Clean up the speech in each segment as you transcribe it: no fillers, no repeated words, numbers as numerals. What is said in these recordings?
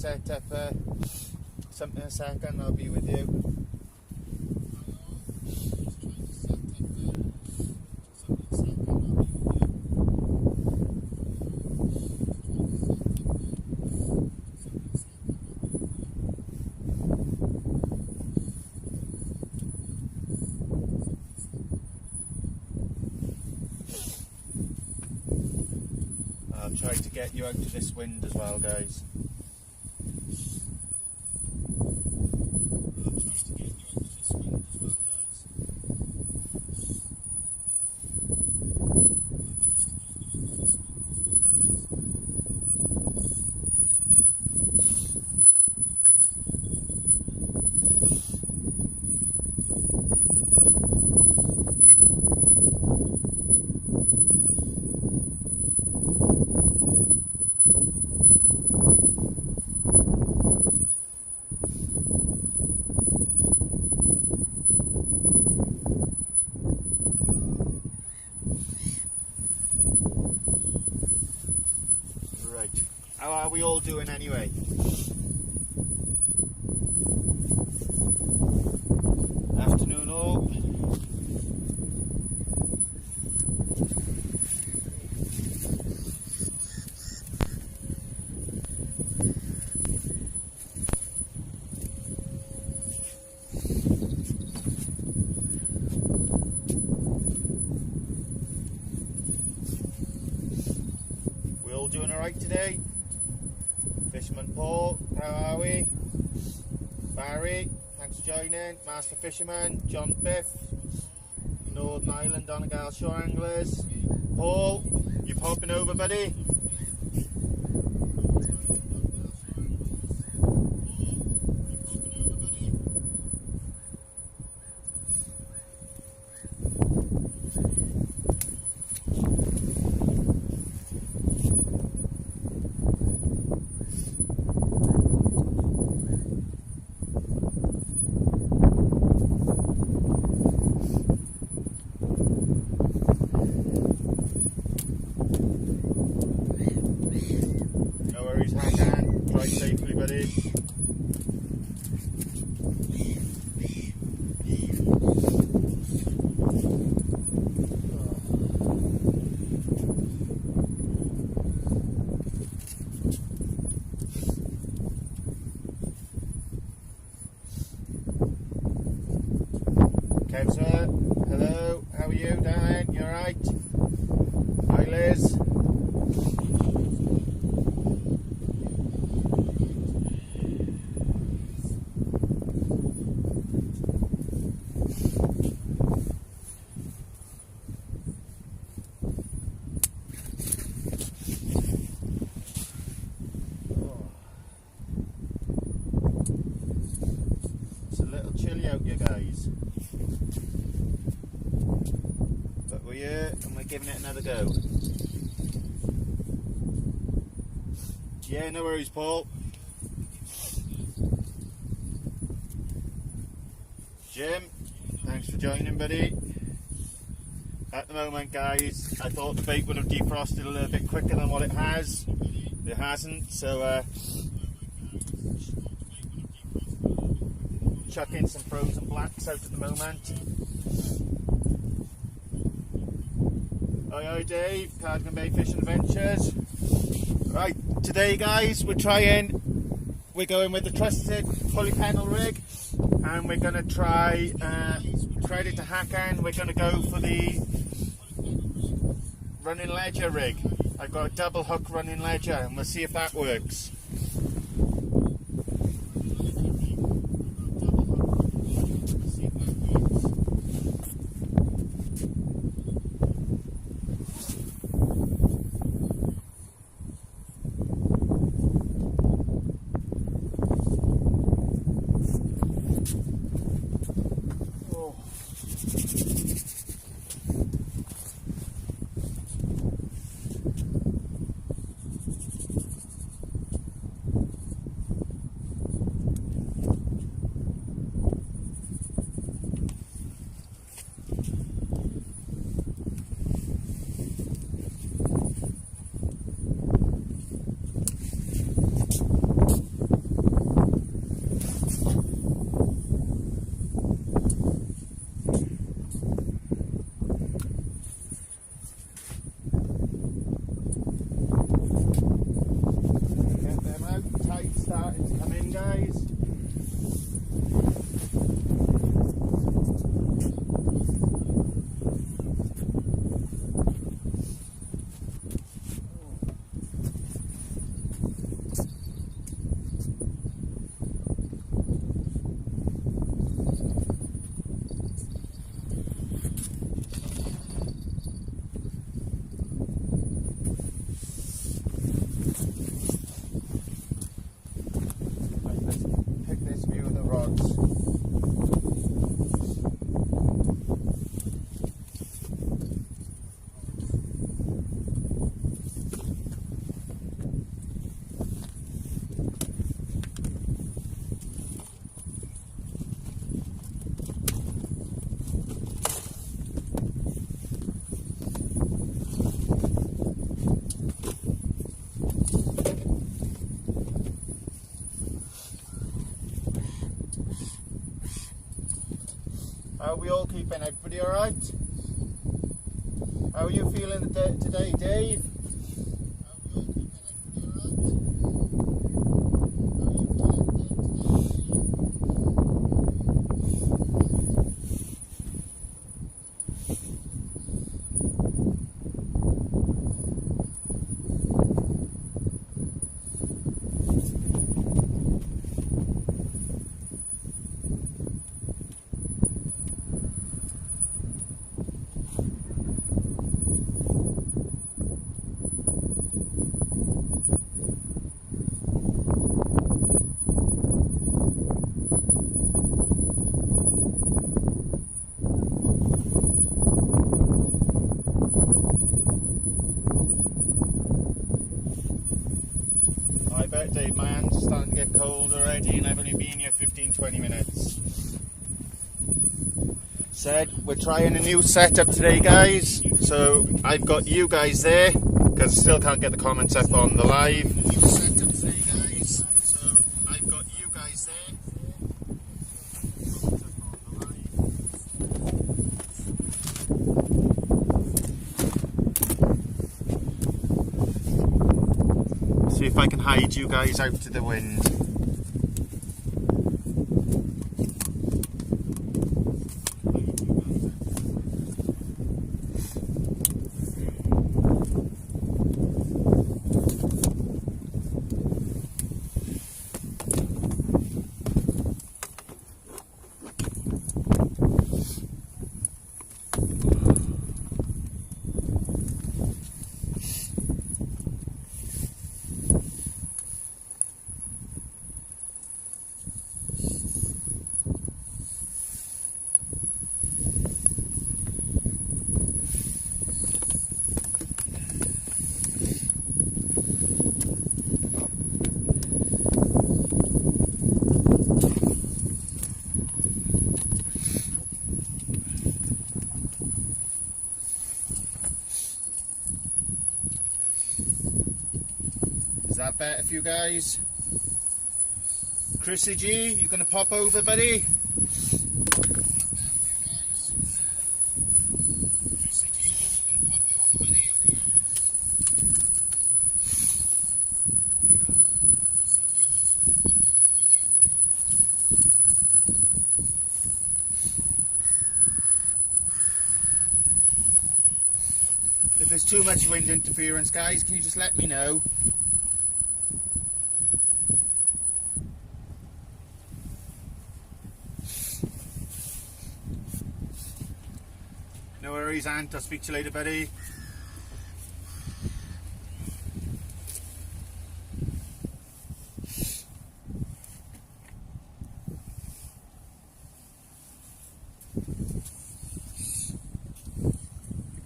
set up something in a second. I'll be with you. I'll try to get you out of this wind as well, guys. How are we all doing anyway? Afternoon all. We all doing alright today? Fisherman Paul, how are we? Barry, thanks for joining. Master Fisherman, John Biff, Northern Ireland, Donegal Shore Anglers. Paul, you popping over, buddy? Drive safely, buddy. Kev, sir. Hello. How are you, Dan? You alright? Hi, Liz. Out, you guys, but we're here and we're giving it another go. Yeah, no worries, Paul. Jim, thanks for joining, buddy. At the moment, guys, I thought the bait would have defrosted a little bit quicker than what it has. It hasn't, so chucking some frozen blacks out at the moment. Hi Dave, Cardigan Bay Fishing Adventures. Right, today guys, we're going with the trusted pulley pennel rig, and we're going to try credit to Hakan. We're going to go for the running ledger rig. I've got a double hook running ledger, and we'll see if that works. How are we all keeping? Everybody alright? How are you feeling today, Dave? I bet, Dave, my hands are starting to get cold already and I've only been here 15-20 minutes. Said we're trying a new setup today, guys. So I've got you guys there because I still can't get the comments up on the live. New setup today, guys. So I've got you guys there. See if I can hide you guys out to the wind. Is that better for you guys? Chrissy G, you gonna pop over, buddy? If there's too much wind interference, guys, can you just let me know? No worries, Ant. I'll speak to you later, buddy.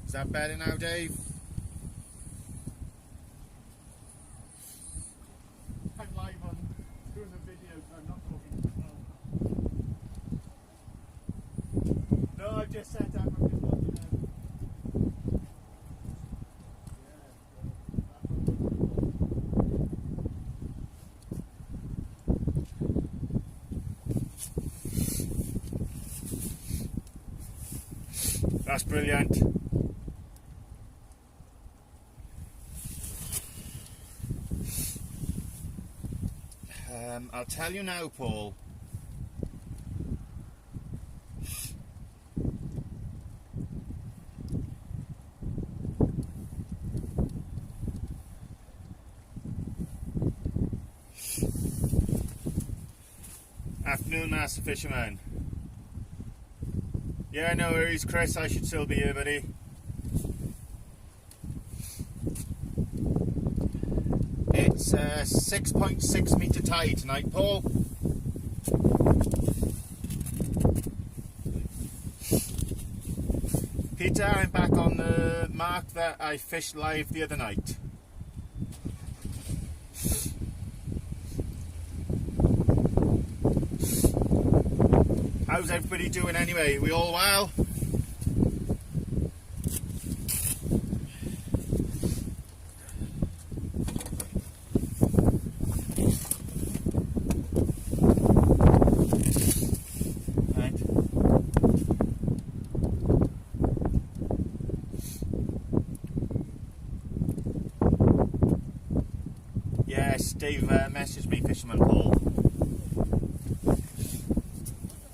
Is that better now, Dave? I'm live on doing a video, so I'm not talking. No, I've just set up. I'm just watching it. That's brilliant. I'll tell you now, Paul. Afternoon, Master Fisherman. Yeah, no worries, Chris. I should still be here, buddy. It's 6.6 metre tide tonight, Paul. Peter, I'm back on the mark that I fished live the other night. How's everybody doing anyway? We all well? Right. Dave messaged me, Fisherman Paul.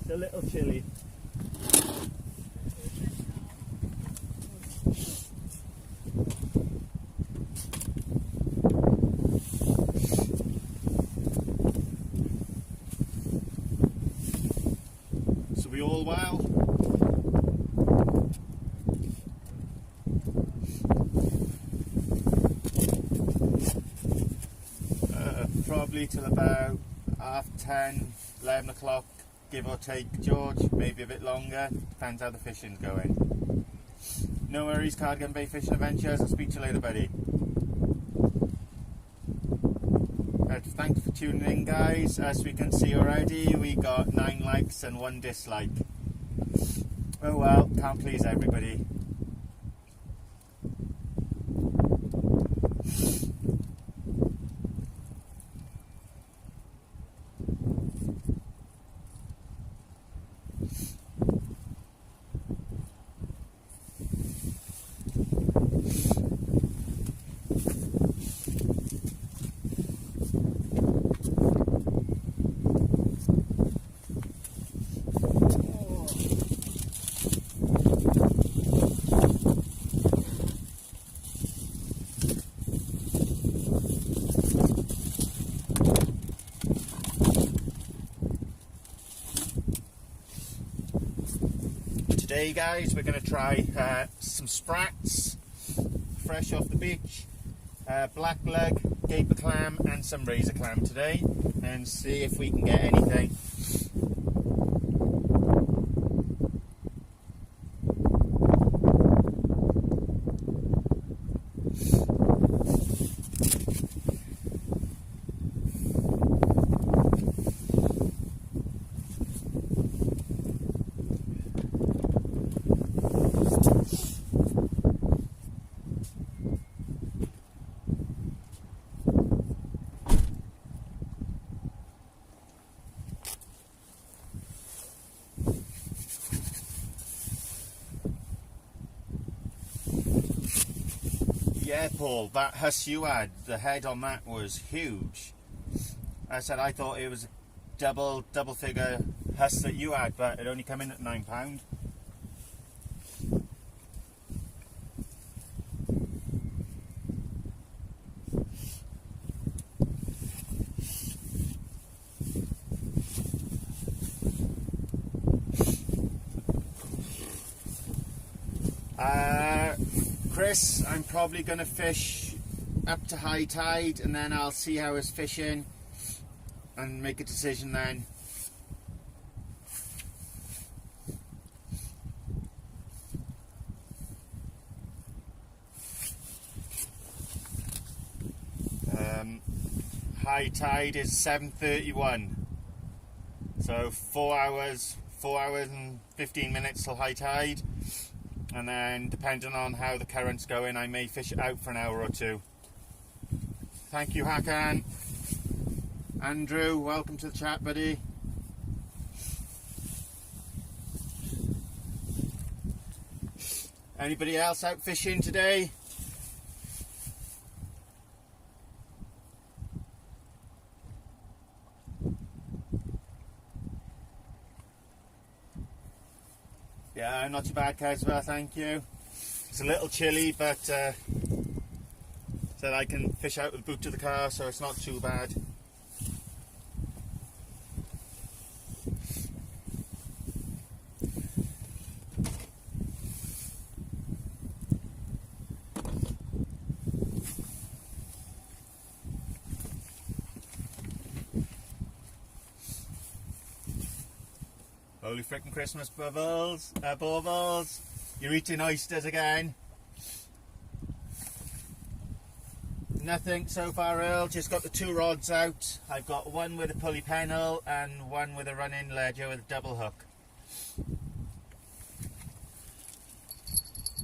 It's a little chilly. So we all well? Probably till about 10:30, 11 o'clock, give or take, George, maybe a bit longer, depends how the fishing's going. No worries, Cardigan Bay Fishing Adventures, I'll speak to you later, buddy. Thanks for tuning in, guys. As we can see already, we got 9 likes and 1 dislike. Oh well, can't please everybody. Today, guys, we're going to try some sprats fresh off the beach, black lug, gaper clam and some razor clam today, and see if we can get anything. Yeah, Paul, that huss you had, the head on that was huge. I said I thought it was a double figure huss that you had, but it only come in at £9. Chris, I'm probably going to fish up to high tide and then I'll see how it's fishing and make a decision then. High tide is 7:31, so 4 hours and 15 minutes till high tide. And then, depending on how the current's going, I may fish it out for an hour or two. Thank you, Hakan. Andrew, welcome to the chat, buddy. Anybody else out fishing today? Yeah, not too bad, Kesva, thank you. It's a little chilly, but said I can fish out with the boot to the car, so it's not too bad. Holy frickin' Christmas bubbles, baubles. You're eating oysters again. Nothing so far, Earl. Just got the 2 rods out. I've got one with a pulley pennel and one with a run-in ledger with a double hook.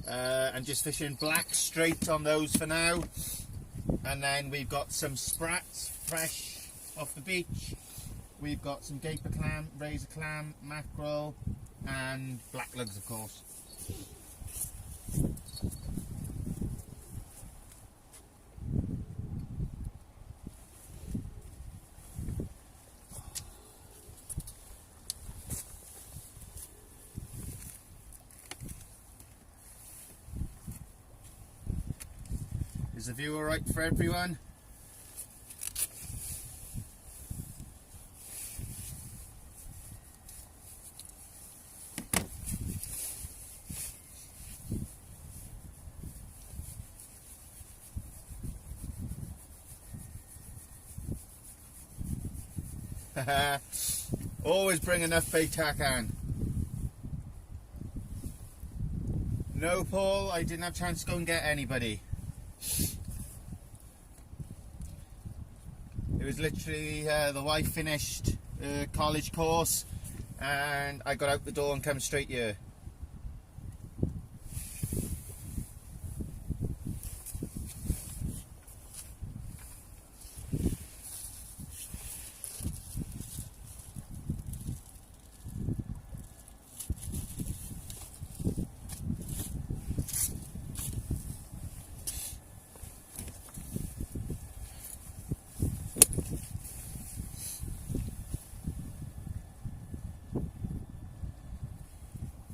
I'm just fishing black straight on those for now. And then we've got some sprats fresh off the beach. We've got some gaper clam, razor clam, mackerel and black lugs, of course. Is the view alright for everyone? Always bring enough bait I can. No, Paul, I didn't have a chance to go and get anybody. It was literally the wife finished college course and I got out the door and come straight here.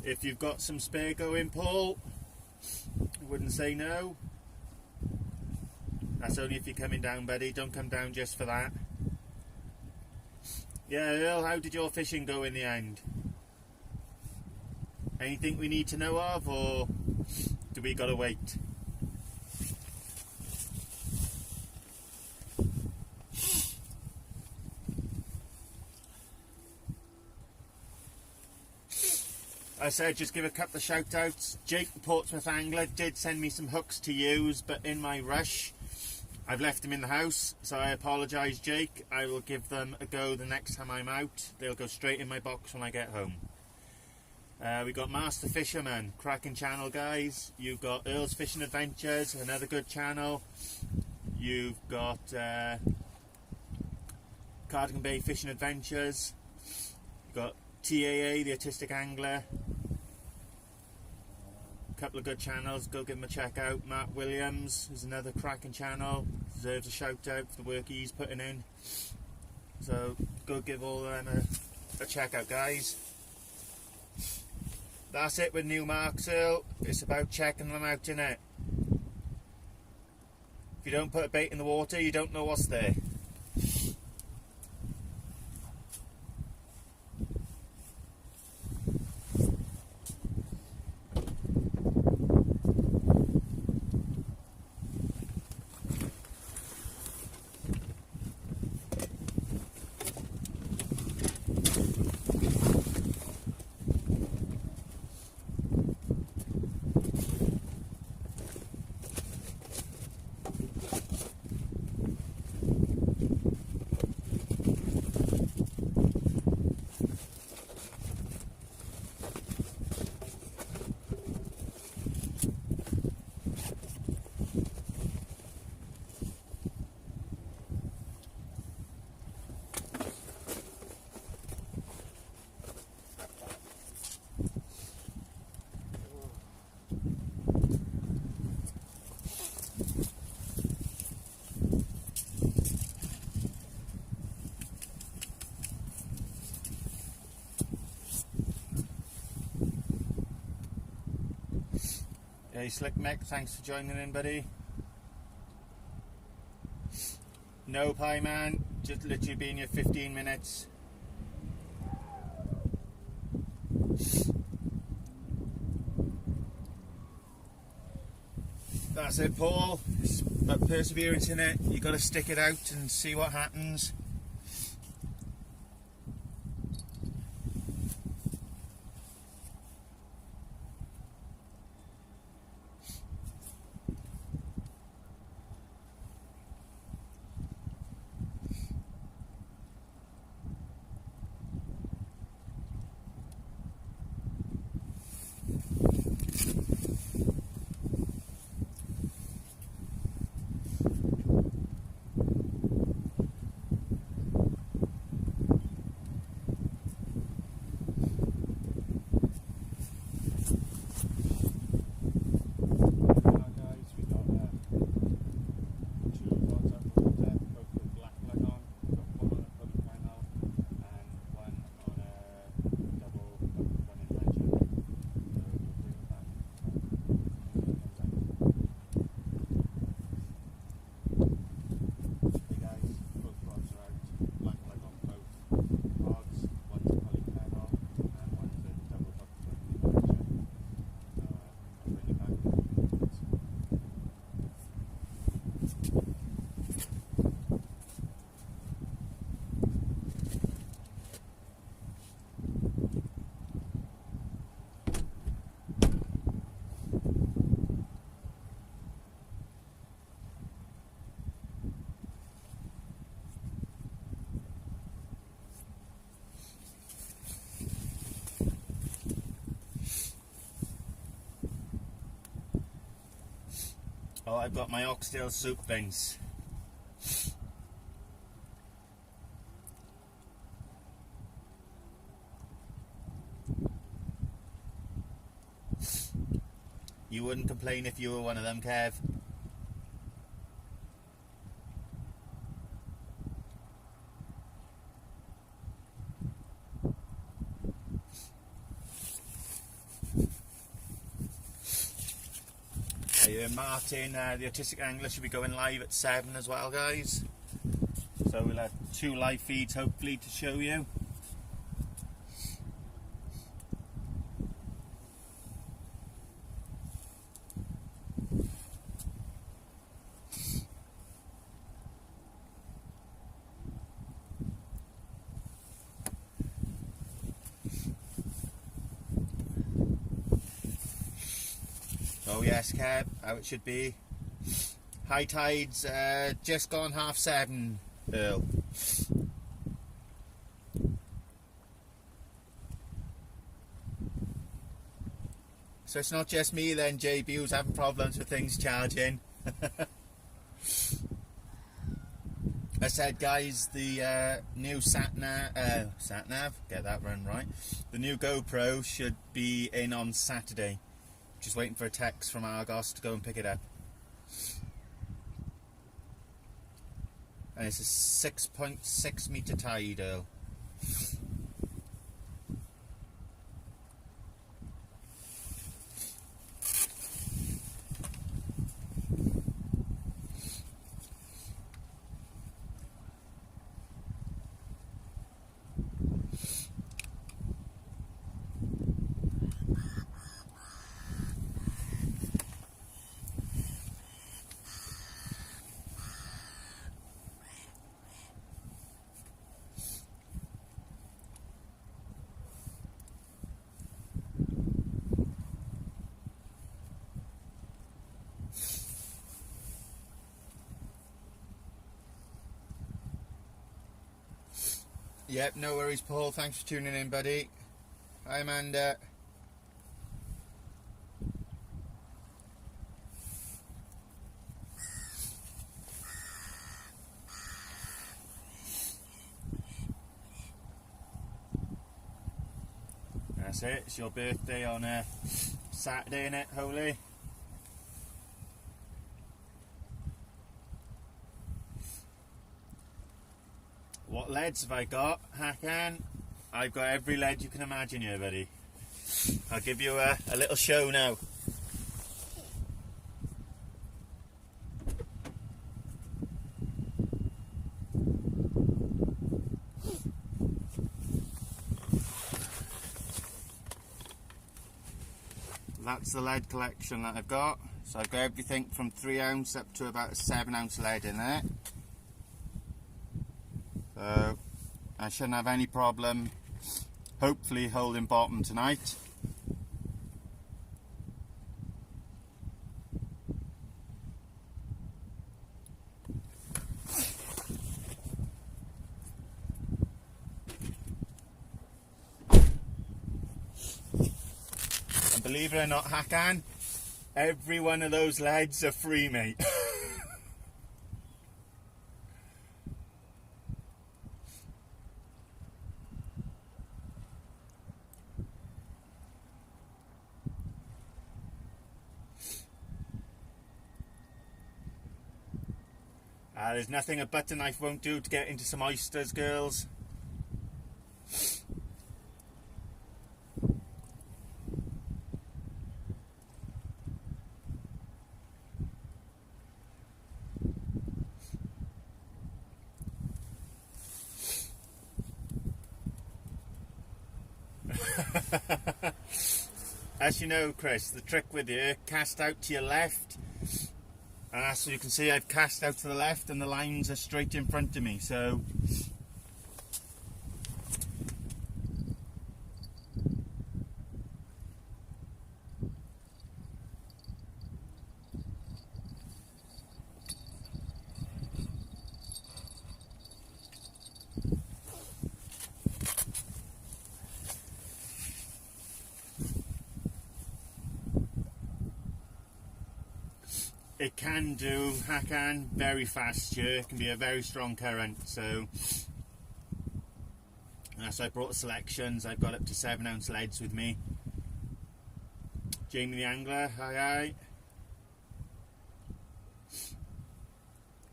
If you've got some spare going, Paul, I wouldn't say no. That's only if you're coming down, buddy. Don't come down just for that. Yeah, Earl, how did your fishing go in the end? Anything we need to know of, or do we gotta wait? I said just give a couple of shout outs. Jake the Portsmouth Angler did send me some hooks to use, but in my rush I've left them in the house, so I apologise, Jake. I will give them a go the next time I'm out. They'll go straight in my box when I get home. We got Master Fisherman, cracking channel, guys. You've got Earl's Fishing Adventures, another good channel. You've got Cardigan Bay Fishing Adventures. You've got TAA, the Artistic Angler. A couple of good channels, go give him a check out. Matt Williams is another cracking channel, deserves a shout out for the work he's putting in. So go give all of them a check out, guys. That's it with new marks, Earl. It's about checking them out, innit? If you don't put a bait in the water, you don't know what's there. Hey Slick Mick, thanks for joining in, buddy. No pie man, just literally been here 15 minutes. That's it, Paul. It's about perseverance in it. You got to stick it out and see what happens. Oh, I've got my oxtail soup bins. You wouldn't complain if you were one of them, Kev? Martin, the Autistic Angler, should be going live at 7 as well, guys. So we'll have 2 live feeds hopefully to show you. Oh yes, Kev, how it should be. High tide's just gone 7:30, Earl. So it's not just me then, JB, who's having problems with things charging. I said, guys, the new sat-nav, get that run right. The new GoPro should be in on Saturday. Just waiting for a text from Argos to go and pick it up. And it's a 6.6 metre tide, Earl. Yep, no worries, Paul. Thanks for tuning in, buddy. Hi, Amanda. That's it. It's your birthday on Saturday, innit, Holy? What leads have I got, Hakan? I've got every lead you can imagine here, buddy. I'll give you a little show now. That's the lead collection that I've got. So I've got everything from 3 ounce up to about a 7 ounce lead in there. So I shouldn't have any problem, hopefully, holding bottom tonight. And believe it or not, Hakan, every one of those leads are free, mate. There's nothing a butter knife won't do to get into some oysters, girls. As you know, Chris, the trick with you, cast out to your left. So you can see I've cast out to the left and the lines are straight in front of me, so it can do, can very fast here. It can be a very strong current, so as I brought selections, I've got up to 7-ounce leads with me. Jamie the angler, aye.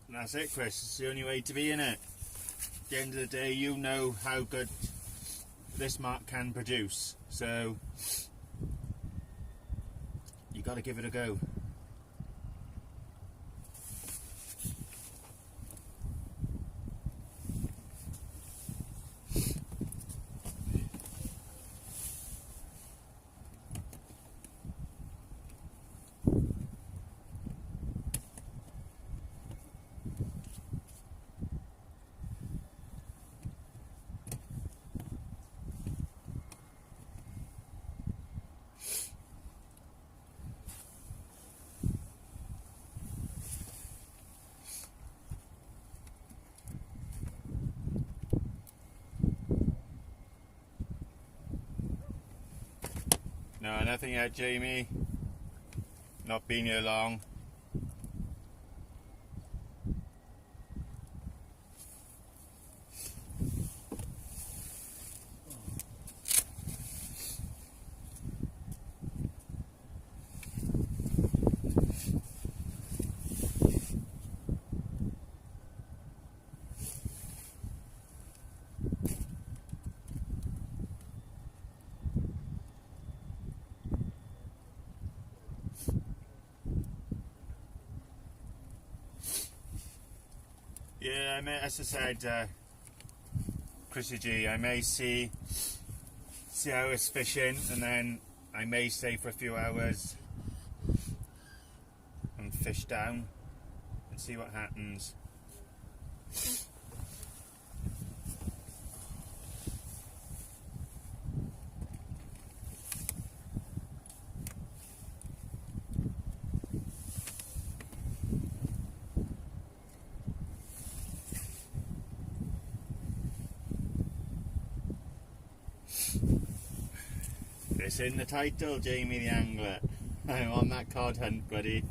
And that's it, Chris. It's the only way to be in it. At the end of the day, you know how good this mark can produce, so you got to give it a go. No, nothing yet, Jamie. Not been here long. Yeah, as I said, Chrissy G, I may see how it's fishing, and then I may stay for a few hours and fish down and see what happens. It's in the title, Jamie the angler. I'm on that cod hunt, buddy.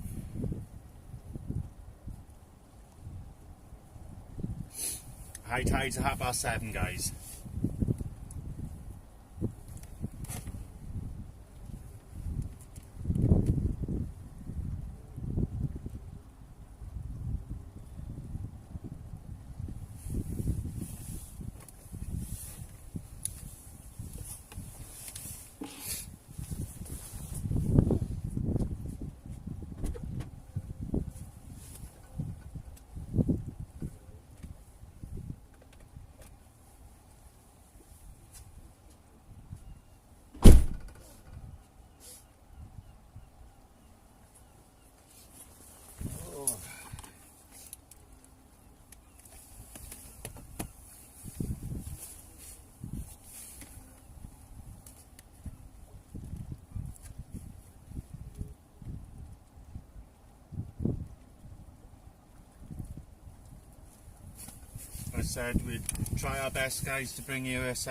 High tide's at 7:30, guys. I said we'd try our best, guys, to bring you as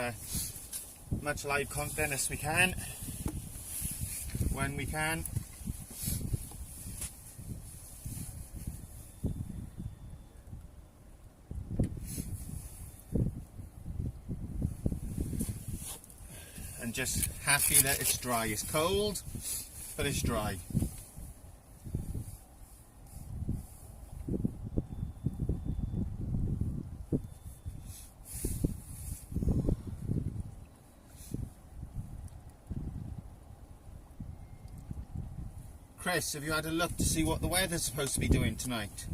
much live content as we can when we can. And just happy that it's dry. It's cold, but it's dry. Chris, have you had a look to see what the weather's supposed to be doing tonight?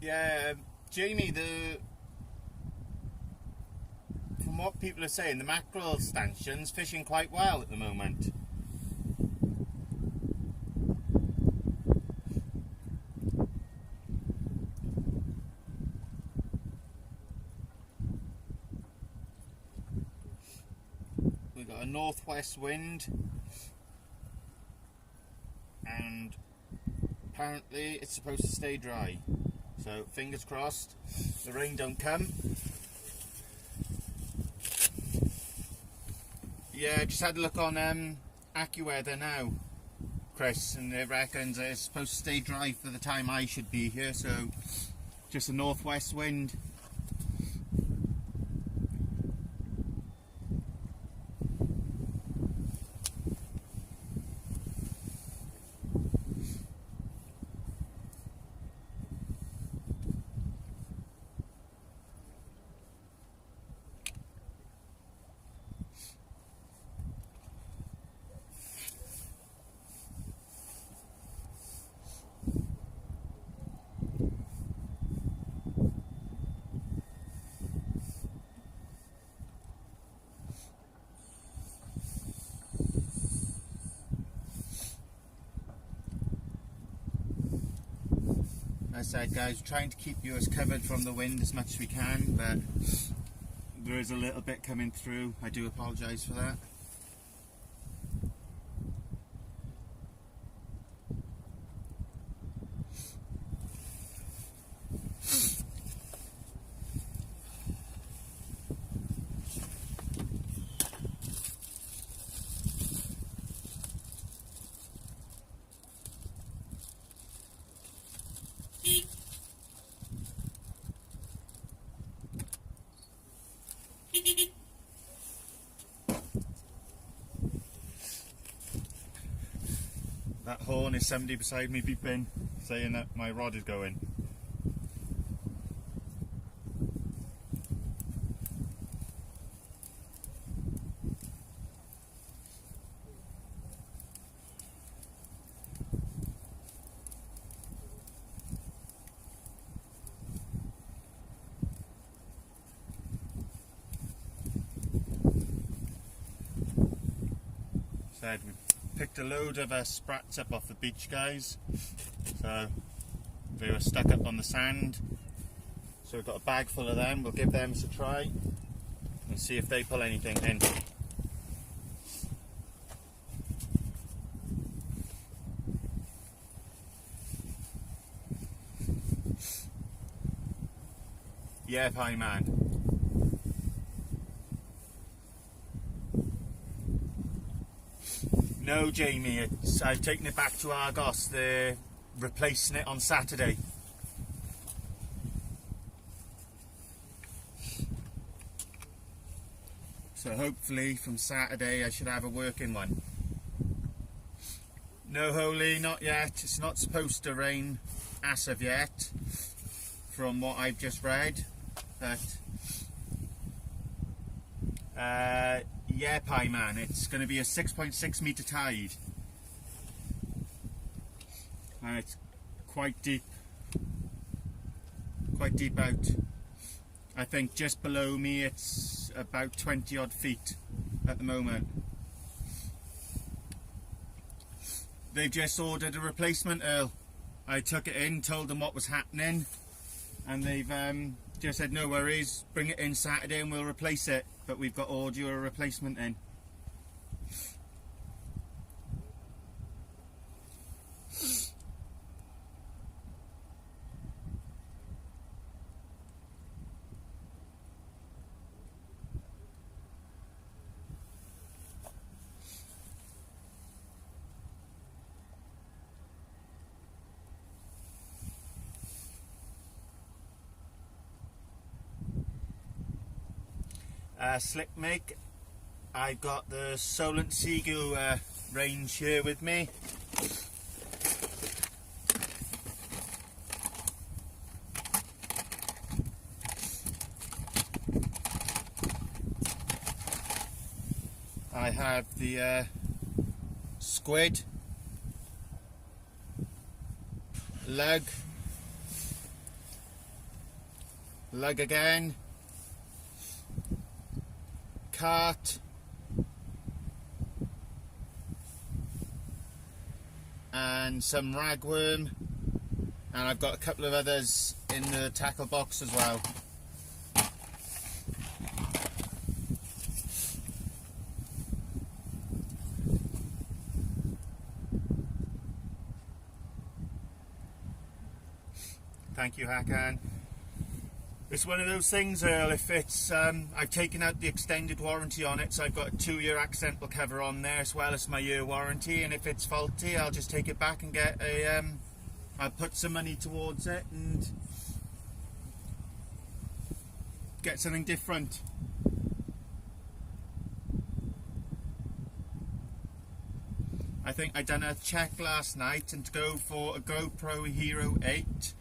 Yeah, Jamie, from what people are saying, the mackerel stanchion's fishing quite well at the moment. northwest wind, and apparently it's supposed to stay dry, so fingers crossed the rain don't come. Yeah, just had a look on AccuWeather now, Chris, and it reckons it's supposed to stay dry for the time I should be here, so just a northwest wind. As I said, guys, trying to keep you as covered from the wind as much as we can, but there is a little bit coming through. I do apologise for that. That horn is somebody beside me beeping, saying that my rod is going. Said we picked a load of sprats up off the beach, guys, so they were stuck up on the sand, so we've got a bag full of them. We'll give them a try and see if they pull anything in. Yeah, pie man. No, Jamie, I've taken it back to Argos. They're replacing it on Saturday. So hopefully from Saturday I should have a working one. No, Holy, not yet. It's not supposed to rain as of yet, from what I've just read. But yeah, pie man, it's going to be a 6.6 metre tide, and it's quite deep out. I think just below me it's about 20 odd feet at the moment. They've just ordered a replacement, Earl. I took it in, told them what was happening, and they've just said no worries, bring it in Saturday and we'll replace it. But we've got to order you a replacement in. Slick make. I've got the Solent Seagull range here with me. I have the squid, lug again, cart, and some ragworm, and I've got a couple of others in the tackle box as well. Thank you, Hakan. It's one of those things, Earl, if it's, I've taken out the extended warranty on it, so I've got a 2-year accidental cover on there as well as my year warranty, and if it's faulty, I'll just take it back and get a, I'll put some money towards it and get something different. I think I done a check last night, and to go for a GoPro Hero 8,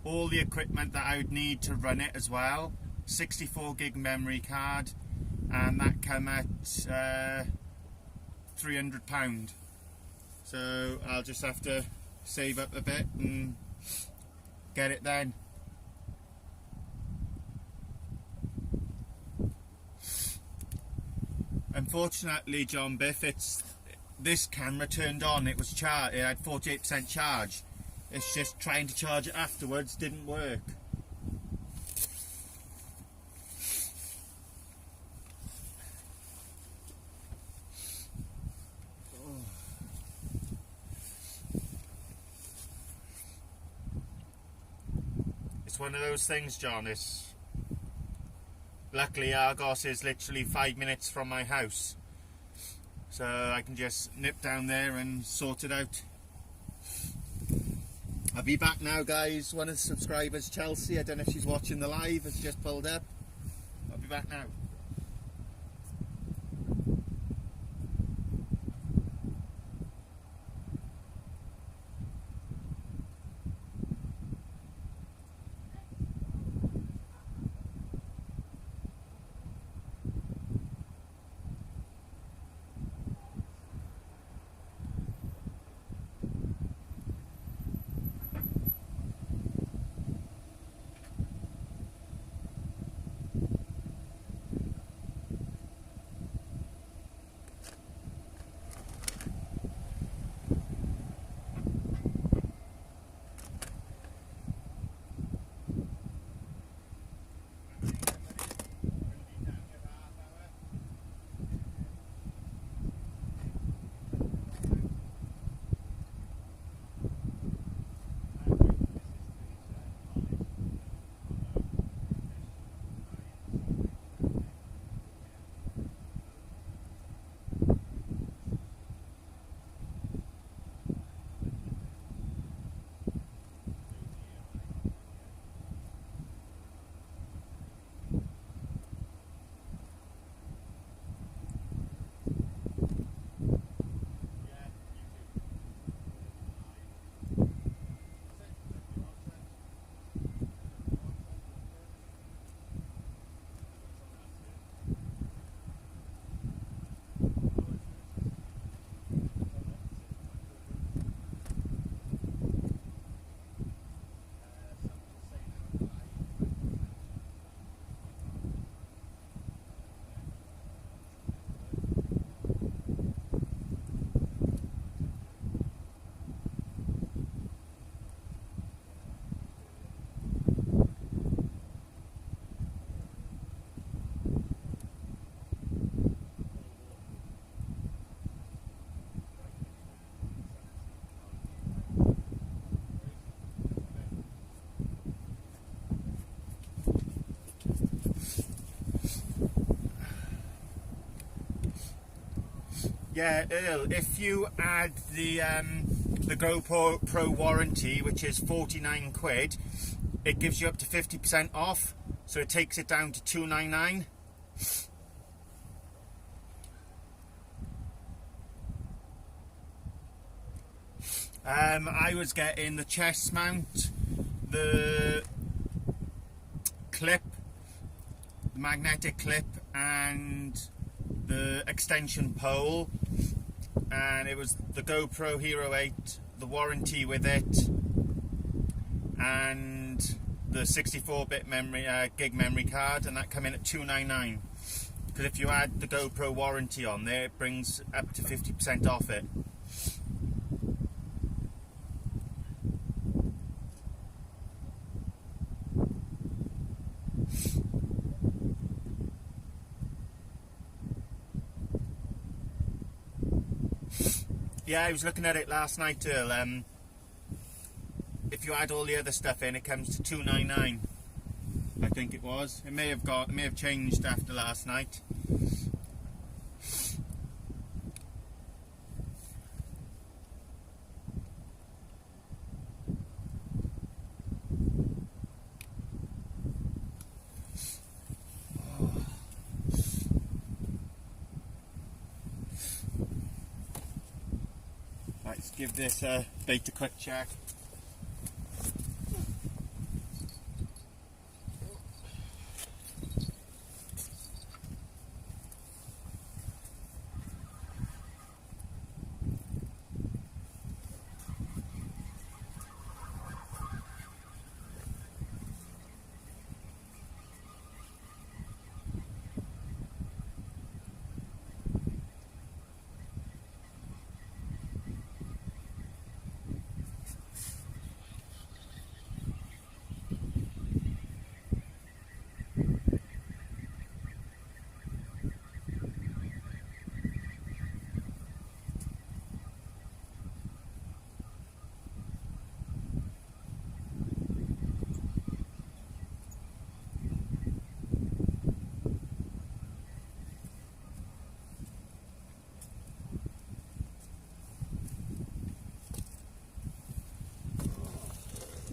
all the equipment that I would need to run it as well, 64 gig memory card, and that come at £300. So I'll just have to save up a bit and get it then. Unfortunately, John Biff, this camera turned on, it was charged, it had 48% charge. It's just trying to charge it afterwards didn't work. It's one of those things, John. Luckily Argos is literally 5 minutes from my house, so I can just nip down there and sort it out. I'll be back now, guys. One of the subscribers, Chelsea, I don't know if she's watching the live, has just pulled up. I'll be back now. Yeah, Earl, if you add the GoPro Pro warranty, which is 49 quid, it gives you up to 50% off, so it takes it down to 299. I was getting the chest mount, the clip, the magnetic clip, and the extension pole, and it was the GoPro Hero 8, the warranty with it, and the 64-bit memory gig memory card, and that come in at 299. Because if you add the GoPro warranty on there, it brings up to 50% off it. Yeah, I was looking at it last night, Earl. if you add all the other stuff in, it comes to $2.99. I think it was. It may have changed after last night. Let's give this bait a quick check.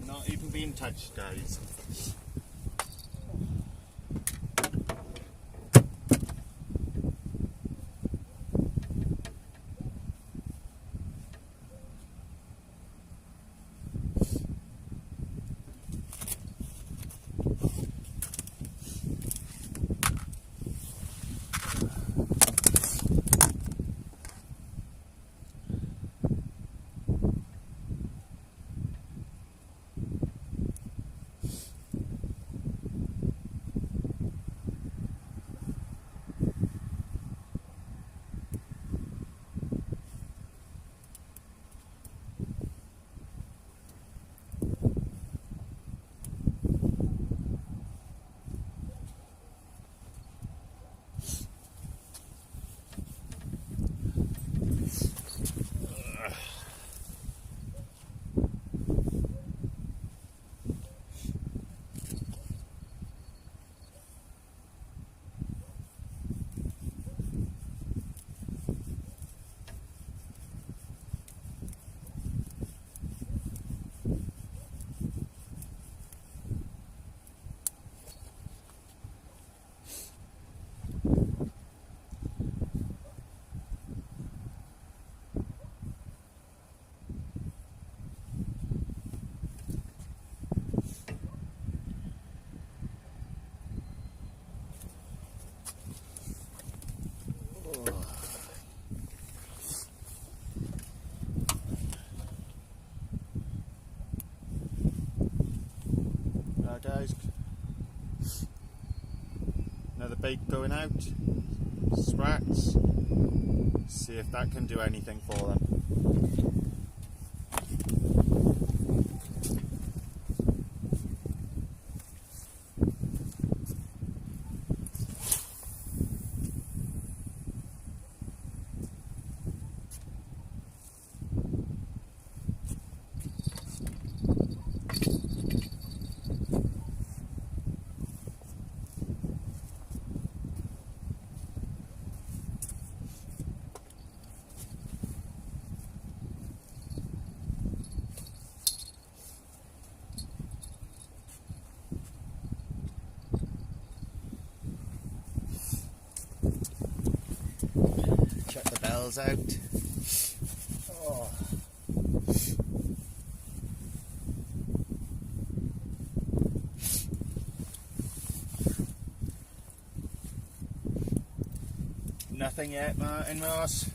Not even being touched, guys. Guys, another bait going out, sprats, see if that can do anything for them. Check the bells out. Oh. Nothing yet, Martin Ross.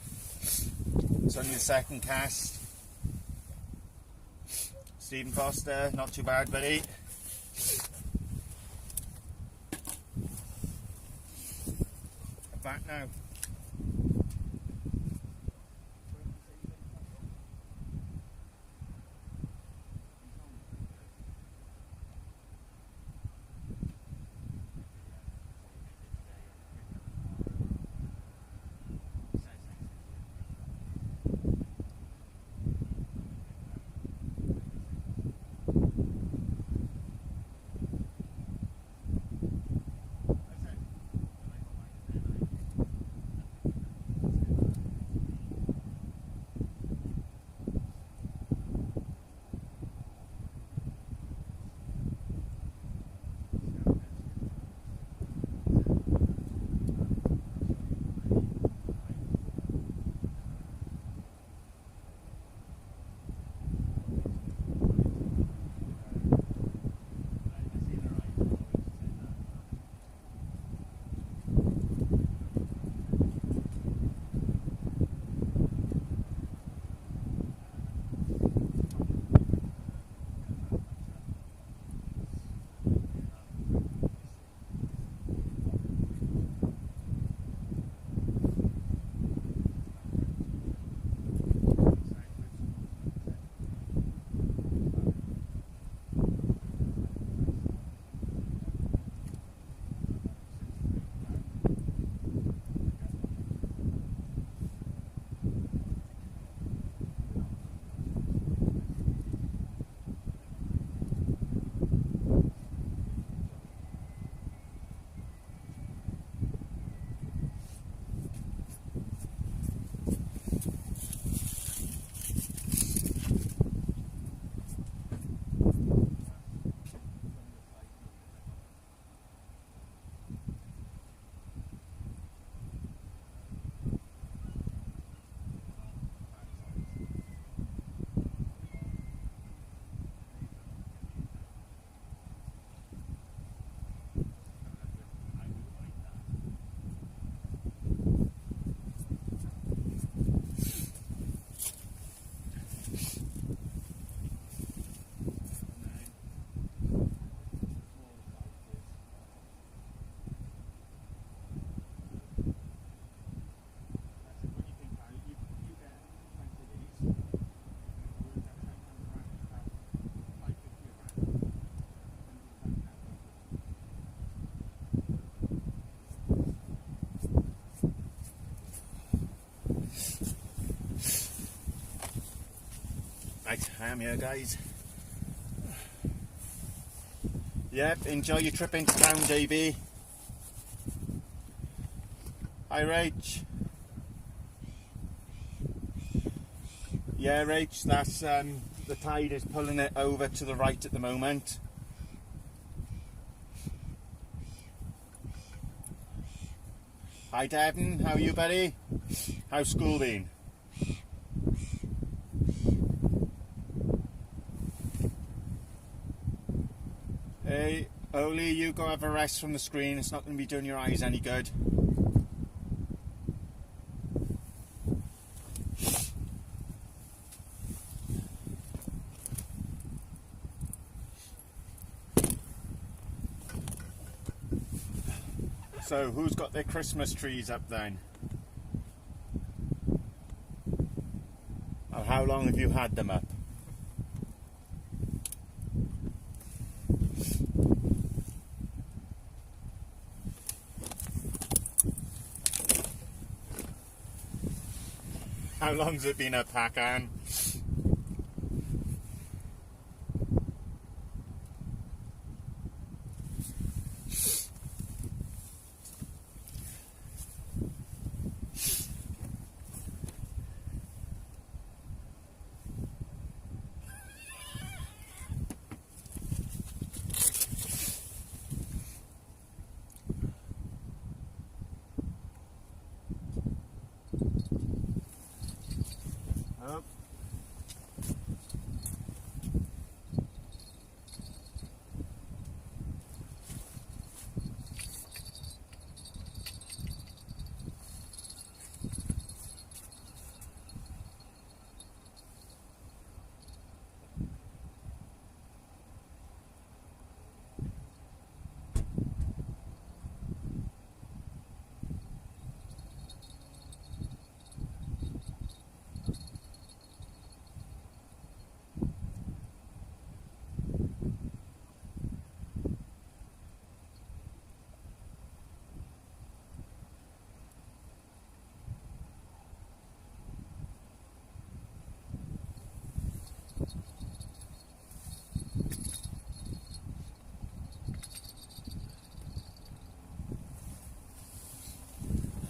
It's only the second cast. Stephen Foster, not too bad, buddy. Back now. Right, I am here, guys. Yep, enjoy your trip into town, JB. Hi, Rach. Yeah, Rach, that's the tide is pulling it over to the right at the moment. Hi, Devon. How are you, buddy? How's school been? Hey, Oli, you go have a rest from the screen. It's not going to be doing your eyes any good. So, who's got their Christmas trees up then? Or how long have you had them up? How long's it been up, Hakan? Oh.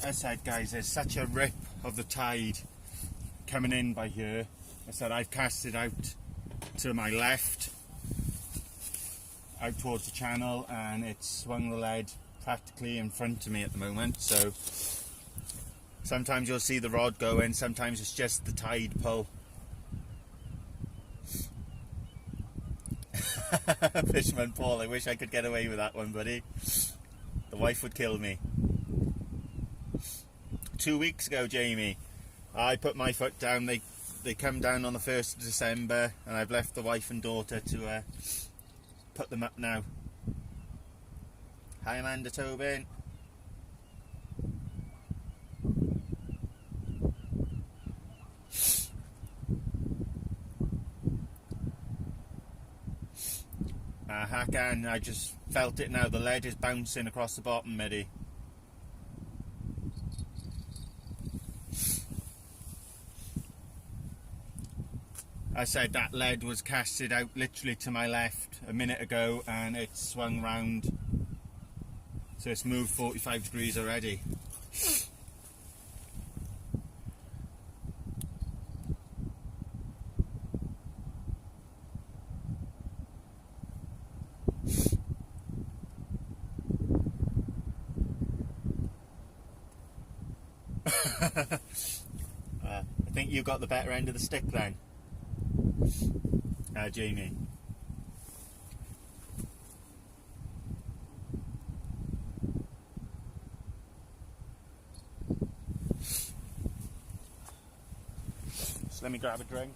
As I said, guys, there's such a rip of the tide coming in by here. I said I've cast it out to my left, out towards the channel, and it's swung the lead practically in front of me at the moment. So sometimes you'll see the rod going, sometimes it's just the tide pull. Fisherman Paul, I wish I could get away with that one, buddy. The wife would kill me. 2 weeks ago, Jamie, I put my foot down. They come down on the 1st of December, and I've left the wife and daughter to put them up now. Hi, Amanda Tobin. Hakan, I just felt it now. The lead is bouncing across the bottom, Middy. I said that lead was casted out literally to my left a minute ago, and it swung round, so it's moved 45 degrees already. I think you got the better end of the stick then, Jamie. So let me grab a drink.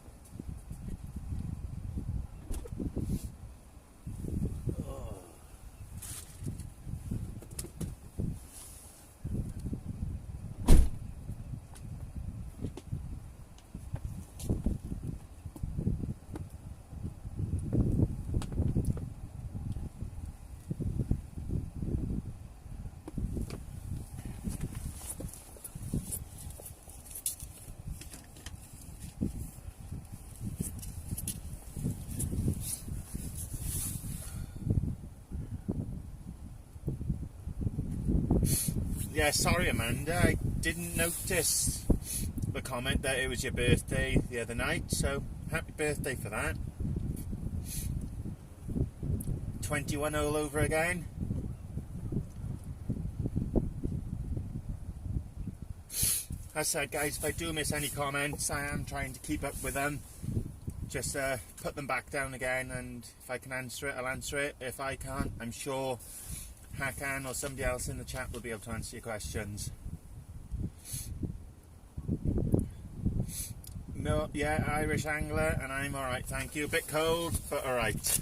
Yeah, sorry Amanda, I didn't notice the comment that it was your birthday the other night, so happy birthday for that. 21 all over again. As I said, guys, if I do miss any comments, I am trying to keep up with them. Just put them back down again, and if I can answer it, I'll answer it. If I can't, I'm sure Hakan or somebody else in the chat will be able to answer your questions. No, yeah, Irish angler, and I'm alright, thank you. A bit cold, but alright.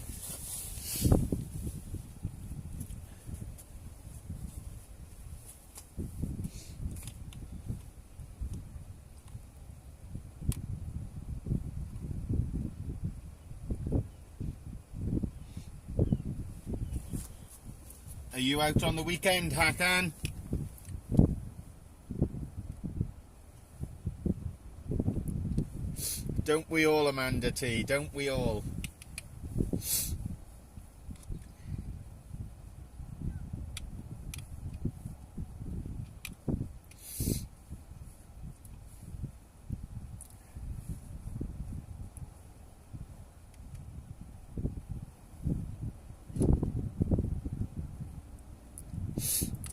Are you out on the weekend, Hakan? Don't we all, Amanda T? Don't we all?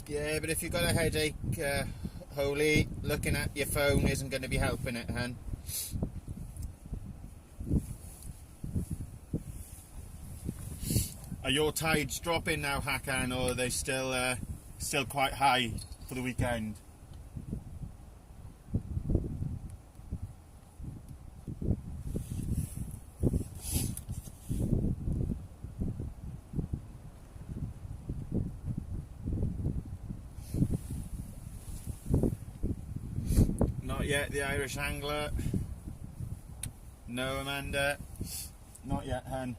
Yeah, but if you've got a headache, Holy, looking at your phone isn't going to be helping it, hun. Are your tides dropping now, Hakan, or are they still quite high for the weekend? Not yet, the Irish angler. No, Amanda. Not yet, hun.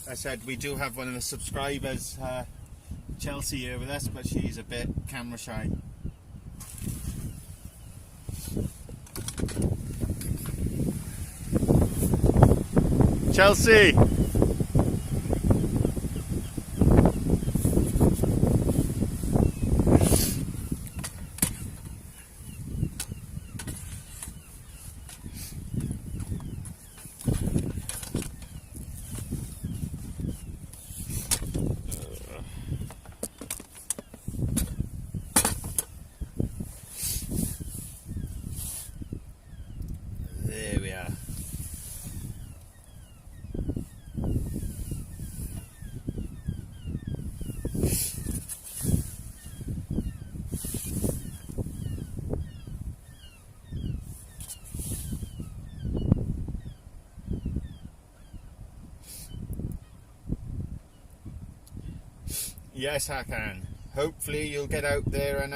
I said we do have one of the subscribers, Chelsea, here with us, but she's a bit camera shy. Chelsea! There we are. Yes, Hakan. Hopefully you'll get out there and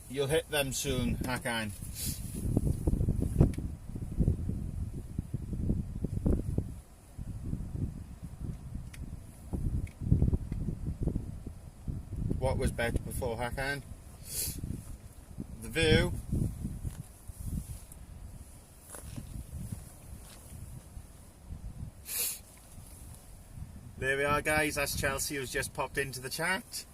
you'll hit them soon, Hakan. What was better before, Hakan? The view. There we are, guys. That's Chelsea, who's just popped into the chat.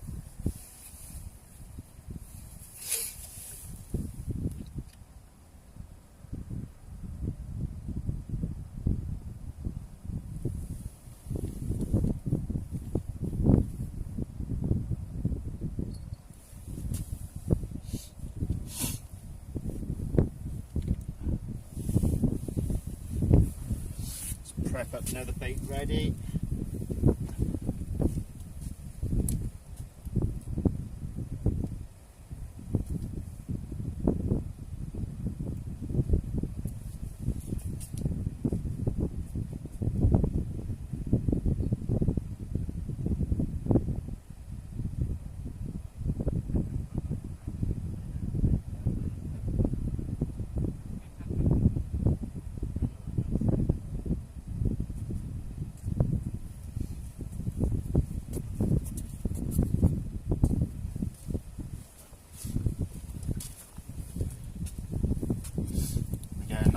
Let's prep up another bait ready.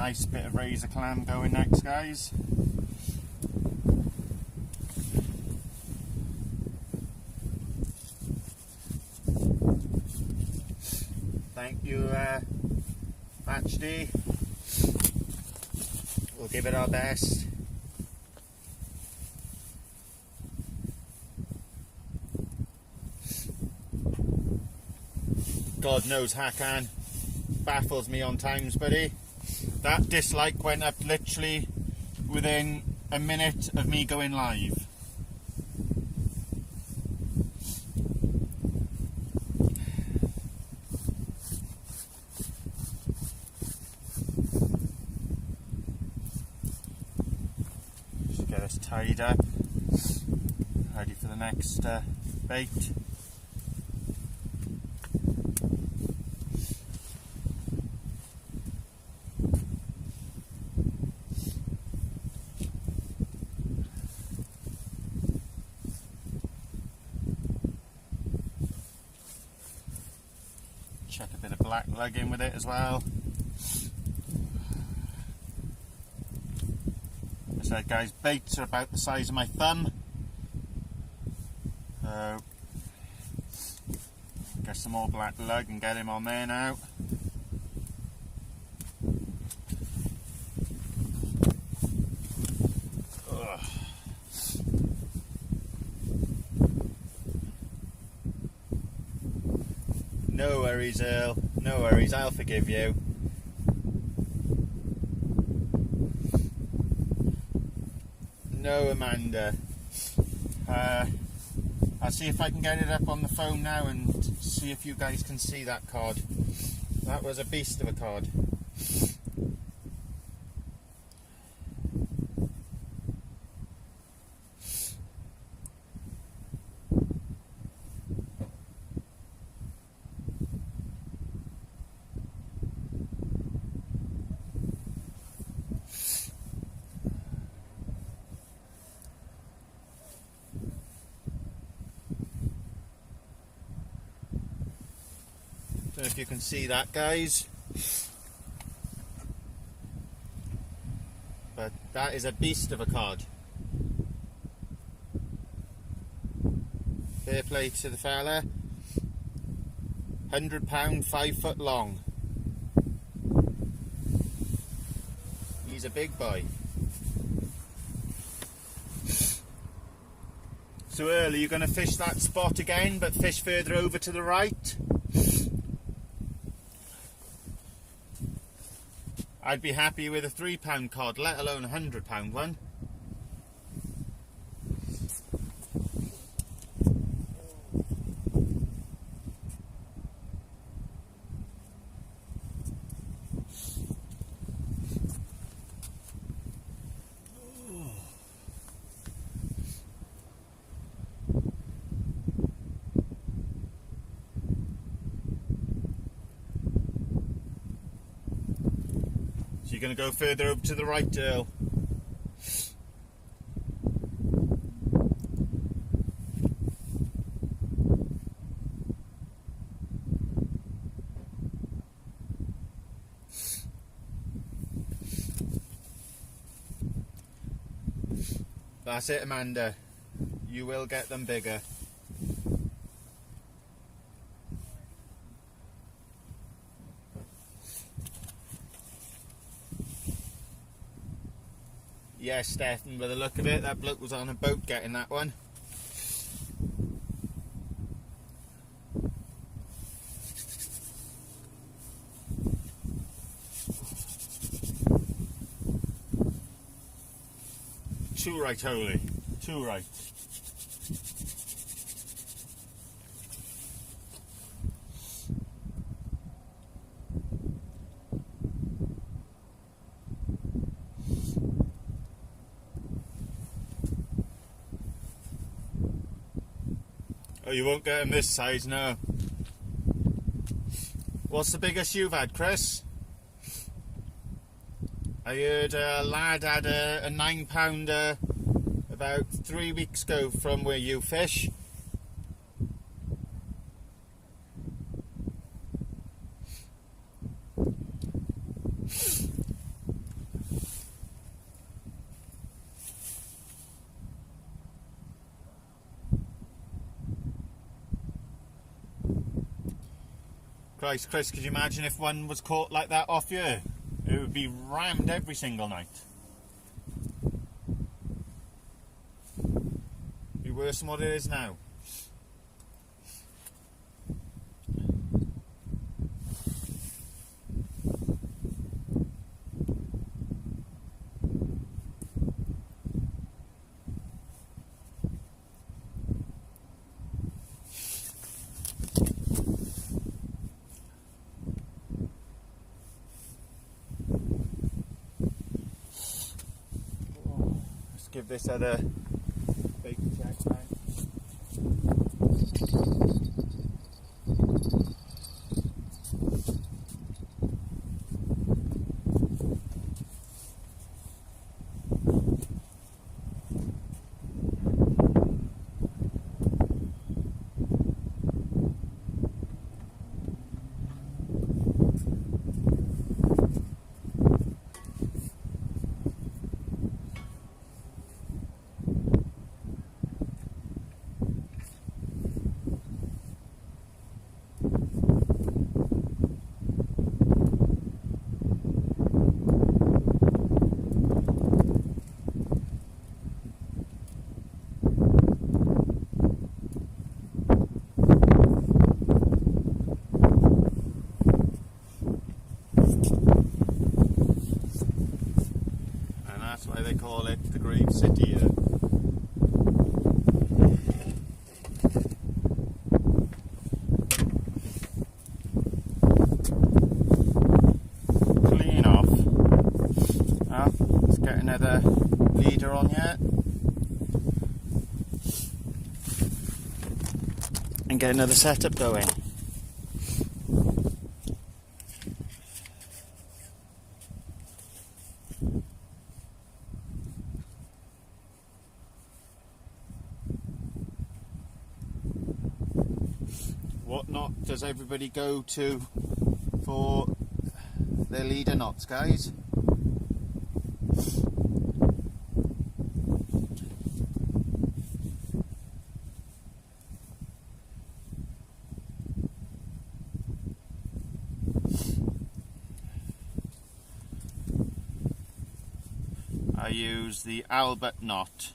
nice bit of razor clam going next, guys. Thank you, Match D. We'll give it our best. God knows Hakan baffles me on times, buddy. That dislike went up literally within a minute of me going live. Just get us tied up, ready for the next bait. Chuck a bit of black lug in with it as well. As I said, guys, baits are about the size of my thumb. So get some more black lug and get him on there now. Ugh. No worries, Earl. No worries, I'll forgive you. No, Amanda. I'll see if I can get it up on the phone now and see if you guys can see that cod. That was a beast of a cod. Don't know if you can see that, guys, but that is a beast of a cod. Fair play to the fella. £100, 5 foot long. He's a big boy. So early, you're going to fish that spot again, but fish further over to the right. I'd be happy with a £3 cod, let alone a £100 one. So you're going to go further over to the right, Earl. That's it, Amanda. You will get them bigger. Yes, Stefan, by the look of it, that bloke was on a boat getting that one. Too right, Holy. Too right. Oh, you won't get them this size, no. What's the biggest you've had, Chris? I heard a lad had a 9-pounder about 3 weeks ago from where you fish. Christ, Chris, could you imagine if one was caught like that off you? It would be rammed every single night. It'd be worse than what it is now. Give this other bait a check now. That's why they call it the Grave City here. Clean off. Well, let's get another leader on yet. And get another setup going. What knot does everybody go to for their leader knots, guys? I use the Albert knot.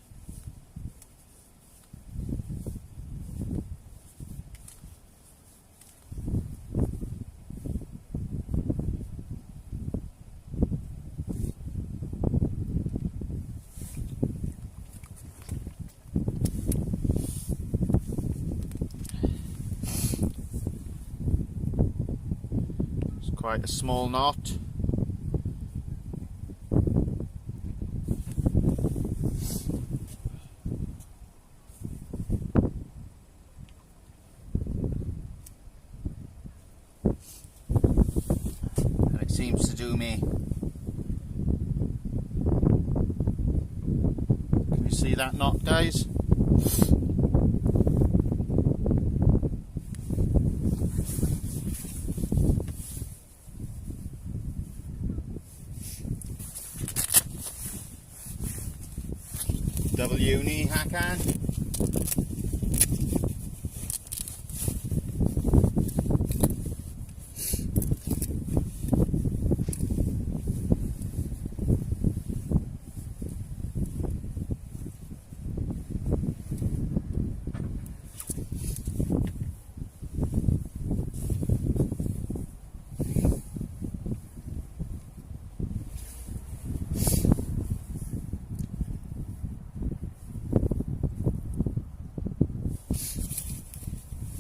Quite a small knot. And it seems to do me. Can you see that knot, guys? Double uni Hakan.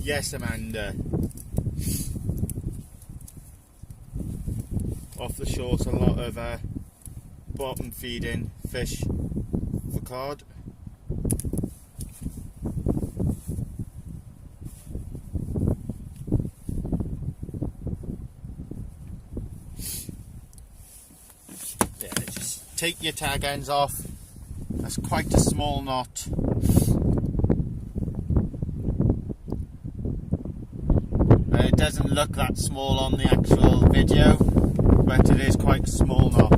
Yes, Amanda. Off the shores, a lot of bottom feeding fish for cod. Yeah, just take your tag ends off. That's quite a small knot. It doesn't look that small on the actual video, but it is quite a small knot.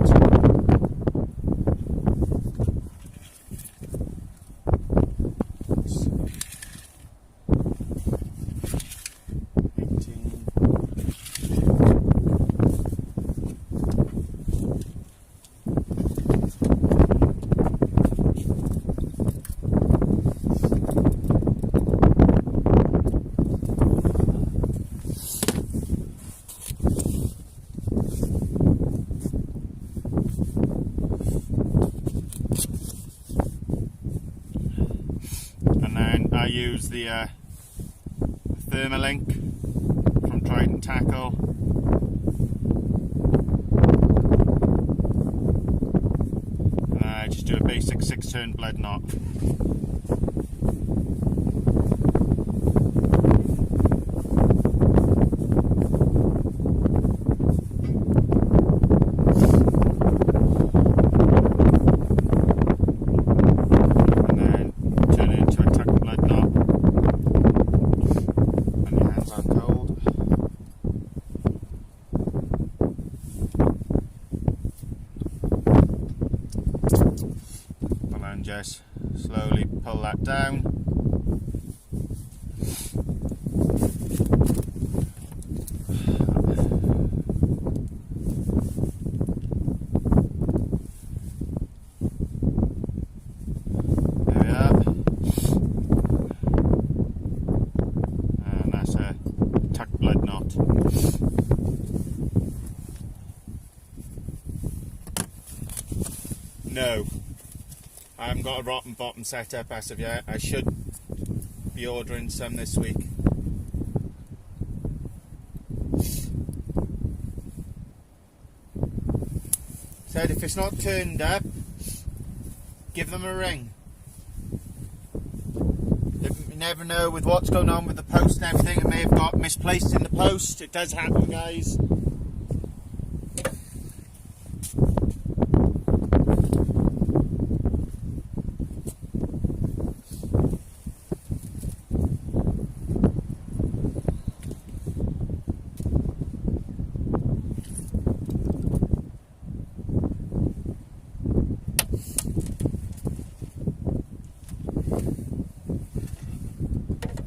I use the Thermalink from Trident Tackle. And I just do a basic 6-turn blood knot. Just slowly pull that down. There we are. And that's a tuck blood knot. No. I haven't got a rotten bottom set up as of yet. I should be ordering some this week. Said if it's not turned up, give them a ring. You never know with what's going on with the post and everything. It may have got misplaced in the post. It does happen, guys.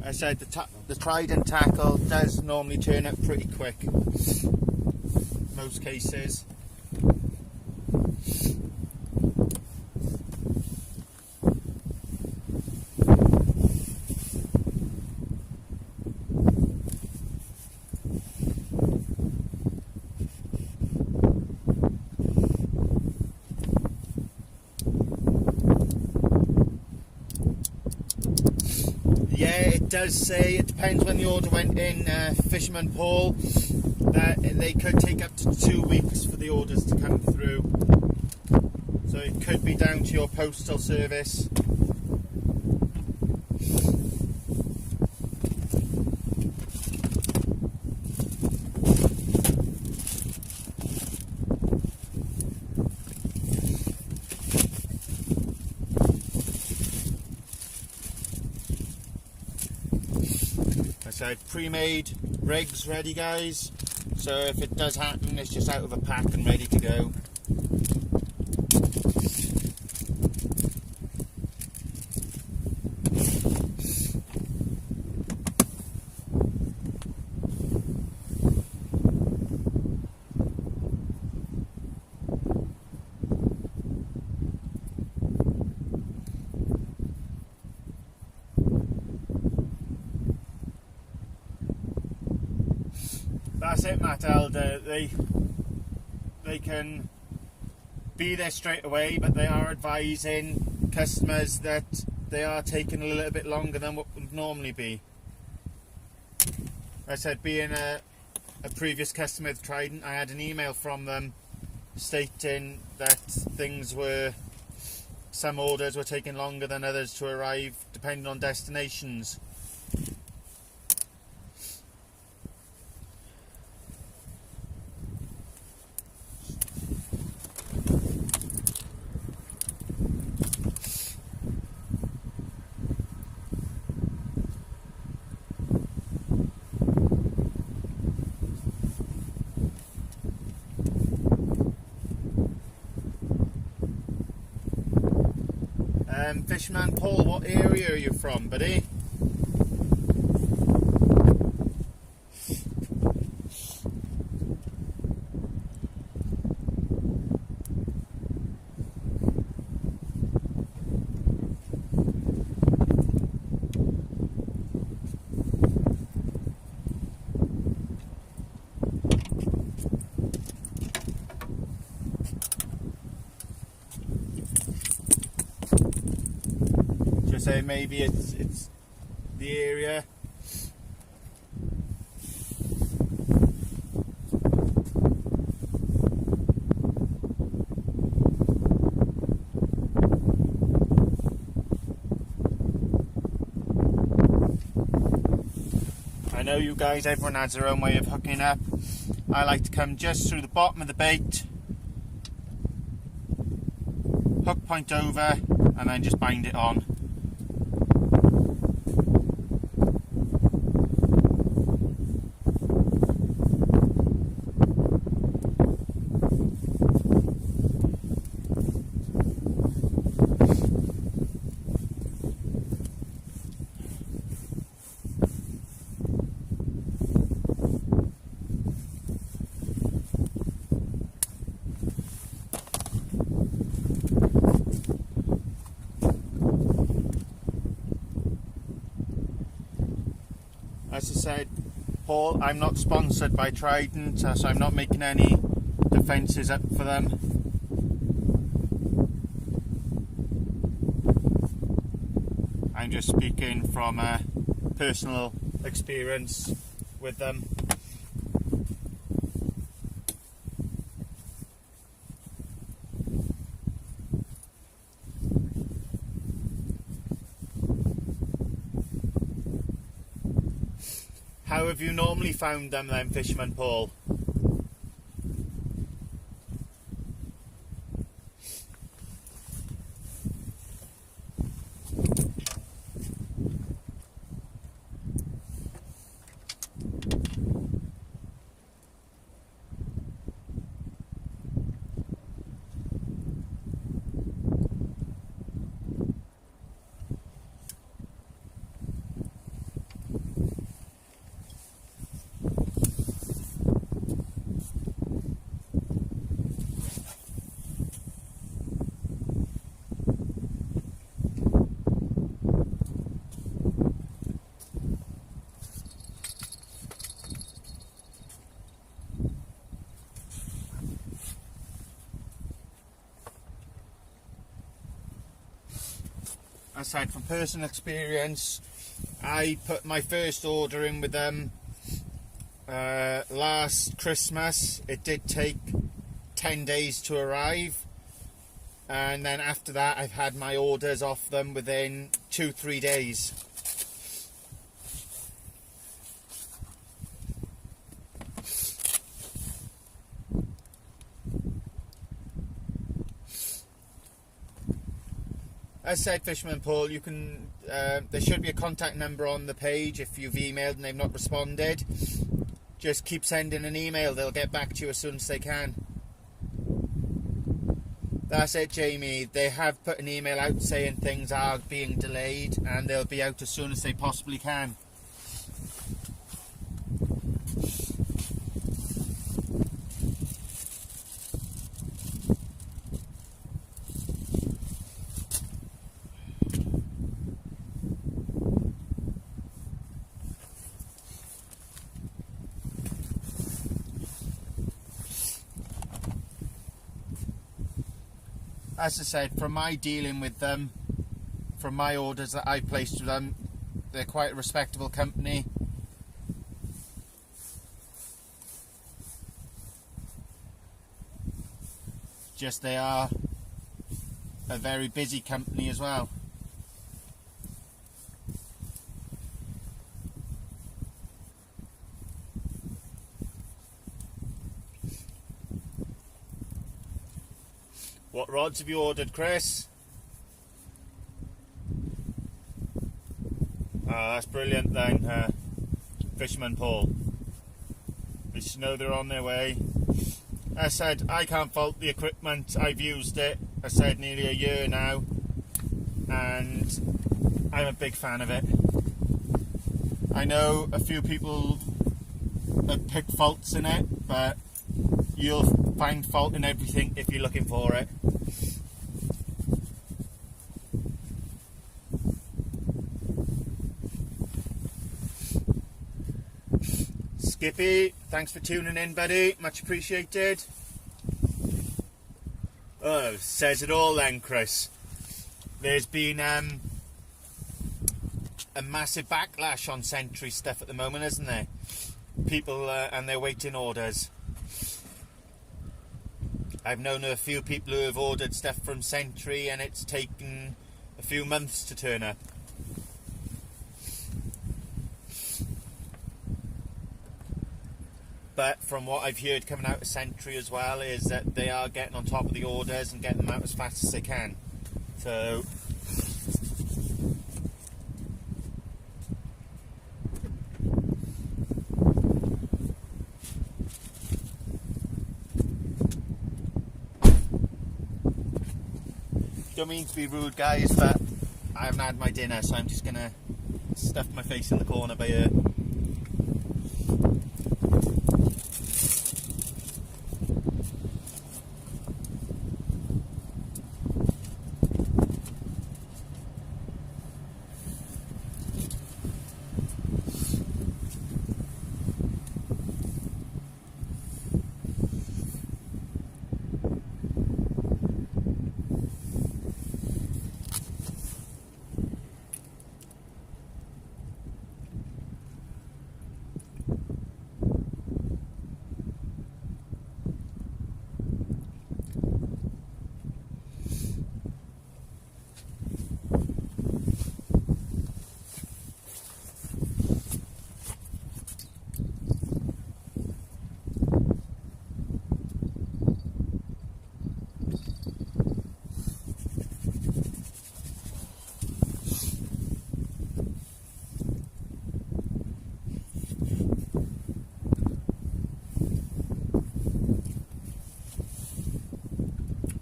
I said the Trident Tackle does normally turn up pretty quick, most cases. Yeah, it does say, it depends when the order went in, Fisherman Paul, that they could take up to 2 weeks for the orders to come through. So it could be down to your postal service. So I've pre-made rigs ready, guys, so if it does happen it's just out of a pack and ready to go. That's it, Matt Elder. They can be there straight away, but they are advising customers that they are taking a little bit longer than what would normally be. I said, being a previous customer with Trident, I had an email from them stating that some orders were taking longer than others to arrive, depending on destinations. Fisherman Paul, what area are you from, buddy? Say maybe it's the area. I know you guys, everyone has their own way of hooking up. I like to come just through the bottom of the bait, hook point over, and then just bind it on. As I said, Paul, I'm not sponsored by Trident, so I'm not making any defences up for them. I'm just speaking from personal experience with them. How have you normally found them then, Fisherman Paul? Aside from personal experience, I put my first order in with them last Christmas. It did take 10 days to arrive, and then after that I've had my orders off them within 2-3 days. As said, Fisherman Paul, you can. There should be a contact number on the page if you've emailed and they've not responded. Just keep sending an email; they'll get back to you as soon as they can. That's it, Jamie. They have put an email out saying things are being delayed, and they'll be out as soon as they possibly can. As I said, from my dealing with them, from my orders that I've placed with them, they're quite a respectable company. Just they are a very busy company as well. What rods have you ordered, Chris? Ah, that's brilliant then, Fisherman Paul. They should know they're on their way. As I said, I can't fault the equipment. I've used it, I said, nearly a year now, and I'm a big fan of it. I know a few people have picked faults in it, but you'll find fault in everything if you're looking for it. Skippy, thanks for tuning in, buddy. Much appreciated. Oh, says it all then, Chris. There's been a massive backlash on Sentry stuff at the moment, isn't there? People and their waiting orders. I've known a few people who have ordered stuff from Sentry and it's taken a few months to turn up. But from what I've heard coming out of Sentry as well is that they are getting on top of the orders and getting them out as fast as they can. So don't mean to be rude, guys, but I haven't had my dinner, so I'm just gonna stuff my face in the corner by here.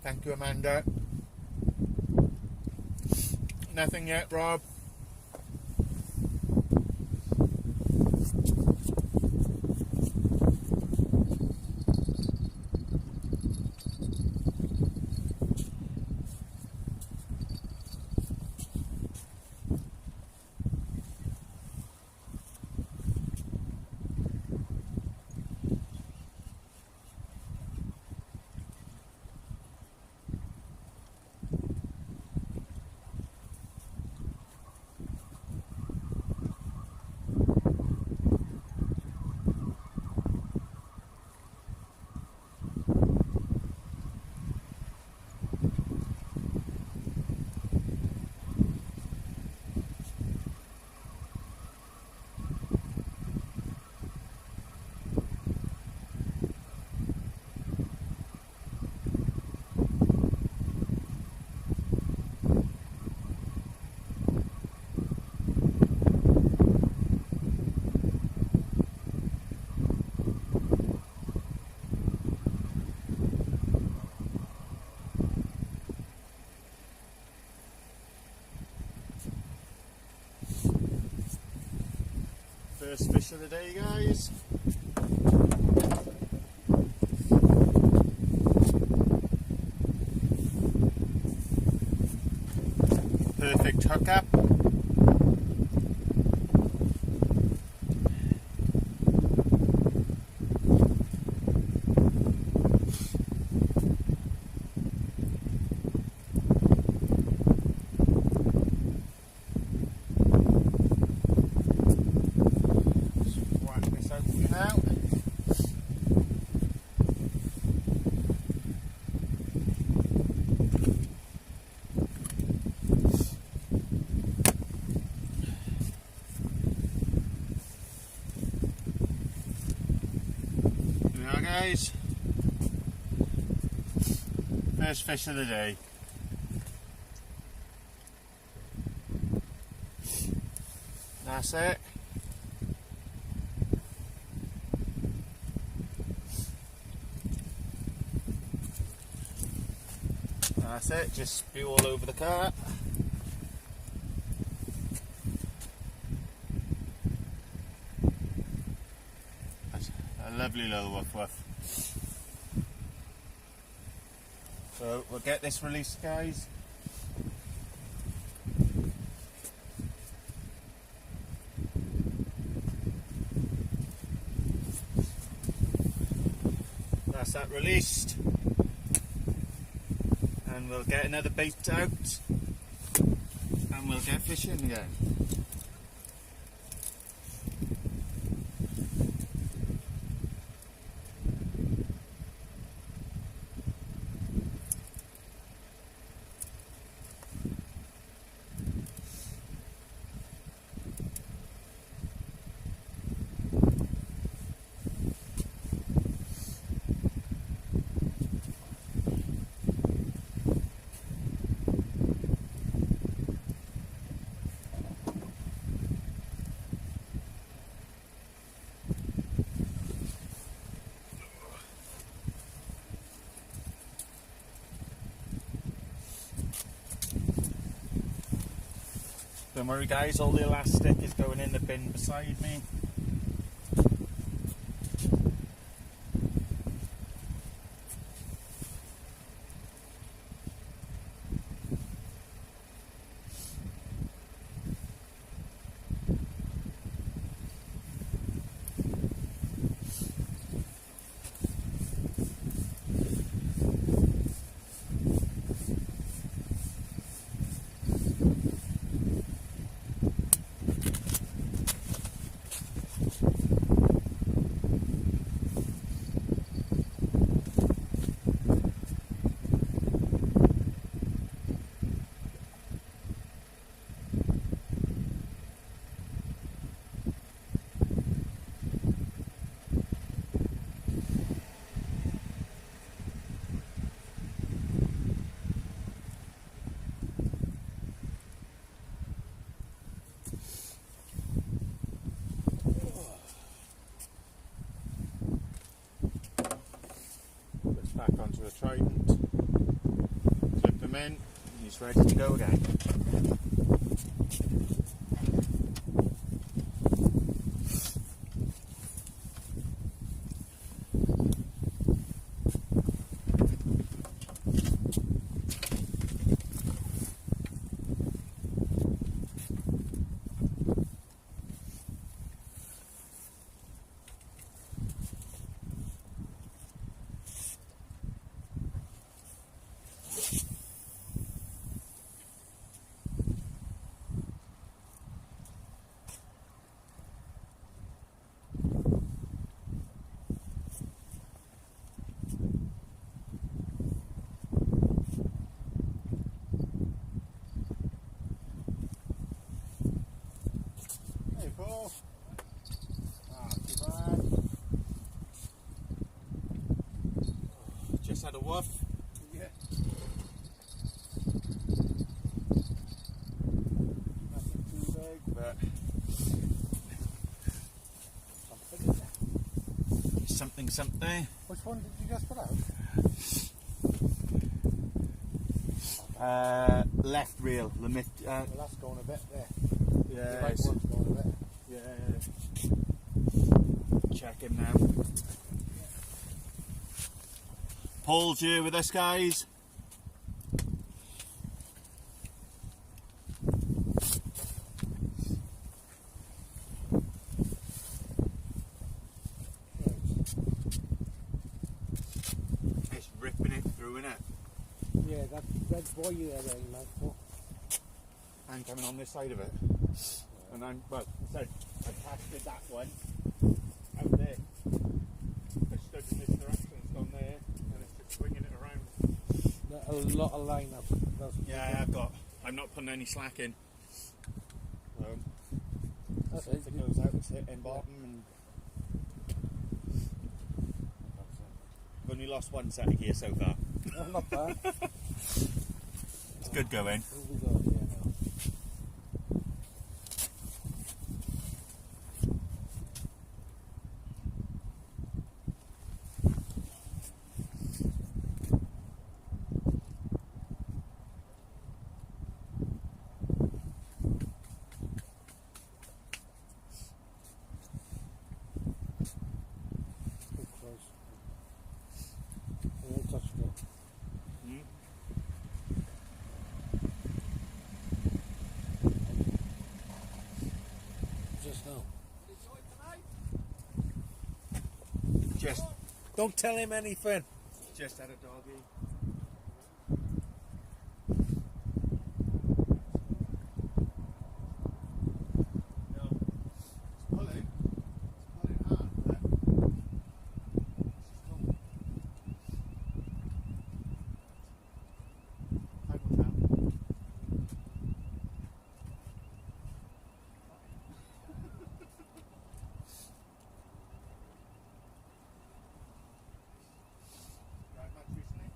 Thank you, Amanda. Nothing yet, Rob. First fish of the day, guys. Perfect hookup. Guys, first fish of the day. That's it. That's it, just spew all over the car. That's a lovely little woof woof. So we'll get this released, guys. That's that released. And we'll get another bait out. And we'll get fishing again. Don't worry guys, all the elastic is going in the bin beside me. Back onto the trident, clip him in, and he's ready to go again. Paul. Too bad. Just had a woof. Yeah. Nothing too big, but something. Which one did you just put out? Left reel. Well, that's going a bit there. Yeah. The right one's going a bit. Yeah. Check him now. Paul's here with us, guys. It's ripping it through, innit? Yeah, that red boy you there, man. I'm coming on this side of it. And I'm, well, I casted that one out there. I stood in this direction, it's gone there, and it's just swinging it around. A lot of line up. Yeah, I'm not putting any slack in. That's it goes out, it's hitting bottom, and I've only lost one set of gear so far. Not bad. It's good going. Just don't tell him anything. Just had a doggy. No, it's pulling. It's pulling hard, but I will tell. Right, much recently?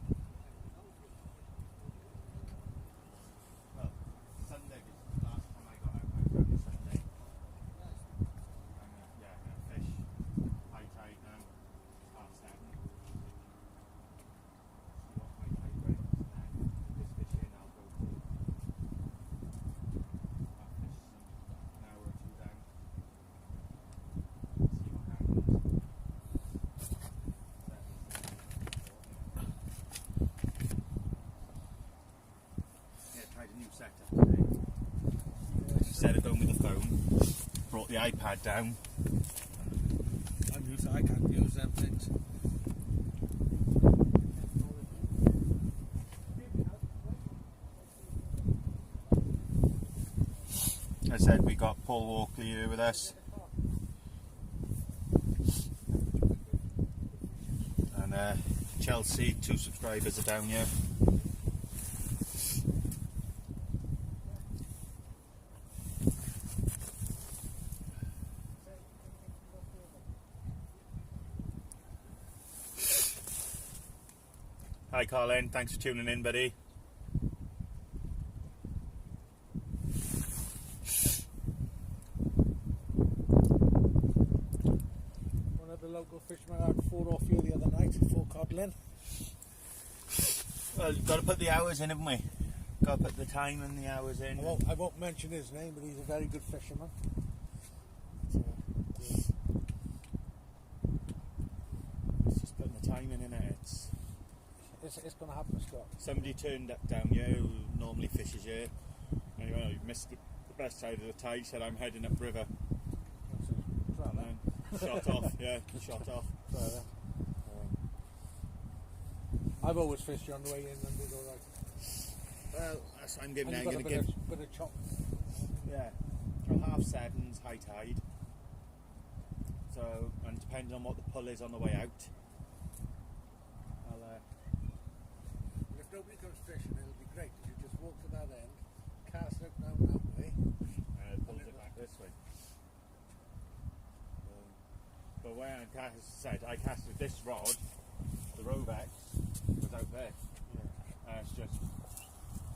the iPad down. I can't use them things. As I said, we got Paul Walkley here with us. And Chelsea, 2 subscribers are down here. Hi Colin, thanks for tuning in, buddy. One of the local fishermen had 4 off you the other night for codling. Well, you've got to put the hours in, haven't we? Got to put the time and the hours in. I won't mention his name, but he's a very good fisherman. It's just putting the time in, innit? It's going to happen, Scott. Somebody turned up down here who normally fishes here. And he went, oh, you missed the best side of the tide. He said, I'm heading up river. And then shot off, yeah, shot off. I've always fished on the way in and did alright. Well, that's what I'm giving And now. you've I'm got going a to give, bit of chop. yeah, till 7:30 high tide. So, and depending on what the pull is on the way out, I'll If nobody comes fishing, it'll be great. You just walk to that end, cast it down that way. pull it back this way. But when I said I casted this rod, the Rovex was out there. Yeah. It's just, as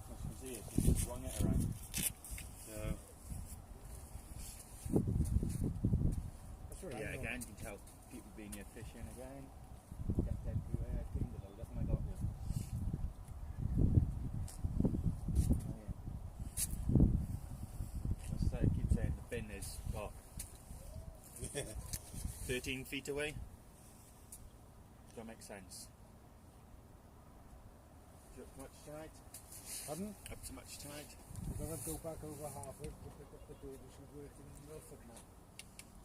you can see, it's just swung it around. So, That's right. yeah, again, you can tell people being here fishing again. Get everywhere. I cleaned it all up when I got here. Oh, yeah. As I keep saying, the bin is, what, 13 feet away? Does that make sense? Is it up to much tonight? Pardon? Up to much tonight? We're going to go back over halfway to pick up the baby. She's working in Milford now.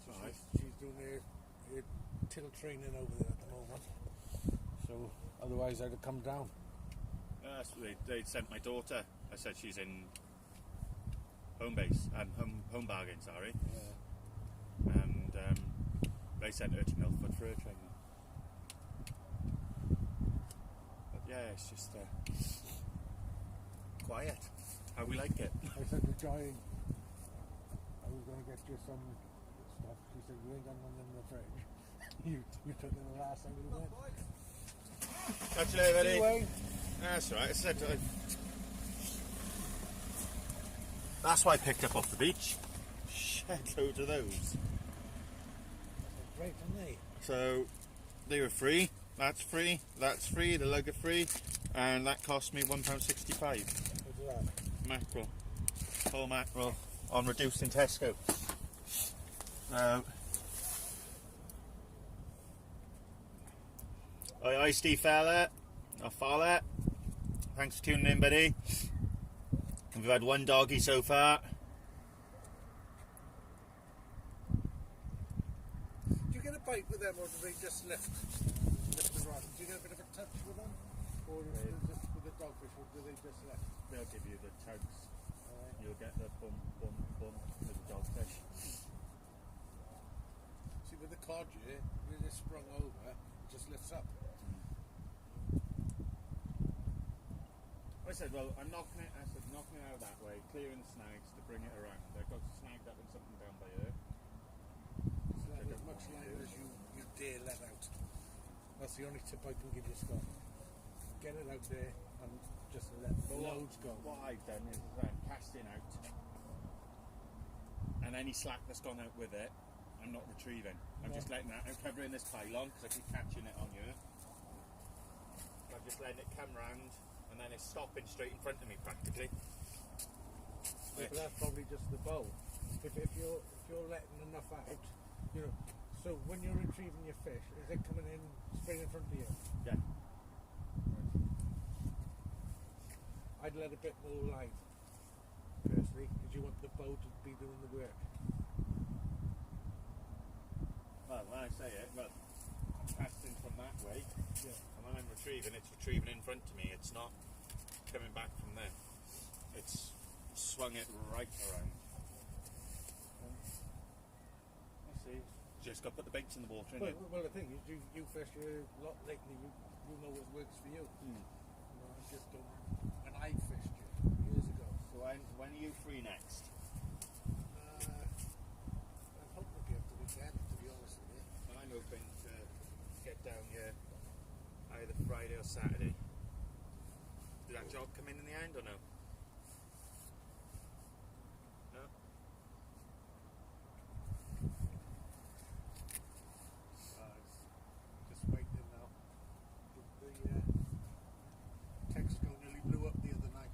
So Right. she's doing her till training over there at the moment. So otherwise I'd have come down. That's what they sent my daughter. I said she's in home base, home bargain, sorry. Yeah. And they sent her to Milford for her training. But yeah, it's just quiet. How we like it. I said to Joy, I was going to get you some stuff. She said, you ain't got none in the fridge. you took them the last time we went. Catch you later, buddy. Anyway, That's right. I said that's why I picked up off the beach. Shed loads of those. great, aren't they? So they were free. That's free. That's free. The lug are free, and that cost me £1.65. What's that? Mackerel, whole mackerel on reduced in Tesco. Oi, Steve fella, or fella. Thanks for tuning in, buddy. We've had one doggy so far. Do you get a bite with them, or do they just lift the rod? Do you get a bit of a touch with them, or is it just with the dogfish, or do they just lift? They'll give you the tugs. You'll get the bum bum bum with the dogfish. See, with the cod, when it's sprung over, it just lifts up. I said, well, I'm knocking it. I said, knocking it out that way, clearing the snags to bring it around. I've got snagged up in something down by here. Just let as much line as you dare let out. That's the only tip I can give you, Scott. Get it out there and just let loads go. What I've done is I'm casting out, and any slack that's gone out with it, I'm not retrieving. I'm just letting that. I'm covering this pylon because I keep catching it on here. I'm just letting it come round, and then it's stopping straight in front of me practically. Yeah, but that's probably just the bow. If you're letting enough out, you know. So when you're retrieving your fish, is it coming in straight in front of you? Yeah. I'd let a bit more line, personally, because you want the bow to be doing the work. when I say it, but I'm casting from that way, Yeah. and when I'm retrieving, it's retrieving in front of me. It's not coming back from there. It's swung it right around. I see. Just got to put the baits in the water, innit? Well, the thing is, you fish a lot lately. You know what works for you. Mm. You know, I just don't. And I fished you years ago. So when are you free next? I'm hoping to be able to weekend, to be honest with you. I'm hoping to get down here either Friday or Saturday. Did that job come in the end or no? No? Just waiting now. The Texaco nearly blew up the other night.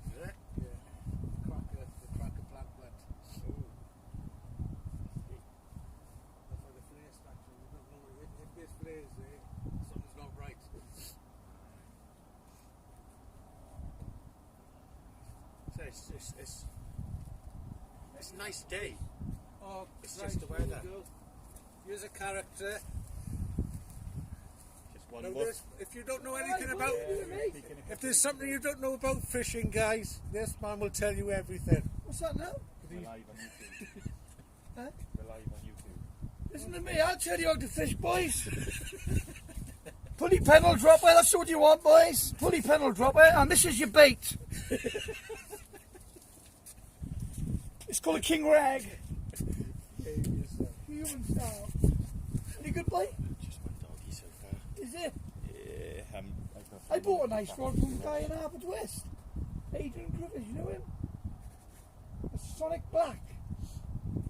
Is it? Yeah. The cracker plant went. Ooh. That's why the flare structure. We don't know if this flares there, something's not right. So it's a nice day. Oh, It's right, just the here we weather. go. Here's a character. Just one Now more. if you don't know anything about, Speaking of- if there's something you don't know about fishing, guys, this man will tell you everything. What's that now? We're live on YouTube. Huh? We're live on YouTube. Listen to me, I'll tell you how to fish, boys. Pulley pedal dropper, that's what you want, boys. Pulley pedal dropper, and this is your bait. It's called a king rag. Human style. Any good, boy? Just one doggy so far. Is it? Yeah, I bought a nice rod from a guy in Harvard West. Adrian Griffiths, you know him? A Sonic Black.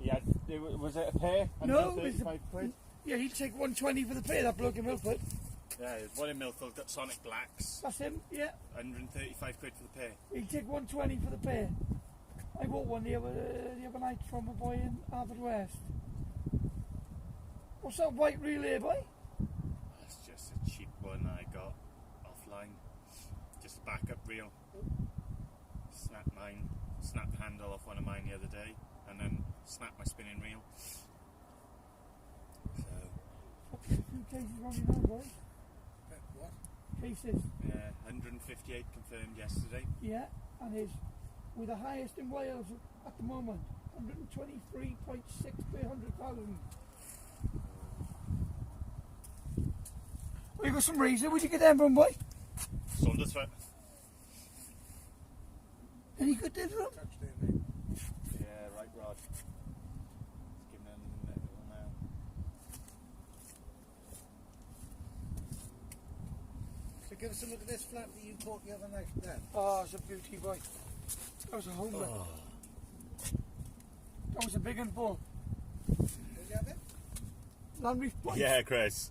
Yeah, was it a pair? No, 135 quid? Yeah, he'd take 120 for the pair, that bloke in Milford. Yeah, one in Milford got Sonic Blacks. That's him, yeah. 135 quid for the pair. He'd take 120 for the pair. I bought one the other night from a boy in Harvard West. What's that white reel here, boy? That's just a cheap one I got offline. Just a backup reel. Snapped the handle off one of mine the other day, and then snapped my spinning reel. So, A few cases running now, boy. What? Cases, yeah, 158 confirmed yesterday. yeah, and is with the highest in Wales at the moment, 123.6 per 100,000. Oh, you got some razor? Where'd you get them from, boy? Saunders foot. Any good, did them? Touch there, mate. Yeah, right rod. Let's give them a little now. So give us a look at this flat that you caught the other night then. Oh, it's a beauty, boy. That was a homer. Oh. That was a big and bull. Did you have it? Land reef point. Yeah, Chris.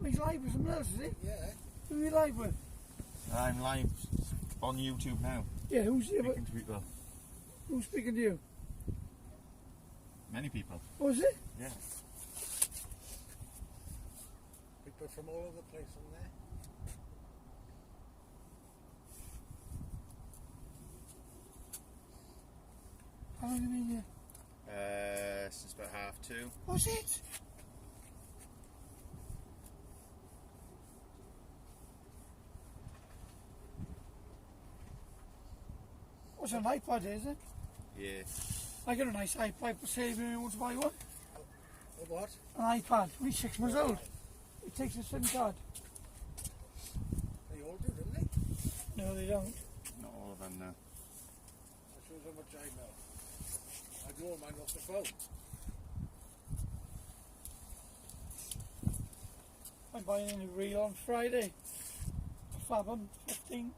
Oh, he's live with someone else, is he? Yeah. Who are you live with? I'm live on YouTube now. Yeah, who's Speaking to people. who's speaking to you? Many people. Oh, is it? Yeah. People from all over the place on there. How long have you been here? Since about 2:30. Was it? What's an iPad, is it? Yeah. I got a nice iPad for sale if anyone wants to buy one. A what? An iPad, only 6 months old. It takes a SIM card. They all do, don't they? No, they don't. Not all of them now. That shows how much I know. I do all mine off the phone. I'm buying a new reel on Friday. A Fathom 15.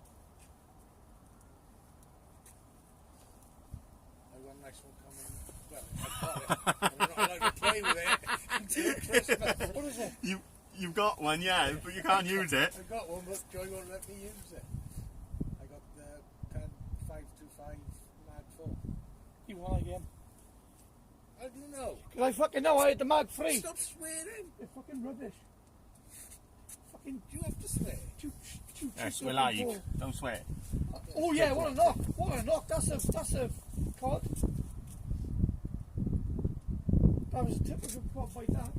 I got a nice one coming. Well, I've got it. I'm not allowed to play with it until Christmas. What is it? You've got one, yeah, but you can't use it. I got one, but Joy won't let me use it. I got the Pen 525 Mag 4. You want again? How do you know? Because I fucking know I had the Mag 3. Stop swearing. They're fucking rubbish. Fucking Do you have to swear? too Yes, cheap we're looking live. ball. Don't swear. Oh yeah, what a knock! What a knock! That's a cod. That was a typical cod bite, that.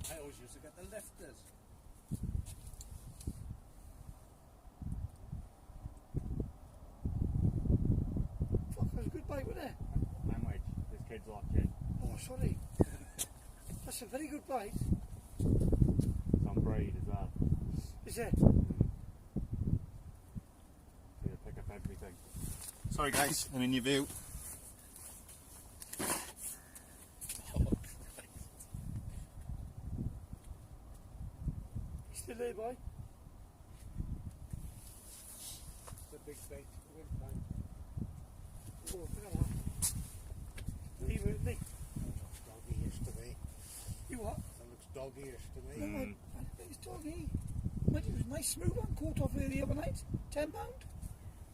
I always used to get the lifters. Fuck, that was a good bite, wasn't it? Language. This kid's watching. Oh, sorry. That's a very good bite. It's on braid as well. Is it? So you pick up everything. Sorry guys, I'm in your view. Still there, boy? It's a big bait. Wind bite. Oh, look at that. Leave it with me. Looks doggy-ish to me. You what? That looks doggy-ish to me. No, I think it's doggy. But it was a nice smooth one caught off here the other night. £10.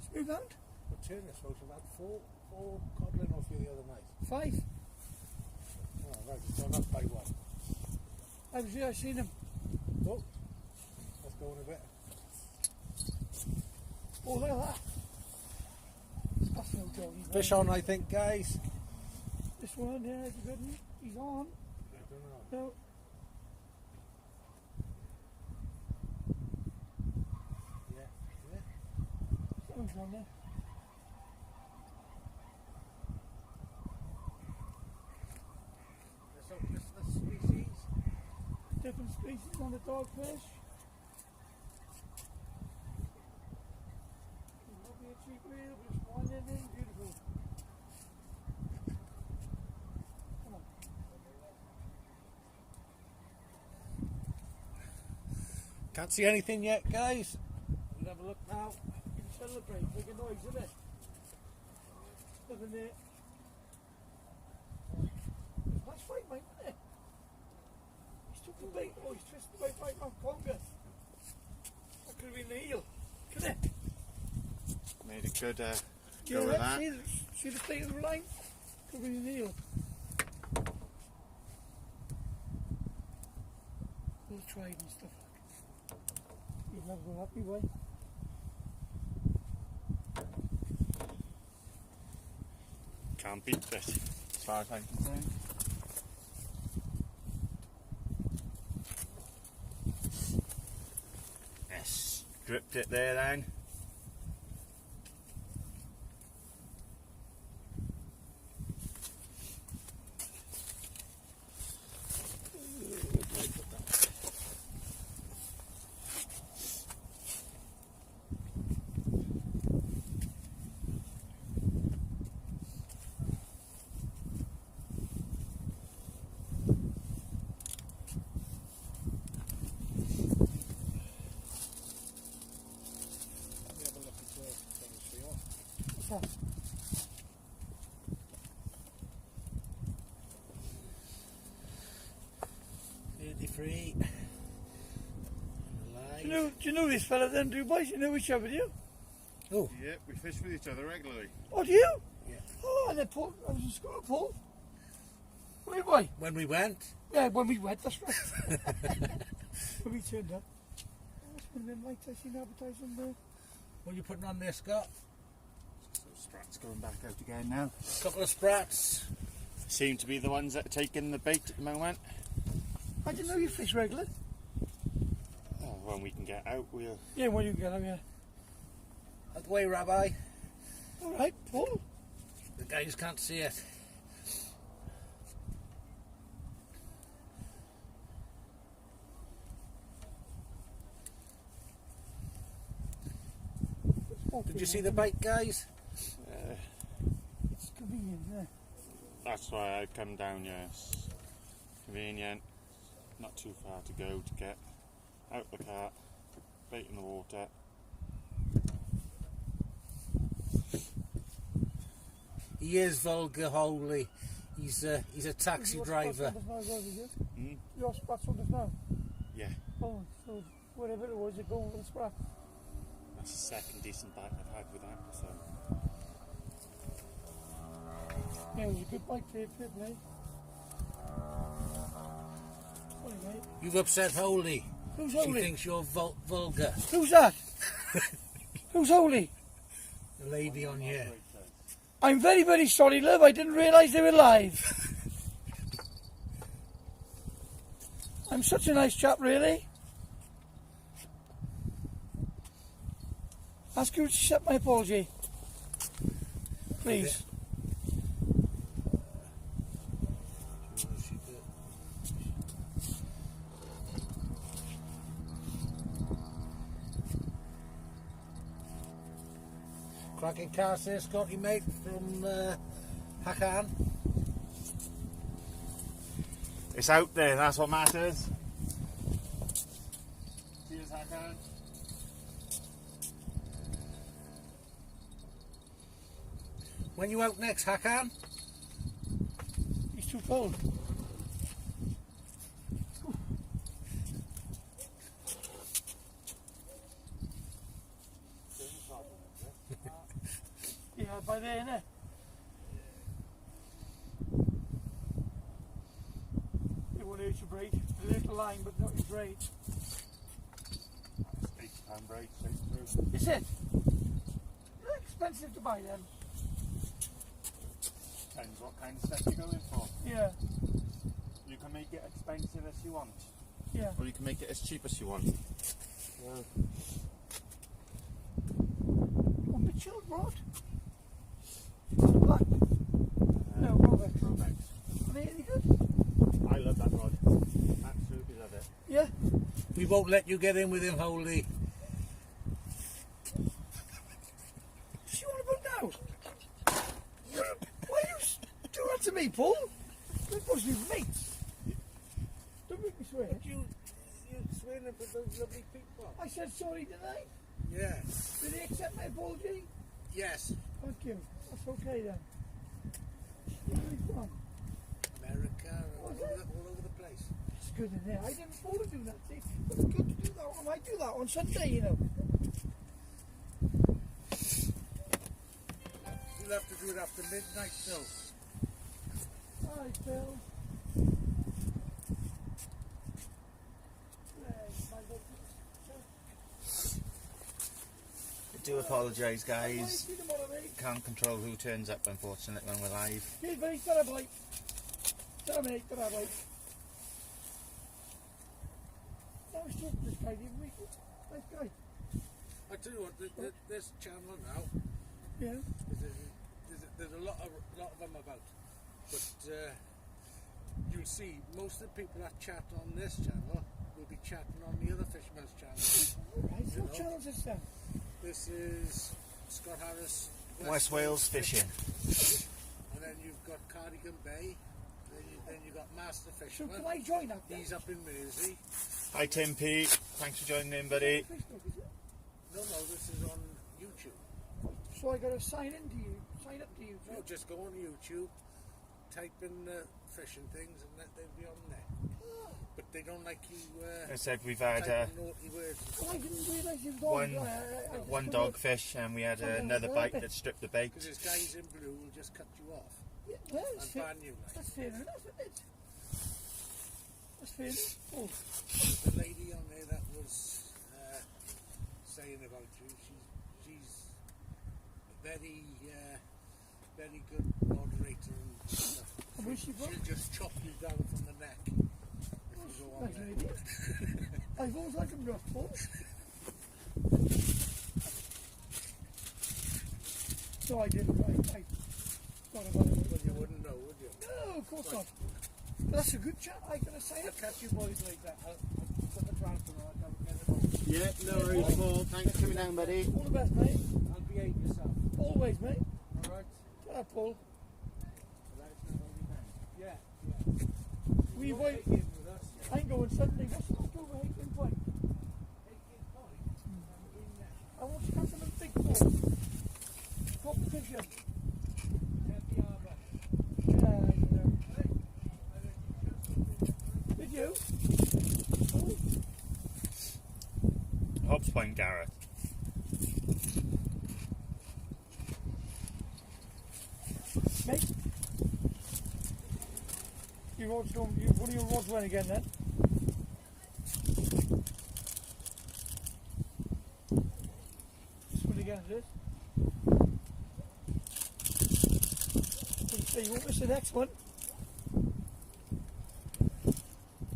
Smooth hound. But Turner's supposed to have had four codling off you the other night. 5. Oh, right, it's gone up by one. I was here, I seen him. Oh, let's go in a bit. Oh, look at that. That's no doggy. Fish on, I think, guys. This one, yeah, is a good one. He's on. I don't know. No. Yeah. Someone's on there. This the species. Different species on the dogfish. Lovely a cheap reel, but it's one in there, beautiful. Come on. Can't see anything yet, guys. We'll have a look now. You can celebrate, make a noise, isn't it? Nothing there. That's fine, mate, isn't it? He's took the bait, oh, he's twisted the bait right on Conger. That could have been the eel, couldn't it? Made a good go with that. See the state of the line? Could have been the eel. We'll try it and stuff. You'll never go happy way. Can't beat this, as far as I'm concerned. Yes, dripped it there then. What's that? Free. Do you know this fella then, do you boys? You know each other, do you? Oh. Yep, we fish with each other regularly. Oh, do you? Yeah. Oh, and then Paul, I was in school with Paul. Wait, boy. When we went. Yeah, when we went, that's right. When we turned up. Oh, it's one of them lights I seen advertised on there. What are you putting on there, Scott? So Sprat's going back out again now. A couple of sprats. Seem to be the ones that are taking the bait at the moment. I didn't know you fish regular. Oh, when we can get out, we'll... Yeah, when you get out, yeah. Out the way, Rabbi. All right, Paul. The guys can't see it. Did you see the bait, guys? It's convenient, yeah. That's why I come down, yes. Convenient. Not too far to go to get out the cart, bait in the water. He is vulgar, holy. He's a taxi driver. Hmm? Your sprat's on the snow? Yeah, Oh, so whatever it was, you're going with the sprat. that's the second decent bite I've had with that, so... Yeah, it was a good bite for you, mate. Sorry, mate. You've upset Holy. Who's She Holy? thinks you're vulgar. Who's that? Who's Holy? The lady on here. I'm very, very sorry, love. I didn't realise they were live. I'm such a nice chap, really. Ask you to accept my apology. Please. Cracking cast there, Scotty, mate, from Hakan. It's out there, that's what matters. Cheers, Hakan. When you out next, Hakan? He's too cold. Yeah, by there, innit? It won't hurt your braid. A little line, but not your braid. £8 braid straight through. Is it? They're expensive to buy them. Depends what kind of stuff you're going for. Yeah, You can make it expensive as you want, yeah. or you can make it as cheap as you want. Oh, Mitchell rod. Black. No, Robert. Robex. Are they any good? I love that rod. Absolutely love it. Yeah. We won't let you get in with him, Holy. What you want about now? Why you do that to me, Paul? We're supposed to be mates. Don't make me swear. You swearing for those lovely people. I said sorry, didn't I? Yeah. Did they accept my apology? Yes. Thank you. That's okay then. Where are you from? America, all over the place. It's good in there. I didn't want to do that, see? But it's good to do that. I might do that on Sunday, you know. You'll have to do it after midnight, though. Hi, Phil. I do apologise, guys. See tomorrow, mate. Can't control who turns up, unfortunately, when we're live. Hey, mate. Ta-ra, boy. Ta-ra, mate. Ta-ra, boy. I was talking to this guy the other week. Nice guy. I tell you what, this channel now, Yeah. there's a lot of them about. But you'll see, most of the people that chat on this channel will be chatting on the other fisherman's channel. Alright, so You what know. channel is this then? This is Scott Harris West Wales fishing. and then you've got Cardigan Bay, then you've got Master So Fisherman. can I join that then? He's up in Mersey. Hi, Tim P. Thanks for joining in, buddy. Facebook, is it? No, this is on YouTube. So I got to sign up to you. No, just go on YouTube, type in fishing things, and they'll be on there. But they don't like you. I said we've had typing naughty words. Well, I didn't realise you was on. one dogfish, and we had another bite that stripped the bait. Because this guys in blue will just cut you off Yeah, well, that's and fair. ban you. Like. That's fair enough, isn't it? That's fair enough. Oh, There's the lady on there that was saying about you. She's a very good moderator and stuff. and where's she from? She'll just chop you down from the neck if you go on Nice there. lady. I've always liked them rough, Paul. So I didn't. I thought about it. Well, you wouldn't know, would you? No, of course not. But that's a good chat. I gotta say I'll it. catch you boys like that. I'll put the transfer on. I'll get it over. Yeah, no worries, Paul. Thanks for coming down, buddy. All the best, mate. I'll behave yourself. Always, mate. Alright? Ta-ra, Paul. Yeah. We You'll wait. take in with us. I'm going Sunday. What's the October 18th point? I want to catch them in big boat. Competition. Yeah, I know. Did you? Oh, Hobbs Point, Gareth. mate. One of your rods went again then? This one again, is it? So you won't miss the next one.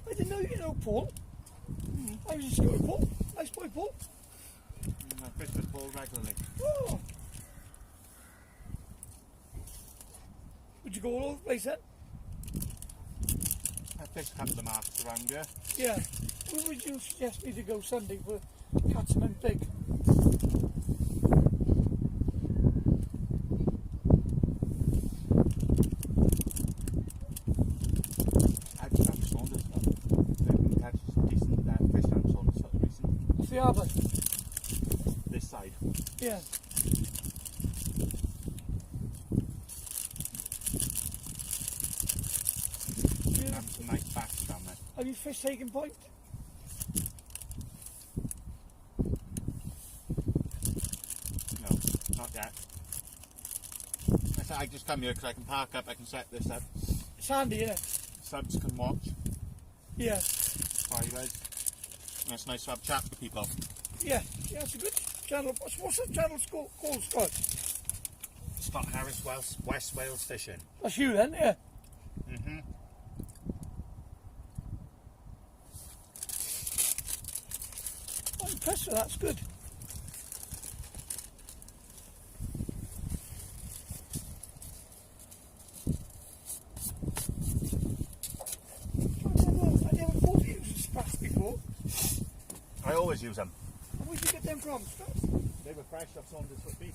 I didn't know you know Paul. I was in school with Paul. Nice boy, Paul. I fish with Paul regularly. Oh. Would you go all over the place then? I fish a couple of markets around here. Yeah. Where would you suggest me to go Sunday for catchman pig? I've done Saunders though. They've been catching some decent fish down Saunders for the recent. Off the harbour? This side. Yeah. And some nice bats down there. Have you fished Hagen Point? No, not yet. I just come here because I can park up, I can set this up. It's handy, isn't it? Subs can watch. Yeah. Drivers. And it's nice to have chat with people. Yeah. Yeah, it's a good channel. What's the channel called, Scott? Scott Harris, West Wales Fishing. That's you then, yeah. Mm-hmm. I'm impressed with that, that's good. I never thought you used spats before. I always use them. Where'd you get them from, Scott? They were fresh off Saunders Foot Beach.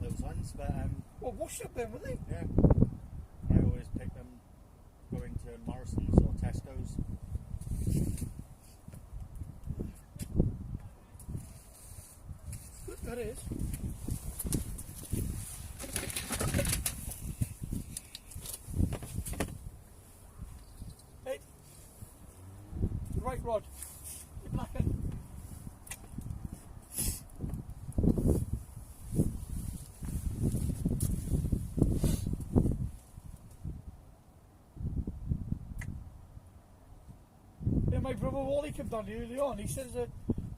Those ones, but Well, washed up then, were they? yeah. I always pick them going to Morrison's or Tesco's. Good, that is. Hey. The right rod. The black end. Yeah, my brother Wally came down here early on. He said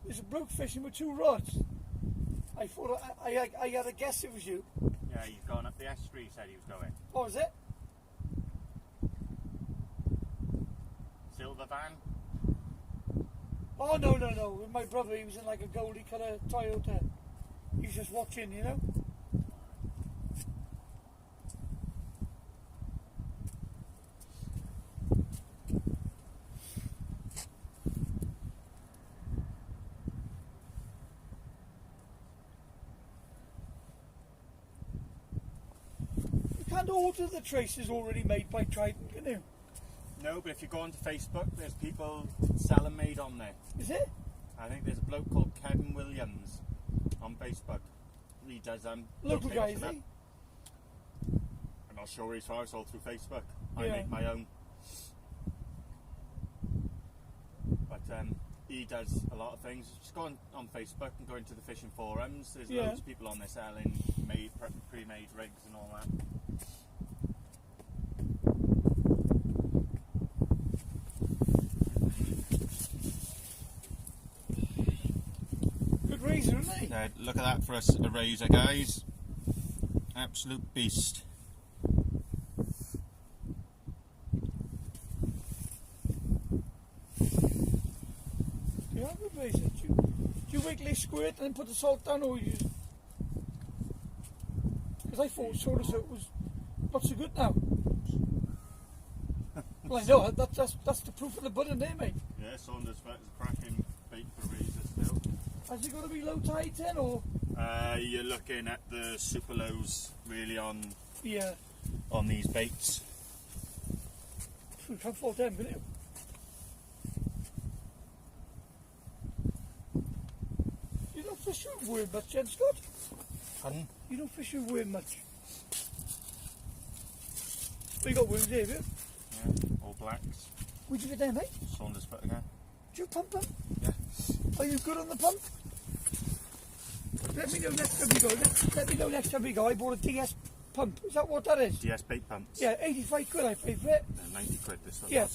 there's a bloke fishing with 2 rods. I thought I had a guess it was you. Yeah, he's gone up the estuary, he said he was going. What was it? Silver van? Oh no. With my brother, he was in like a goldy colour Toyota. He was just watching, you know. You can't order the traces already made by Trident, can you? No, but if you go onto Facebook, there's people sell them made on there. Is it? I think there's a bloke called Kevin Williams on Facebook. He does Local guy, rotates is them he? up. I'm not sure he's far, it's all through Facebook. I Yeah. make my own. But he does a lot of things. Just go on Facebook and go into the fishing forums. There's Yeah. loads of people on there selling pre-made rigs and all that. Good razor, isn't he? Look at that for a razor, guys. Absolute beast. Yeah, good razor. Do you wiggly squirt and then put the salt down, or you just... Because I thought soda soap was not so good now. Well, I know, that's the proof of the pudding there, mate. Yeah, Saunders Vet is a cracking bait for a razor still. Has it got to be low tide then, or...? You're looking at the super lows really on Yeah. these baits. You can't fault them, can you? You don't fish with worm much, Jen Scott? Pardon? You don't fish with worm much. Well, you got worms here, have you? Yeah, all blacks. Where'd you get them, mate? Saunders Vet again. Do you pump them? Yeah. Are you good on the pump? Let me know next time we go. Let me know next time we go. I bought a DS pump. Is that what that is? DS bait pumps. Yeah, 85 quid I paid for it. 90 quid this one. Yeah.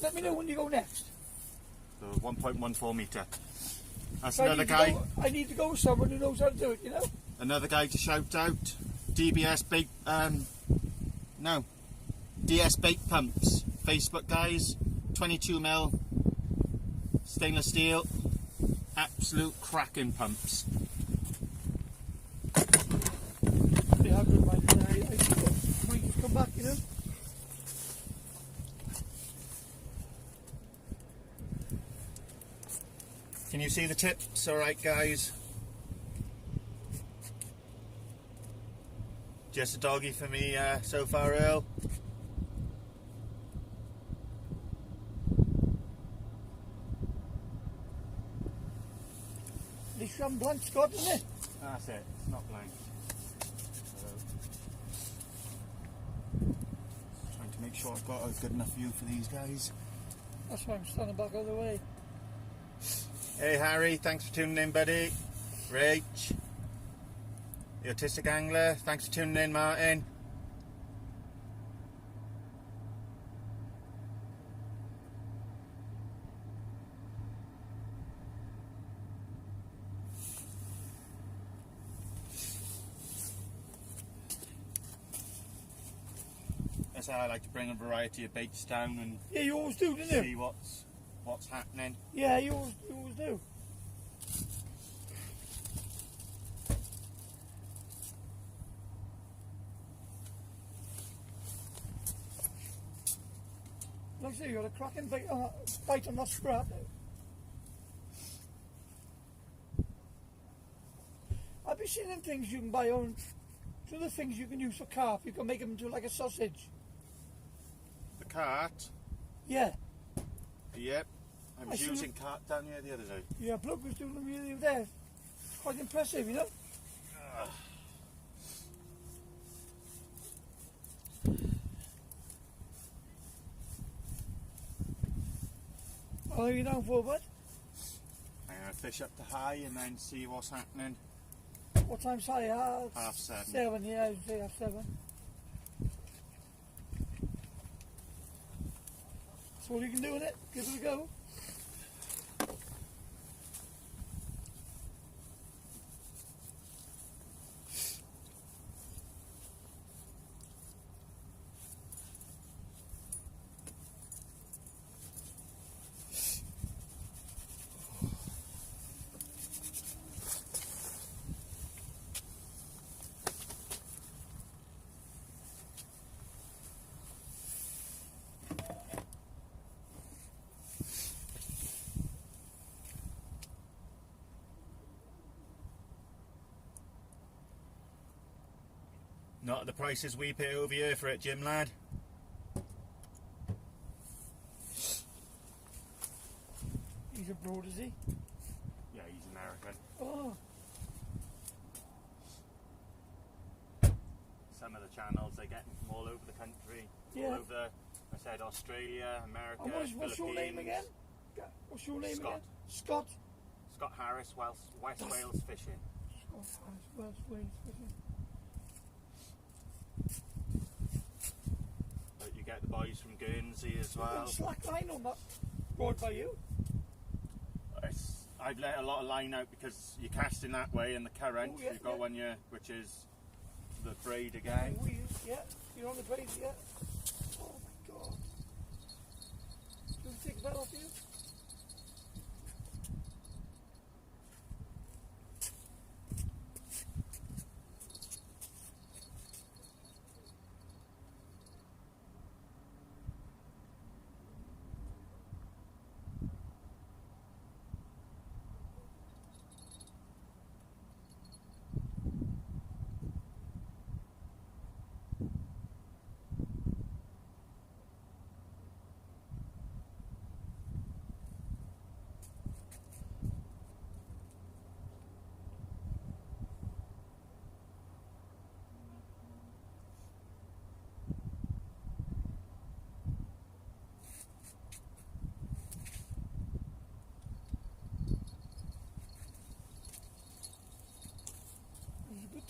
Let me know when you go next. So 1.14 metre. That's So another guy. I need to go with someone who knows how to do it, you know? Another guy to shout out. DBS bait, no, DS bait pumps. Facebook guys, 22mm stainless steel, absolute cracking pumps. They are good, man. I might just come back, you know. Can you see the tips? Alright guys. Just a doggy for me so far, Earl. At least you haven't blanked, Scott, isn't it? That's it, it's not blank. Trying to make sure I've got a good enough view for these guys. That's why I'm standing back all the way. Hey Harry, thanks for tuning in, buddy. Rach, the autistic angler, thanks for tuning in, Martin. That's how I like to bring a variety of baits down and Yeah, you always do, didn't you? see what's happening. Yeah, you always do. Like I say, you got a cracking bite on that scrap. I've been seeing them things you can buy on. So the things you can use for carp, you can make them into like a sausage. The cart, Yeah. yep. I was I see using cart down here the other day. Yeah, bloke was doing them the other day. Quite impressive, you know. How are you down for, bud? I'm going to fish up to high and then see what's happening. What time's high? 7:30. 7, yeah, I would say 7. That's all you can do with it. Give it a go. Not at the prices we pay over here for it, Jim lad. He's abroad, is he? Yeah, he's American. Oh, Some of the channels they get them from all over the country. Yeah. All over, I said Australia, America, and what's your name again? What's your name Scott. again? Scott. Scott Harris, West Wales Fishing. Scott Harris, West Wales Fishing. But you get the boys from Guernsey as well. Slack line on that brought by you. I've let a lot of line out because you're casting that way in the current. Oh, yeah, You've got yeah. one here, which is the braid again. Yeah, you're on the braid, yeah. Oh my god. Do you take that off you?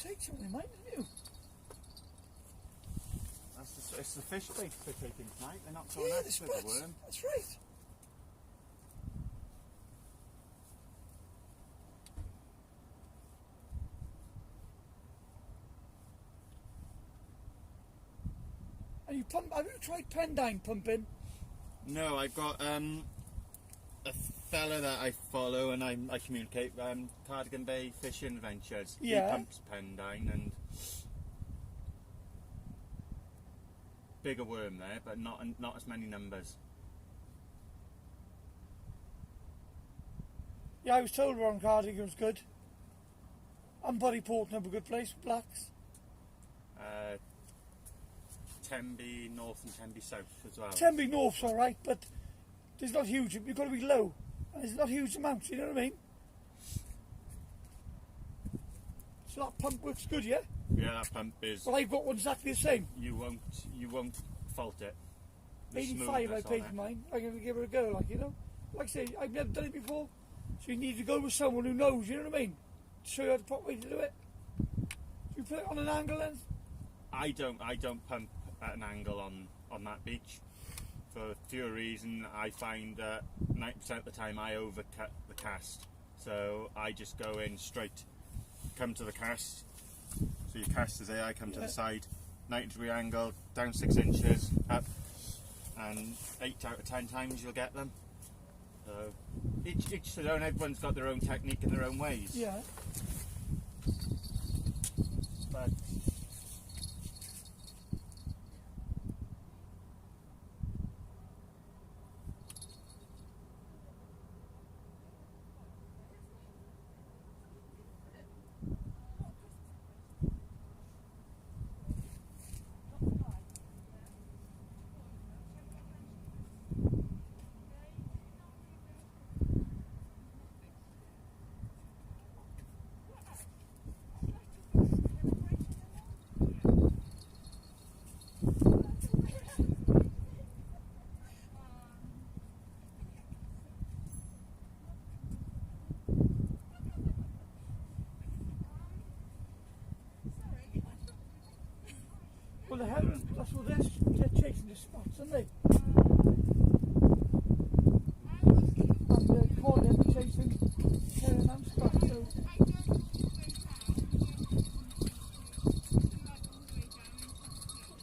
Take some of them, mate, didn't you? It's the fish bait they're taking tonight. They're not going Yeah, out the with the spuds. worm. That's right. Have you tried Pendine pumping? No, I've got a fella that I follow and I communicate. Cardigan Bay Fishing Adventures. Yeah. He pumps Pendine and bigger worm there, but not as many numbers. Yeah, I was told Ron Cardigan was good. And Buddy Portnub a good place for blacks. Tenby North and Tenby South as well. Tenby North's alright, but there's not huge, you've got to be low. And there's not huge amounts, you know what I mean? So that pump works good, yeah? Yeah, that pump is. Well, I've got one exactly the same. You won't fault it. The 85 I smoothness on paid it. for mine. I'm going to give it a go, like, you know? Like I say, I've never done it before. So you need to go with someone who knows, you know what I mean? To show you how the proper way to do it. You put it on an angle then? I don't pump at an angle on that beach. For a few reasons, I find that 90% of the time I overcut the cast. So I just go in straight, come to the cast. So your cast is there, I come to the side, 90-degree angle, down 6 inches, up, and 8 out of 10 times you'll get them. So each to their own, everyone's got their own technique and their own ways. Yeah. But Well, the herons, that's what they're chasing the spots, aren't they? And the cod are chasing heron and spots, so...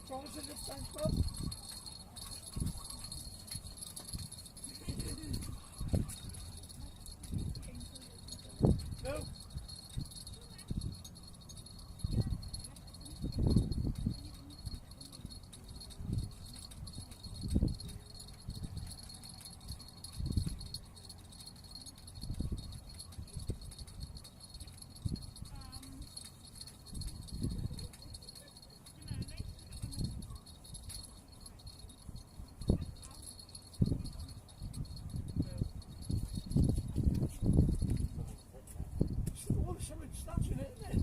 Promise it this time, Bob? No. Something snatching it, isn't it?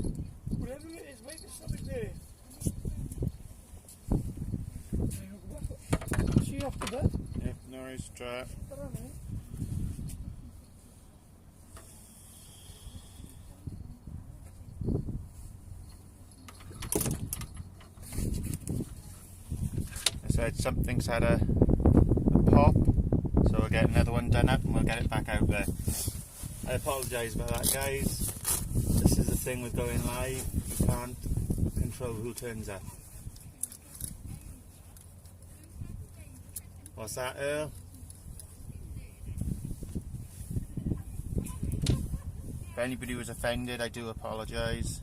Whatever it is, mate, there's something there. See you off the bed? yeah, no worries, try it. Put on there. I said something's had a pop, so we'll get another one done up and we'll get it back out there. I apologise about that, guys. This is the thing with going live, you can't control who turns up. What's that, Earl? If anybody was offended, I do apologise.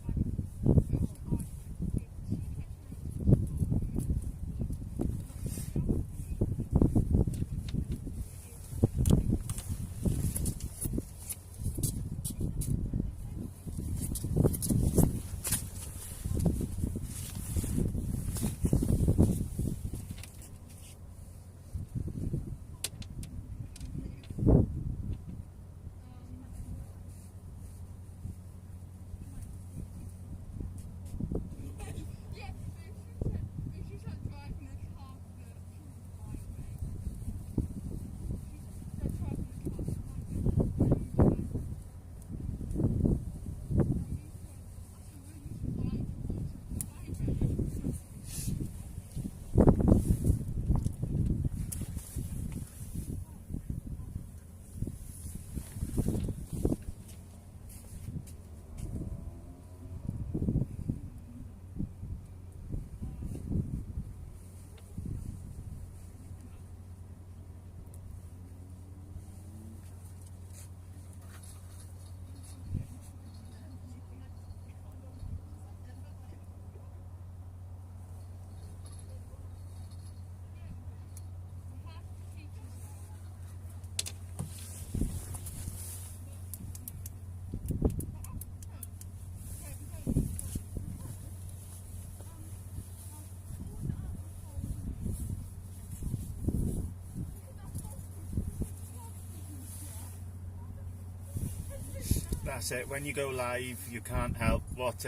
That's it, when you go live you can't help what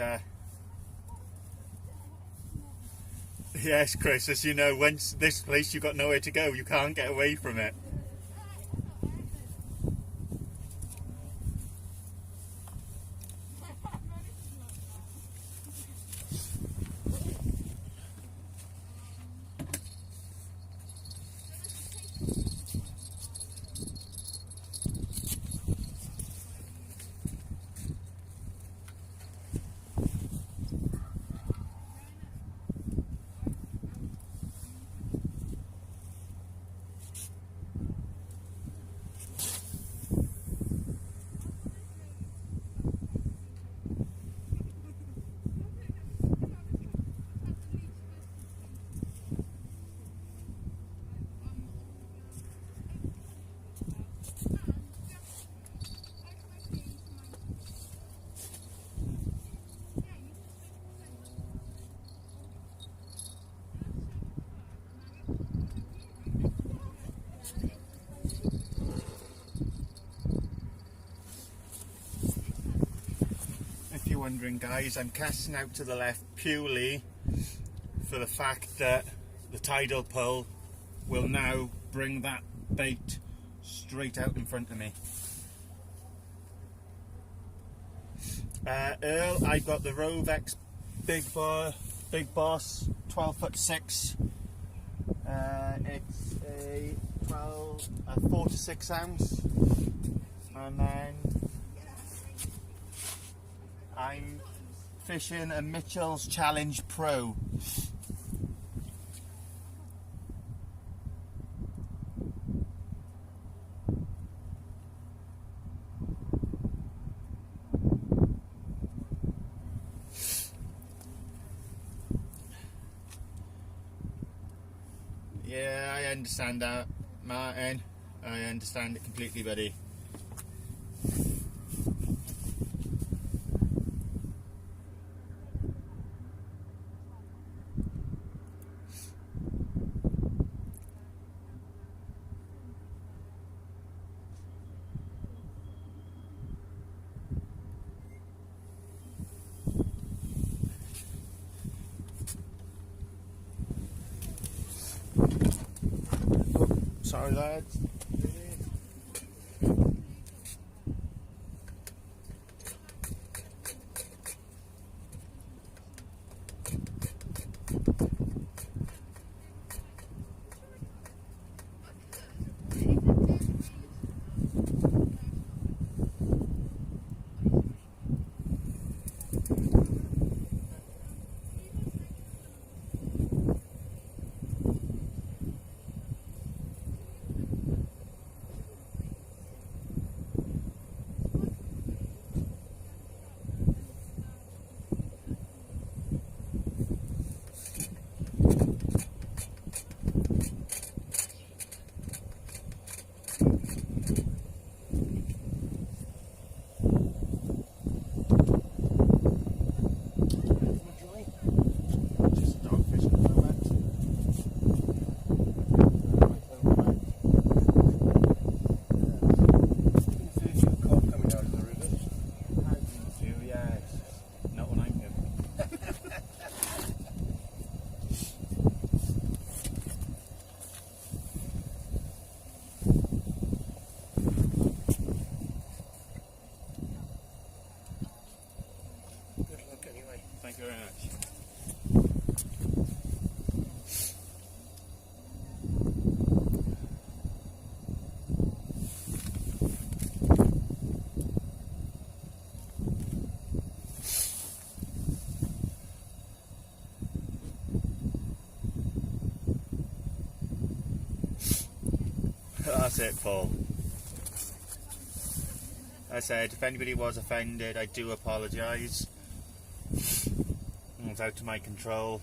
yes Chris, as you know, once this place you've got nowhere to go, you can't get away from it. Wondering guys, I'm casting out to the left purely for the fact that the tidal pull will now bring that bait straight out in front of me. Earl, I've got the Rove X Big Boss 12'6". It's a 4 to 6 ounce, and then I'm fishing a Mitchell's Challenge Pro. Yeah, I understand that, Martin. I understand it completely, buddy. Sorry lads. Thank you very much. That's it, Paul. I said, if anybody was offended, I do apologise. It was out of my control.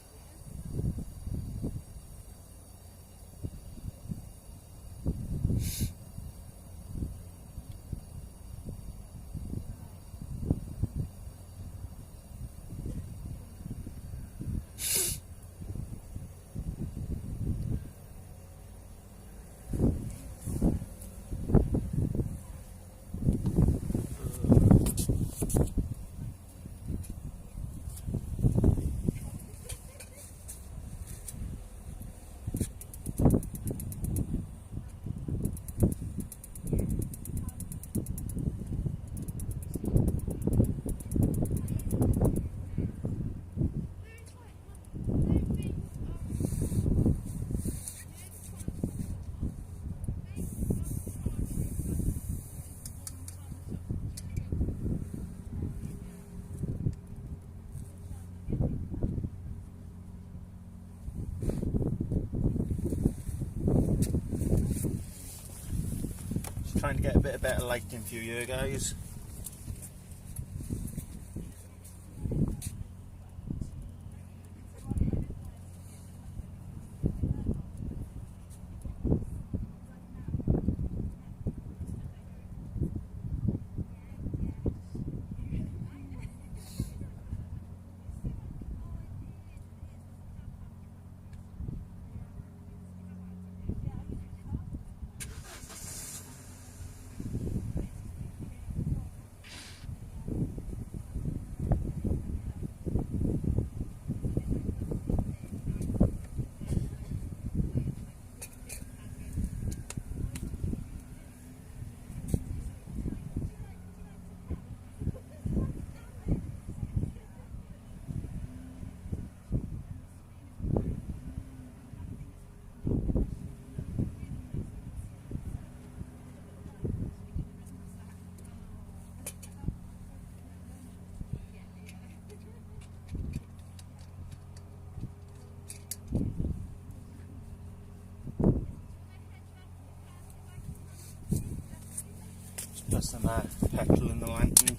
trying to get a bit of better lighting for you here, guys. Just some petrol in the lantern.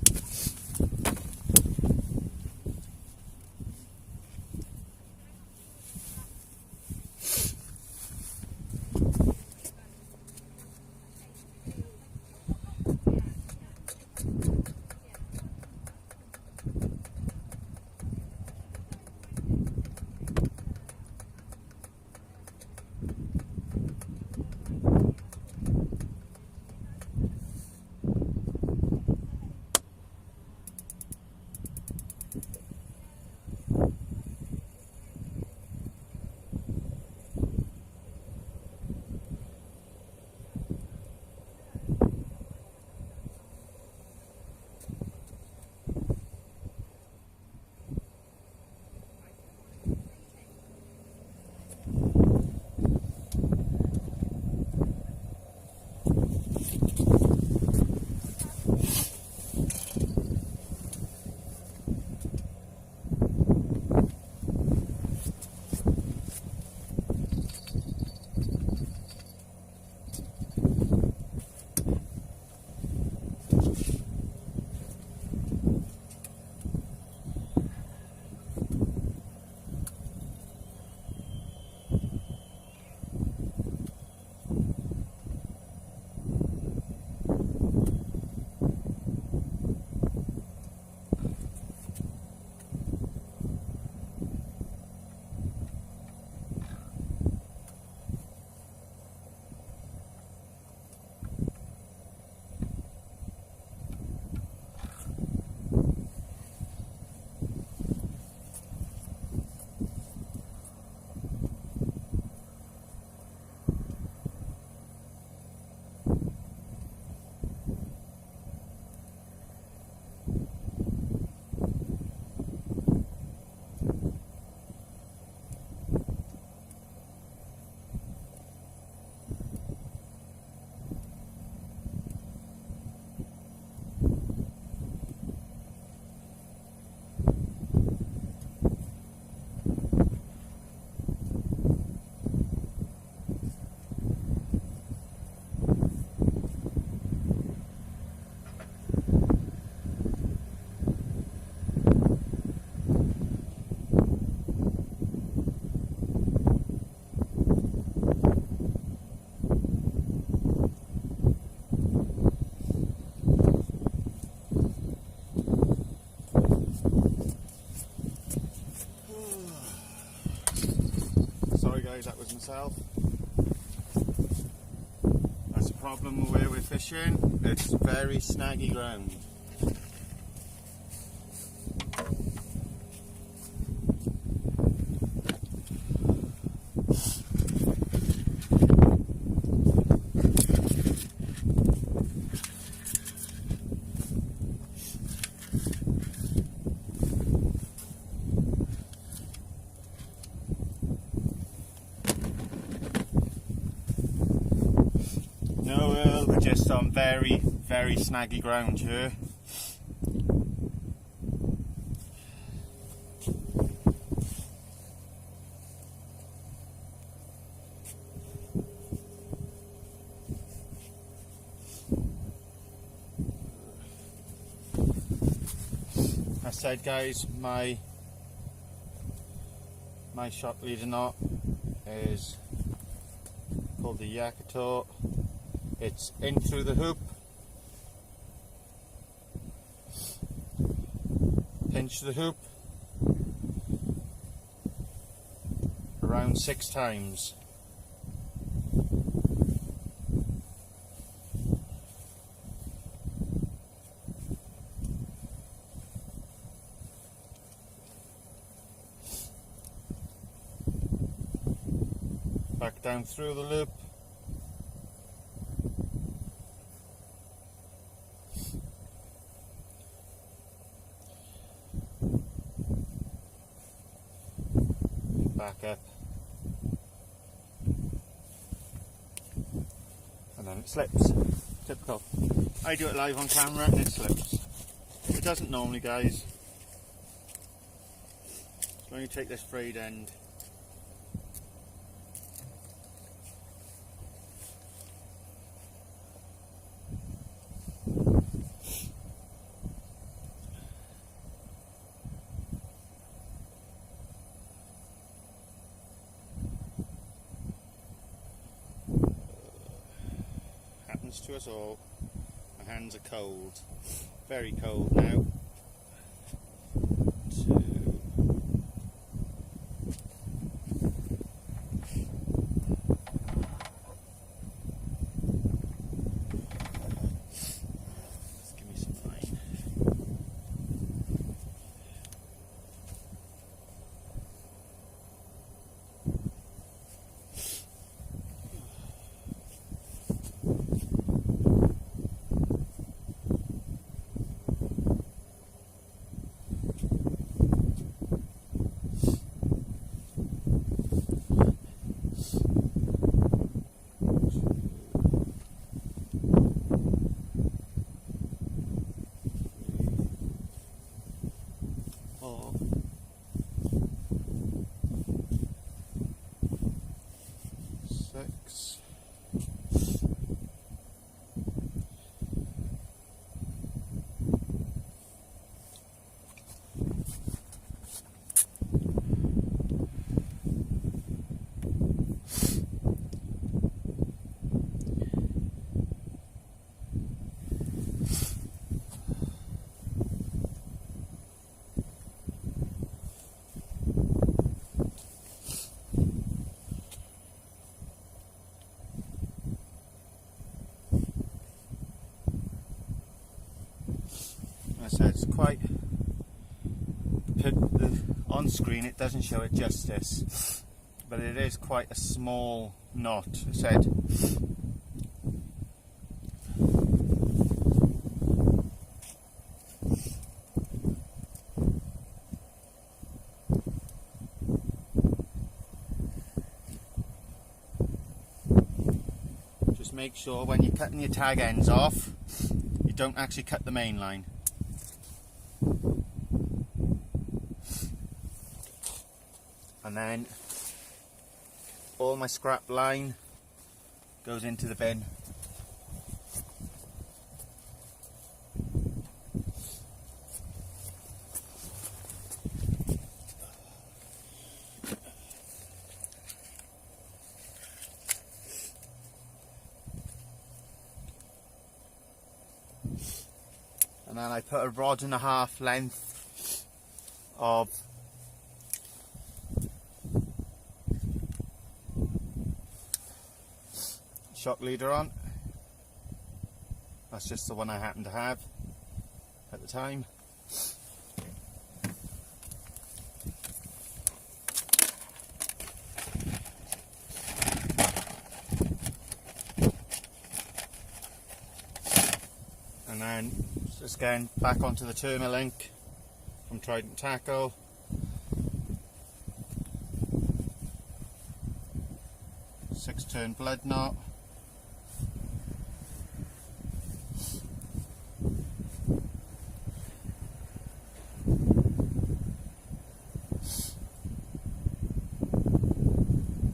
That was myself. That's a problem with where we're fishing. It's very snaggy ground. No, we're just on very snaggy ground here. said, guys, my shock leader knot is called the Yakato. It's in through the hoop, pinch the hoop around 6 times. Back down through the loop. Back up. And then it slips. Typical. I do it live on camera and it slips. It doesn't normally, guys. So when you take this frayed end, to us all. My hands are cold, very cold now. 2. Just give me some line. So it's quite, on screen it doesn't show it justice, but it is quite a small knot. I said just make sure when you're cutting your tag ends off, you don't actually cut the main line. And then all my scrap line goes into the bin. And then I put a 1.5 rod length of shock leader on. That's just the one I happen to have at the time. And then just going back onto the Termalink from Trident Tackle. Six-turn blood knot.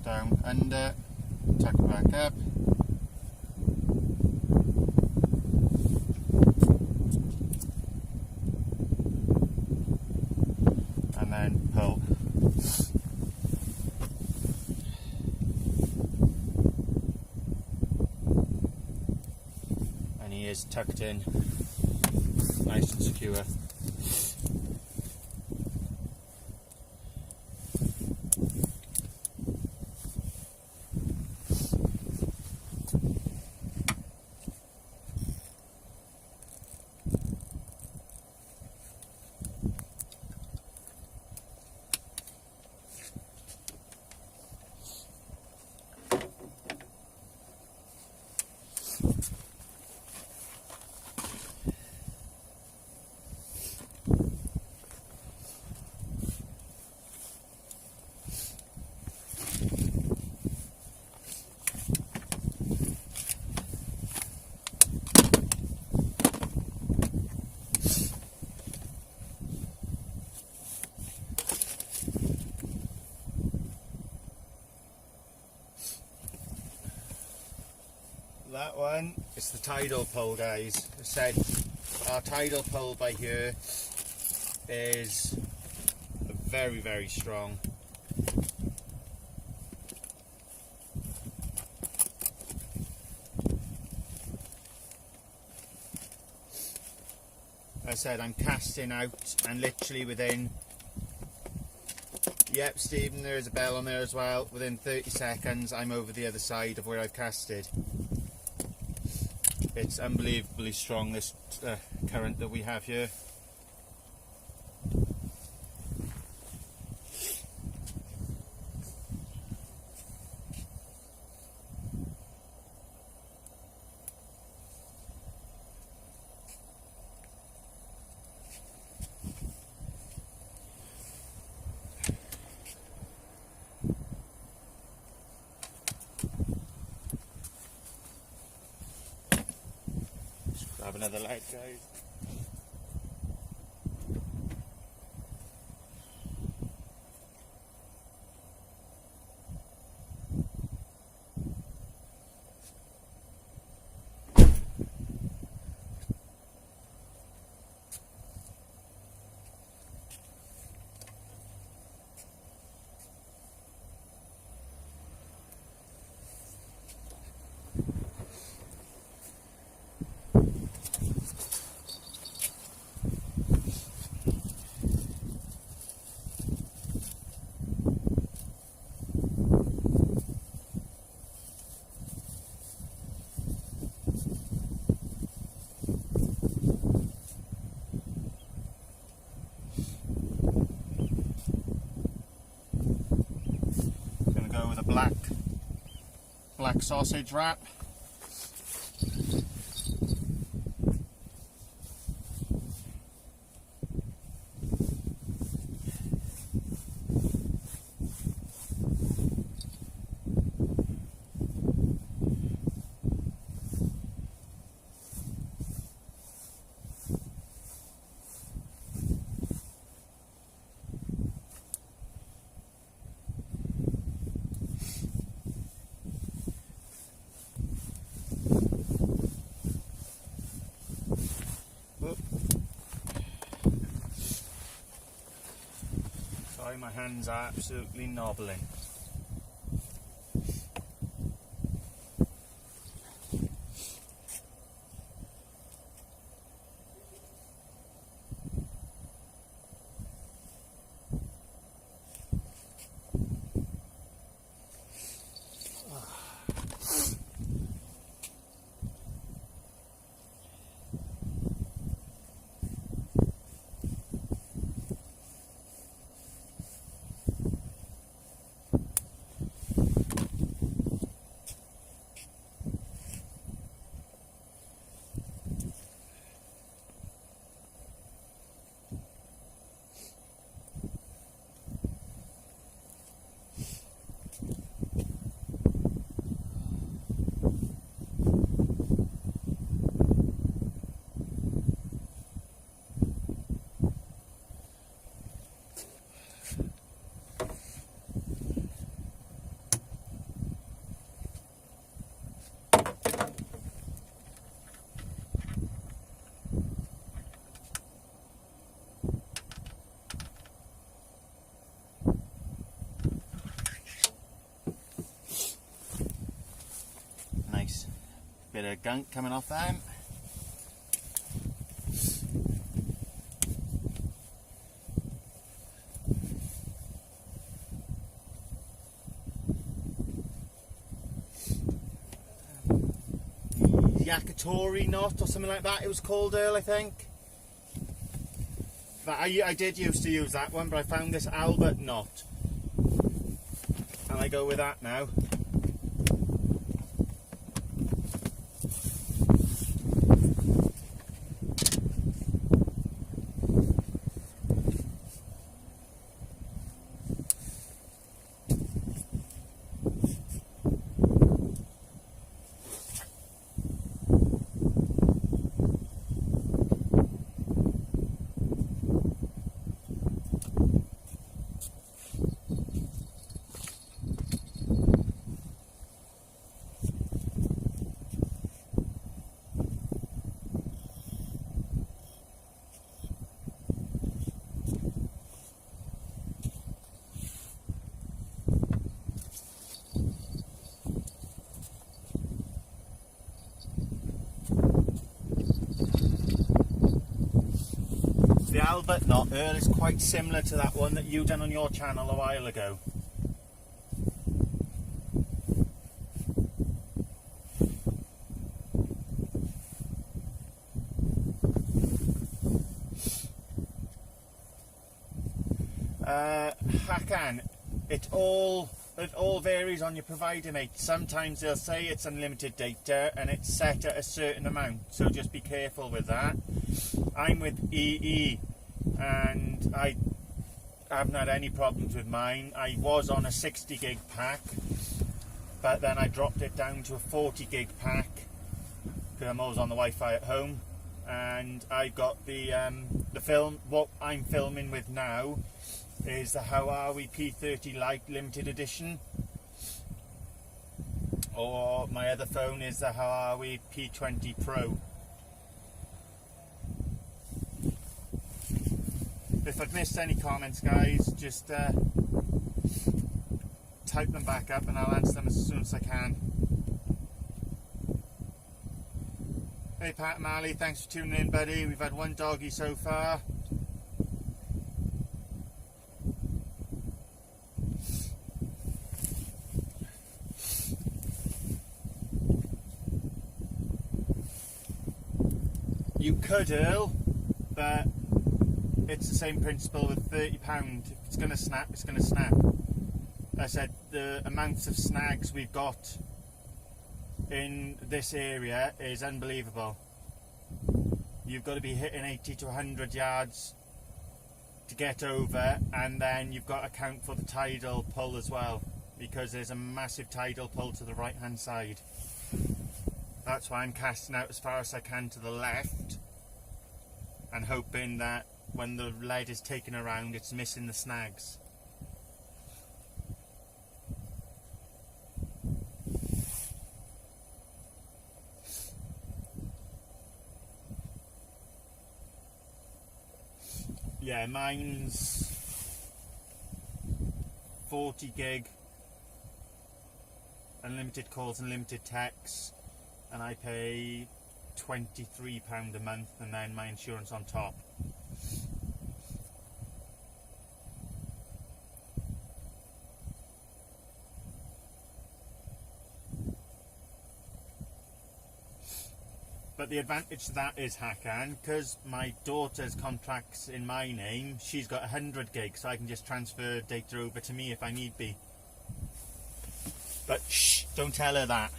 Down under, tackle back up. then pull. And he is tucked in, nice and secure. That one is the tidal pole, guys. I said our tidal pole by here is very, very strong. I said I'm casting out, and literally within, yep, Stephen, there's a bell on there as well, within 30 seconds I'm over the other side of where I've casted. It's unbelievably strong, this current that we have here. Grab another leg, guys. With a black sausage wrap. Sorry, my hands are absolutely knobbling. bit of gunk coming off them. Yakitori knot or something like that it was called, Earl, I think. But I did used to use that one, but I found this Albert knot, and I go with that now. The Albert knot, Earl, is quite similar to that one that you done on your channel a while ago. Hakan, it all varies on your provider, mate. Sometimes they'll say it's unlimited data and it's set at a certain amount, so just be careful with that. I'm with EE and I haven't had any problems with mine. I was on a 60 gig pack, but then I dropped it down to a 40 gig pack because I'm always on the Wi-Fi at home, and I got the film. What I'm filming with now is the How Are We P30 Lite limited edition, or my other phone is the How Are We P20 Pro. If I've missed any comments, guys, just type them back up and I'll answer them as soon as I can. Hey Pat Malley, thanks for tuning in, buddy. We've had one doggy so far. You could, Earl, but it's the same principle with £30. If it's going to snap, it's going to snap. I said the amounts of snags we've got in this area is unbelievable. You've got to be hitting 80 to 100 yards to get over, and then you've got to account for the tidal pull as well, because there's a massive tidal pull to the right hand side. That's why I'm casting out as far as I can to the left and hoping that when the lead is taken around it's missing the snags. Yeah, mine's 40 gig, unlimited calls, unlimited texts, and I pay £23 a month, and then my insurance on top. But the advantage to that is, Hakan, because my daughter's contract's in my name, she's got 100 gigs, so I can just transfer data over to me if I need be. But shh, don't tell her that.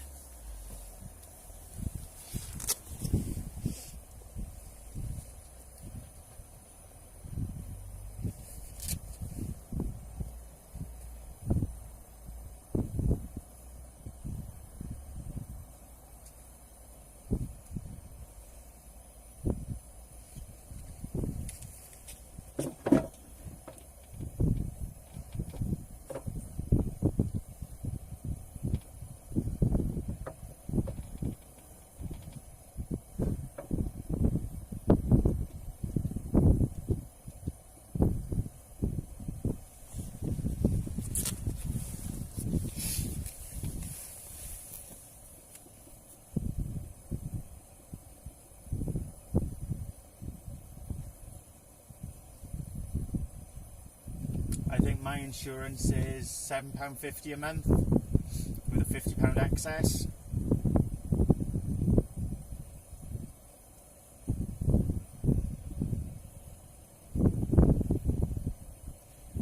my insurance is £7.50 a month with a £50 excess.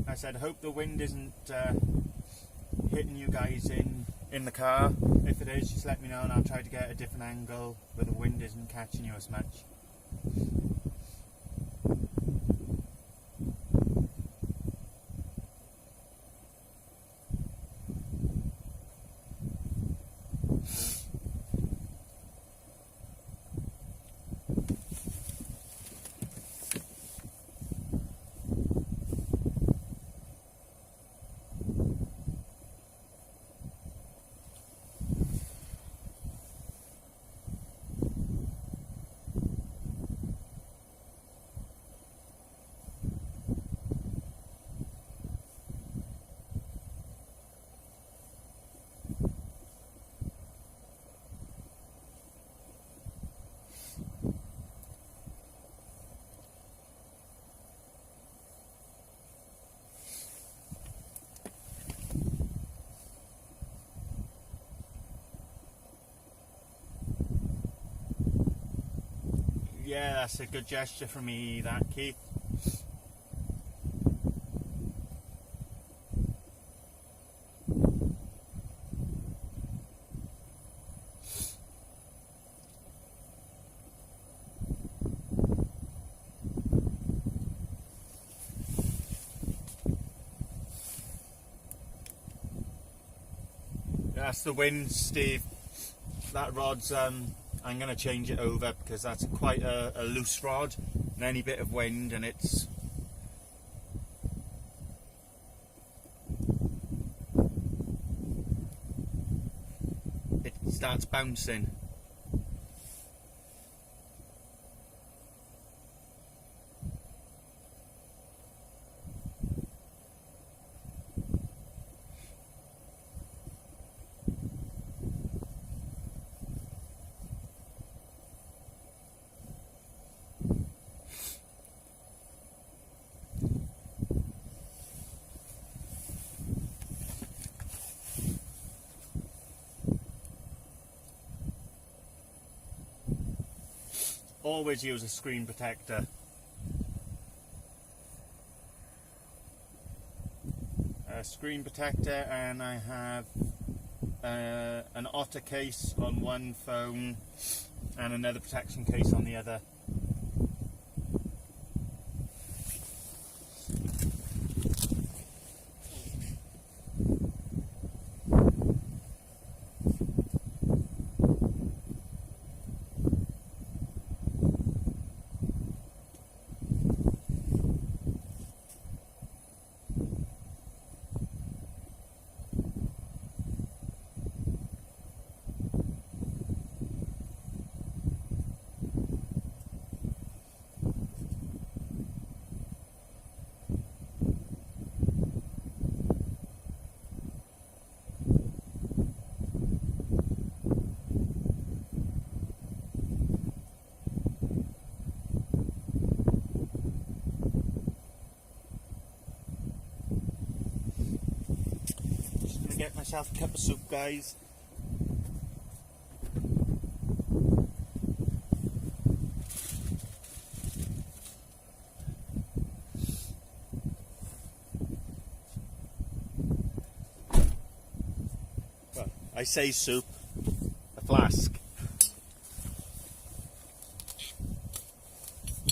I said, hope the wind isn't hitting you guys in the car. If it is, just let me know and I'll try to get a different angle where the wind isn't catching you as much. Yeah, that's a good gesture from me, that, Keith. That's the wind, Steve. That rod's I'm going to change it over because that's quite a loose rod, and any bit of wind and it starts bouncing. Always use a screen protector. A screen protector, and I have an otter case on one phone and another protection case on the other. Get myself a cup of soup, guys. Well, I say soup, a flask.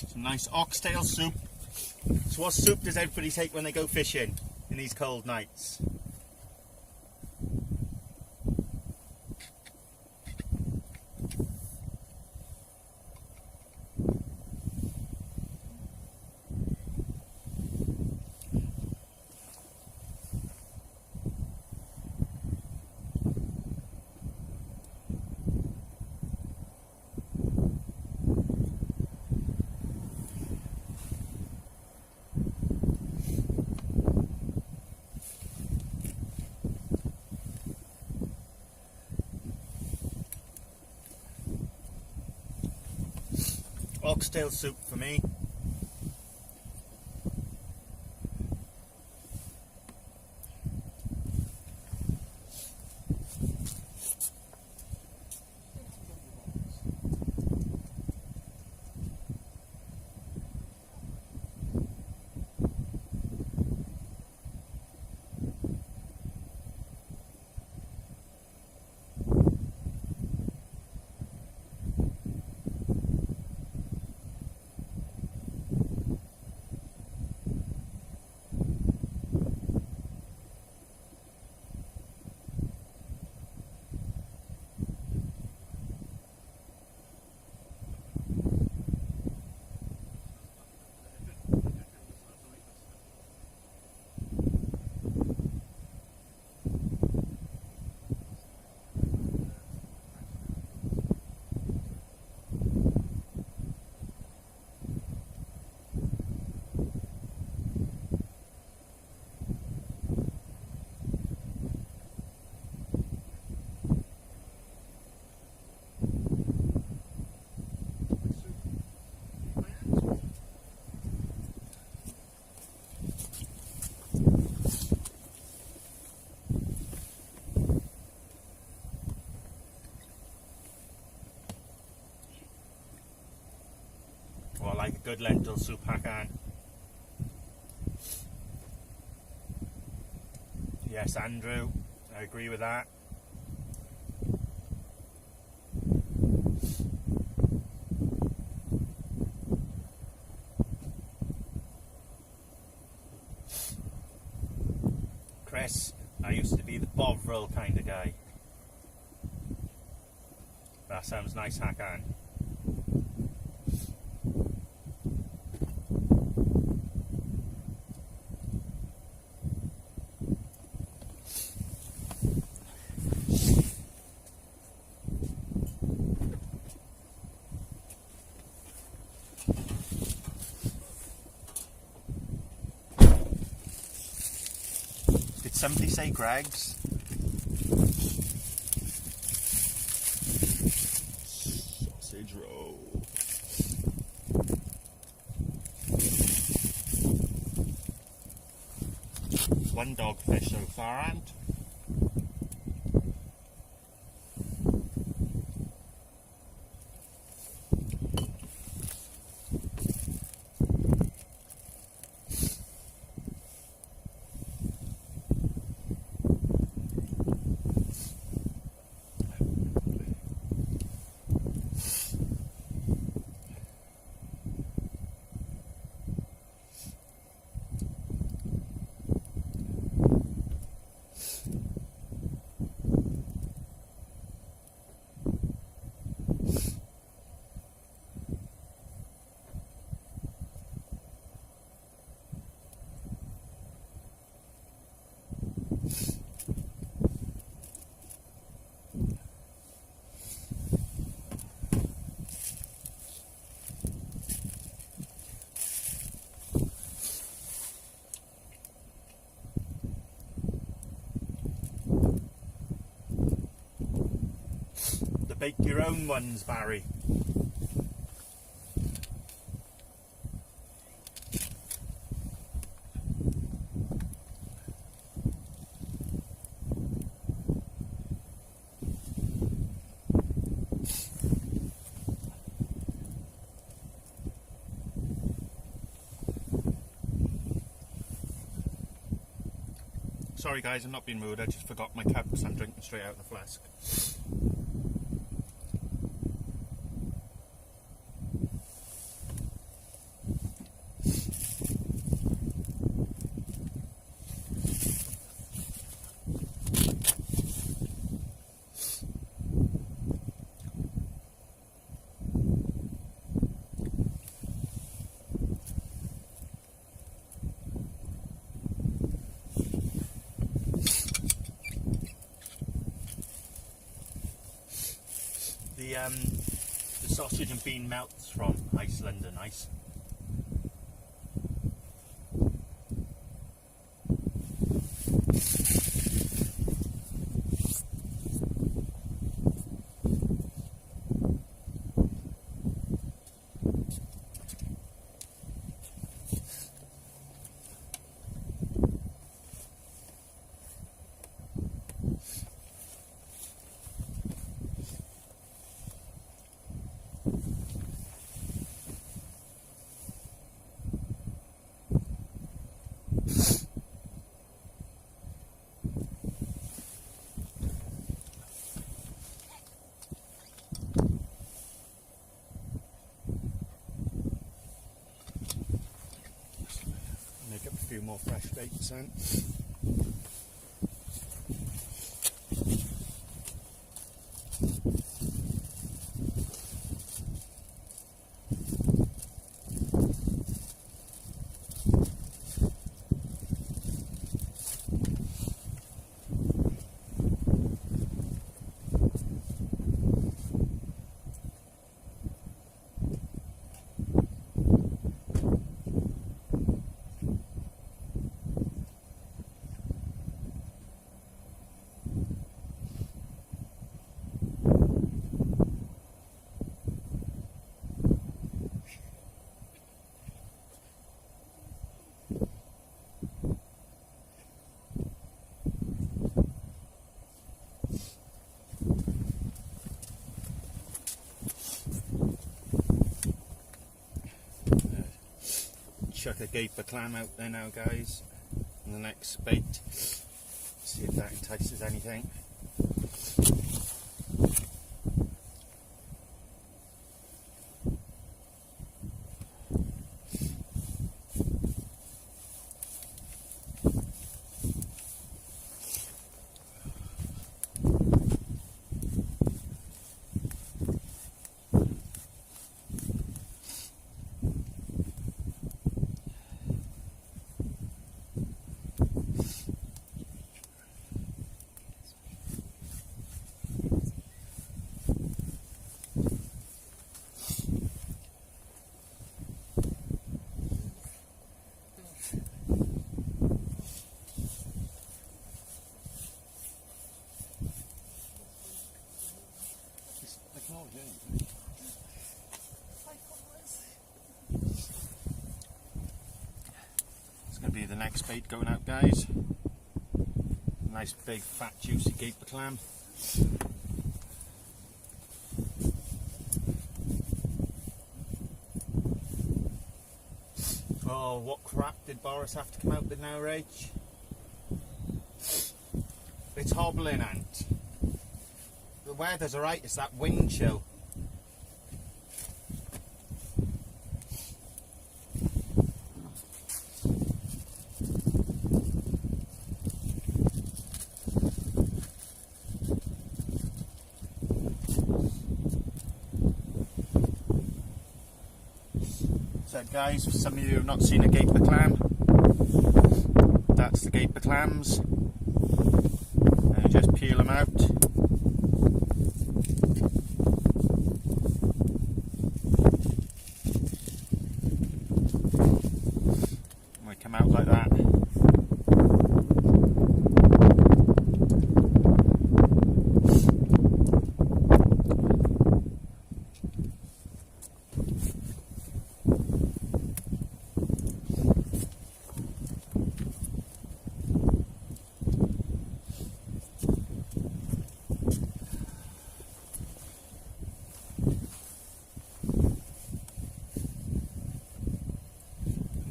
Some nice oxtail soup. So what soup does everybody take when they go fishing in these cold nights? Oxtail soup for me. good lentil soup hakan. Yes, Andrew, I agree with that. Chris, I used to be the Bovril kind of guy. That sounds nice, Hakan. Did somebody say Greg's? Sausage roll. One dogfish so far, and bake your own ones, Barry. Sorry guys, I'm not being rude, I just forgot my cup because I'm drinking straight out of the flask. The sausage and bean melts from Iceland are nice. Make up a few more fresh bakes then. chuck a gaper clam out there now, guys, on the next bait. See if that entices anything. It's going to be the next bait going out, guys. Nice big fat juicy gaper clam. Oh, what crap did Boris have to come out with now, Rach? It's hobbling, Ant. The weather's alright, it's that wind chill. So guys, for some of you who have not seen a gaper clam, that's the gaper clams. And you just peel them out. And they come out like that.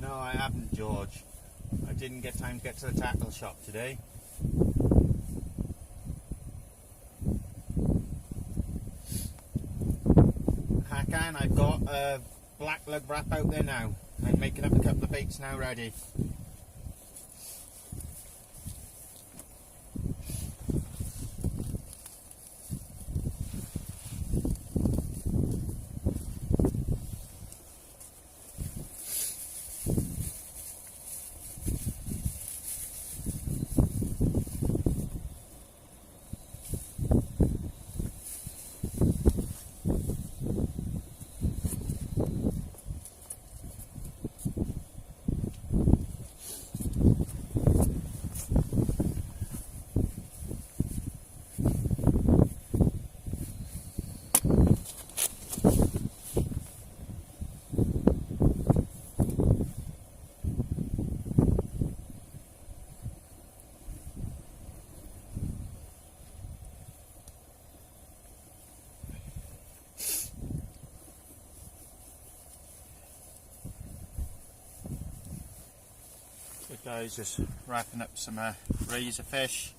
No, I haven't, George. I didn't get time to get to the tackle shop today. Hakan, I've got a black lug wrap out there now. I'm making up a couple of baits now ready. So guys, just wrapping up some razor fish.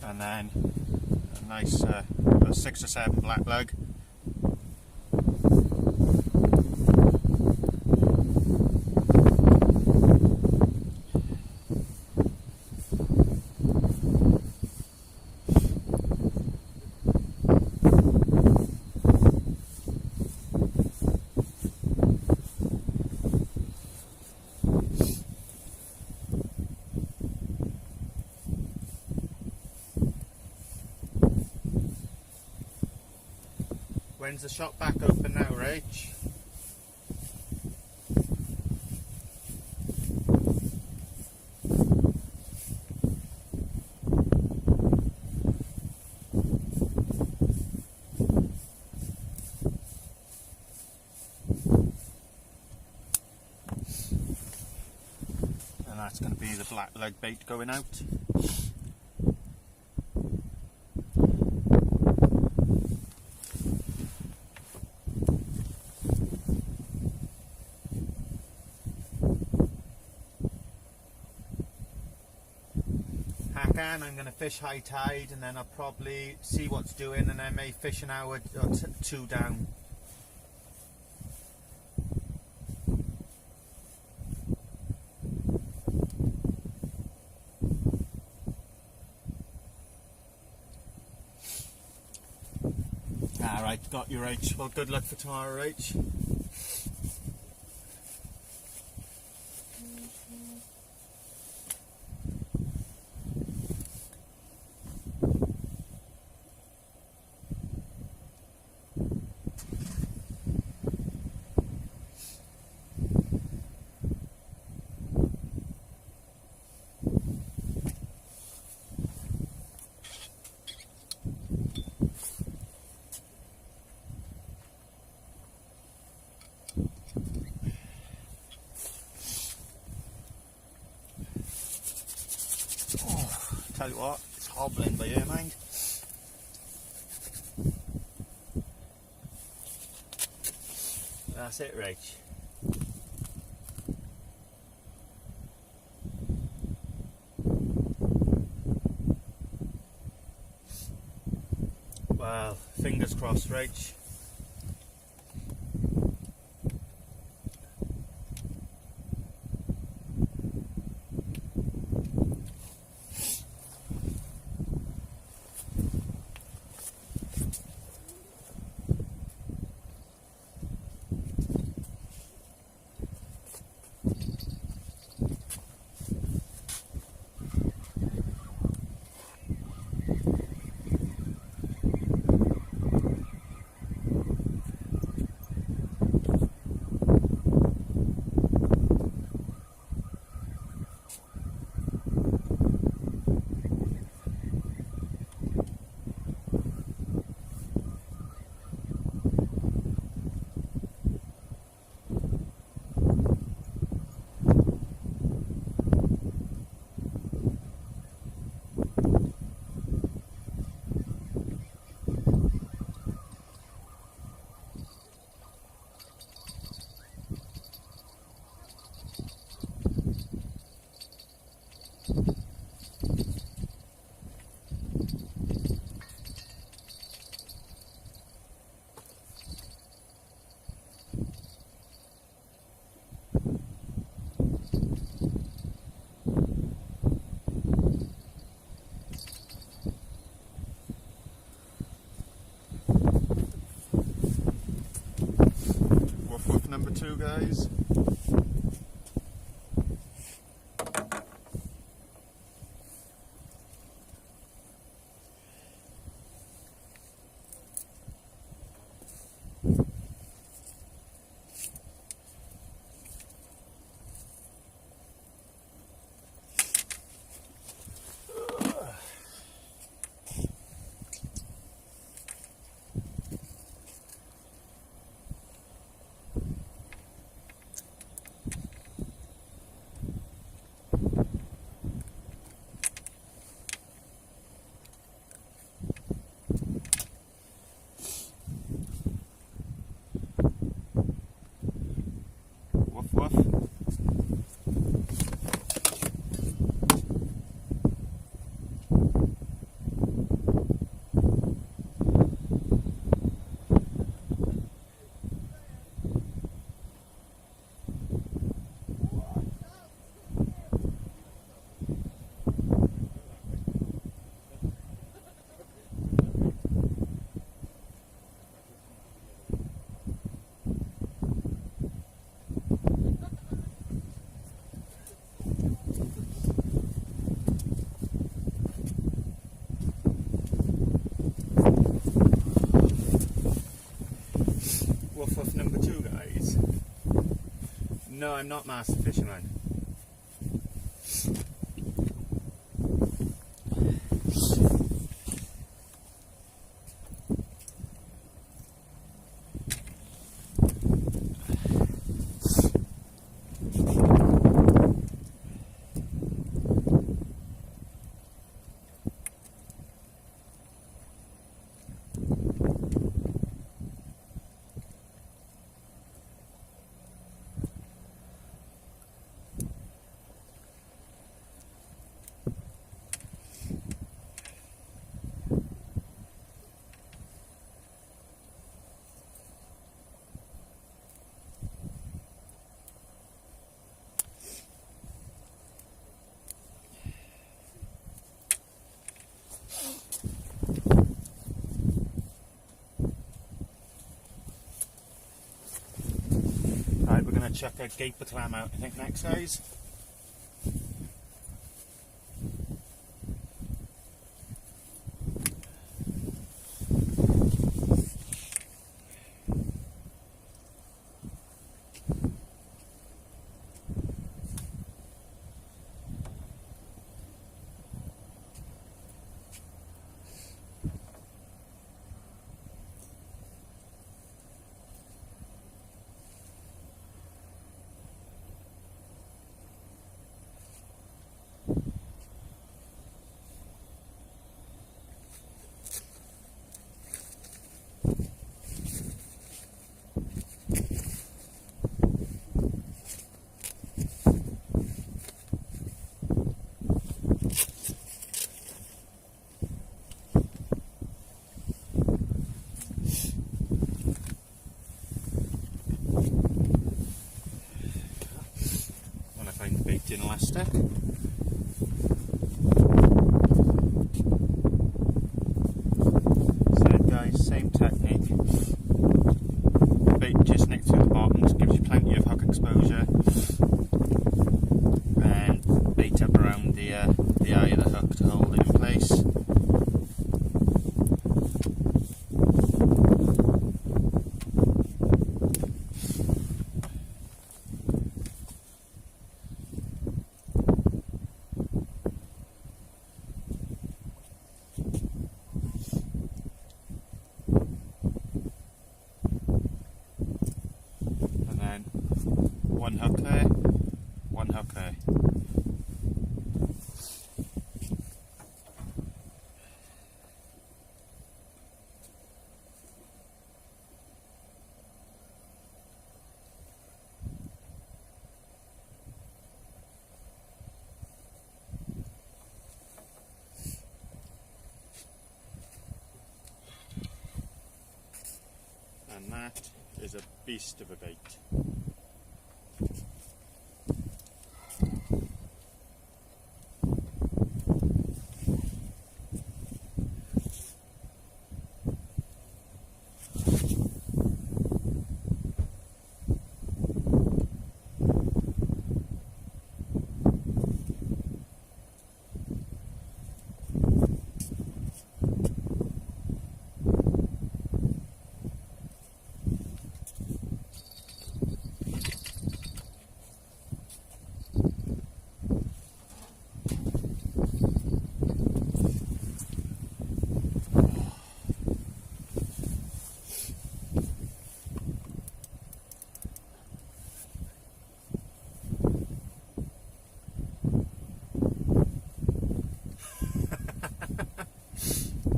And then a nice 6 or 7 black lug. When's the shop back open now, Rach? And that's going to be the black leg bait going out. I'm going to fish high tide, and then I'll probably see what's doing, and then may fish an hour or two down. Alright, got you, Rach. Well, good luck for tomorrow, Rach. Tell you what, it's hobbling by your mind. That's it, Rach. Well, fingers crossed, Rach. Number 2, guys. No, I'm not Master Fisherman. Right, we're going to chuck a gaper clam out, I think, next, guys. When I find the bait in Leicester. So guys, same technique. Bait just nicked through the bottoms, gives you plenty of hook exposure. And bait up around the eye of the hook to hold it in place. And then one hook there, one hook there. And that is a beast of a bait.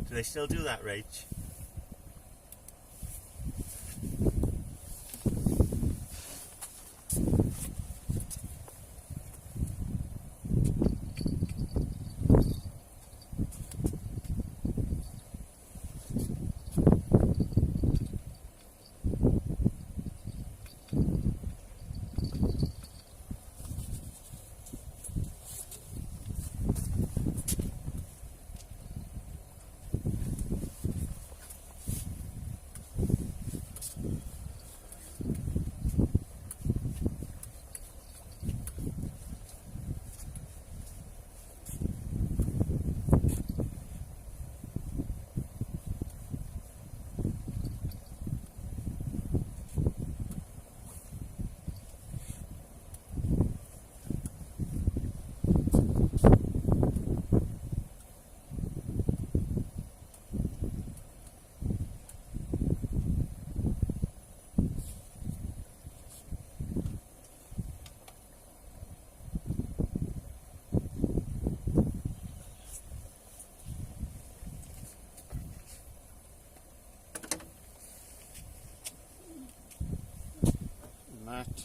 Do they still do that, Rach? that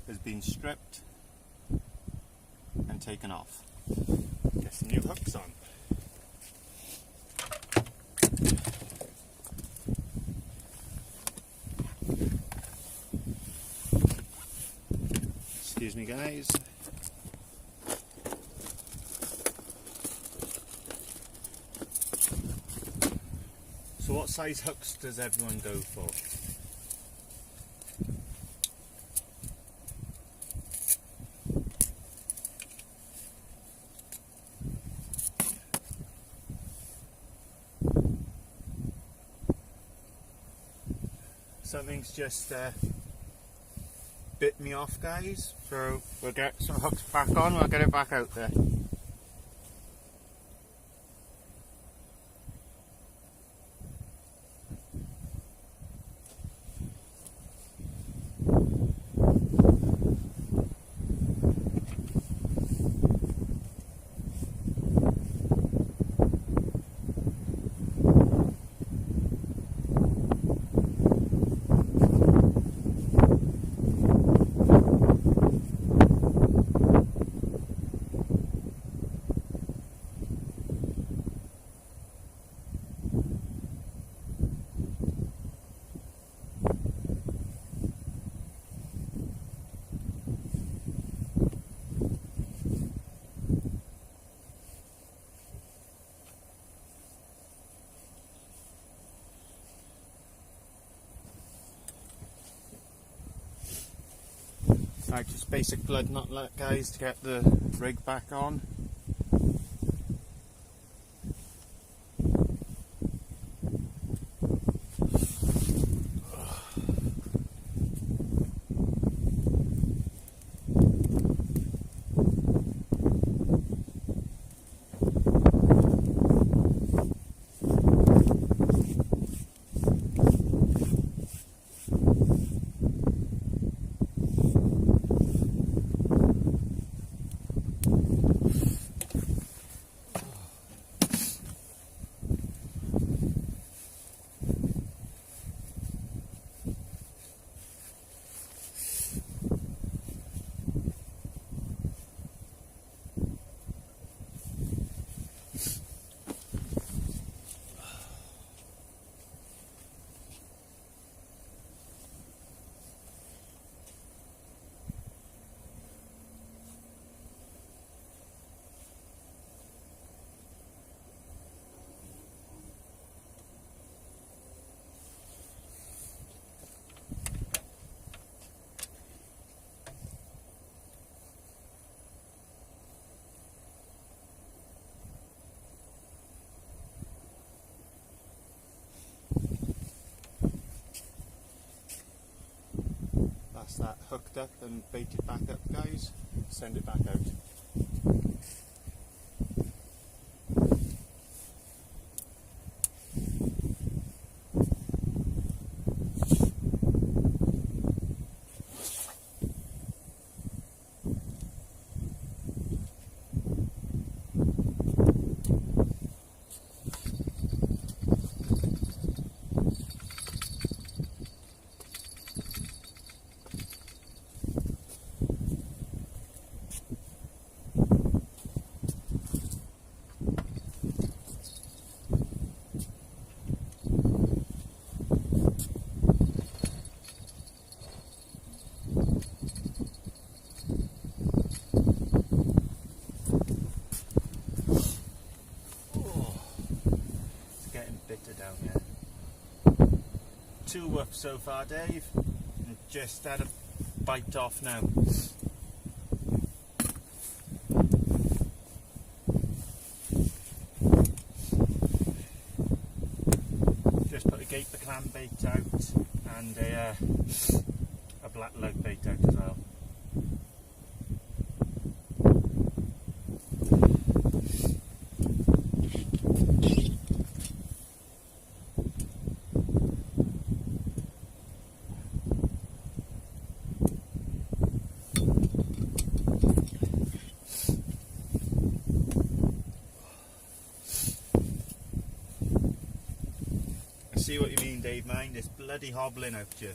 has been stripped and taken off. Get some new hooks on. Excuse me guys. So what size hooks does everyone go for? Something's just bit me off guys, so we'll get some hooks back on, we'll get it back out there. Right, just basic blood knot nut guys to get the rig back on. That's that hooked up and baited back up guys, send it back out. Down here. 2 whoops so far Dave, and just had a bite off now. Just put a gaper clam bait out and a black lug bait out as well. see what you mean, Dave. Mind this bloody hobbling out here.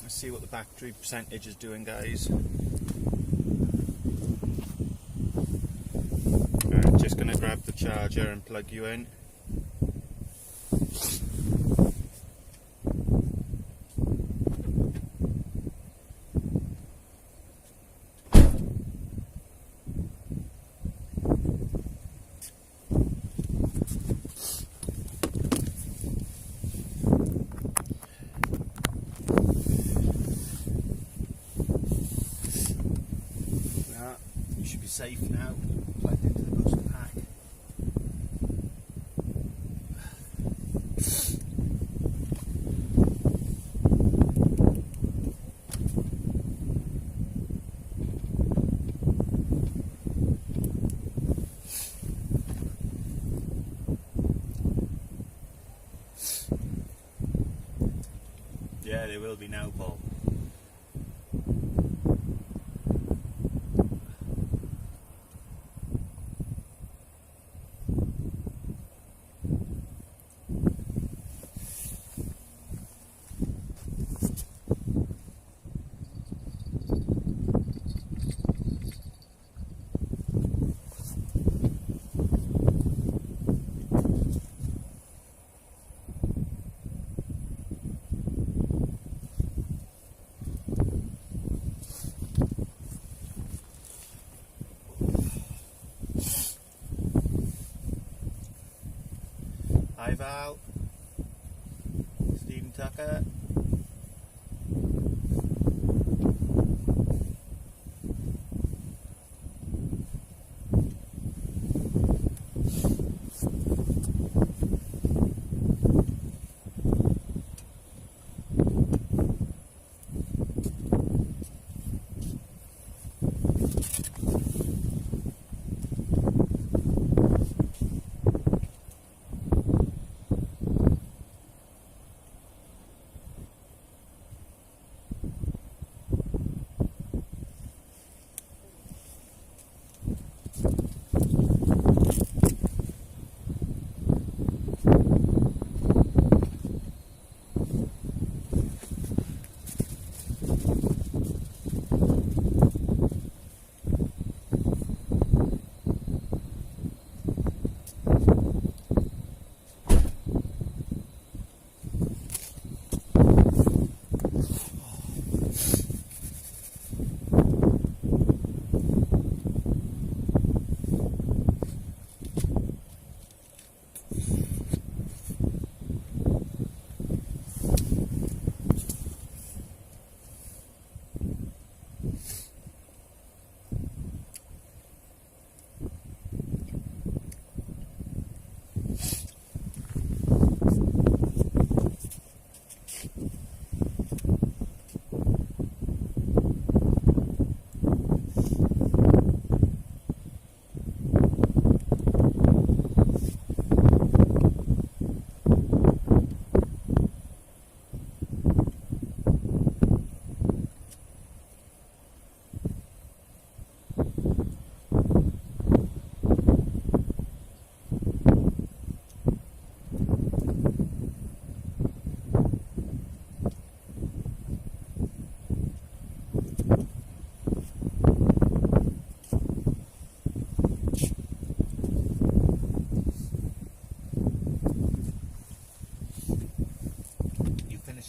See what the battery percentage is doing, guys. Right, just going to grab the charger and plug you in. Safe now, plugged into the booster pack. Yeah, they will be now, Paul. Hi Val, Stephen Tucker.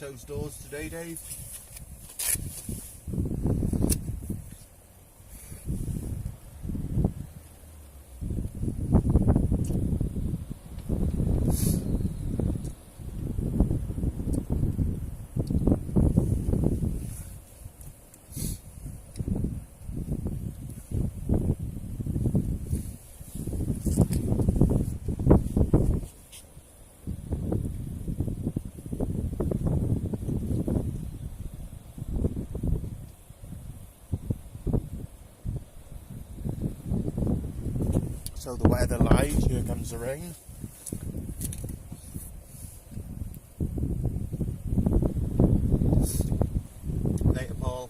Those doors today, Dave? so the weather lies. Here comes the rain. Later, Paul.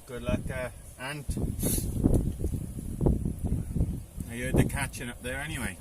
Good luck, Ant. I heard the catching up there anyway.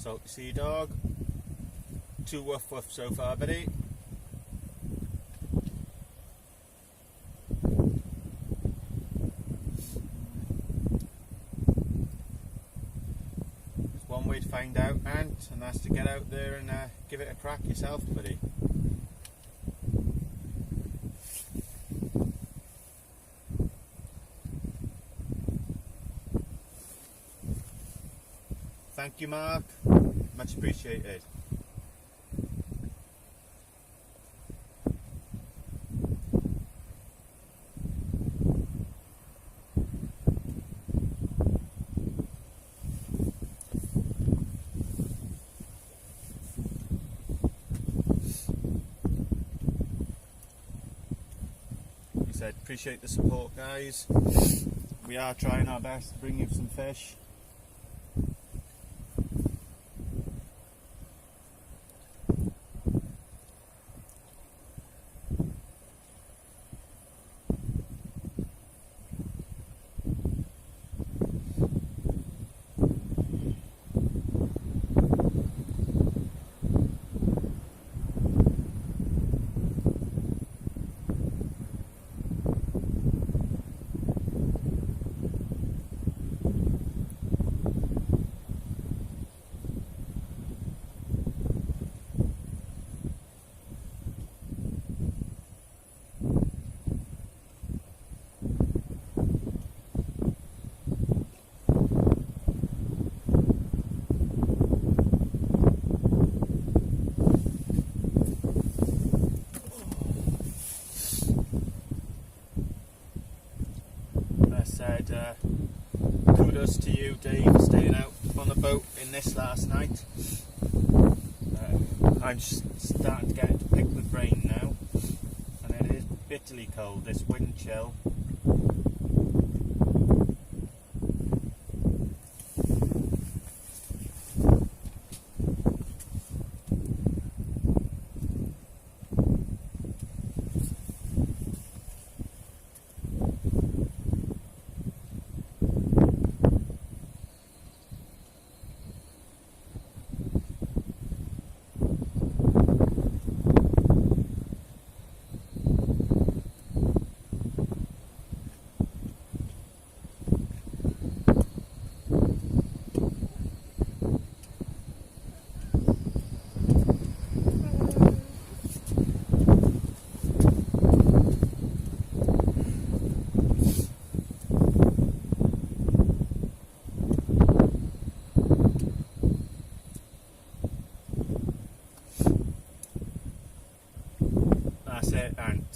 Salty Sea Dog. 2 woof woof so far, buddy. There's one way to find out, Ant, and that's to get out there and give it a crack yourself, buddy. Thank you, Mark. Much appreciated. He said, appreciate the support, guys. We are trying our best to bring you some fish. Said kudos to you, Dave, for staying out on the boat in this last night. I'm starting to get into pick with rain now, and it is bitterly cold, this wind chill.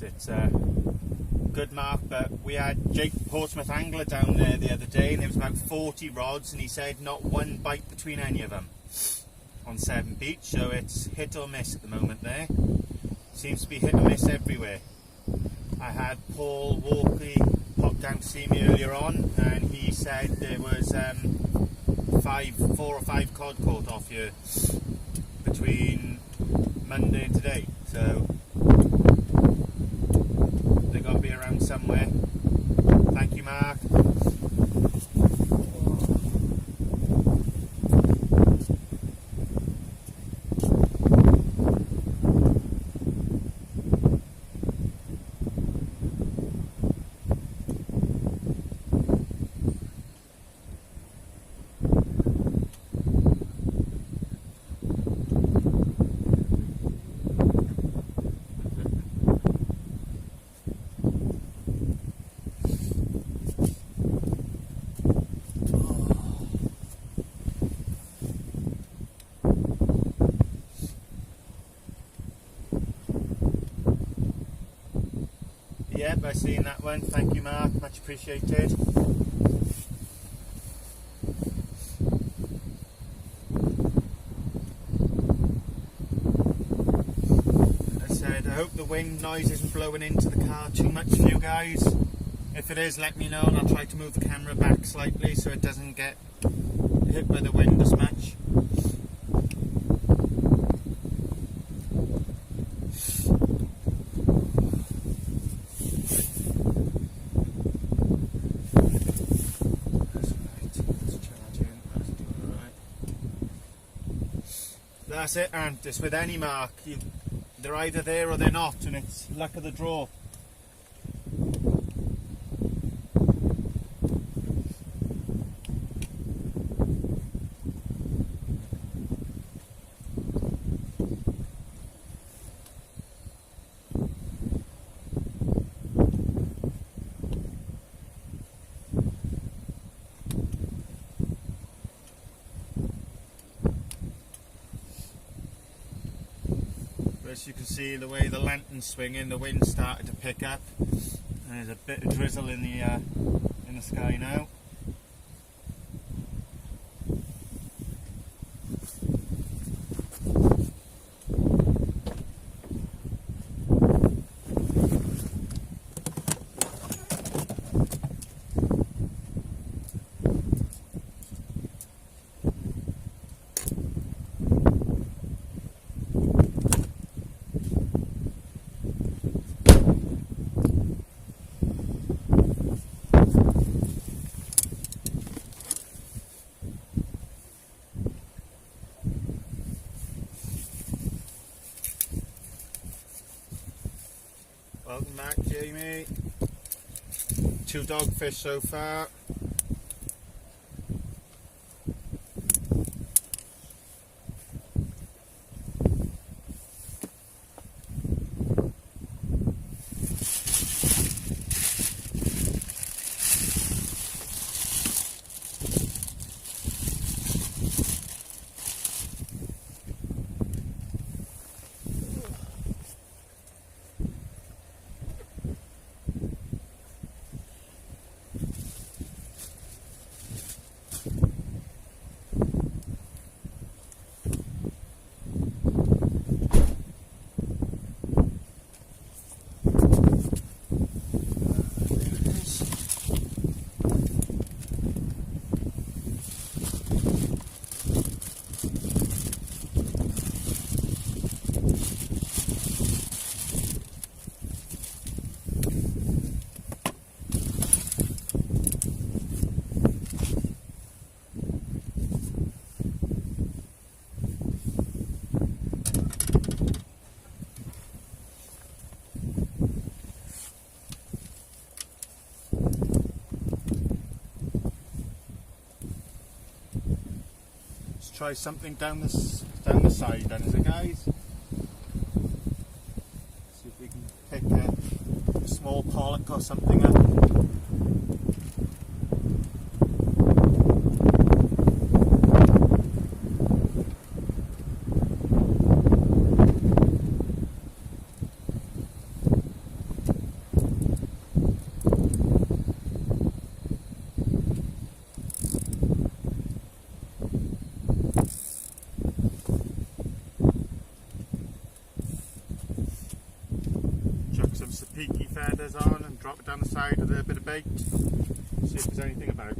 It's a good mark, but we had Jake Portsmouth Angler down there the other day, and there was about 40 rods, and he said not one bite between any of them on Seven Beach, so it's hit or miss at the moment there. Seems to be hit or miss everywhere. I had Paul Walkley pop down to see me earlier on, and he said there was 4 or 5 cod caught off here between Monday and today, so they got to be around somewhere. Thank you, Mark. Yep, I seen that one. Thank you, Mark. Much appreciated. I said, I hope the wind noise isn't blowing into the car too much for you guys. If it is, let me know, and I'll try to move the camera back slightly so it doesn't get hit by the wind as much. That's it, and it's with any mark. They're either there or they're not, and it's luck of the draw. As you can see, the way the lantern's swinging, the wind started to pick up, and there's a bit of drizzle in the sky now. Welcome back, Jamie. 2 dogfish so far. Try something down the side then, is it, guys? See if we can pick a small pollock or something up. pinky feathers on and drop it down the side with a bit of bait. See if there's anything about.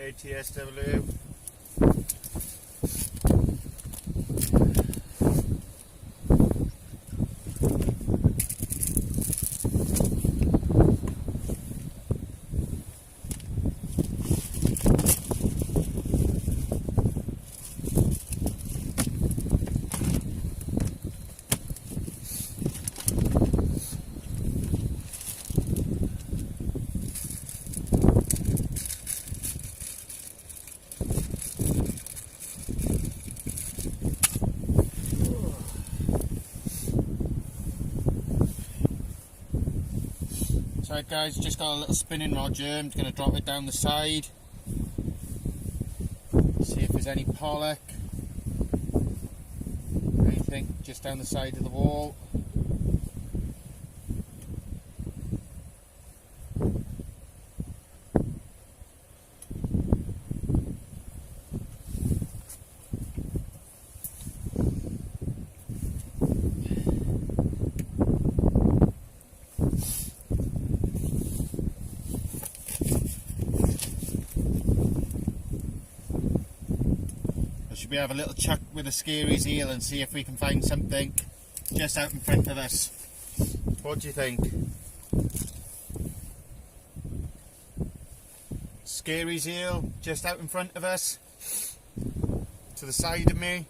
ATSW. Right guys, just got a little spinning rod here. I'm going to drop it down the side, see if there's any pollock, anything just down the side of the wall. We have a little chuck with a scaries eel and see if we can find something just out in front of us. What do you think? Scaries eel just out in front of us, to the side of me.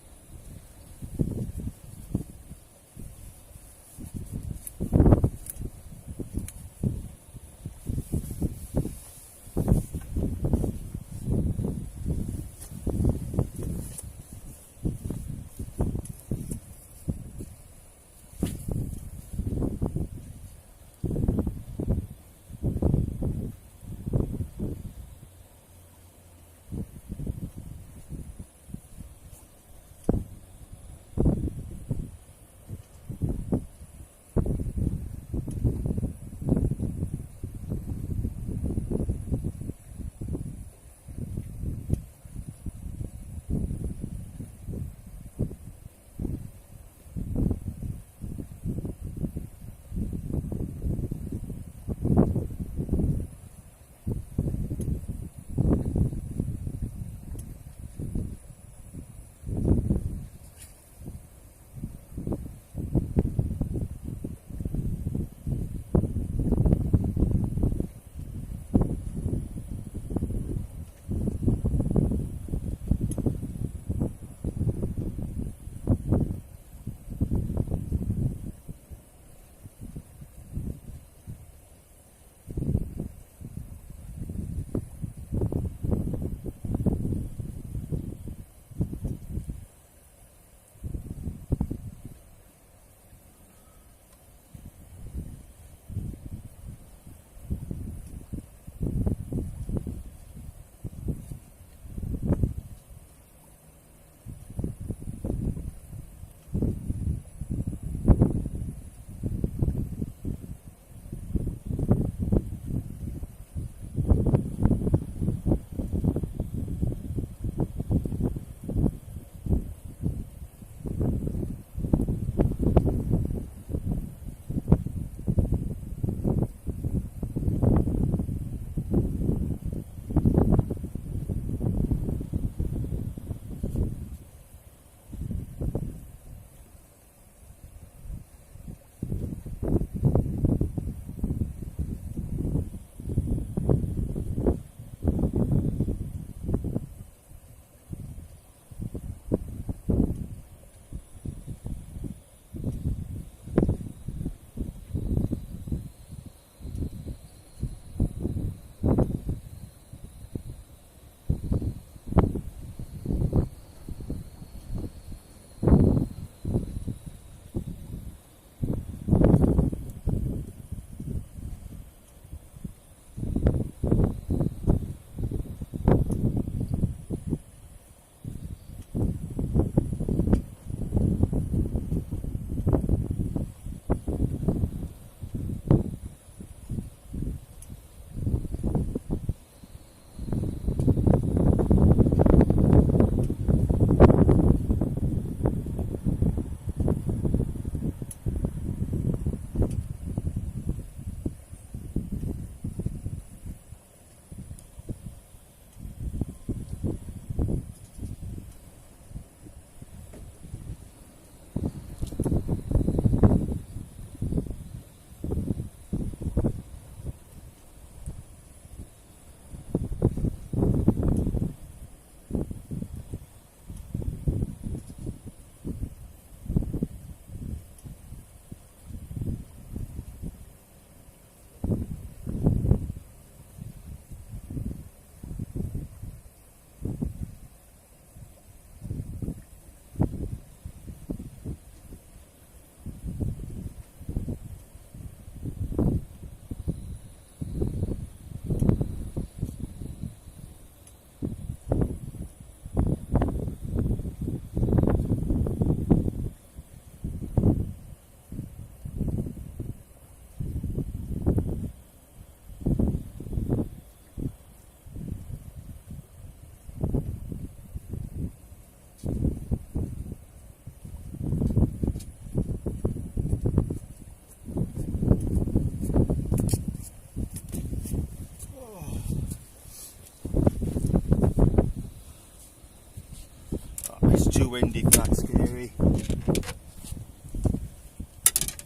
windy for that scary.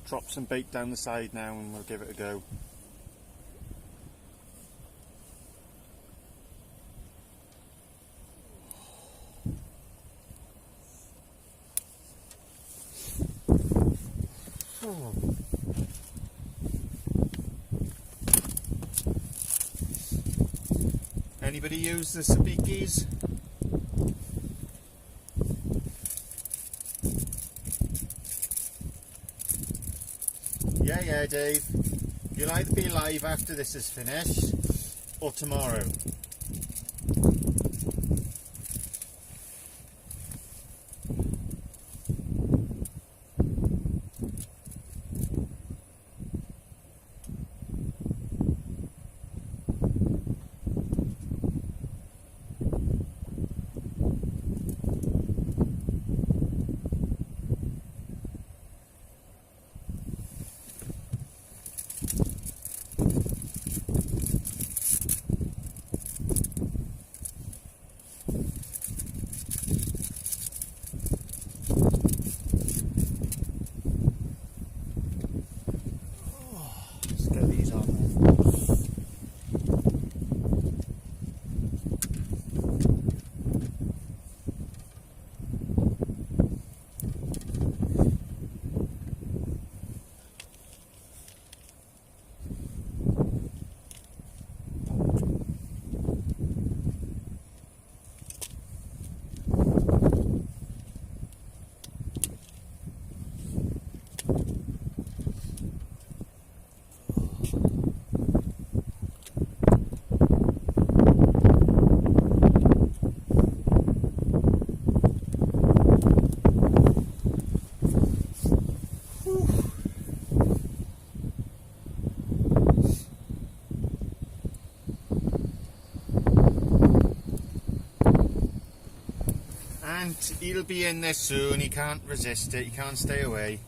Drop some bait down the side now and we'll give it a go. Anybody use the sabikis? Yeah, Dave. You'll either be live after this is finished or tomorrow. Let's get these on then. And he'll be in there soon, he can't resist it, he can't stay away.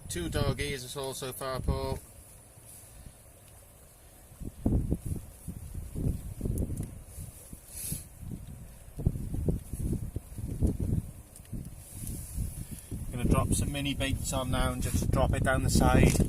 Two doggies is all so far, Paul. Gonna drop some mini baits on now and just drop it down the side.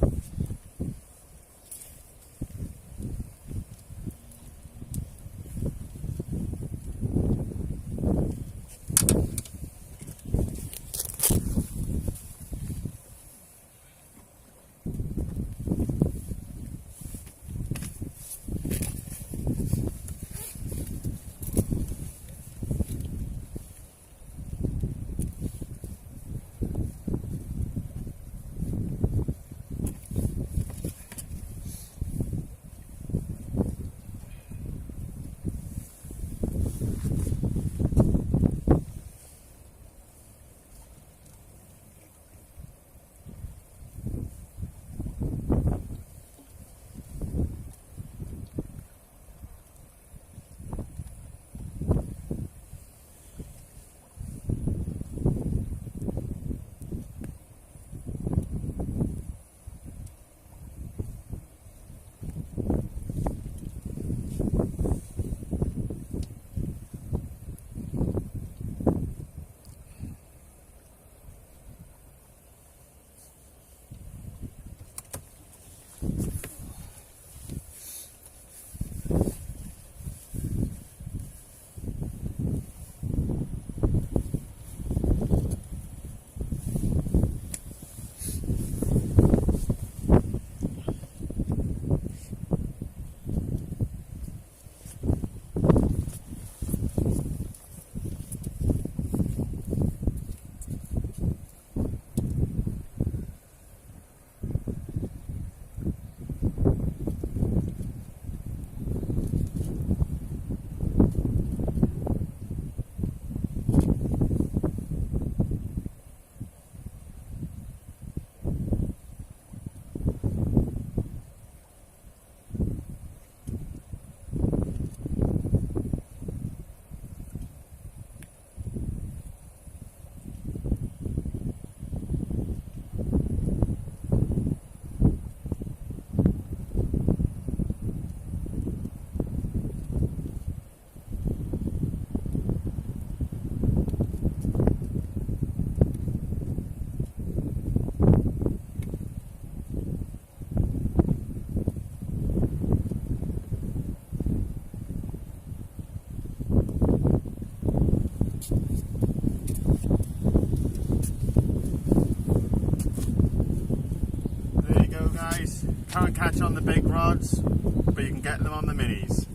catch on the big rods, but you can get them on the minis.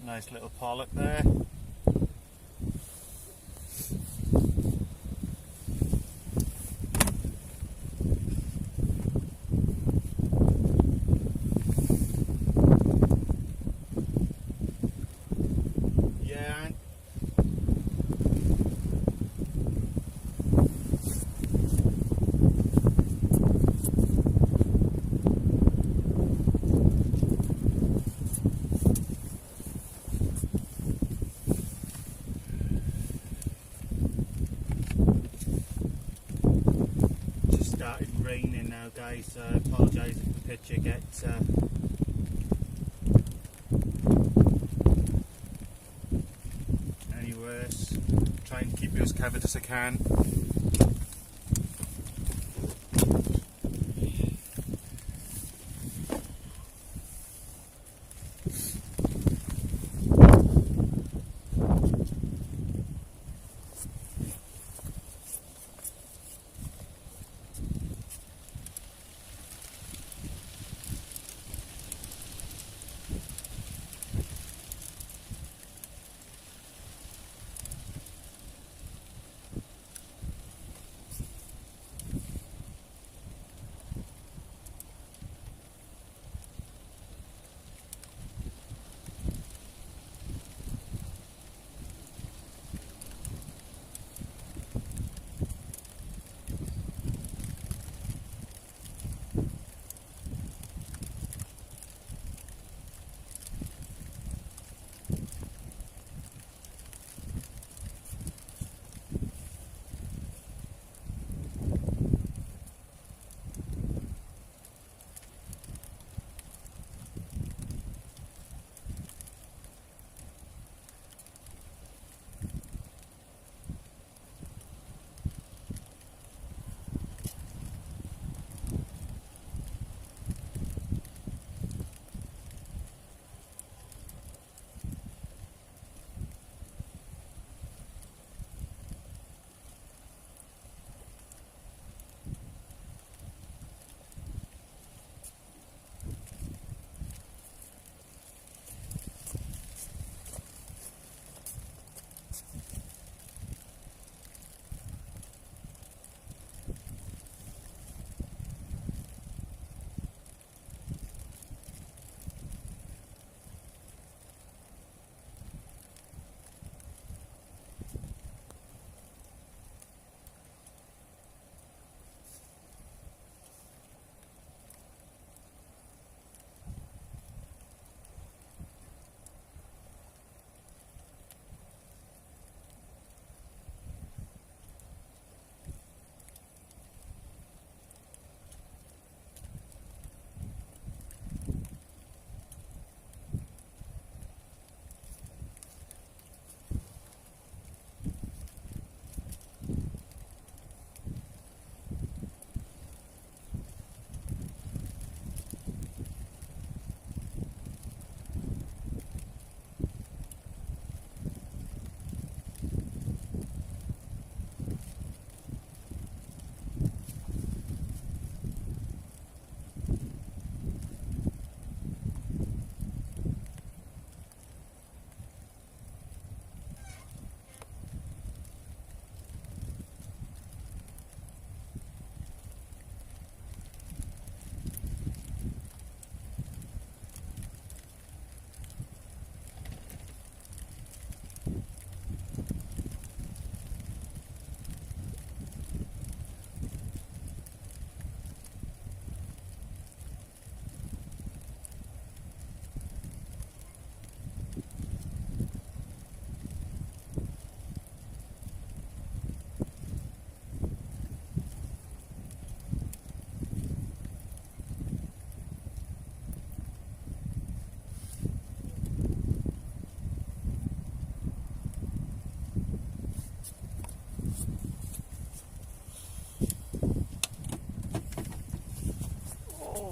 Nice little pollock there. Yeah. Started raining now, guys, so I apologise if the picture gets any worse. Try and keep you as covered as I can.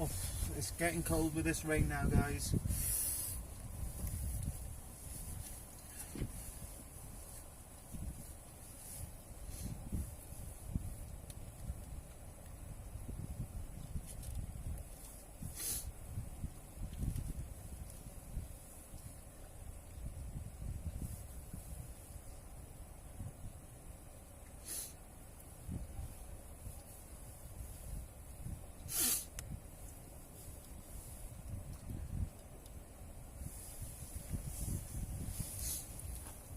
Oh, it's getting cold with this rain now, guys.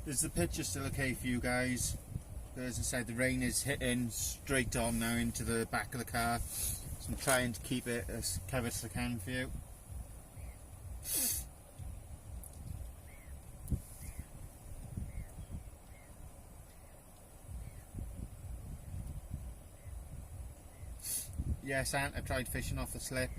Is the picture still okay for you guys? As I said, the rain is hitting straight on now into the back of the car, so I'm trying to keep it as covered as I can for you. Yes, Ant, I tried fishing off the slip.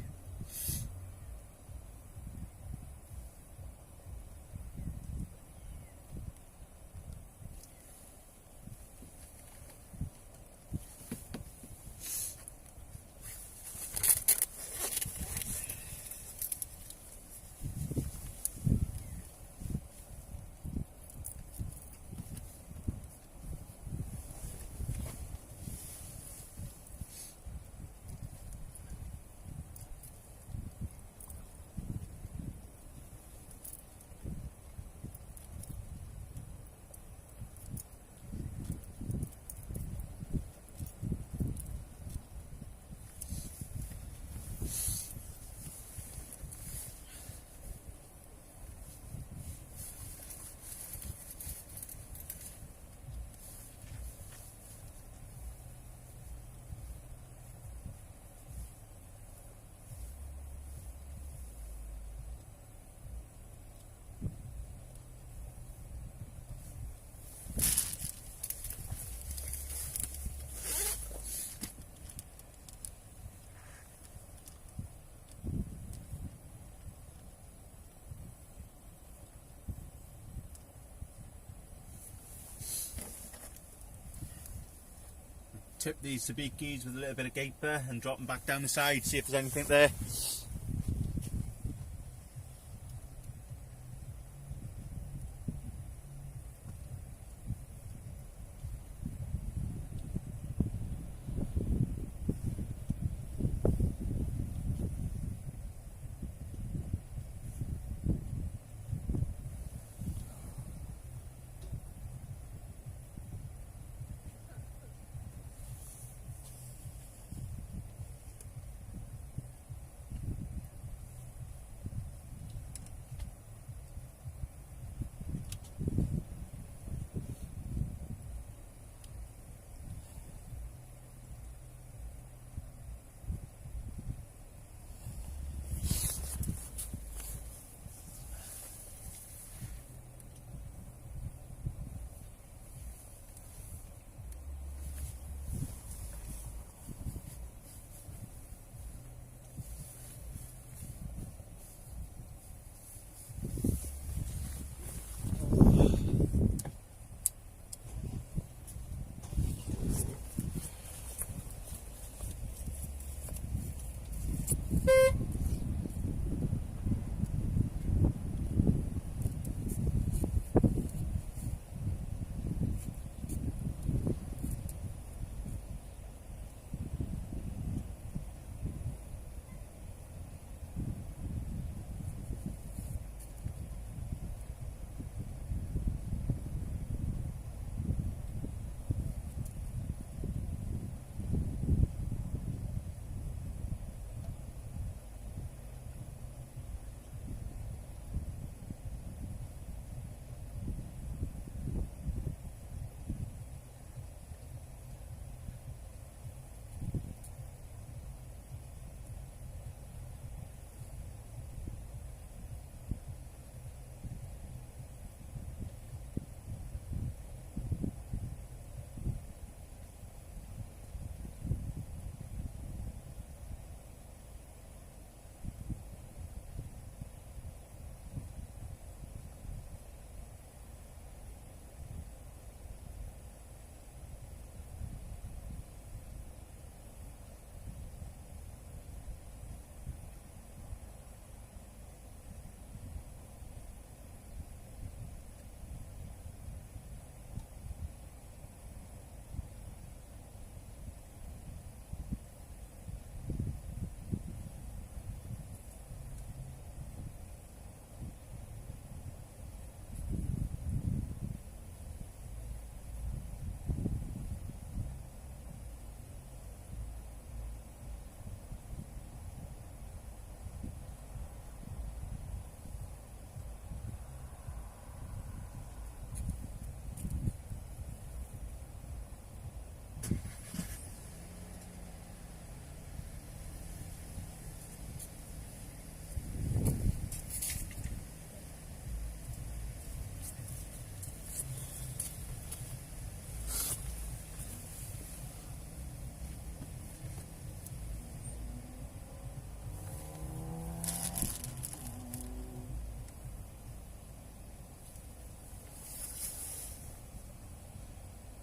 Tip these sabikis with a little bit of gaper and drop them back down the side, see if there's anything there.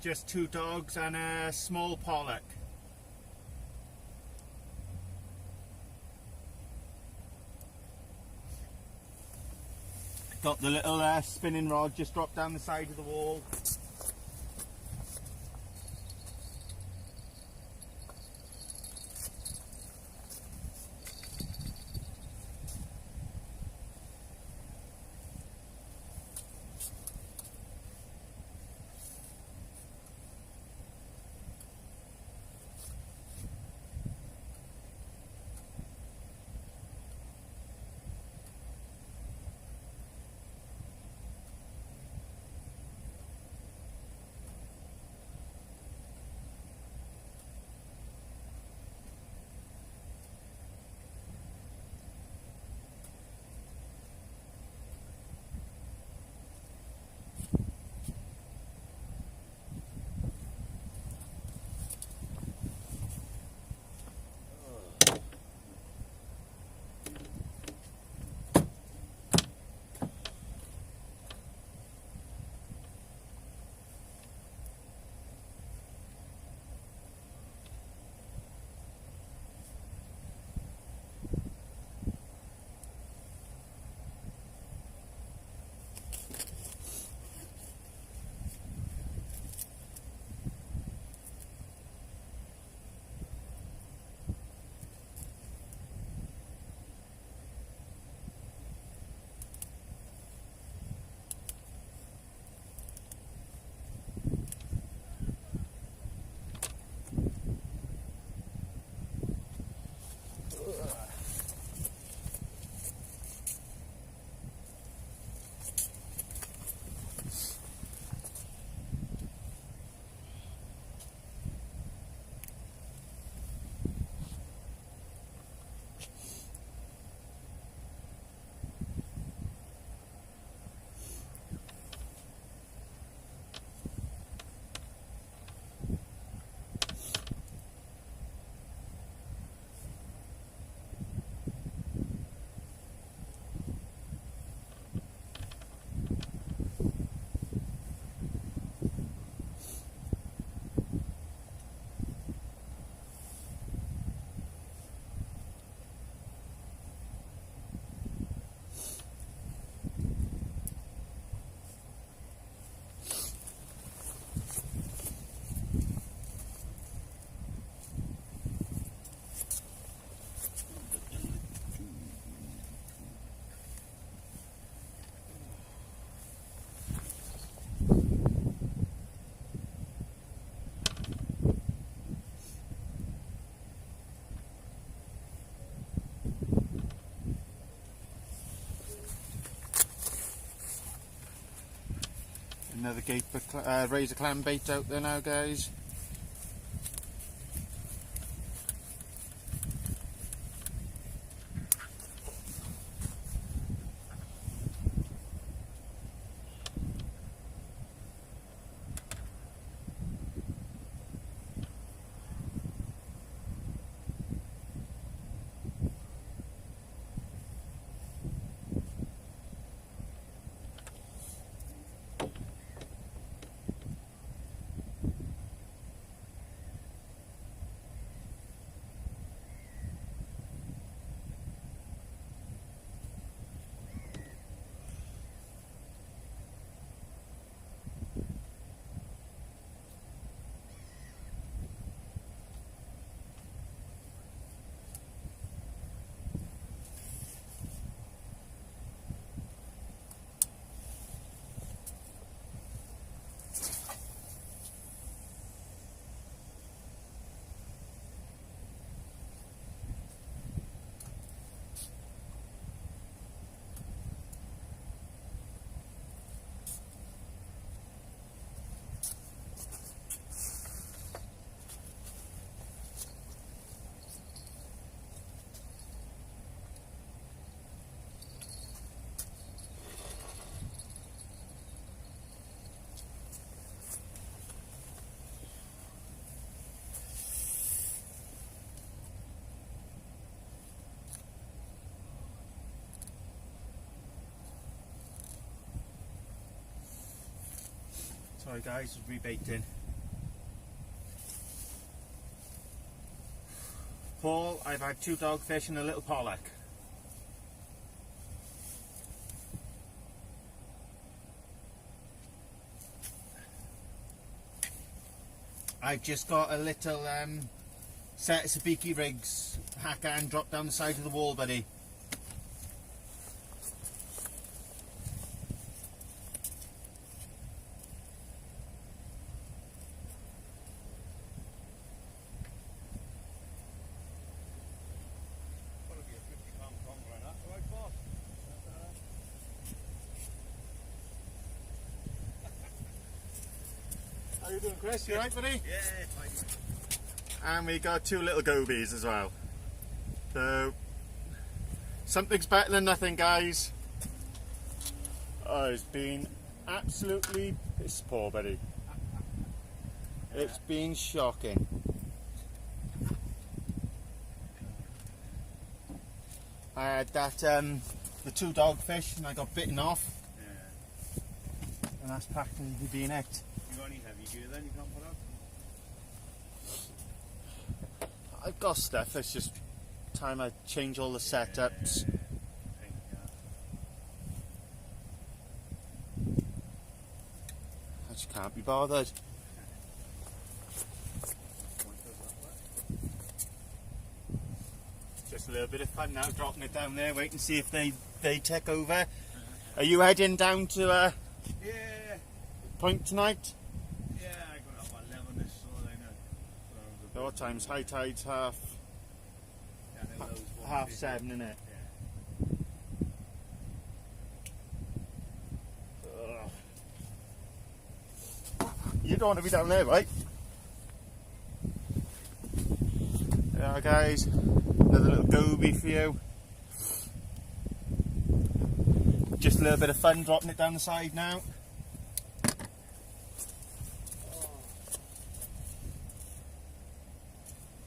just 2 dogs and a small pollock. Got the little spinning rod just dropped down the side of the wall. Another razor clam bait out there now, guys. Sorry guys, rebaiting. Paul, I've had 2 dogfish and a little pollock. I've just got a little set of sabiki rigs, hacker and drop down the side of the wall, buddy. How you doing, Chris? You alright, buddy? Yeah, fine. And we got 2 little gobies as well. So, something's better than nothing, guys. Oh, it's been absolutely piss poor, buddy. It's been shocking. I had that, the 2 dogfish, and I got bitten off. Yeah. And that's practically been it. You got any heavy gear then you can't put up? I've got stuff, it's just time I change all the setups. I just can't be bothered. Just a little bit of fun now, dropping it down there, wait and see if they take over. Are you heading down to Yeah, Point tonight? yeah, I got up at 11 this so I know. So What time's high tide's half yeah, I think those ones half did- 7, isn't it? You don't want to be down there, right? Yeah, guys, another little goby for you. Just a little bit of fun dropping it down the side now.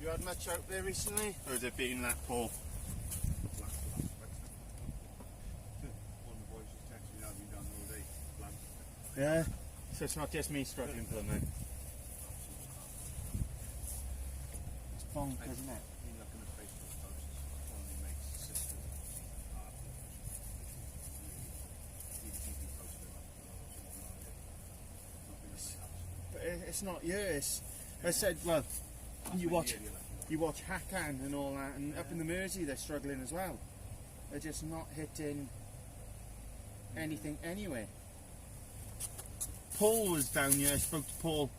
You had much out there recently, or has it been that poor? One of the boys just texted me, I've been down all day. Blank. Yeah. So it's not just me struggling for them then. It's bonkers, isn't it? I've been looking at Facebook posts. One of my mates' sisters. He posted But it's not yours. I said, well, you watch Hakan and all that, and up in the Mersey they're struggling as well. They're just not hitting anything anyway. Paul was down here, I spoke to Paul.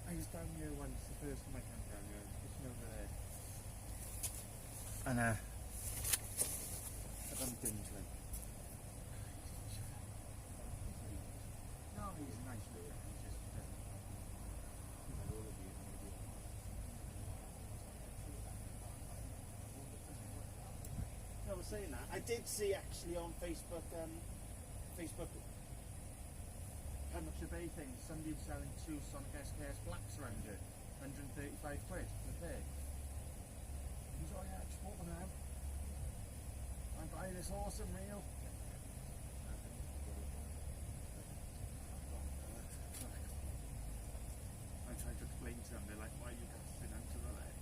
I was down here once, the first time I came down here, just over there. And I bumped into him. No, he's a nice guy. He just doesn't. I was saying that. I did see actually on Facebook, how much a bay thing. Somebody was selling 2 Sonic SKS blacks around it. 135 quid for a pair. He's like, yeah, just walk one out. I'm buying this awesome reel. I tried to explain to them, they're like, why are you casting out to the left?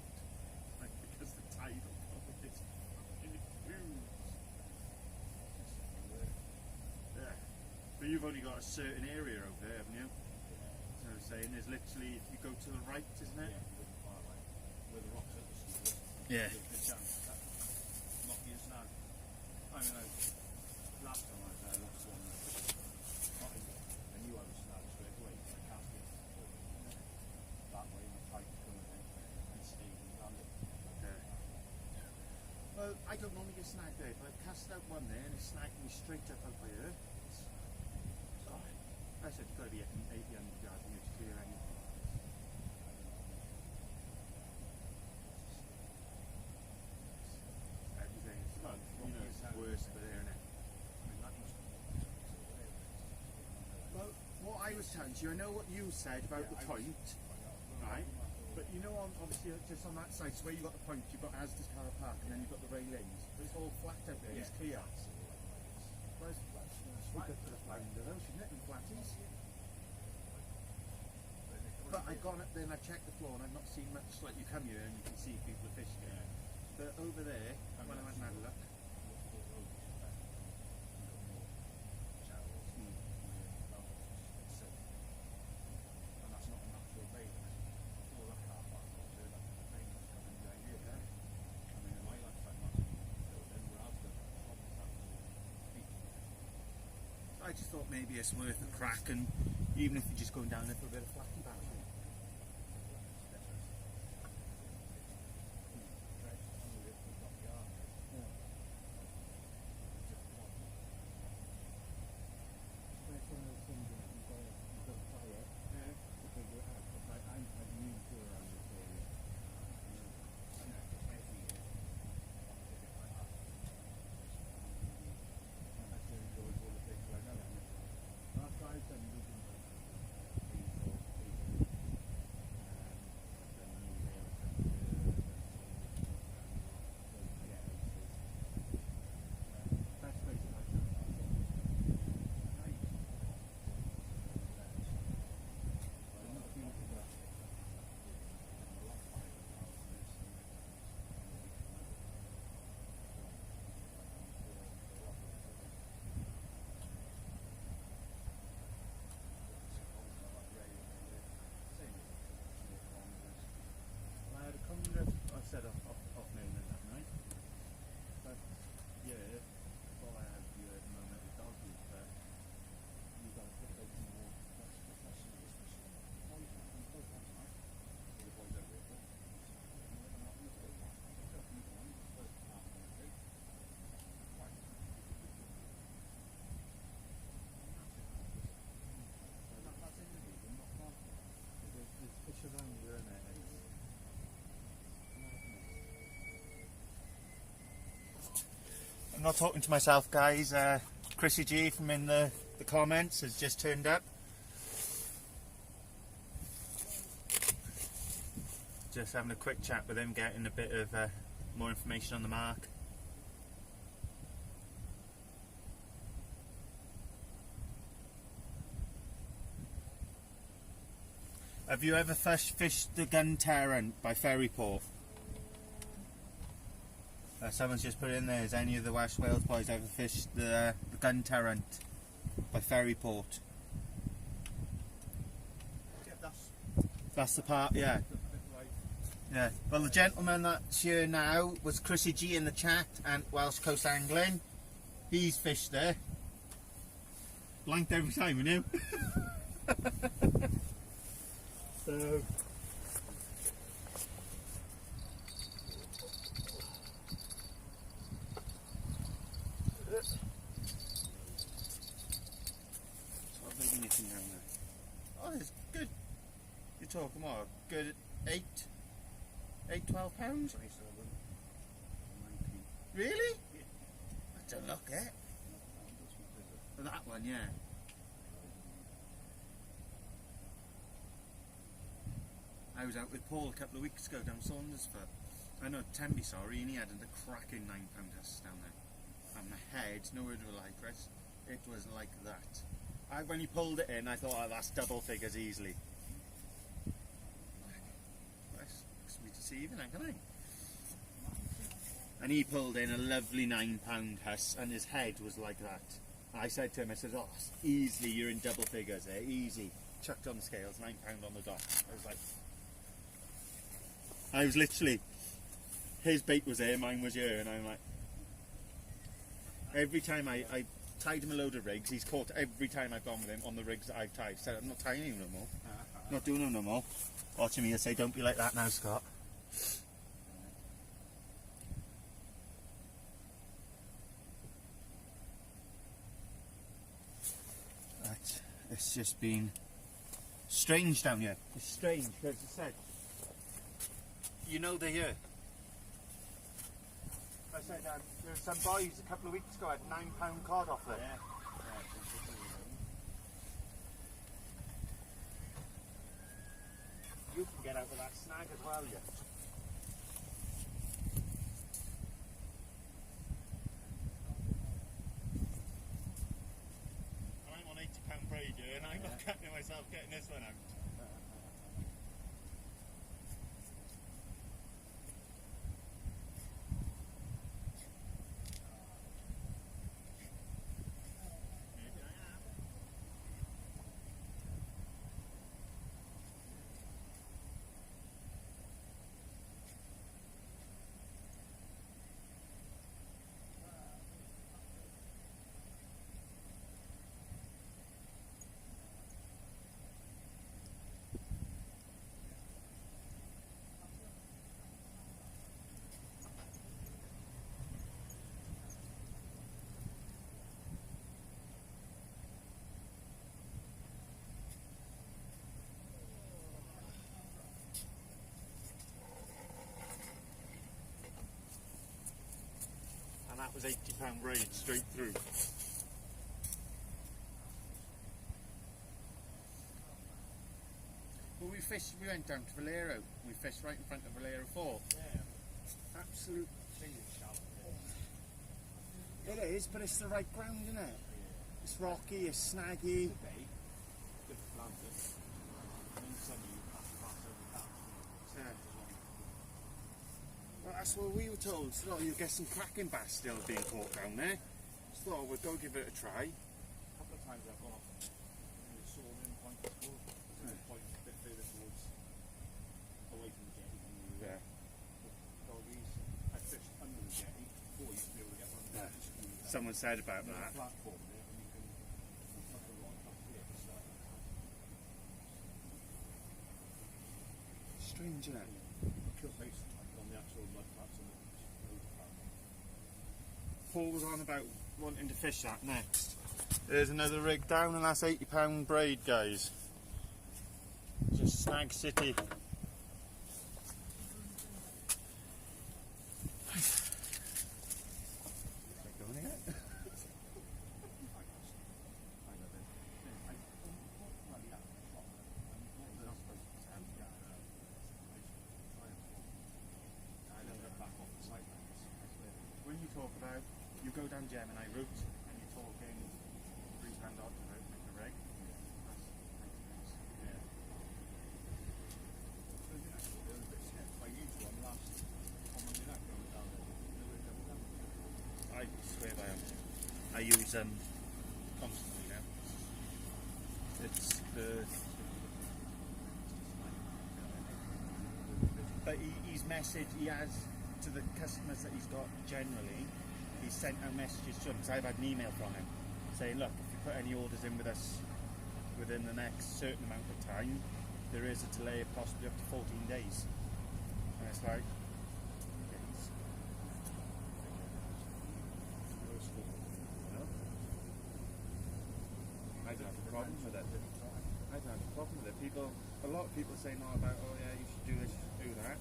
Like, because the tide will come with this fucking huge. Yeah. But you've only got a certain area over there, haven't you? So I was saying, there's literally, if you go to the right, isn't it? Where the rocks are. Yeah. The chance that lucky as now. I mean, last time I was there, I lost one. I knew I was snag straight away. I cast it that way, the tide coming in and stayed and landed. Yeah. Well, I don't normally get snagged there, but I've cast out one there and it snagged me straight up out by her. So I said, you've got to be 800 yards from you to clear anything. Everything is, well, you know, it's worse for there, isn't it? I mean, that must Well, what I was telling you, I know what you said about the point, right? But You know, obviously, just on that side, so where you've got the point, you've got Asda's car park, and then you've got the railings. But it's all flat out there, it's clear. Whereas, we could put a flag under those, shouldn't it, and flatties? But I've gone up there and I've checked the floor, and I've not seen much. Like, you come here and you can see people are fishing. But over there, when I went and had a look, I just thought maybe it's worth a crack, and even if you're just going down there for a bit of flatty back. I said off noon that night. But yeah, all I have here at the moment is dog food, but you've got to put those more professional discussion. Oh, you can put that right. The boys over there. There's fish around here, isn't there? I'm not talking to myself, guys. Chrissy G from in the comments has just turned up. Just having a quick chat with him, getting a bit of more information on the mark. Have you ever fished the Gun Tarrant by Ferryport? Someone's just put in there, has any of the West Wales boys ever fished the Gun Tarrant by Ferryport? Yeah, that's the part, yeah. Yeah. Well, the gentleman that's here now was Chrissy G in the chat and Welsh Coast Angling. He's fished there. Blanked every time, you know? So... Oh, it's good. You're talking what? Good 12 pounds? 27. 19. Really? Yeah. I don't look it. For that one, yeah. I was out with Paul a couple of weeks ago down Saundersfoot. I know Temby, sorry, and he had a cracking £9 test down there. And the head, no word of a lie, Chris. It was like that. When he pulled it in, I thought, oh, that's double figures easily. That's me deceiving, ain't I? And he pulled in a lovely £9 huss, and his head was like that. I said to him, I said, oh, easily, you're in double figures there, easy. Chucked on the scales, £9 on the dot. I was literally, his bait was there, mine was here, and I'm like, every time I tied him a load of rigs, he's caught every time I've gone with him on the rigs that I've tied. Said, I'm not tying him no more. Not doing them no more. Watching me, I say, don't be like that now, Scott. It's just been strange down here. It's strange, because I said, you know they're here. I said, there were some boys a couple of weeks ago had £9 cod off there. Yeah. You can get out of that snag as well, yeah. I'm on £80 braid here, and I'm not counting myself getting this one out. And that was £80 braid straight through. Well, we went down to Valero. We fished right in front of Valero 4. Yeah. Absolute. It's It is, but it's the right ground, isn't it? It's rocky, it's snaggy. good for planting. And then suddenly you pass over the cap. Yeah. Well, that's what we were told. So you'll get some cracking bass still being caught down there. Just thought we'd go give it a try. A couple of times I've gone off and sawn in point to school. There's a point a bit further towards away from the jetty. Yeah. Doggies. I fished under the jetty. Before you used to be able to get one down to school. Someone said about There's a that. platform there and you can put the rod up here. So Strange, isn't it? kill based on the actual mud flats and the road flat. Paul was on about wanting to fish that next. There's another rig down, and that's £80 braid, guys. Just Snag City. When you talk about, you go down Gemini route and you're talking £3 odd to make a rig. That's nice. Yeah. I swear by them. I use them constantly now. It's the. But his message he has to the customers that he's got generally, he's sent out messages to them. Because I've had an email from him saying, look, if you put any orders in with us within the next certain amount of time, there is a delay of possibly up to 14 days. And it's like, days. No? I don't have a problem with it. I don't have a problem with it. People, a lot of people say no about, oh yeah, you should do this, you should do that.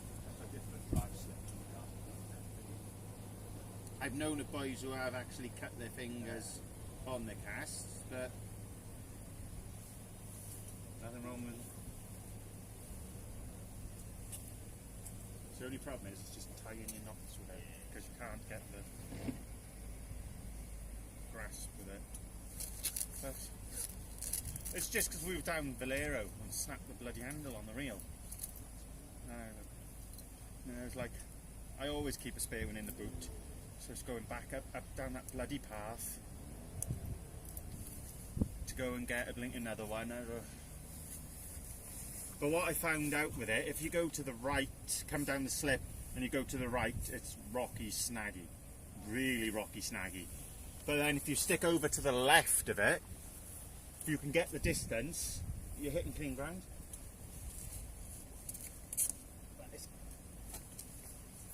I've known of boys who have actually cut their fingers on their casts, but nothing wrong with it. The only problem is it's just tying your knots with it, because you can't get the grasp with it. But it's just because we were down in Valero and snapped the bloody handle on the reel. It's like, I always keep a spare one in the boot. So it's going back up down that bloody path to go and get a blinking another one. But what I found out with it, if you go to the right, come down the slip, and you go to the right, it's rocky, snaggy. Really rocky, snaggy. But then if you stick over to the left of it, if you can get the distance, you're hitting clean ground. But it's,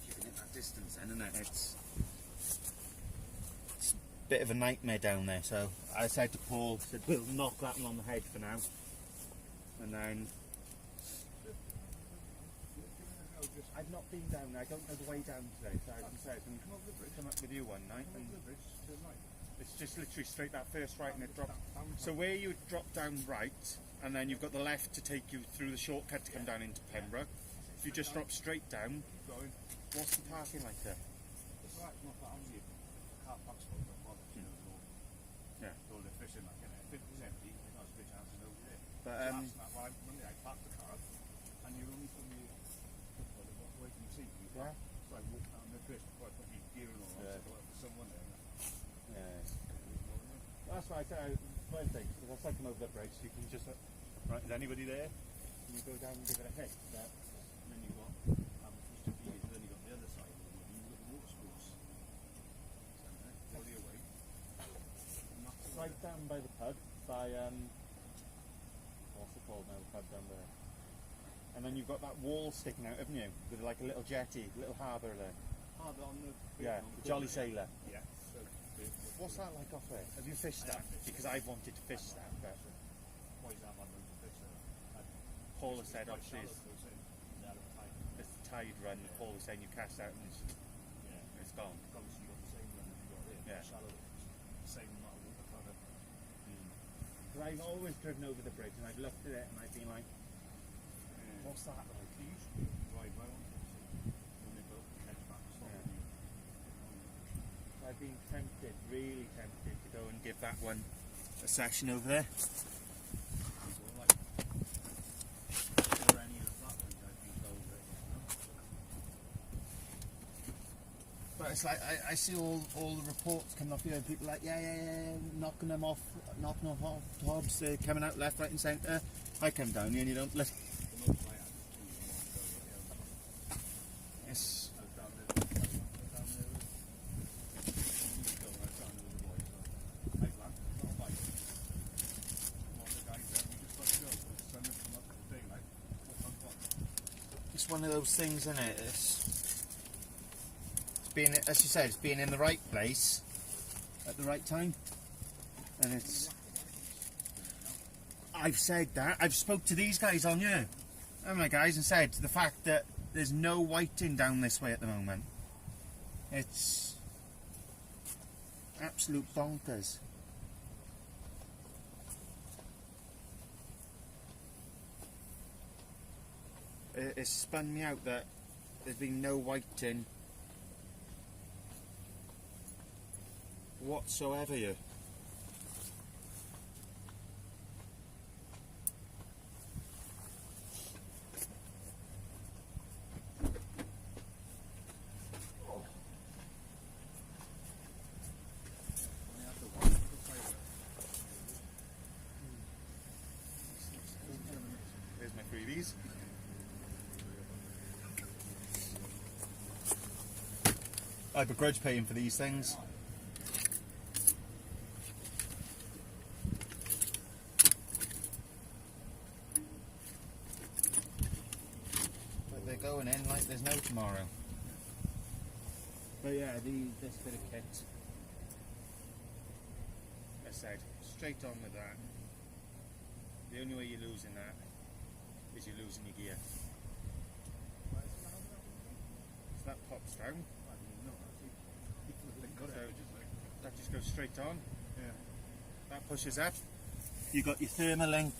if you can hit that distance then, isn't it? It's a bit of a nightmare down there. So I said to Paul, we'll knock that one on the head for now. And then I've not been down there. I don't know the way down today. So I can say I can come up with you one night. And it's just literally straight that first right and it drops. So where you drop down right, and then you've got the left to take you through the shortcut to come down into Pembroke. If you just drop straight down, what's the parking like there? It's right, not that on you. Car park's full, don't bother, you know, Yeah. all the fishing, like, if it was empty, there's not as good chances over there. But Last night, well, Monday I parked the car, and you're only from the, where can you see? Yeah. So I walked down the first before I put my gear and all that, so I went for someone there. Yes. That's right. One thing, because that's like come over the bridge, so you can just right. Is anybody there? And you go down and give it a hit. Yeah. And then you got, then you got the other side, and you got the water sports. Go the other way. Right down by the pub, by what's it called now? The pub down there. And then you've got that wall sticking out, haven't you? With like a little jetty, little harbour there. Harbour on the Yeah, the Jolly Sailor. Yeah. So What's that like off there? Have you fished that? Because I've wanted to fish that, but why is that one room to fish there? Paul has said obviously Shallow goes in. Yeah, the tide. it's the tide run. Paul was saying you cast out and Yeah. it's gone. Obviously you got the same run as you got there. Yeah. Shallow, same amount of water cover. Because I've always driven over the bridge and I've looked at it and I've been like, what's that like? You used to drive by on when they built the hedge back stop. I've been tempted, really tempted to go and give that one a session over there. But it's like I see all the reports coming off here and people like yeah, knocking them off Hobbs, they're coming out left, right and centre. I come down here and you don't let. Yes. It's one of those things, isn't it? It's being, as you said, it's being in the right place at the right time, and it's. I've said that. I've spoke to these guys on here, haven't I, guys, and said the fact that there's no whiting down this way at the moment. It's absolute bonkers. It's spun me out that there's been no whiting whatsoever here. There's my freebies. I begrudge paying for these things. But they're going in like there's no tomorrow. But yeah, this bit of kit, as I said, straight on with that. The only way you're losing that is you're losing your gear. So that pops down. So that just goes straight on. Yeah. That pushes up. You got your thermalink.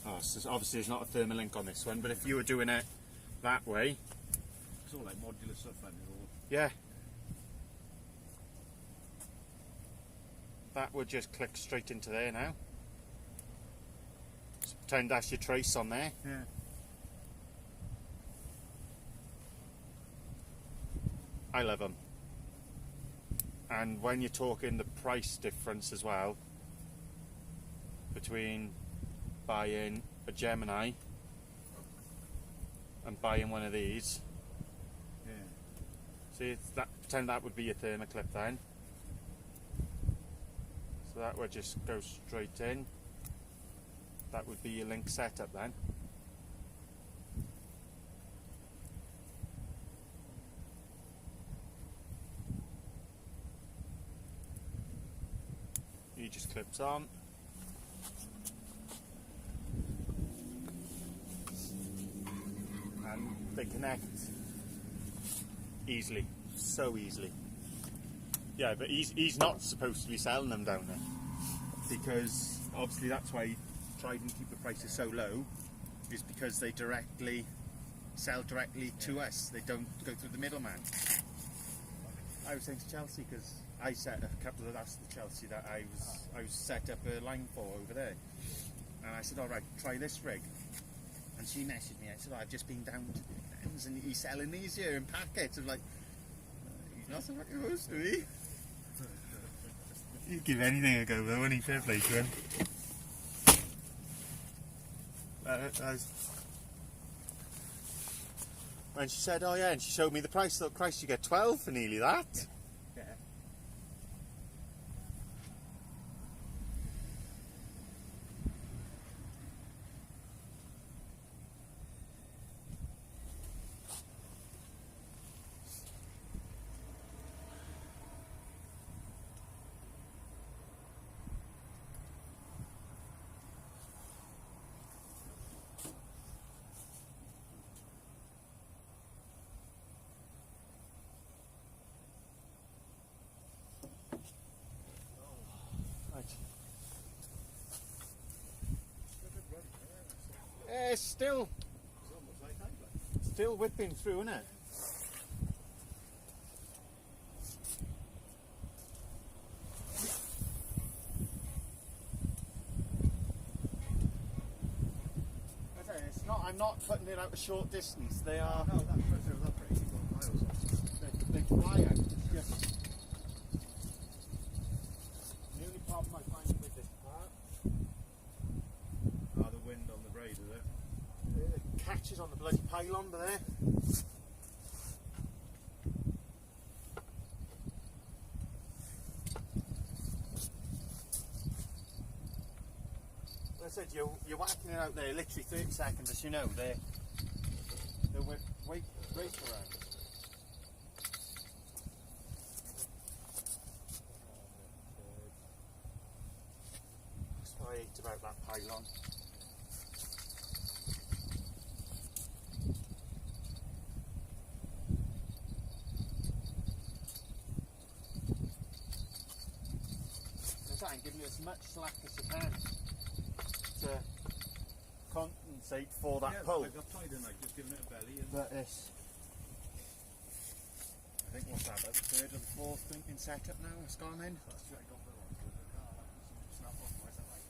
Oh, so obviously there's not a thermalink on this one, but if you were doing it that way, It's all like modular stuff, and it's all. yeah, that would just click straight into there now. So pretend that's your trace on there. Yeah. I love them. And when you're talking the price difference as well between buying a Gemini and buying one of these, Yeah. see, it's that, pretend that would be your thermoclip then. So that would just go straight in. That would be your link setup then. He just clips on. And they connect easily, so easily. Yeah, but he's not supposed to be selling them down there. because obviously that's why he tried and keep the prices so low, is because they sell directly to us. They don't go through the middleman. I was saying to Chelsea, because I set a couple of, that's the Chelsea that I was set up a line for over there, and I said, all right, try this rig, and she messaged me. I said, oh, I've just been down to the ends and he's selling these here in packets. I'm like, he's nothing like yours, do he? He'd give anything a go though, wouldn't he? Fair play to him. And she said, oh yeah, and she showed me the price. I thought, Christ, you get 12 for nearly that. Yeah. It's still whipping through, isn't it? It's not. I'm not putting it out a short distance. They are. No, that's pretty. You've got miles on. They fly out. It's just the only problem I find with this part. The wind on the braid, is it? It catches on the bloody pylon there. Like I said, you're whacking it out there literally 30 seconds, as you know. They're wait around. That's what I hate about that pylon. And giving you as much slack as you can to compensate for that pull. I've tied in, like, just giving it a belly. And But it's, I think what's that, about the third or the fourth thinking setup now it's gone in. that's right, got the one to the car. Snap off, why is that like?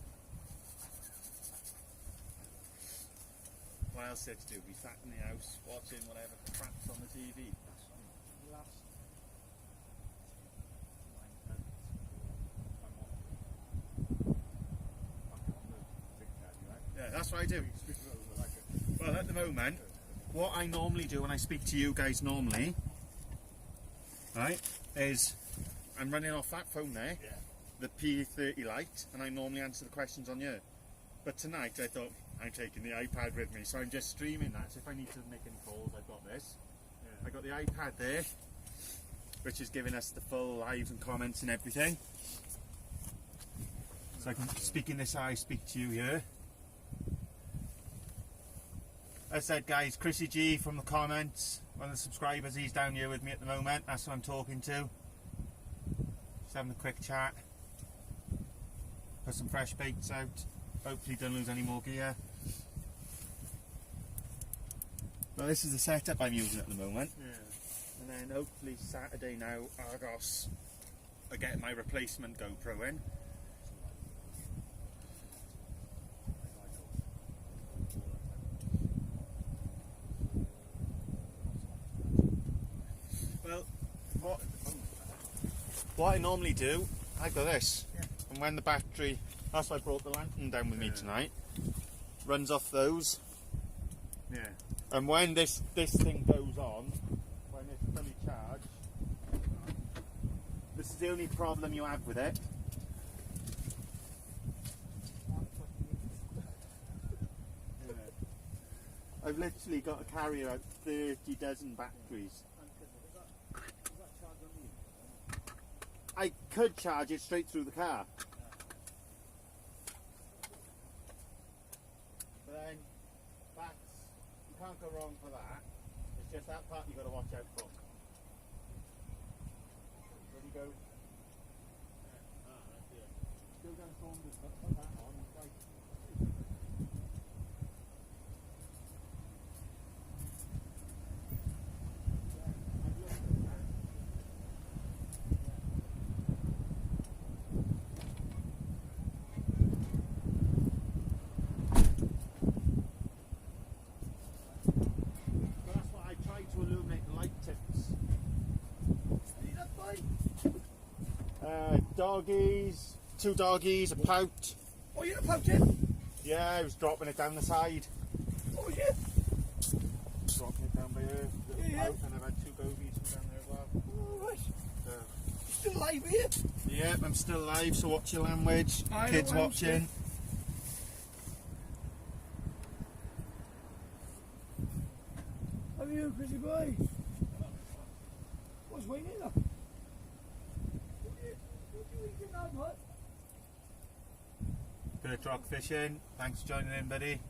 What else there to do? Be sat in the house watching whatever crap's on the TV. Last. Yeah, that's what I do. Well, at the moment, what I normally do when I speak to you guys normally, right, is I'm running off that phone there, the P30 light, and I normally answer the questions on here. But tonight I thought, I'm taking the iPad with me, so I'm just streaming that. So if I need to make any calls, I've got this. I got the iPad there, which is giving us the full lives and comments and everything. So I can speak in this eye, speak to you here. As I said, guys, Chrissy G from the comments, one of the subscribers, he's down here with me at the moment. That's who I'm talking to. Just having a quick chat. Put some fresh baits out. Hopefully don't lose any more gear. Well, this is the setup I'm using at the moment. And then hopefully Saturday now, Argos are getting my replacement GoPro in. Well, what I normally do, I go this, and when the battery, that's why I brought the lantern down with me tonight, runs off those, and when this thing goes on, when it's fully charged, this is the only problem you have with it. I've literally got to carry out 30 dozen batteries. I could charge it straight through the car. But then, you can't go wrong for that. It's just that part you've got to watch out for. When you go, go down Conger Doggies, 2 doggies, a pout. Oh, you're a pouting? Yeah, I was dropping it down the side. What was it? Dropping it down by here. Little Yeah. pout, and I've had 2 gobies from down there as well. Oh, right. So, You still alive here? yeah, I'm still alive, so watch your language. I Kids know, I'm watching. How are you, Chrissy boy? What's waiting up? What are you eating now, bud? Perch rock fishing. Thanks for joining in, buddy.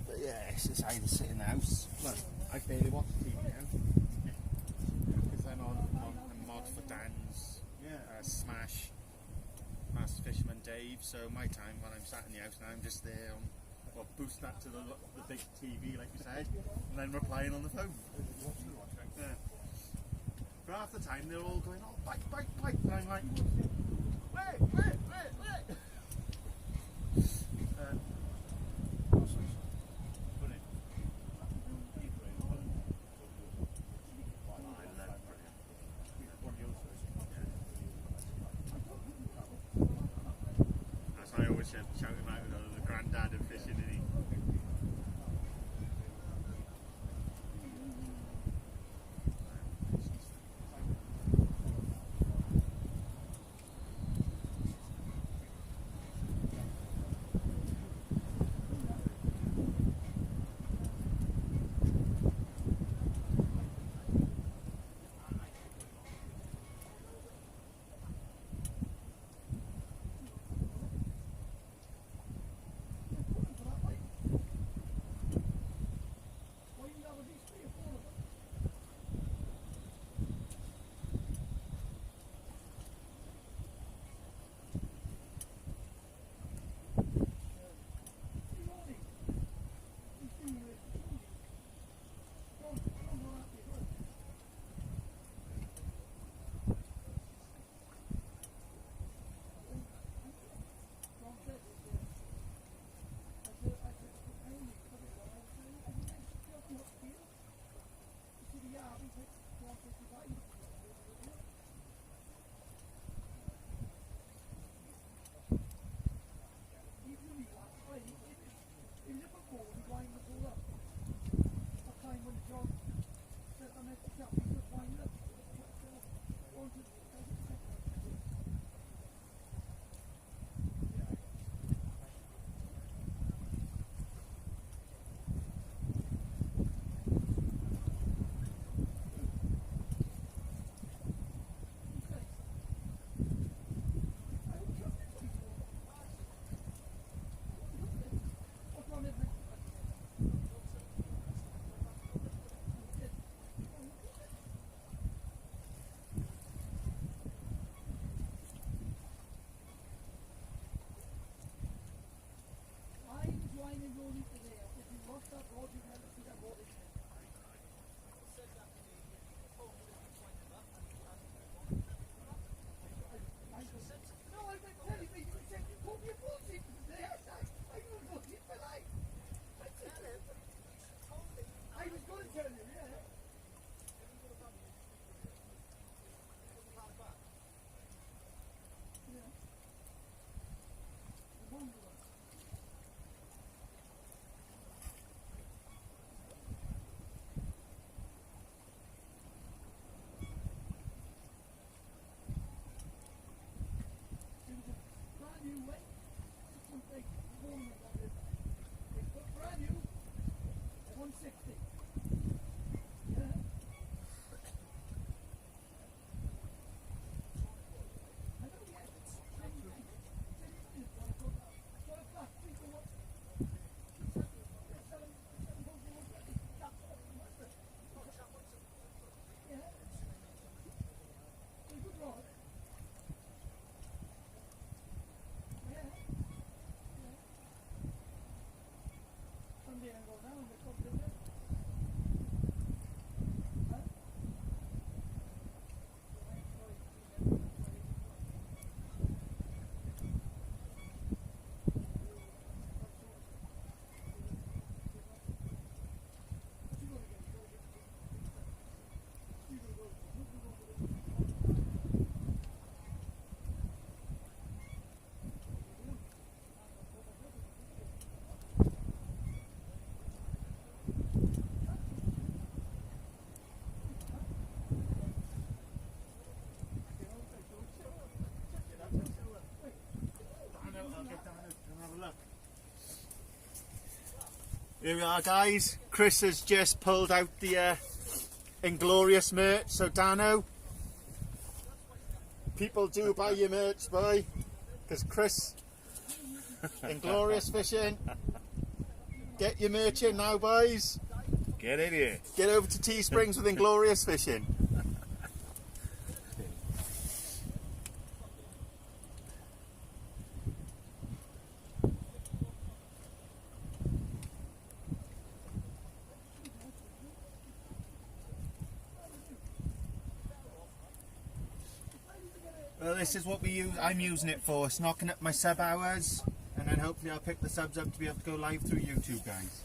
But yeah, this is how you sit in the house. Well, I barely watch TV now. Because I'm on mod for Dan's Smash, Master Fisherman Dave. So my time when I'm sat in the house now, I'm just there on, well, boosting that to the big TV, like you said, and then replying on the phone. Yeah. But half the time they're all going, oh, bite, bite, bite, and I'm like, wait. As I always shout him out, the granddad of fishing, isn't he? Here we are, guys. Chris has just pulled out the Inglorious merch. So Dano, people do buy your merch, boy, because Chris, Inglorious Fishing. Get your merch in now, boys. Get in here. Get over to Tea Springs with Inglorious Fishing. Well, this is what I'm using it for. It's knocking up my sub hours, and then hopefully I'll pick the subs up to be able to go live through YouTube, guys.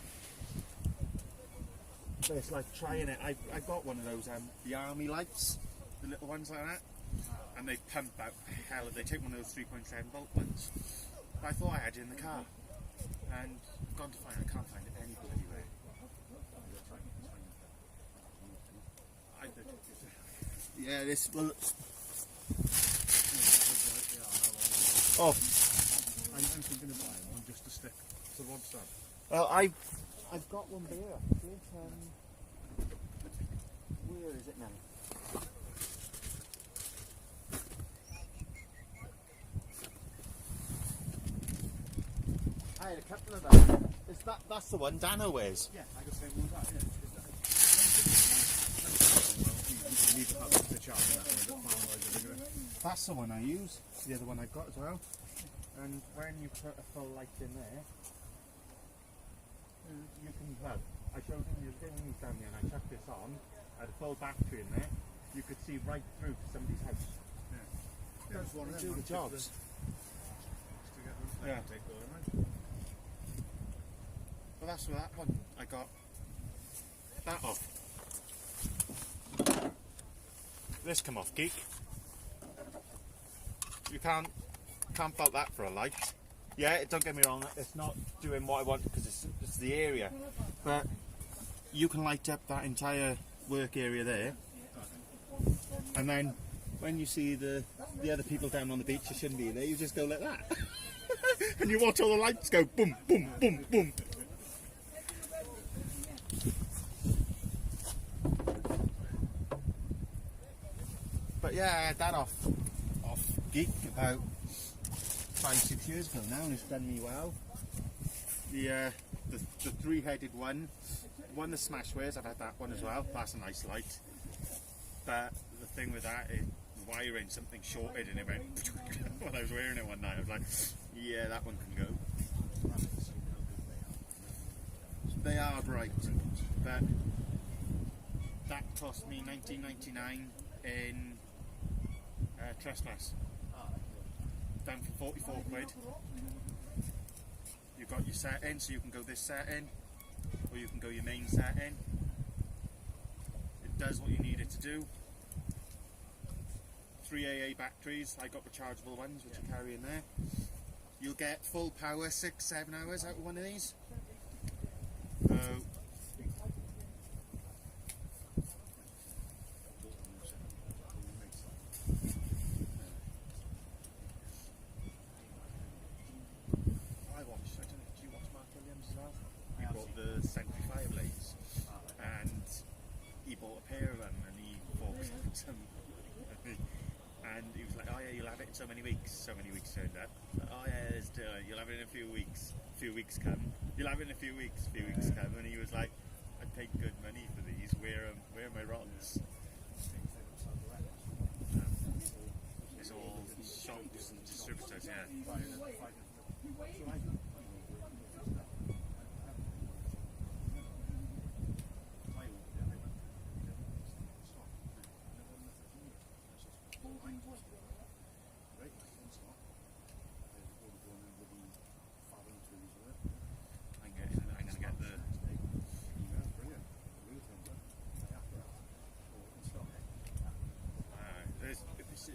But it's like trying it. I got one of those the army lights, the little ones like that, and they pump out hell. They take one of those 3.7 volt ones. But I thought I had it in the car, and I've gone to find it. I can't find it anywhere. Yeah, this will. Oh, I'm thinking of buying one just to stick to the rod stand. well, I've got one there actually. Where is it now? I had a couple of them. That's the one Dano wears. Yeah, I got the same one as that. You need to have the charge and that one, the power laser bigger. That's the one I use. The other one I've got as well. And when you put a full light in there, you can plug. I showed him the other day when he was down there, and I chucked this on. I had a full battery in there. You could see right through to somebody's house. Yeah, it's one of Do them. the jobs. To get them. Yeah. Take all of them. Well, that's for that one. I got that off. This come off, geek. You can't bolt that for a light. Yeah, don't get me wrong, it's not doing what I want because it's the area. But you can light up that entire work area there. And then when you see the other people down on the beach who shouldn't be there, you just go like that. And you watch all the lights go boom, boom, boom, boom. But yeah, I had that off Geek about 5-6 years ago now, and it's done me well. The three-headed one the Smashwares, I've had that one as well. That's a nice light. But the thing with that is the wiring, something shorted, and it went when I was wearing it one night. I was like, yeah, that one can go. They are bright, but that cost me $19.99 in Trespass. Down for 44 quid. You've got your setting, so you can go this setting, or you can go your main setting. It does what you need it to do. 3 AA batteries, I got rechargeable ones which you carry in there. You'll get full power 6-7 hours out of one of these. And he was like, oh yeah, you'll have it in so many weeks turned up. Oh yeah, you'll have it in a few weeks come. You'll have it in a few weeks come. And he was like, I paid good money for these, where are my rods? It's all shops and distributors, yeah.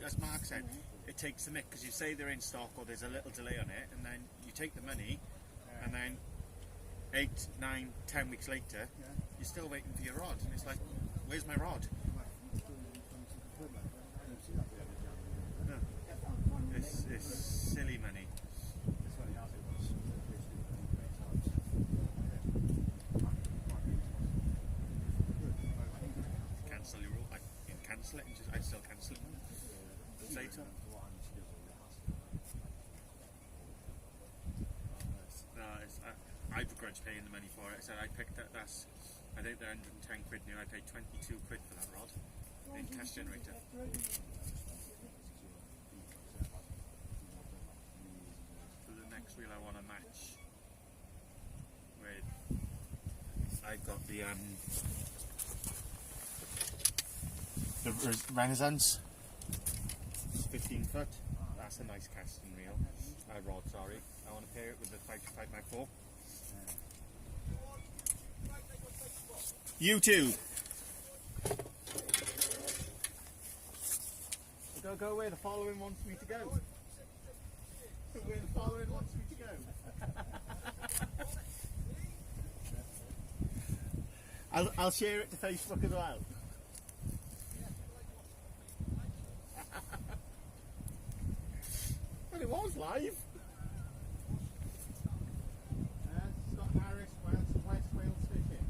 As Mark said, it takes a minute because you say they're in stock or there's a little delay on it, and then you take the money, and then 8, 9, 10 weeks later, you're still waiting for your rod, and it's like, where's my rod? It's silly money. I begrudge paying the money for it. I said I picked that. I think they're 110 quid new. I paid 22 quid for that rod in cash generator. For the next reel, I want to match with. I've got the Renaissance. It's 15 foot. That's a nice casting reel. Rod, sorry. I want to pair it with the 5x4. YouTube. Go where the following wants me to go. Where the following wants me to go. I'll share it to Facebook as well. Well, it was live. Scott Harris, West Wales Fishing.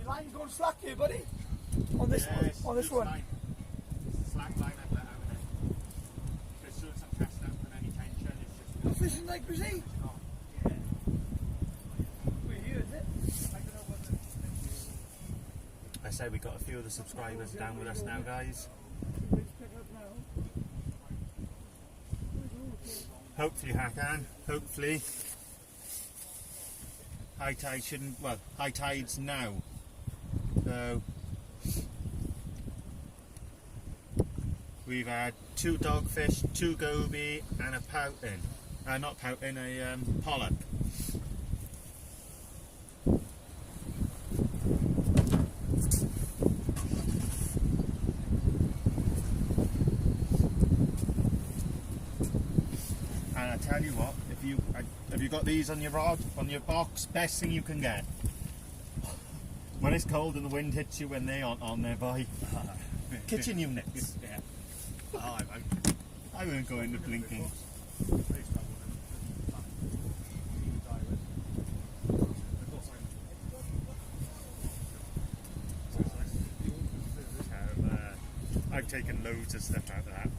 Line's going slack here, buddy. On this one. On this one. Line. It's a slack line I've let out in it. As soon as I'm casting out from any tension, it's just. You're fishing like Brazil. Yeah. We're here, is it? I don't know what I say we got a few of the subscribers down with us now, guys. Hopefully, Hakan. Hopefully. High tide shouldn't. Well, high tide's now. So we've had 2 dogfish, 2 goby, and a pouting. Not pouting, a pollock. And I tell you what, if you have you got these on your rod, on your box, best thing you can get. When it's cold and the wind hits you when they aren't on there, boy. Kitchen units. Yeah. I won't go into blinking. I've taken loads of stuff out of that.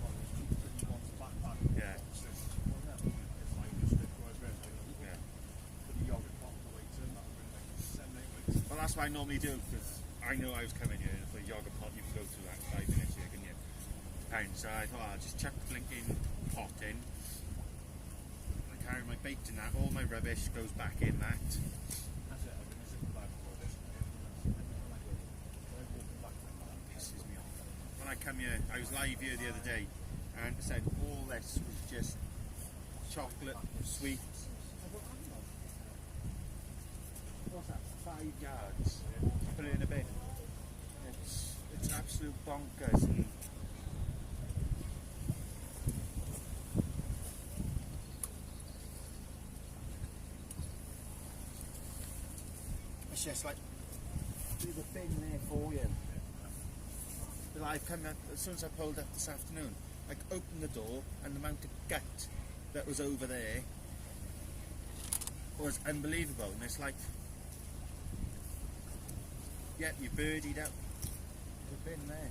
Yeah. Well, that's what I normally do, because I know I was coming here for a yogurt pot. You can go through that in 5 minutes here, can you? So I thought I'll just chuck the blinking pot in. I carry my bait in that. All my rubbish goes back in that. Pisses me off. When I come here, I was live here the other day, and I said all this was just chocolate, sweets. What's that? 5 yards. Put it in a bin. It's absolute bonkers. And it's just like there's a bin there for you. But I've come out, as soon as I pulled up this afternoon, I opened the door and the amount of gut that was over there was unbelievable. And it's like, yep, you birdied up the bin there.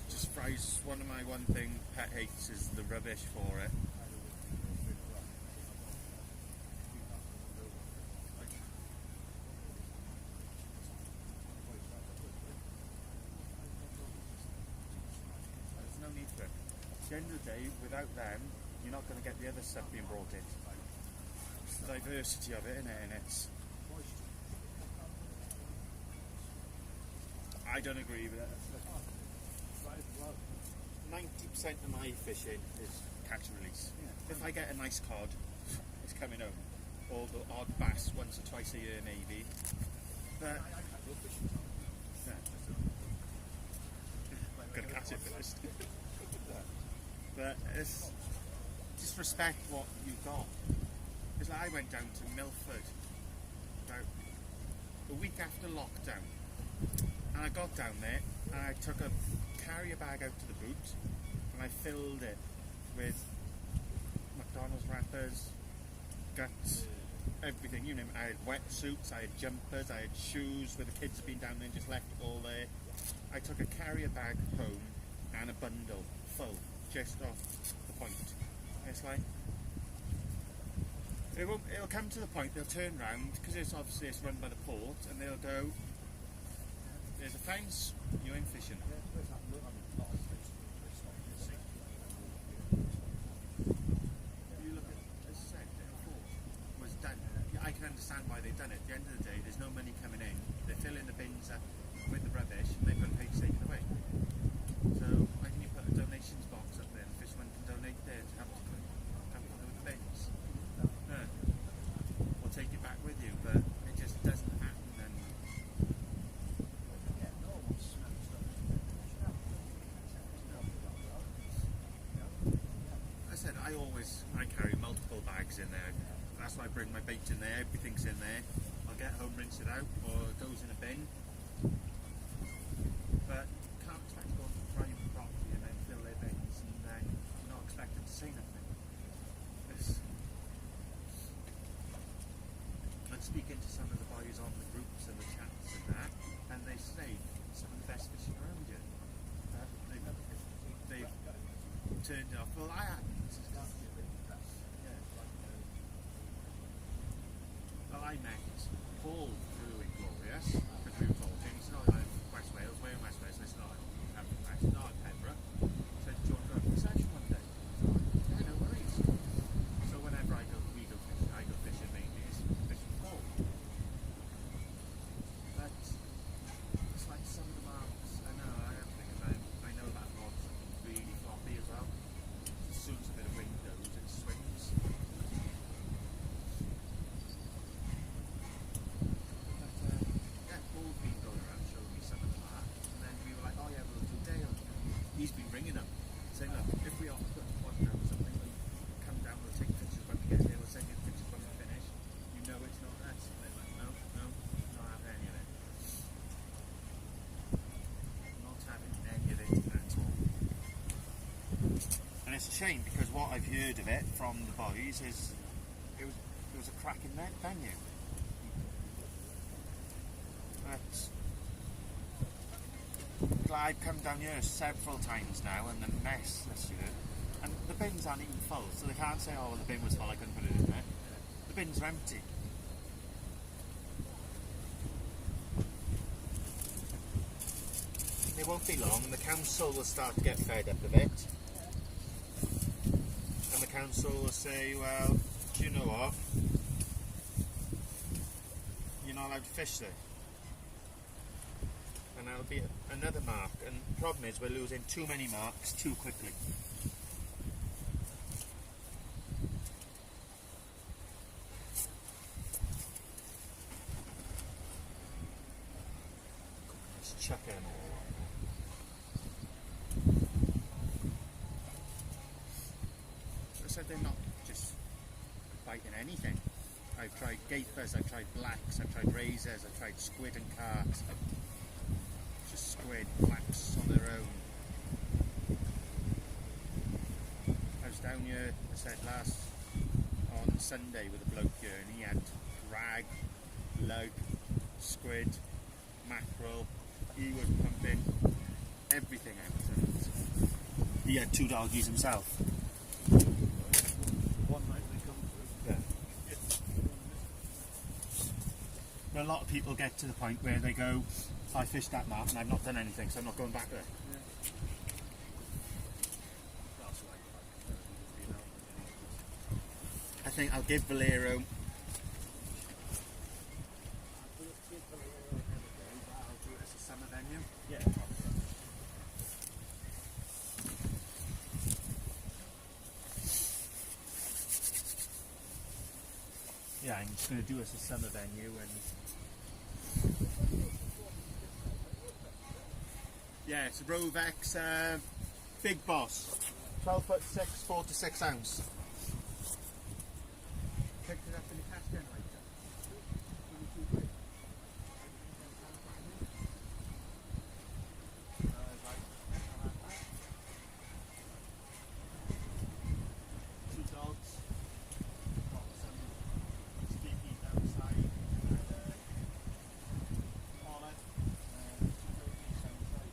Just fried one of my pet hates is the rubbish for it. There's no need for it. At the end of the day, without them, you're not going to get the other stuff being brought in. It's the diversity of it, isn't it? And it's... I don't agree with it. 90% of my fishing is catch and release. Yeah. If I get a nice cod, it's coming home. Or the odd bass once or twice a year maybe. But yeah. I'm gonna catch it first. But it's just respect what you've got. It's like I went down to Milford about a week after lockdown. And I got down there and I took a carrier bag out to the boot and I filled it with McDonald's wrappers, guts, everything, you name it. I had wetsuits, I had jumpers, I had shoes where the kids had been down there and just left it all there. I took a carrier bag home and a bundle full, just off the point. It's like, it'll come to the point, they'll turn round, because it's obviously it's run by the port, and they'll go, there's a fence, you ain't fishing. You look at, as I said, the port was done. I can understand why they've done it. At the end of the day, there's no money coming in. They fill in the bins up with the rubbish, and they've got to pay to take it away. So why can you put a donations box up there, and the fishermen can donate there to help put with the bins? Or take it back with you, but it just doesn't happen. And I said I carry multiple bags in there. That's why I bring my bait in there. Everything's in there. I'll get home, rinse it out, or it goes in a bin. But can't expect to go on to private property and then fill their bins and then you're not expected to say nothing. I'm speaking to some of the boys on the groups and the chats and that, and they say some of the best fishing around here. They've turned it off. Well, I hadn't. Well, I met Paul through Inglorious, because we were talking. He said, oh, I'm from West Wales, where in West Wales? And I said, oh, I'm from West, not Pembroke. He said, do you want to go to a session one day? Yeah, no worries. So whenever we go fishing, I go fishing mainly, it's fishing Paul. But it's like some of the marks, I know, I know that rod's really floppy as well. As soon as a bit of wind goes, it swings. He's been ringing them, saying, look, if we are put one down or something, we'll come down, we'll take pictures when we get here, we'll send you pictures when we finish. You know it's not us. And they're like, no, not having any of it. Not having any of it at all. And it's a shame, because what I've heard of it from the boys is, it was a cracking venue. I've come down here several times now, and the mess this year, and the bins aren't even full, so they can't say, oh, well, the bin was full, I couldn't put it in there. The bins are empty. It won't be long, and the council will start to get fed up of it. And the council will say, well, do you know what? You're not allowed to fish there. And that'll be another mark, and the problem is we're losing too many marks too quickly. Let's chuck in. I said they're not just biting anything. I've tried gapers, I've tried blacks, I've tried razors, I've tried squid and carps. Squid, blacks on their own. I was down here, I said on Sunday with a bloke here, and he had rag, lug, squid, mackerel. He was pumping everything out. He had 2 doggies himself. One night they come through. But a lot of people get to the point where they go, I fished that mark and I've not done anything, so I'm not going back there. I think I'll give Valero. I'll do it as a summer venue. Yeah. Yeah, I'm just going to do it as a summer venue and. Yeah, it's a Rovex Big Boss, 12'6", 4 to 6 ounce. Picked it up in the cash generator. Two dogs. Got some skeeties outside. Collar. Two goats outside.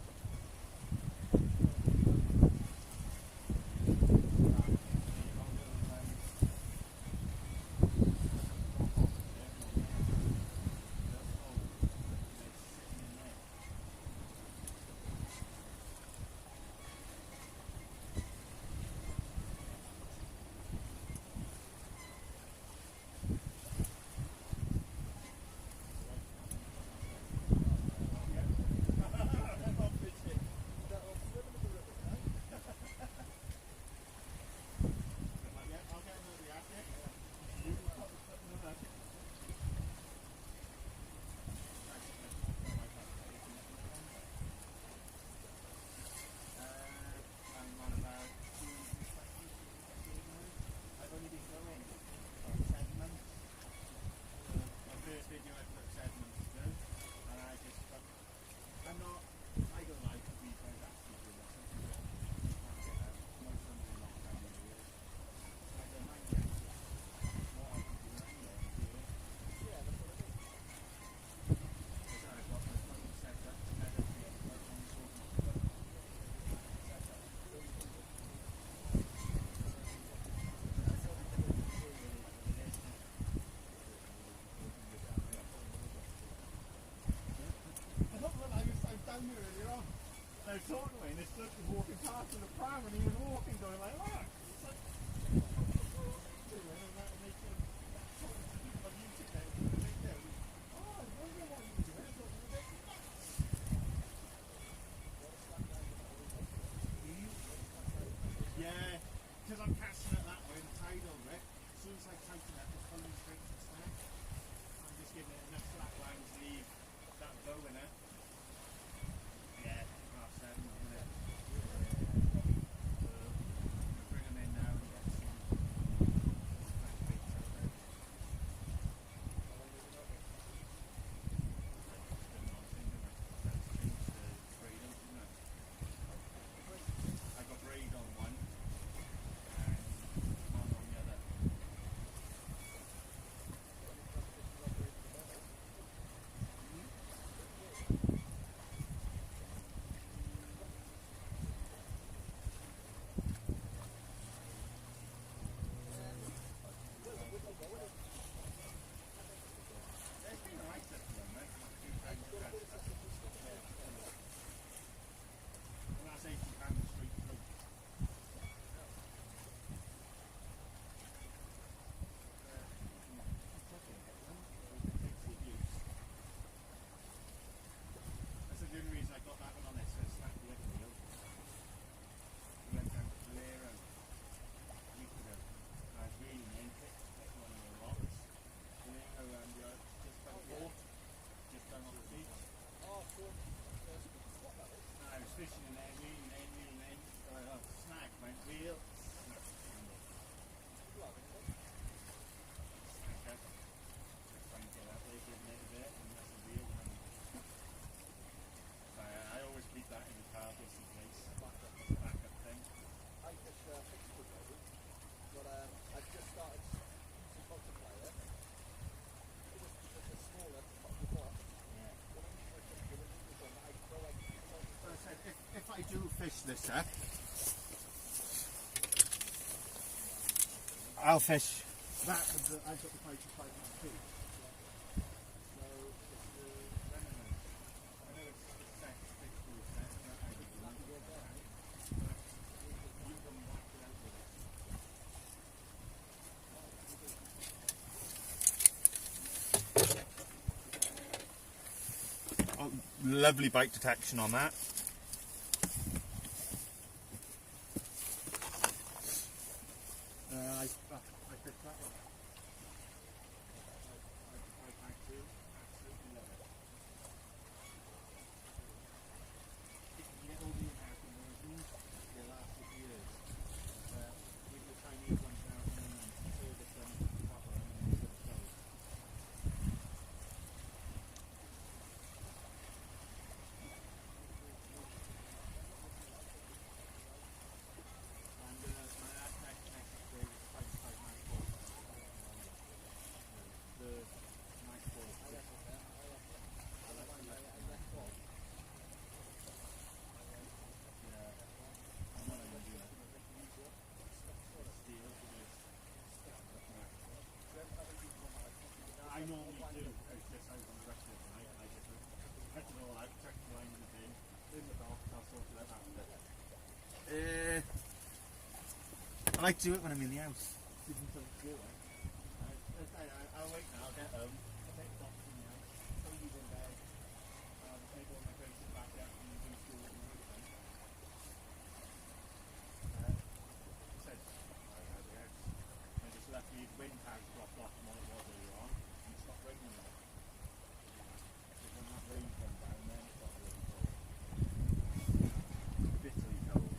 I was talking to him, and this bloke was walking past in the pram, and he was walking, going like, "Look!" It's like, yeah, because I'm casting it that way, the tide over it. As soon as I tighten it, it's pulling straight to the snag. I'm just giving it enough slack line to leave that bow in it. Yeah, half 7, isn't it? Bring them in now and get some back baits out there. I got braid on one and one on the other. It's been alright at the moment. And that's 80 pounds straight through. That's the only reason I got that one on it, so it's snapped the other wheel. We went down to Valero a week ago. I was reeling in, hit one of the rocks. Valero and just by the port, just down on the beach. I was fishing in there, reeling in. Snag went reel. I always keep that in the car just in case. Backup thing. I just fixed the road, but I've just started using multiplier. It was a smaller box. Yeah. When I throw like So I said, if I do fish this up, I'll fish. That was the, I got the bait to fight that too. So it's the remnant. I know it's set, fixed to a set, but I don't want to get that. But you can whack it out with it. Oh, lovely bite detection on that. I picked that one. I absolutely love it. If you get all the American versions, they'll last for years. Leave the Chinese ones now and then service them proper and then you get those. And my last next day was quite nice ball. The nice ball. I like the nice ball. Yeah. I'm not going to do that. Steel to this. I normally do. It's just out on the rest of the night. I just cut it all out, check the line in the bin, in the box, I'll sort it out after. I like to do it when I'm in the house. Didn't do it. I'll wait now, I'll get home. I'll take the box in the house, put these in bed. Take all my faces back out and do school and everything. Said, I just left the wind tag dropped off from what it was earlier on and it stopped raining now. Because when that rain came down then it got really cold. Bitterly cold.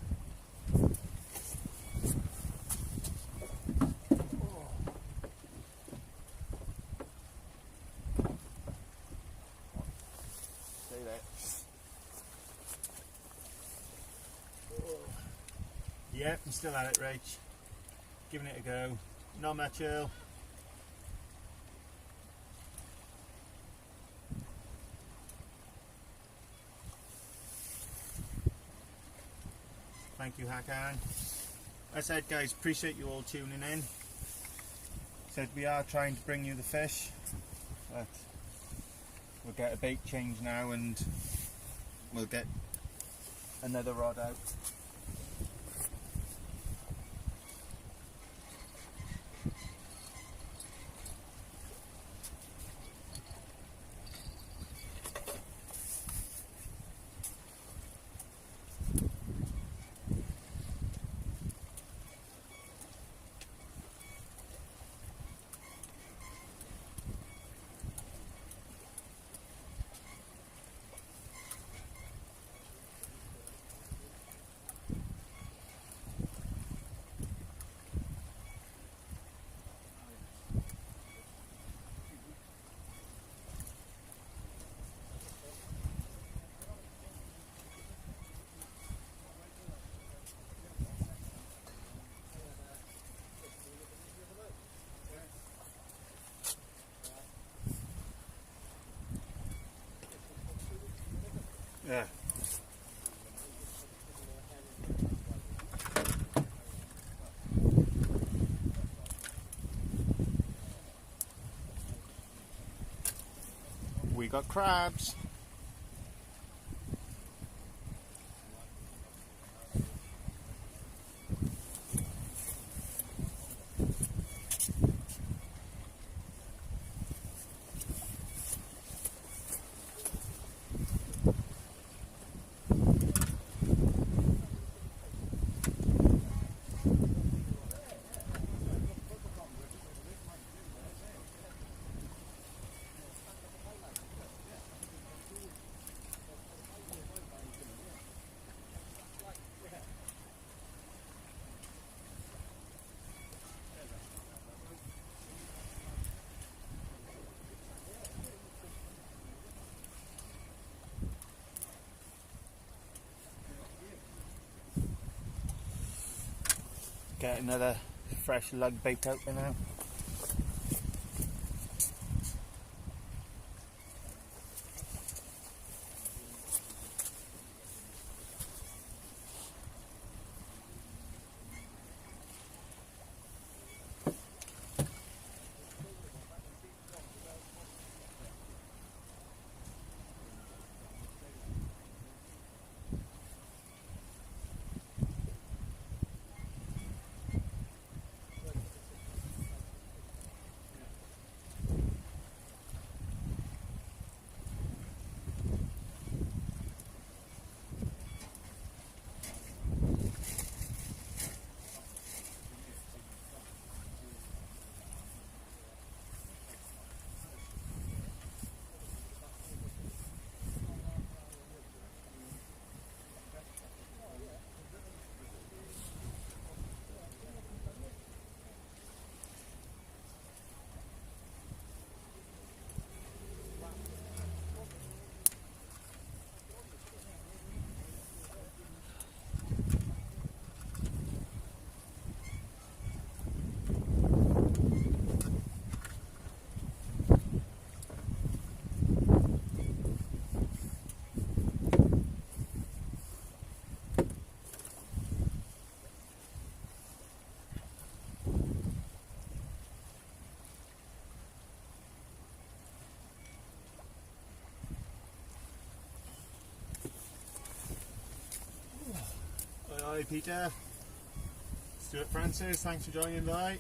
Say that. Yep, I'm still at it, Rach. Giving it a go. Not much, Earl. Thank you, Hakan. I said, guys, appreciate you all tuning in. Said we are trying to bring you the fish, but we'll get a bait change now and we'll get another rod out. Yeah. We got crabs. Get another fresh lug bait out there now. Bye, Peter. Stuart Francis, thanks for joining. Bye.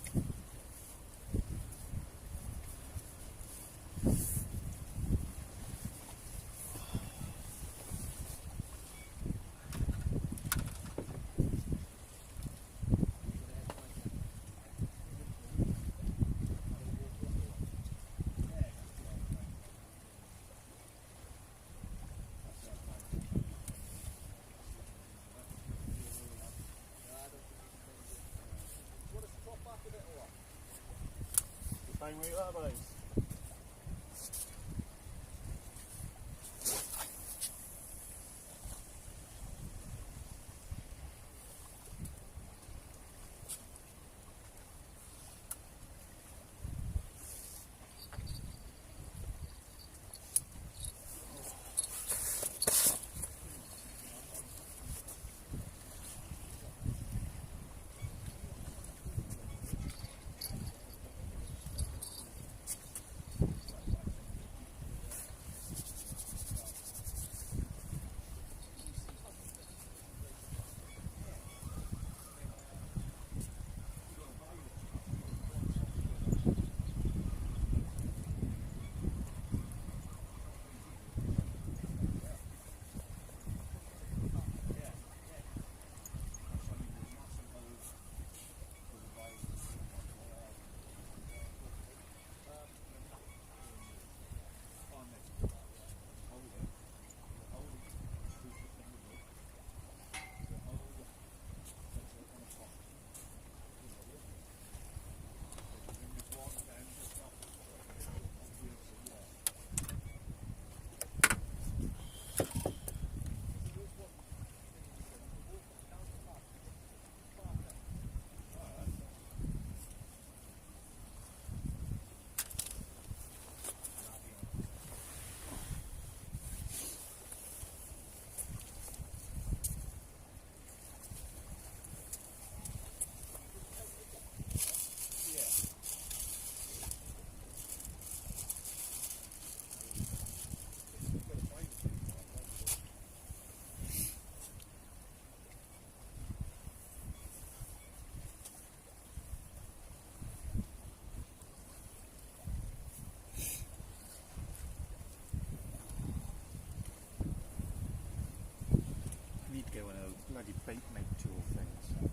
Fine with that, boys. Bloody bait make tool things.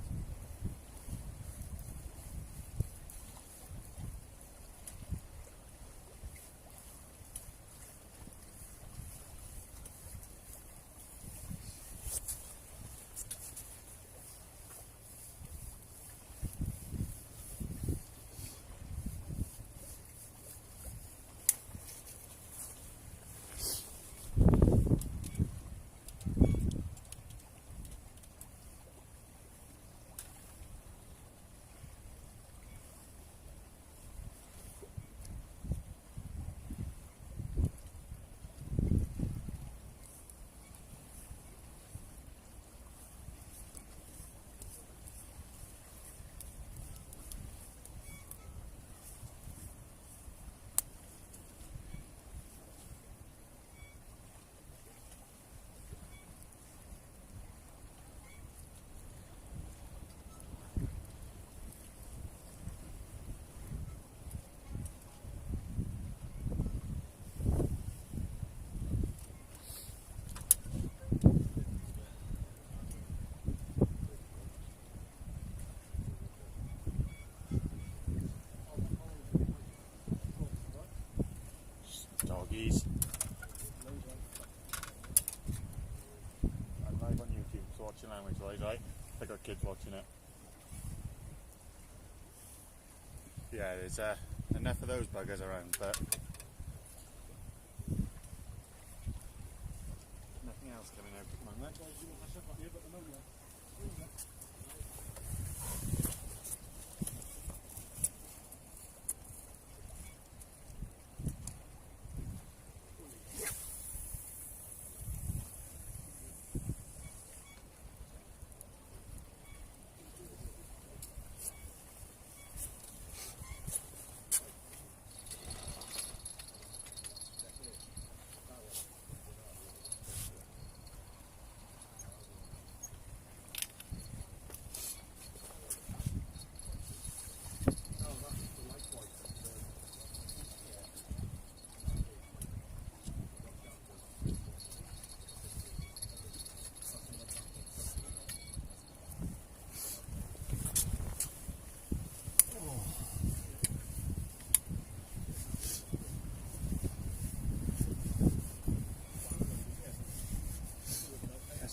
Doggies. I'm live on YouTube, so watch your language, right? I got kids watching it. Yeah, there's enough of those buggers around, but nothing else coming out at the moment.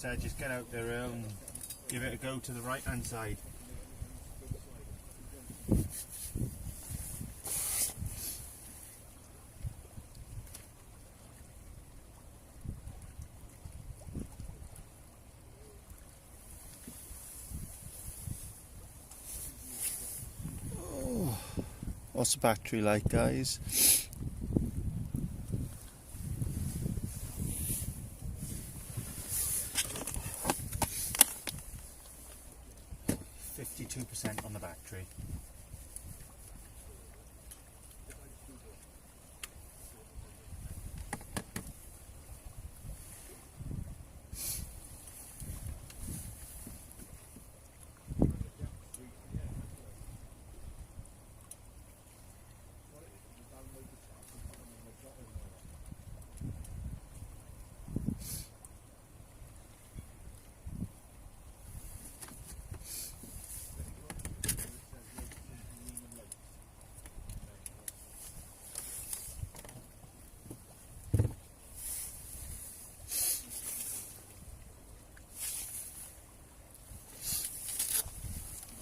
said, just get out there, Earl, and give it a go to the right hand side. What's the battery like, guys? %52 on the battery.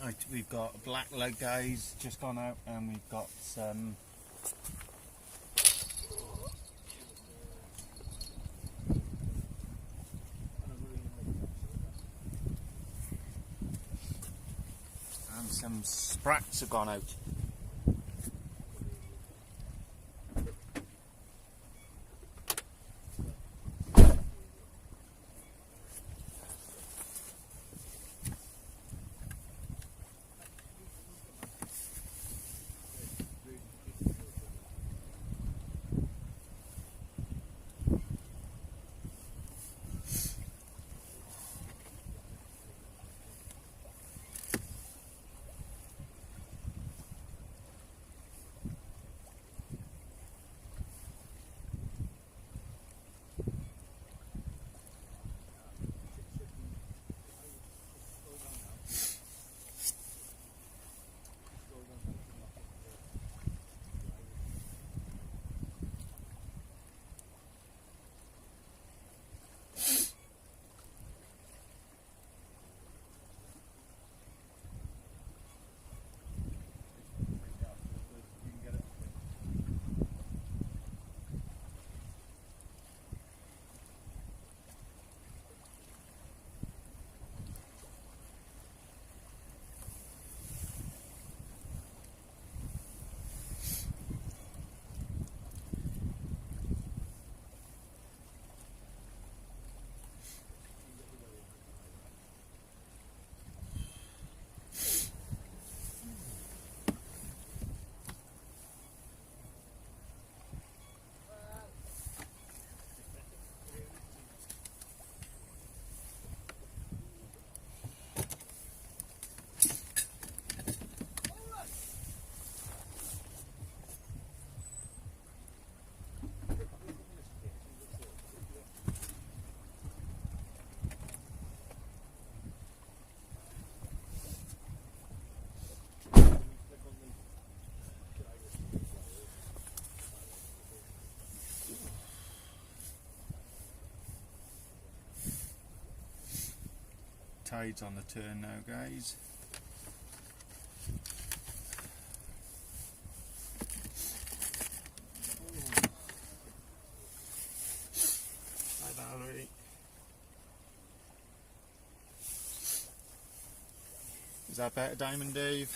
Right, we've got a black leg, guys, just gone out, and we've got some sprats have gone out. Tide's on the turn now, guys. Hi, Valerie. Is that better, Diamond Dave?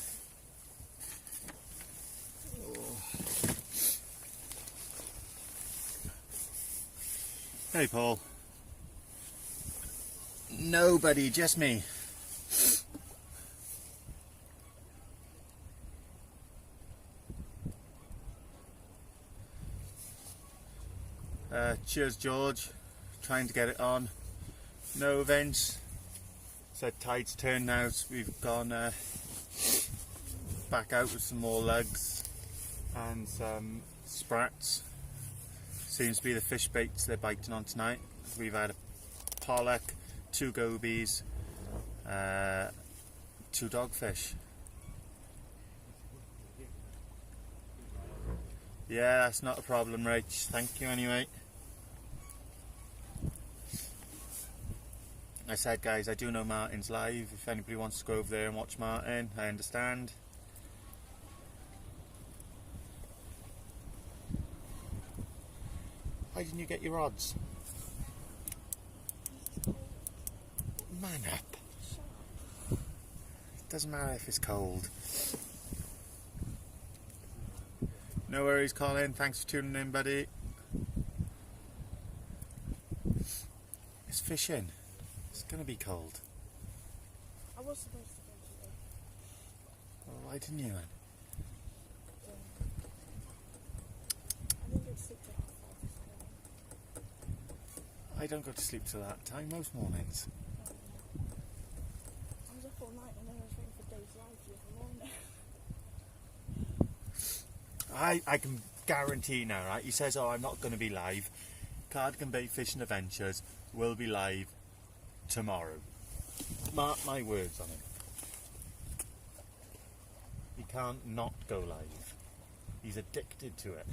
Oh. Hey, Paul. Nobody, just me. Cheers, George. Trying to get it on. No events. Said tide's turn now, so we've gone back out with some more lugs and some sprats. Seems to be the fish baits they're biting on tonight. We've had a pollock, 2 gobies, 2 dogfish. Yeah, that's not a problem, Rach. Thank you anyway. I said, guys, I do know Martin's live. If anybody wants to go over there and watch Martin, I understand. Why didn't you get your odds? Man up. It doesn't matter if it's cold. No worries, Colin. Thanks for tuning in, buddy. It's fishing. It's going to be cold. I was supposed to go today. Well, why didn't you then? I didn't go to sleep till 5:30 this morning. I don't go to sleep till that time most mornings. I was up all night and then I was waiting for Dave's live the other morning. I can guarantee now, right? He says, oh, I'm not going to be live. Cardigan Bay Fishing Adventures will be live tomorrow. Mark my words on it. He can't not go live. He's addicted to it.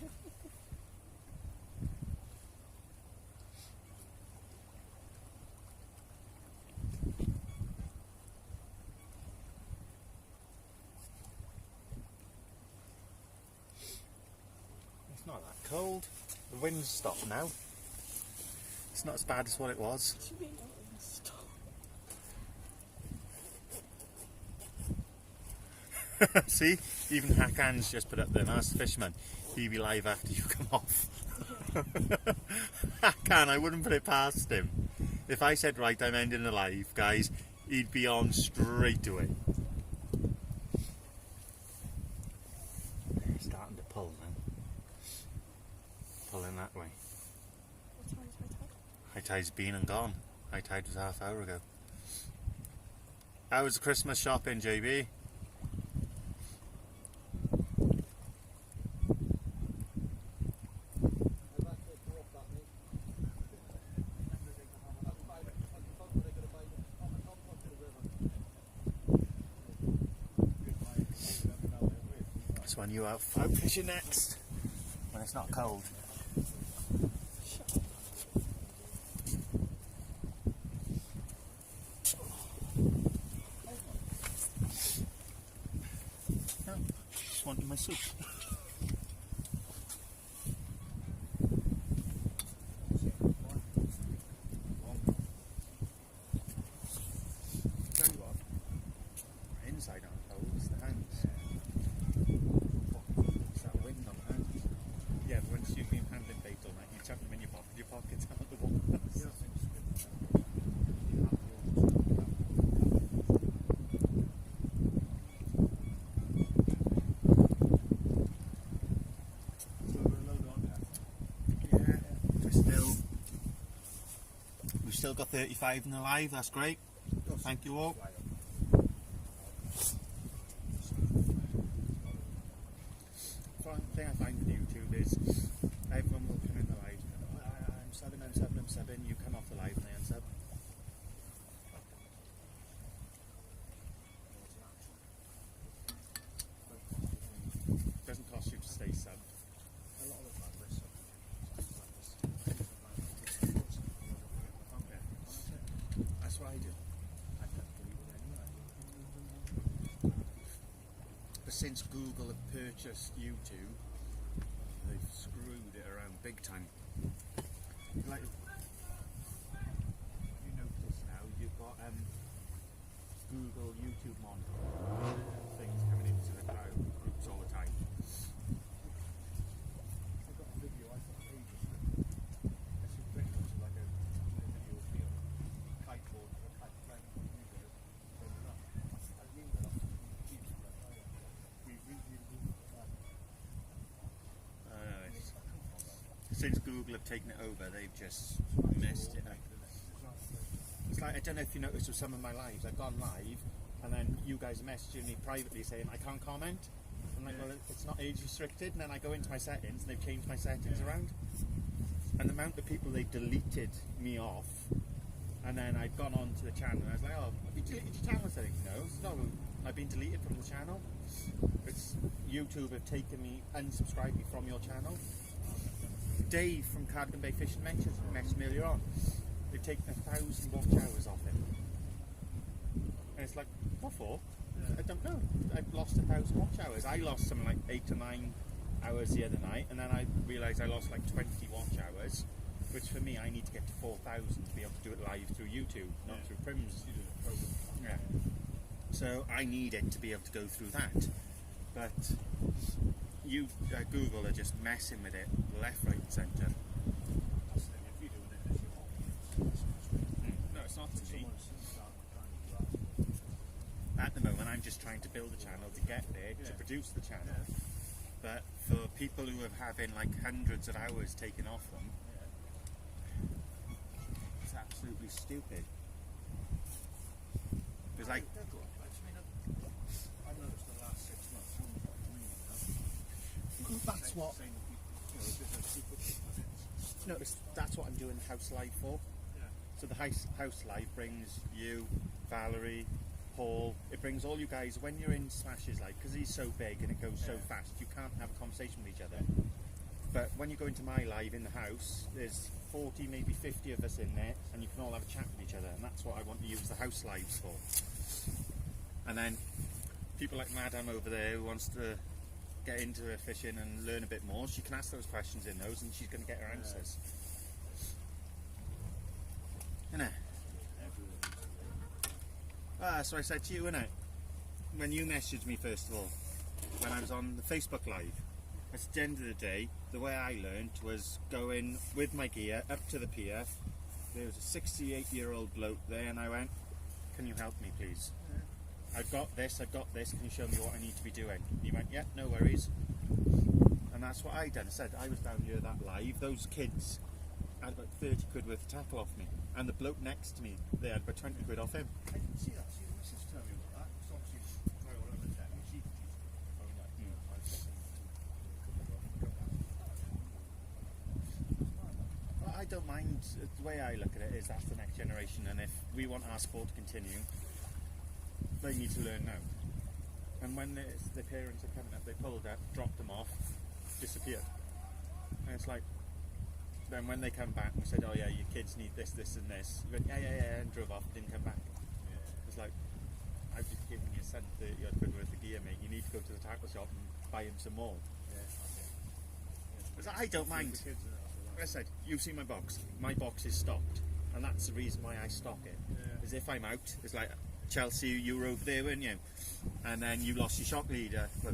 It's not that cold. The wind's stopped now. It's not as bad as what it was. What do you mean that wouldn't stop? See, even Hakan's just put up there, Master Fisherman. He'll be live after you come off. Hakan, I wouldn't put it past him. If I said, right, I'm ending the live, guys, he'd be on straight away. It's starting to pull now. Pulling that way. What time is high tide? High tide's been and gone. High tide was half hour ago. How was the Christmas shopping, JB? That's when you out fishing next. When it's not cold. Shut up. No, just wanted my soup. Tell you what, inside aren't cold, it's the hands. It's that wind on the hands. Yeah, but once you've been handling bait all night, you chuck them in your pockets out of the water. Yeah, we've still got 35 in the live, that's great. Thank you all. One thing I find with YouTube is everyone will come in the live and go, I'm subbing, you come off the live and they unsub. Doesn't cost you to stay sub. A lot of them are so. That's what I do. But since Google have purchased YouTube, they've screwed it around big time. Like, you notice now, you've got Google YouTube monitor things coming into the crowd groups all the time. I got a video I thought ages ago. This is pretty much like a video of me on a kiteboard or a kite flying on the video. I mean that off YouTube, but we Since Google have taken it over, they've just messed it up. It's like, I don't know if you noticed with some of my lives, I've gone live and then you guys are messaging me privately saying I can't comment. I'm like, well, it's not age restricted, and then I go into my settings and they've changed my settings around. And the amount of people they deleted me off, and then I'd gone on to the channel and I was like, oh, have you deleted your channel? I said, no, I've been deleted from the channel. It's YouTube have taken me, unsubscribed me from your channel. Dave from Cardigan Bay Fishing Adventures messaged me earlier on. They we've taken 1,000 watch hours off him. And it's like, what for? I don't know. I've lost 1,000 watch hours. I lost something like 8 to 9 hours the other night, and then I realised I lost like 20 watch hours, which for me, I need to get to 4,000 to be able to do it live through YouTube, not through Prim's. Yeah. So I need it to be able to go through that. But you, Google are just messing with it left, right, and centre. That's the thing, if you're doing it as your hobby, No, it's not to me. someone sees that and trying to do that. At the moment, I'm just trying to build a channel to get there, to Yeah. produce the channel. But for people who are having like hundreds of hours taken off them, it's absolutely stupid. Because like, They're good. I've noticed the last 6 months, someone's got a million now. That's what. Saying that there's super people. no, that's what I'm doing the House Live for. Yeah. So the House Live brings you, Valerie, Paul, it brings all you guys, when you're in Smash's Live, because he's so big and it goes so fast, you can't have a conversation with each other. But when you go into my live in the house, there's 40, maybe 50 of us in there, and you can all have a chat with each other, and that's what I want to use the House Lives for. And then people like Madame over there who wants to get into her fishing and learn a bit more, she can ask those questions in those, and she's going to get her answers. Innit? So I said to you, innit, when you messaged me first of all, when I was on the Facebook Live, at the end of the day, the way I learned was going with my gear up to the pier. There was a 68-year-old bloke there, and I went, can you help me please? I've got this, can you show me what I need to be doing? He went, yeah, no worries. And that's what I done. I said, I was down here that live, those kids had about 30 quid worth of tackle off me, and the bloke next to me, they had about 20 quid off him. I didn't see that. See, my sister told me about that. It's obviously very well understanding. She's very like, Well, I don't mind. The way I look at it is that's the next generation, and if we want our sport to continue, they need to learn now. And when the parents are coming up, they pulled up, dropped them off, disappeared. And it's like, then when they come back, we said, oh yeah, your kids need this, this and this. He went, yeah, and drove off, didn't come back. It's like, I've just given your son 30 odd quid worth of gear, mate. You need to go to the tackle shop and buy him some more. Because I don't mind. Like I said, you've seen my box. My box is stocked, and that's the reason why I stock it. Is if I'm out, it's like Chelsea, you were over there, weren't you? And then you lost your shock leader. Well,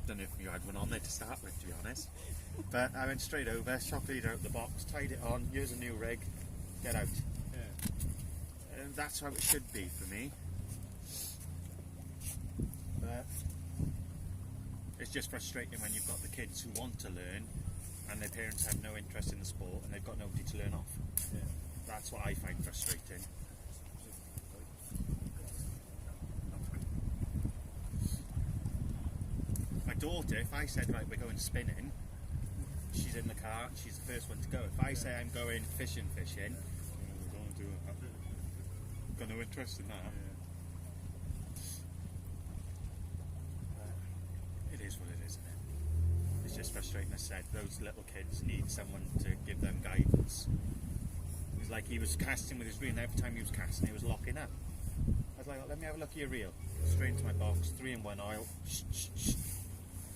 don't know if you had one on there to start with, to be honest. But I went straight over, shock leader out the box, tied it on. Here's a new rig. Get out. And that's how it should be for me. But it's just frustrating when you've got the kids who want to learn and their parents have no interest in the sport and they've got nobody to learn off. That's what I find frustrating. My daughter, if I said, right, we're going spinning, she's in the car, she's the first one to go. If I say I'm going fishing, got no interest in that. It is what it is, isn't it? It's just frustrating. I said those little kids need someone to give them guidance. It was like he was casting with his reel, and every time he was casting, he was locking up. I was like, let me have a look at your reel. Straight into my box, 3-in-1 oil,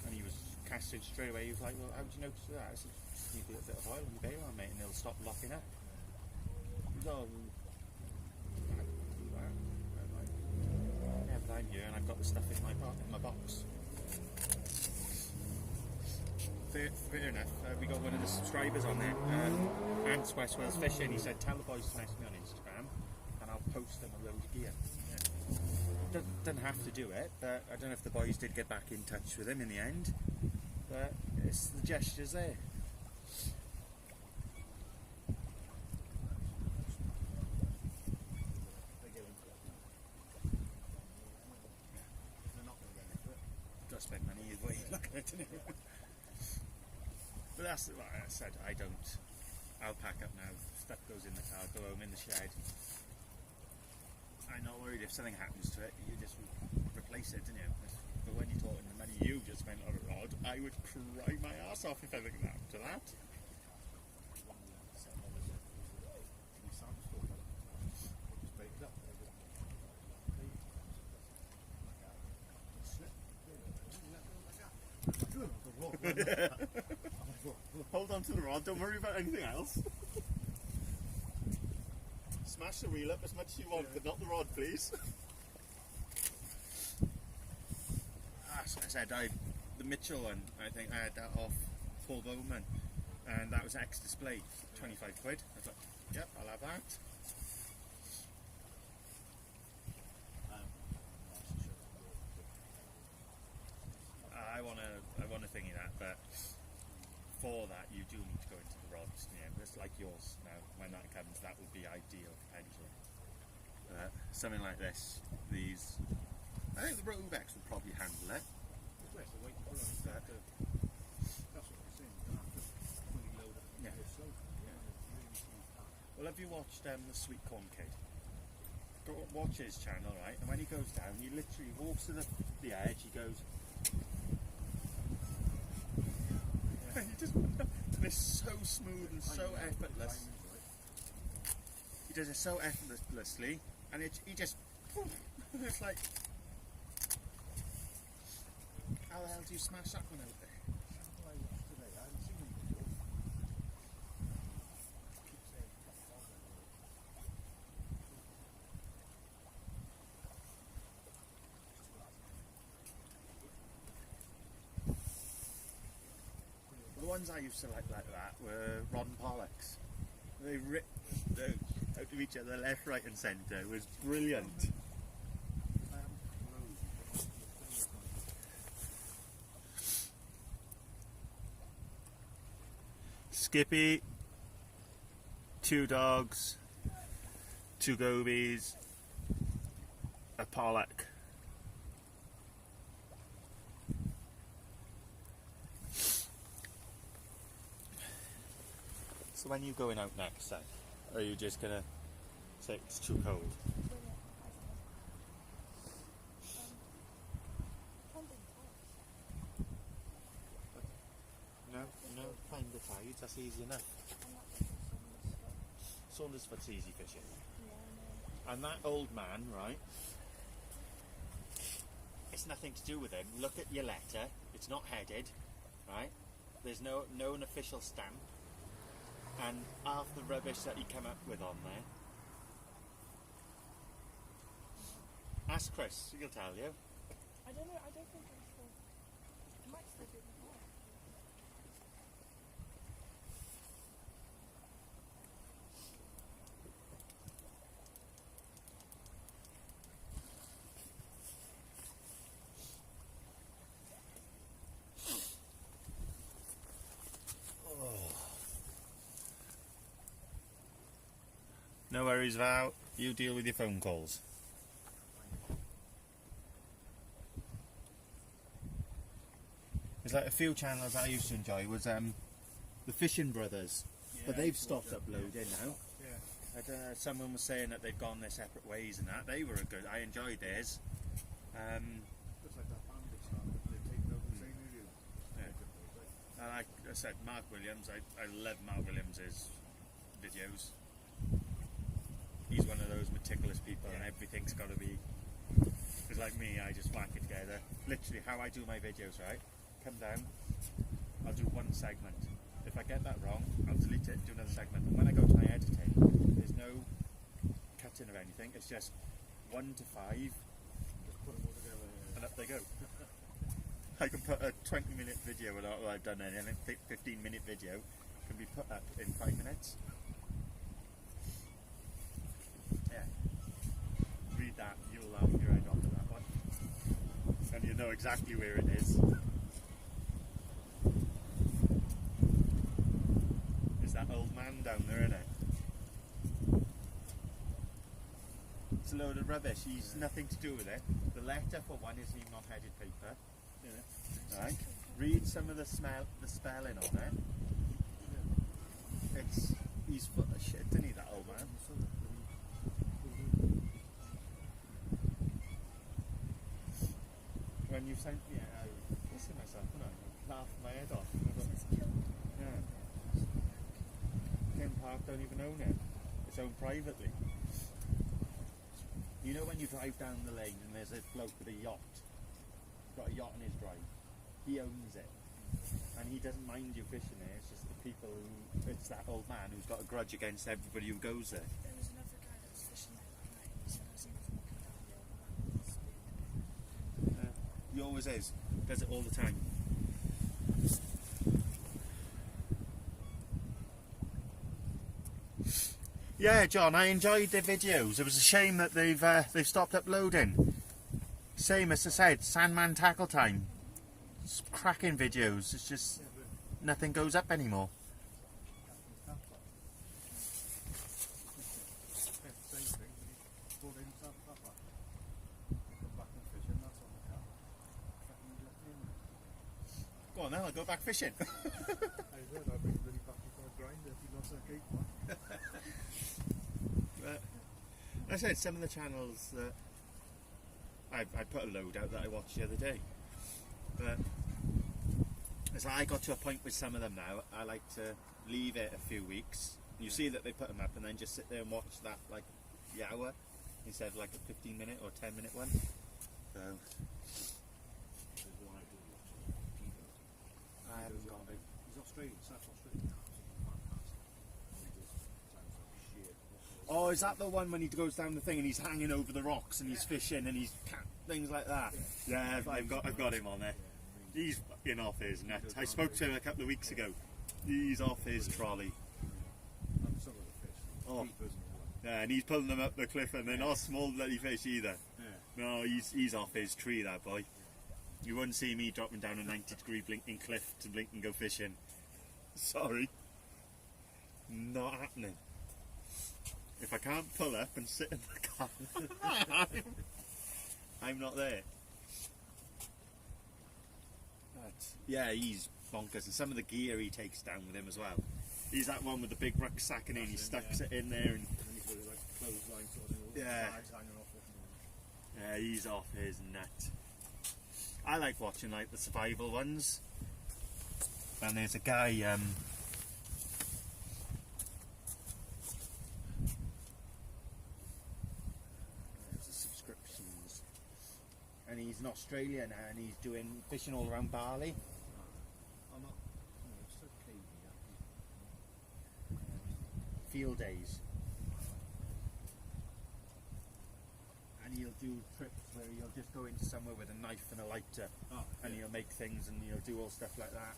and he was casting straight away. He was like, well, how did you notice that? I said, just need a little bit of oil on your bail, mate, and it'll stop locking up. He was all, yeah, but I'm here and I've got the stuff in my box. Fair enough. We got one of the subscribers on there, Ants West Wales Fishing. He said, tell the boys to message me on Instagram and I'll post them a load of gear. Doesn't have to do it, but I don't know if the boys did get back in touch with him in the end. But it's the gestures there. Got to spend money either way, look at it, innit? But that's what I said, I'll pack up now, stuff goes in the car, go home in the shed. I'm not worried if something happens to it, you just replace it, didn't you? But when you're talking the money you just spent on a rod, I would cry my ass off if anything happened to that. thought, well, I thought, Hold on to the rod, don't worry about anything else. Smash the reel up as much as you want, but not the rod, please. As I said, the Mitchell one, I think I had that off Paul Bowman, and that was ex-display, 25 quid. I thought, yep, I'll have that. I want to thingy that, but for that you do need to go into the rods. Yeah, it's like yours now. When that comes, that would be ideal potentially. Something like this, these. I think the Robex would probably handle it. it's less the weight to put on it. That's what I'm saying. You don't have to fully load it. Yeah. It's so, it's really smooth pack. Well, have you watched the Sweet Corn Kid? Go watch his channel, right? And when he goes down, he literally walks to the edge. He goes. He just, and it's so smooth and so effortless. He does it so effortlessly, and he just, it's like, how the hell do you smash that one out there? I watched today. I haven't seen him before. Keep saying top dog. The ones I used to like that were Ron Pollocks. They ripped out of each other left, right and centre. It was brilliant. I haven't closed. Skippy, 2 dogs, 2 gobies, a pollock. So when you going out next then, are you just gonna say it's too cold? No, find the tides, that's easy enough. Saundersfoot's easy fishing. And that old man, right, it's nothing to do with him. Look at your letter, it's not headed, right? There's no an official stamp. And half the rubbish that he came up with on there. Ask Chris, he'll tell you. I don't know, I don't think I'm sure. I might still be before. No worries, Val. You deal with your phone calls. There's like a few channels I used to enjoy was the Fishing Brothers, but they've stopped uploading now. Yeah. Someone was saying that they've gone their separate ways and that. They were good. I enjoyed theirs. Just like that bandit stuff. They've taken over the same area. And like I said, Mark Williams. I love Mark Williams's videos. He's one of those meticulous people, and everything's got to be. Because like me, I just whack it together. Literally, how I do my videos, right? Come down, I'll do one segment. If I get that wrong, I'll delete it, do another segment. And when I go to my editing, there's no cutting or anything. It's just 1 to 5, Just put them all together. and up they go. I can put a 20-minute video without what I've done, and a 15-minute video can be put up in 5 minutes. Yeah. Read that, you'll laugh your head off at that one. And you know exactly where it is. It's that old man down there, isn't it? It's a load of rubbish. He's nothing to do with it. The letter, for one, isn't even on headed paper. Right? Read some of the spelling on it. He's full of shit, isn't he, that old man? When you sent me, I listened to myself, and I laughed my head off. I thought, yeah. Ken Park don't even own it. It's owned privately. You know when you drive down the lane and there's a bloke with a yacht? He's got a yacht on his drive. He owns it. And he doesn't mind you fishing there, it's just the people who, it's that old man who's got a grudge against everybody who goes there. There was another guy that was fishing there that night. He said as he was walking down the old man was being He always is, does it all the time. Yeah, John, I enjoyed their videos. It was a shame that they've stopped uploading. Same as I said, Sandman Tackle Time. It's cracking videos. It's just nothing goes up anymore. Same thing. He brought in some papa. Come back and fish, and that's on the car. Go on then, I'll go back fishing. I said I'll bring Billy back for a grinder if he lost a gate one. I said some of the channels that I put a load out that I watched the other day. But as I got to a point with some of them now, I like to leave it a few weeks. You see that they put them up and then just sit there and watch that like the hour instead of like a 15-minute or 10-minute one. So I haven't got it. He's Australian, South Australian. Oh, is that the one when he goes down the thing and he's hanging over the rocks and he's fishing and he's things like that? Yeah, I've got him on there. He's fucking off his nut. I spoke to him a couple of weeks ago. He's off his trolley. And some of the fish. Oh. Keepers and all Yeah, and he's pulling them up the cliff and they're not small bloody fish either. that. No, he's off his tree, that boy. You wouldn't see me dropping down a 90-degree blinking cliff to blink and go fishing. Sorry. Not happening. If I can't pull up and sit in the car, I'm not there. But, yeah, he's bonkers, and some of the gear he takes down with him as well. He's that one with the big rucksack and he stucks it in there, and And he's got his like clothesline sort of thing. All the Yeah. flags hanging off it. yeah, he's off his nut. I like watching like the survival ones. And there's a guy, there's the subscriptions, and he's an Australian now, and he's doing fishing all around Bali. I'm not. It's so cavey. Field days, and he'll do trips where he'll just go into somewhere with a knife and a lighter, Oh, and he'll make things and he'll do all stuff like that.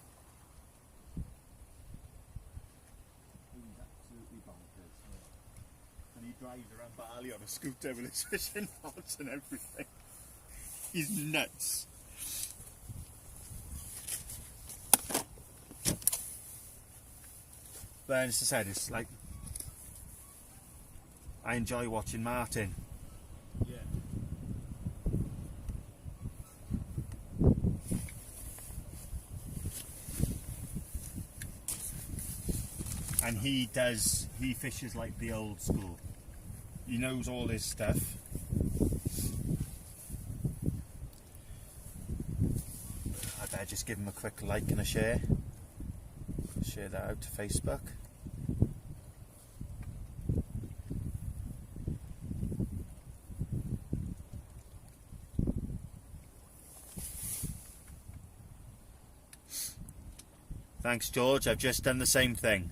He's absolutely bonkers. And he drives around Bali on a scooter with his fishing rods and everything. He's nuts. But as I said, it's like I enjoy watching Martin. yeah. And he fishes like the old school. He knows all his stuff. I better just give him a quick like and a share. Share that out to Facebook. Thanks, George. I've just done the same thing.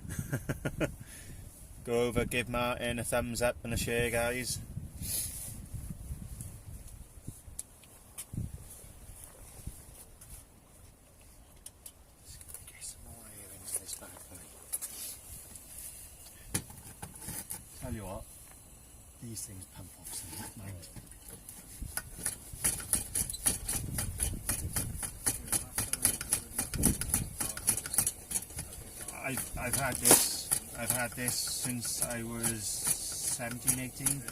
Go over, give Martin a thumbs up and a share, guys. Let's get some more air into this bad boy. Tell you what, these things pump off some mind. I've had this since I was 17, 18,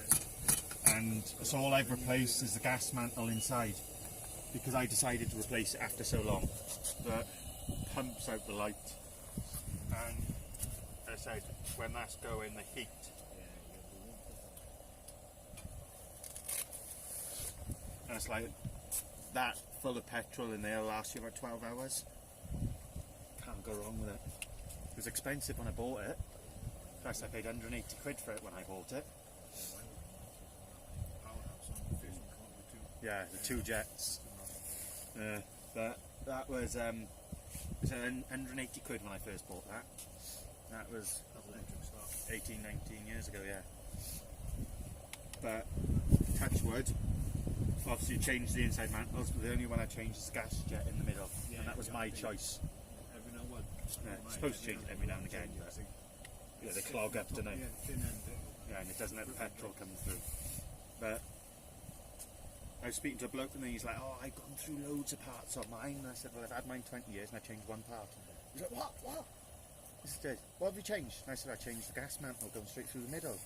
and so all I've replaced is the gas mantle inside, because I decided to replace it after so long. That pumps out the light, and as I said, when that's going, the heat. And it's like that full of petrol in there will last you about 12 hours. Can't go wrong with it. It was expensive when I bought it. First I paid 180 quid for it when I bought it. Yeah, the two jets. That was It was 180 quid when I first bought that. That was Electric start. 18, 19 years ago, yeah. But touch wood, obviously you changed the inside mantles, but the only one I changed is the gas jet in the middle, Yeah, and that was yeah, my I think- choice. Every now and then. Yeah, you're supposed to change it every now and again, I but think. yeah, they clog up, don't they? Yeah, thin end. Yeah, and it doesn't let the petrol come through. But I was speaking to a bloke and he's like, oh, I've gone through loads of parts on mine. And I said, well, I've had mine 20 years and I changed one part. He's like, what? I said, what have you changed? And I said, I changed the gas mantle going straight through the middle.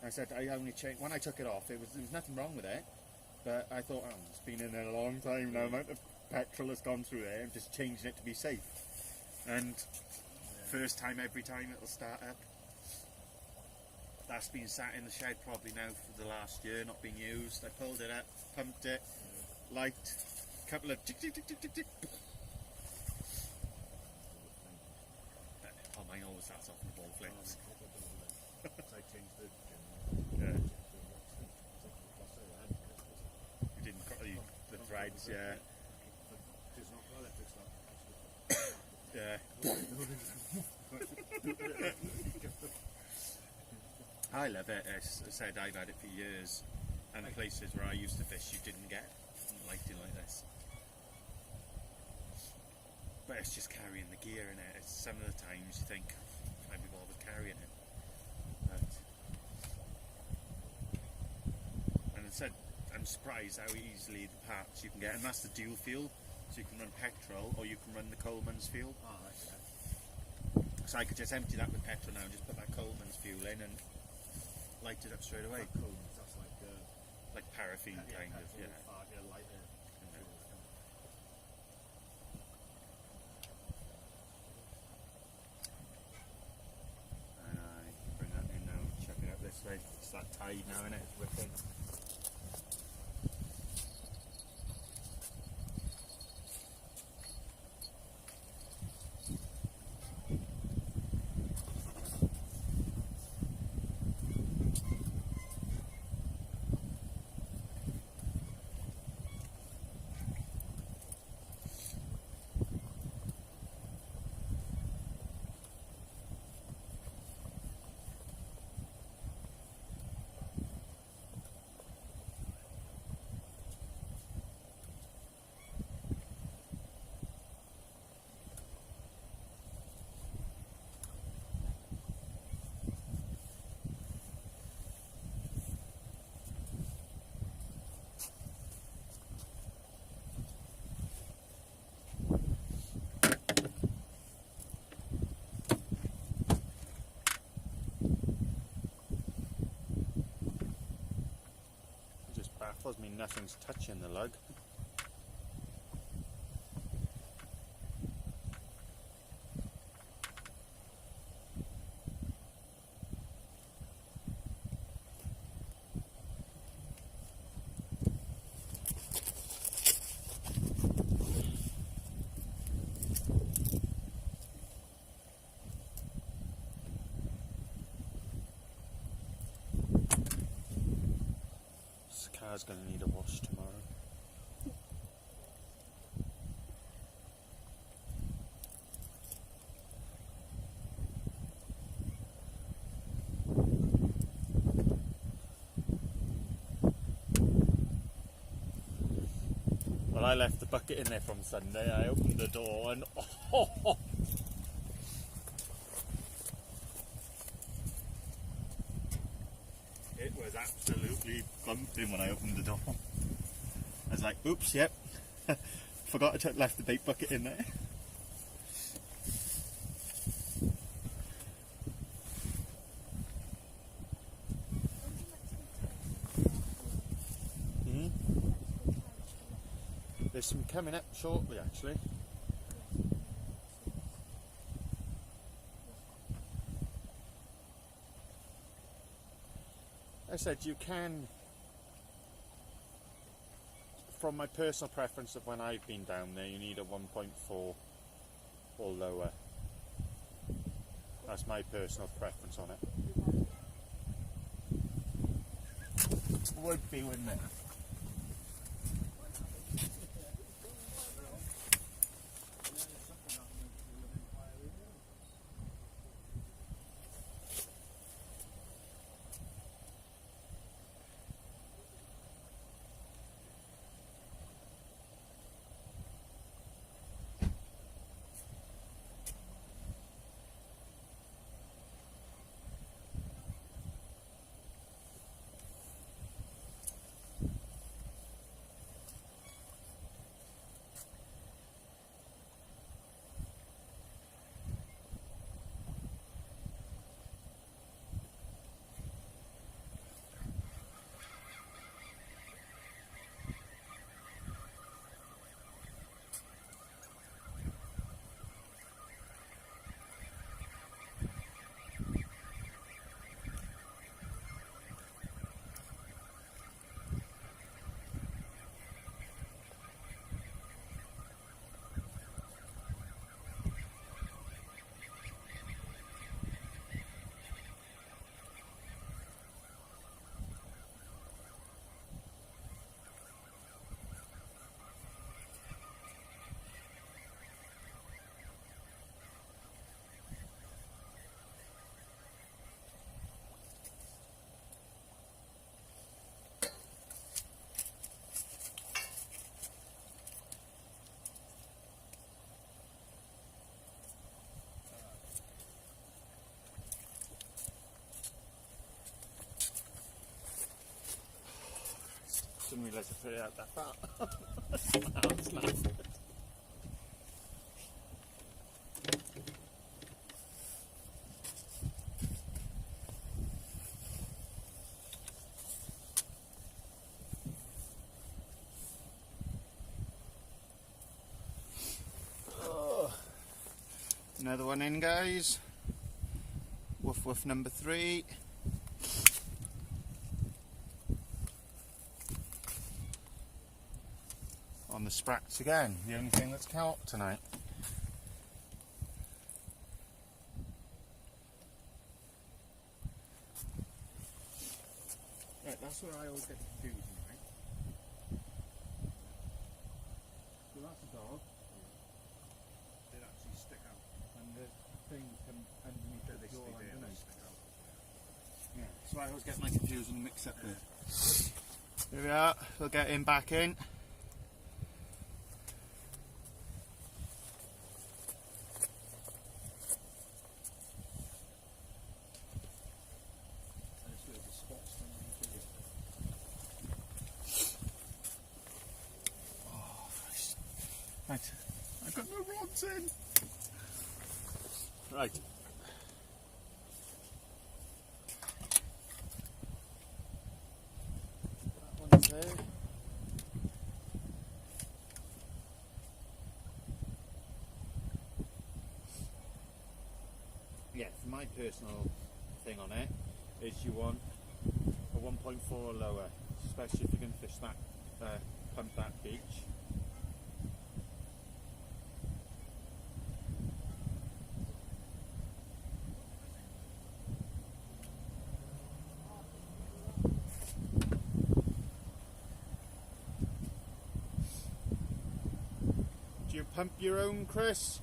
And I said, I only changed, when I took it off, there was nothing wrong with it. But I thought, oh, it's been in there a long time now, amount of petrol has gone through there, I'm just changing it to be safe. And first time, every time it'll start up. That's been sat in the shed probably now for the last year, not been used. I pulled it up, pumped it, light, couple of tick tick tick tick tick tick. Oh, mine always starts off in the ball flips. I changed the Yeah. You didn't cut the threads, yeah. It's not electric start. Yeah. I love it. As I said, I've had it for years, and places where I used to fish, you didn't get lighting like this. But it's just carrying the gear in it. It's some of the times you think, can I be bothered carrying it? And I said, I'm surprised how easily the parts you can get, and that's the dual fuel. So you can run petrol, or you can run the Coleman's fuel. Ah, right, yeah. So I could just empty that with petrol now and just put that Coleman's fuel in and light it up straight away. Cones, that's Like paraffin kind of, yeah. Lighter. And I bring that in now, chuck it up this way. It's that tide now, innit? It's whipping. Baffles me nothing's touching the lug. This car's going to need a wash tomorrow. Well, I left the bucket in there from Sunday. I opened the door and it was absolutely bumping when I opened the door. I was like, oops, yep, forgot to left the bait bucket in there. There's some coming up shortly, actually. I said you can, from my personal preference of when I've been down there, you need a 1.4 or lower. That's my personal preference on it. Would be, wouldn't it? didn't realise I put it out that far. That was nice. Oh. Another one in, guys. Woof woof number 3. On the sprats again, the only thing that's come up tonight. Right, that's where I always get confused, right? So that's a dog. They actually stick out. And the things come underneath They the stay door there, they underneath. stick out. Yeah, so I always get my confusion mixed up there. Here we are, we'll get him back in. And it's where the spots from the video. Right, I've got no rods in. Right. That one's there. Yeah, for my personal thing on it is you want a 1.4 or lower, especially if you're going to fish that pump that beach. Do you pump your own, Chris?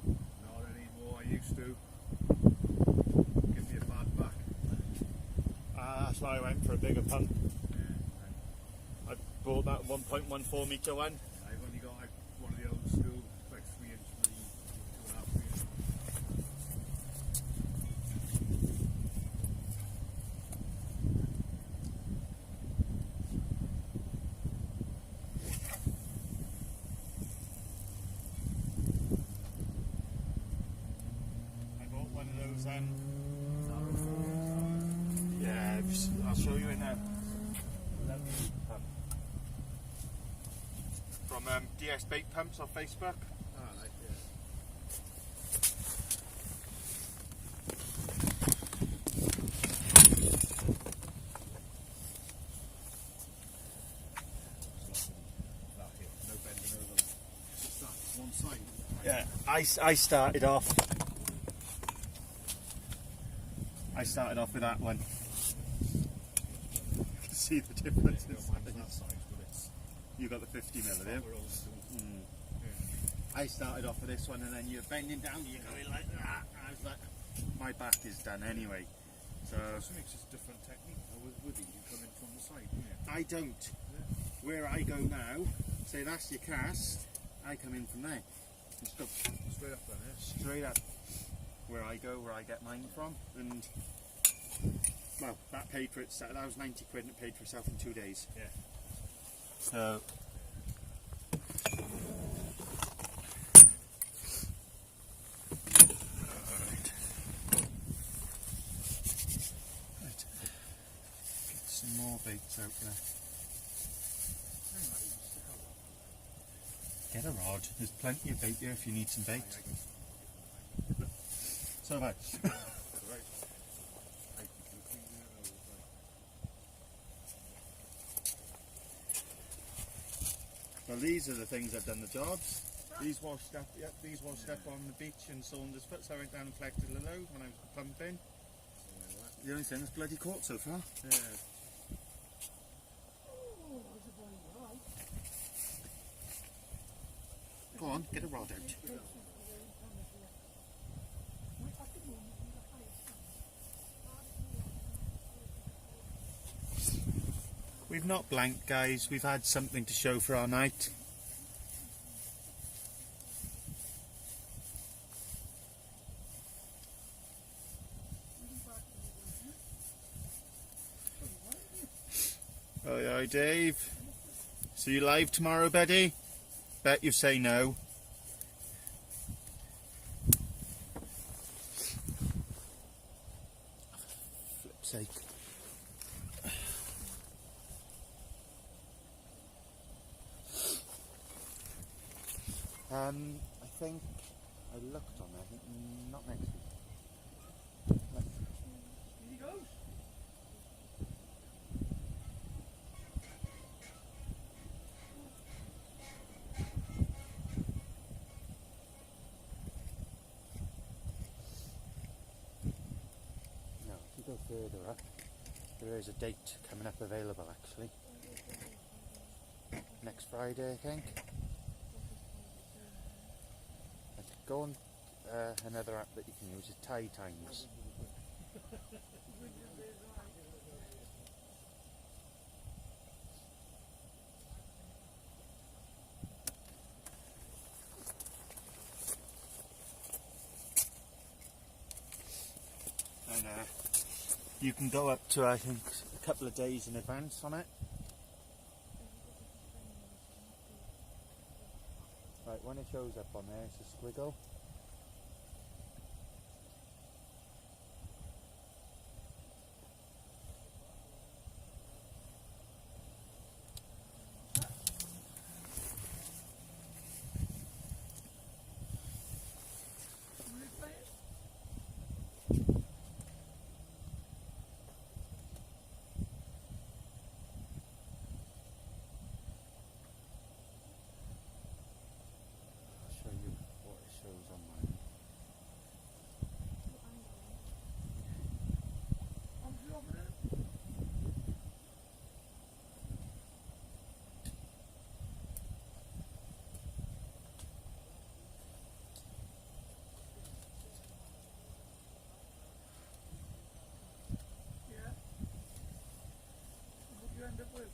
Not anymore, I used to. Give me a bad back. That's why I went for a bigger pump. Yeah. I bought that 1.14 metre one. I've only got like one of the old school, like 3 inch, 2.5 inch. I bought one of those, yeah, I'll show you it now. Lovely pump. From DS Bait Pumps on Facebook. Ah, right, yeah. That here, no bending over that. Just that, one side. Yeah, I started off with that one. You can see the difference. Yeah, no, mine's that size, but it's You got the 50 mil of it. proper old school. I started off with this one, and then you're bending down, you're going like that. I was like, my back is done anyway. So It makes a different technique. With you, you come in from the side, don't you? I don't. Where I go now, say that's your cast, I come in from there. Just go Straight up then, yeah? straight up. Where I go, where I get mine from, and well, that paid for itself. That was 90 quid, and it paid for itself in 2 days. Yeah. So. Right. Get some more baits out there. Get a rod. There's plenty of bait there if you need some bait. So have I. Well, these are the things that have done the jobs. These washed up. Yep, these washed up on the beach in Saundersfoot. So I went down and collected the load when I was pumping. The only thing that's bloody caught so far. Yeah. Go on, get a rod out. We've not blanked, guys. We've had something to show for our night. Oi, oi, Dave. So you live tomorrow, Betty? Bet you say no. Flip's sake. I think I looked on there. I think not next week. Here he goes. No, if you go further up, there is a date coming up available actually. Next Friday, I think. Go on another app that you can use is Tide Times. And you can go up to, I think, a couple of days in advance on it. Right, when it shows up on there, it's a squiggle. I'll show you what it shows on mine. Yeah. What you end up with?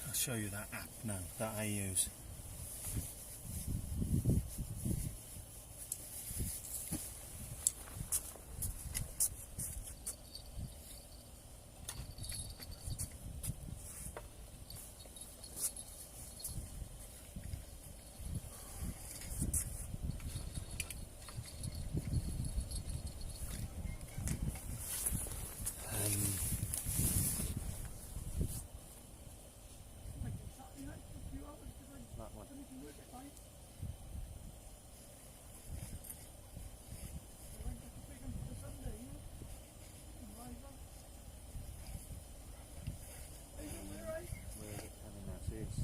I'll show you that app now that I use. That one. Where is it coming now? See, it's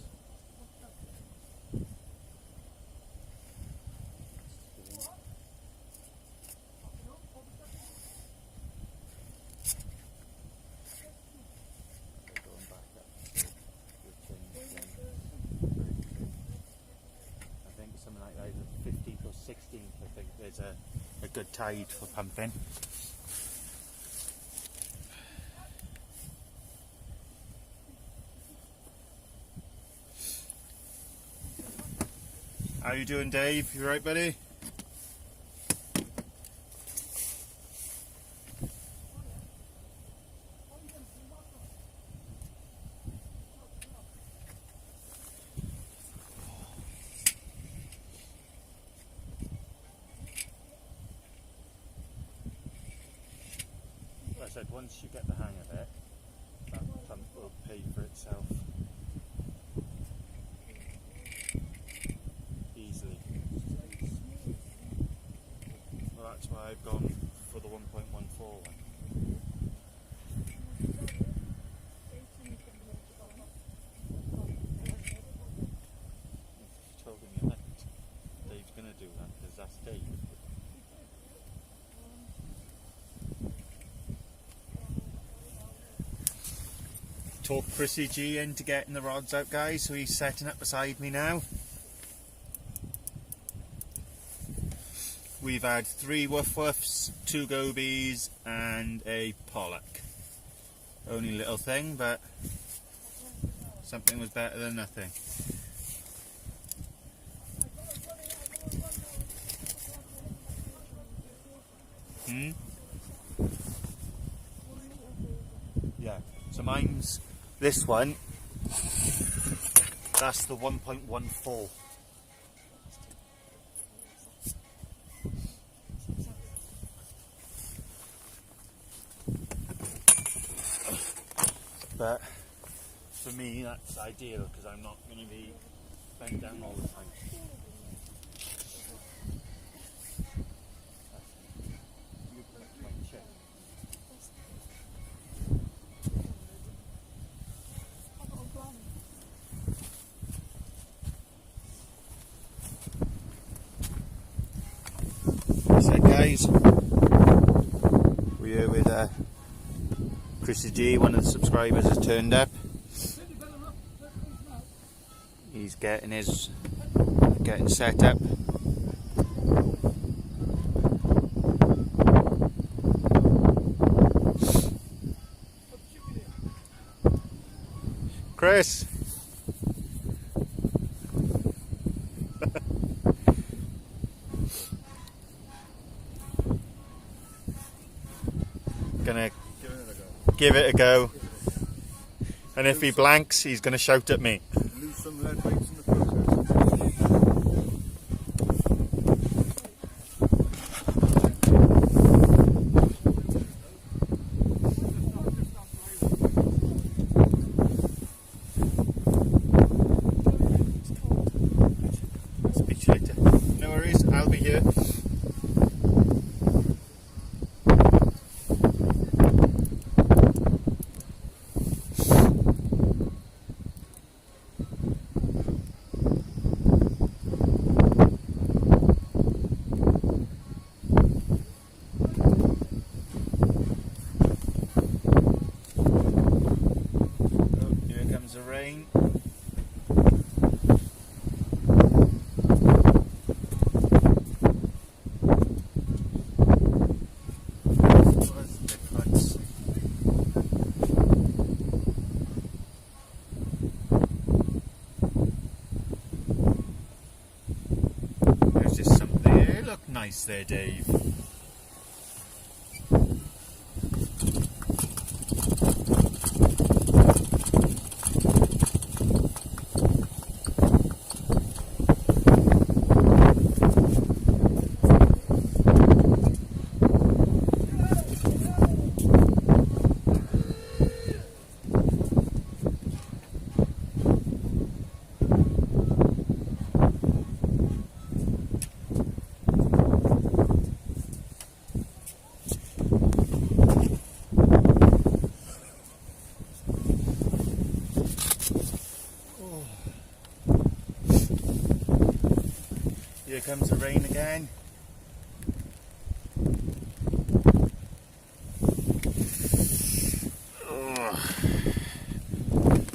going back up. I think something like that, either 15th or 16th, I think there's a good tide for pumping. How you doing, Dave? You right, buddy? Like I said, once you get the hang of it, small one. She told me that Dave's going to do that because that's Dave. Talk Chrissy G into getting the rods out, guys, so he's setting up beside me now. We've had 3 woof woofs, 2 gobies and a pollock. Only little thing, but something was better than nothing. Yeah, so mine's this one. That's the 1.14. But for me, that's ideal because I'm not going to be bent down all the time. So guys, we're here with Chrissy G, one of the subscribers has turned up. He's getting set up. Chris. Gonna give it a go. And if he blanks, he's gonna shout at me. Lose some lead weights in the process. Speak to you later. No worries, I'll be here. The rain. There's just something there. Look nice there, Dave. Here comes the rain again.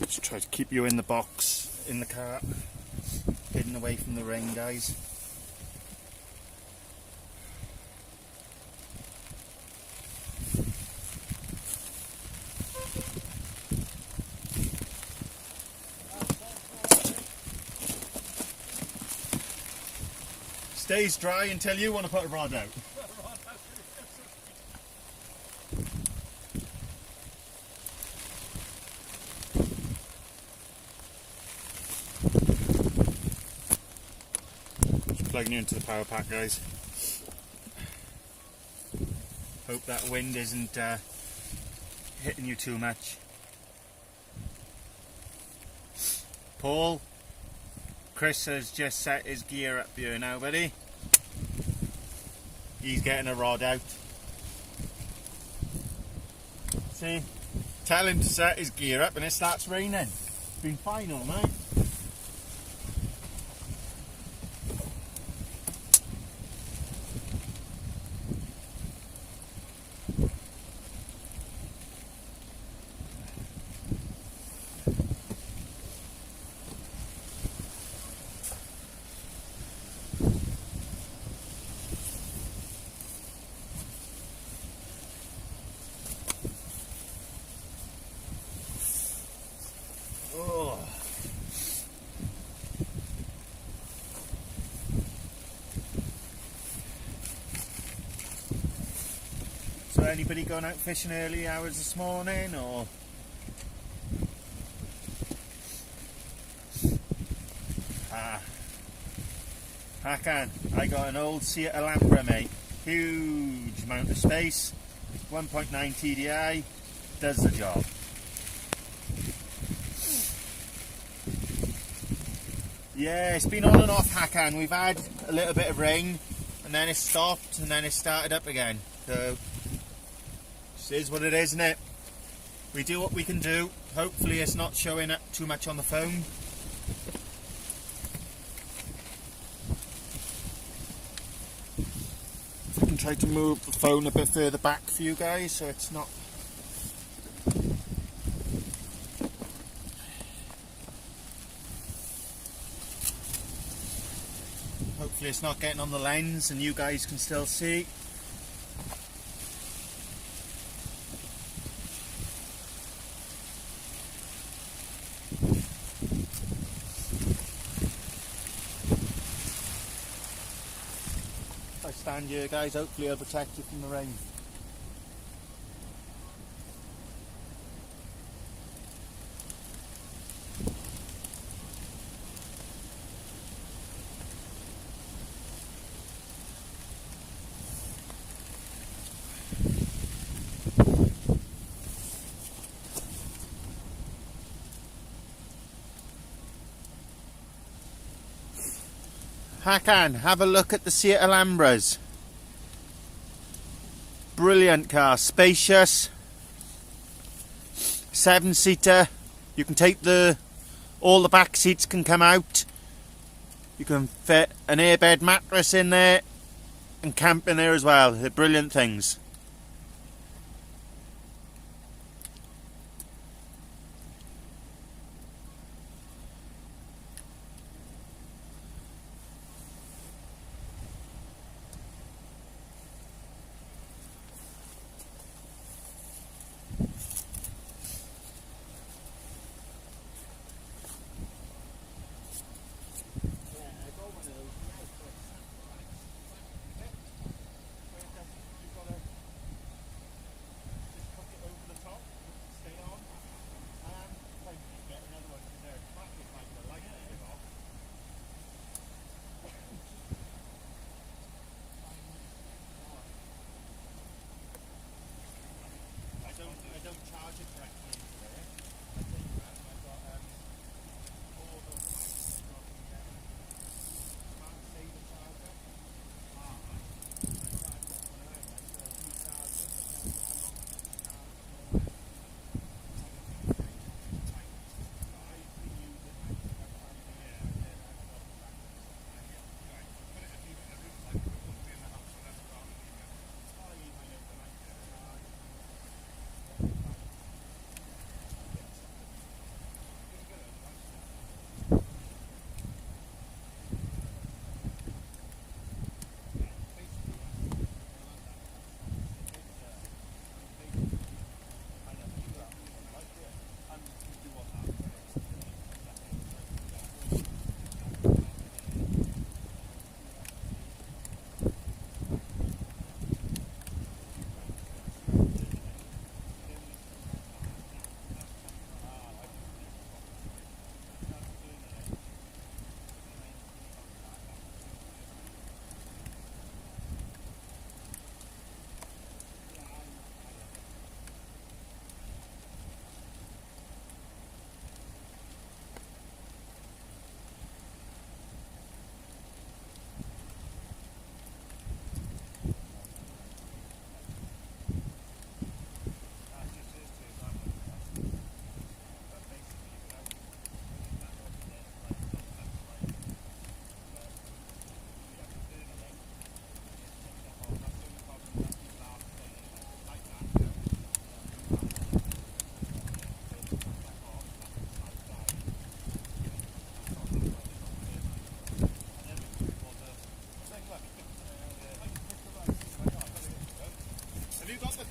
Just try to keep you in the box, in the car, hidden away from the rain, guys. Stays dry until you want to put a rod out. Just plugging you into the power pack, guys. Hope that wind isn't hitting you too much. Paul, Chris has just set his gear up here now, buddy. He's getting a rod out. See? Tell him to set his gear up and it starts raining. It's been fine all night. Oh. So anybody going out fishing early hours this morning or? Hakan, I got an old Seat Alhambra, mate. Huge amount of space, 1.9 TDI, does the job. Yeah, it's been on and off, Hakan. We've had a little bit of rain and then it stopped and then it started up again. So, this is what it is, isn't it? We do what we can do. Hopefully it's not showing up too much on the phone. I can try to move the phone a bit further back for you guys so it's not... Hopefully it's not getting on the lens and you guys can still see. If I stand here, guys, hopefully I'll protect you from the rain. Hakan, have a look at the Seat Alhambras. Brilliant car, spacious, 7-seater. You can take all the back seats can come out. You can fit an airbed mattress in there and camp in there as well. They're brilliant things.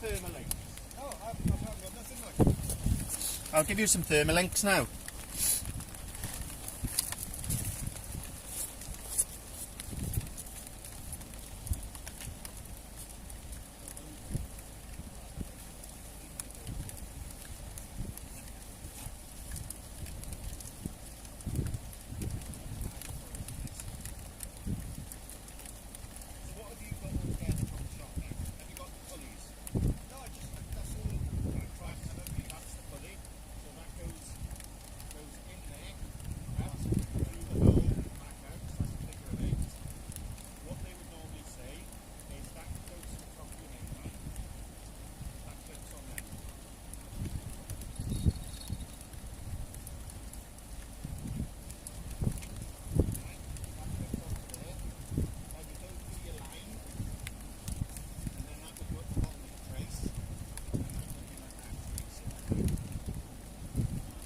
Thermalinks. Oh, I've got nothing like. I'll give you some Thermalinks now. So what have you got all together from the shop now? Have you got the pulleys? No, that's all. I'm trying to remember. That's the pulley. So that goes in there. That's through the hole, back out. So that's the figure of 8. What they would normally say is that goes to the top of your head, right? That clips on there. Right? That clips onto there. Now you go through your line, and then that would go at the bottom of the trace, and that would be like that. So you sit like that.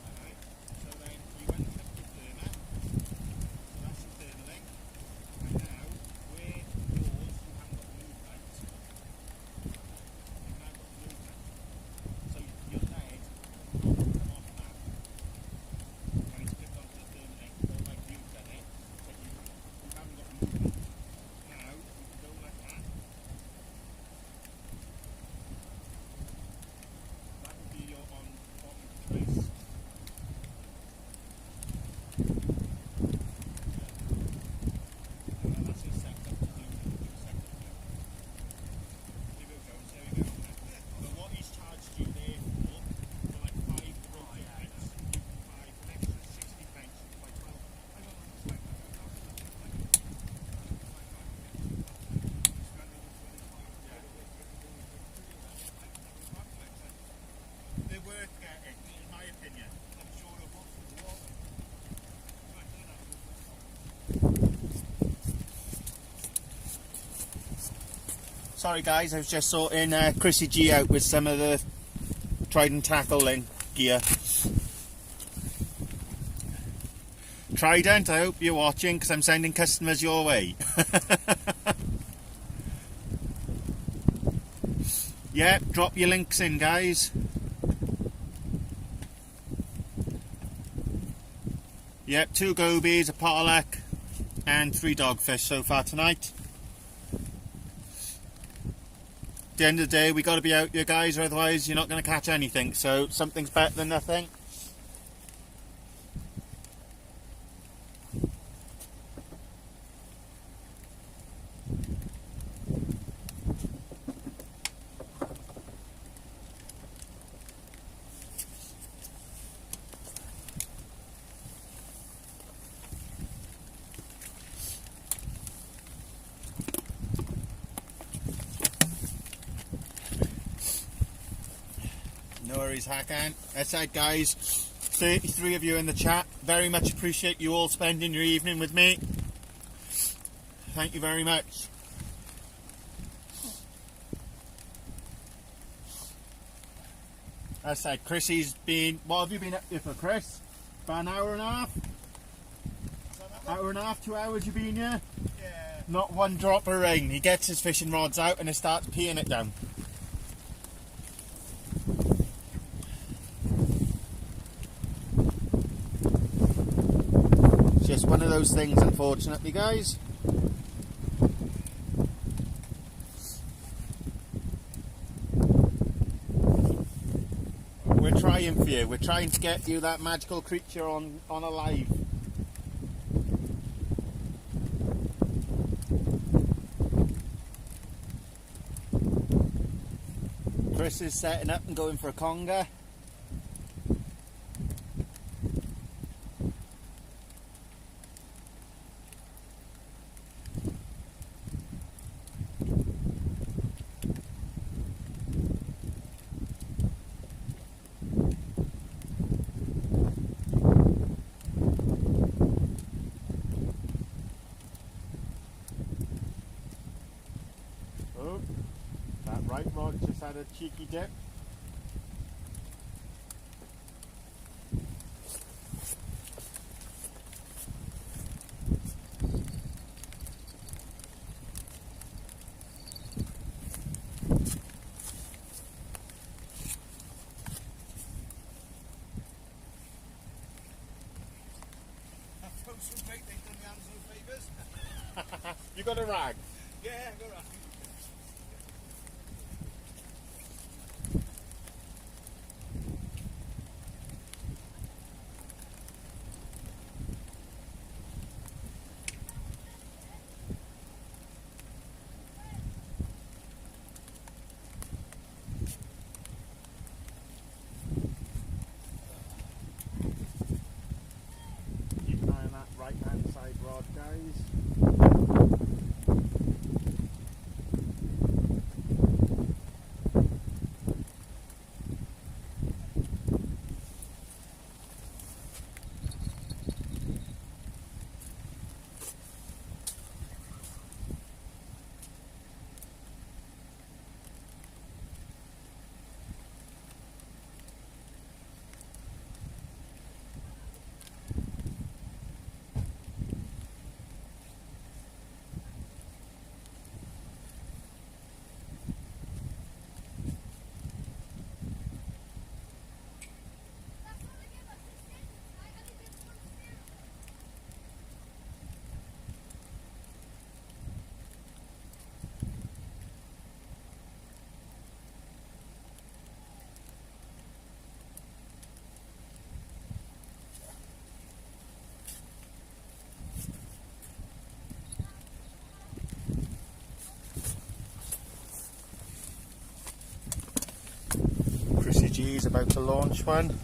Alright? So then you went and clipped your therma. So that's your thermalink. And now, where yours, you haven't got movement. You've now got movement. So your leg will come off that. And it's clipped onto the thermalink, so like you've done it, but you haven't got movement. Now, you can go like that. That would be your on bottom of the trace. That's your setup to do. Give it a go, see how you get on there. But what he's charged you there for like 5 broken pence, you can buy an extra 60 pence, you can buy 12. I don't know, it's like, they're worth getting, in my opinion. I'm sure of what's with the water. Sorry guys, I was just sorting Chrissy G out with some of the Trident tackling gear. Trident, I hope you're watching because I'm sending customers your way. Yep, drop your links in guys. Yep, 2 gobies, a potluck and 3 dogfish so far tonight. At the end of the day, we got to be out here guys, or otherwise you're not going to catch anything, so something's better than nothing. No worries, Hakan. That's it, guys. 33 of you in the chat. Very much appreciate you all spending your evening with me. Thank you very much. That's it. Chrissy's been... What have you been up here for, Chris? About an hour and a half? Hour and a half, 2 hours you've been here? Yeah. Not one drop of rain. He gets his fishing rods out and he starts peeing it down. Just one of those things, unfortunately, guys. We're trying for you. We're trying to get you that magical creature on a live. Chris is setting up and going for a conger. Oh, that right rod just had a cheeky dip. some bait, they've done the hands no favours. You got a rag? Yeah, go right. Keep an eye on that right hand side rod, guys. Chrissy G is about to launch one.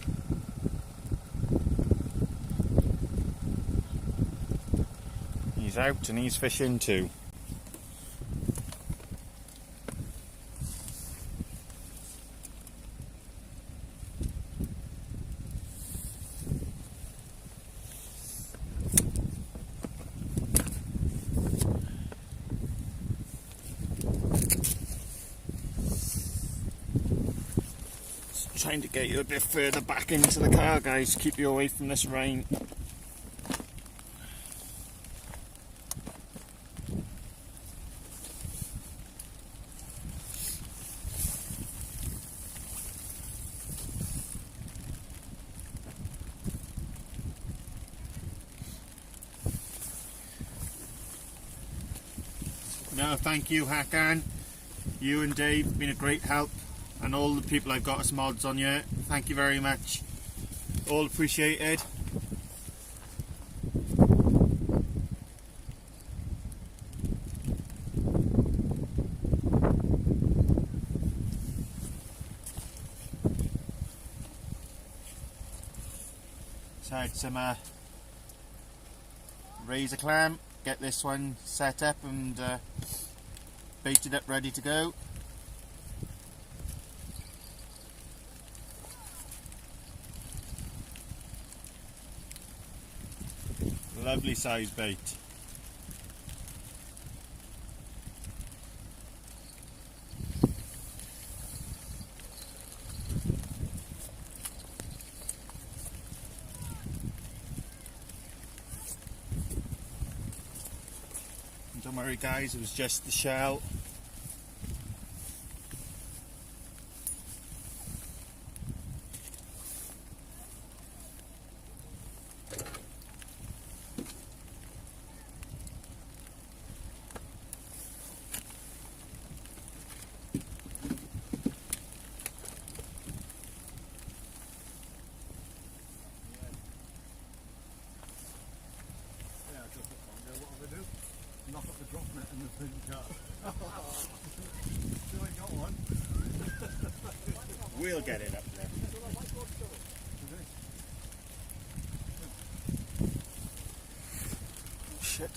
He's out and he's fishing too. Trying to get you a bit further back into the car, guys, keep you away from this rain. No, thank you, Hakan. You and Dave been a great help. And all the people I've got as mods on here, thank you very much. All appreciated. So I had some razor clam, get this one set up and baited up, ready to go. Lovely size bait. Don't worry guys, it was just the shell. Yeah, just a Conger, what have I do? Knock up the drop net and the thing cut. Still ain't got one. We'll get it up there. Shit.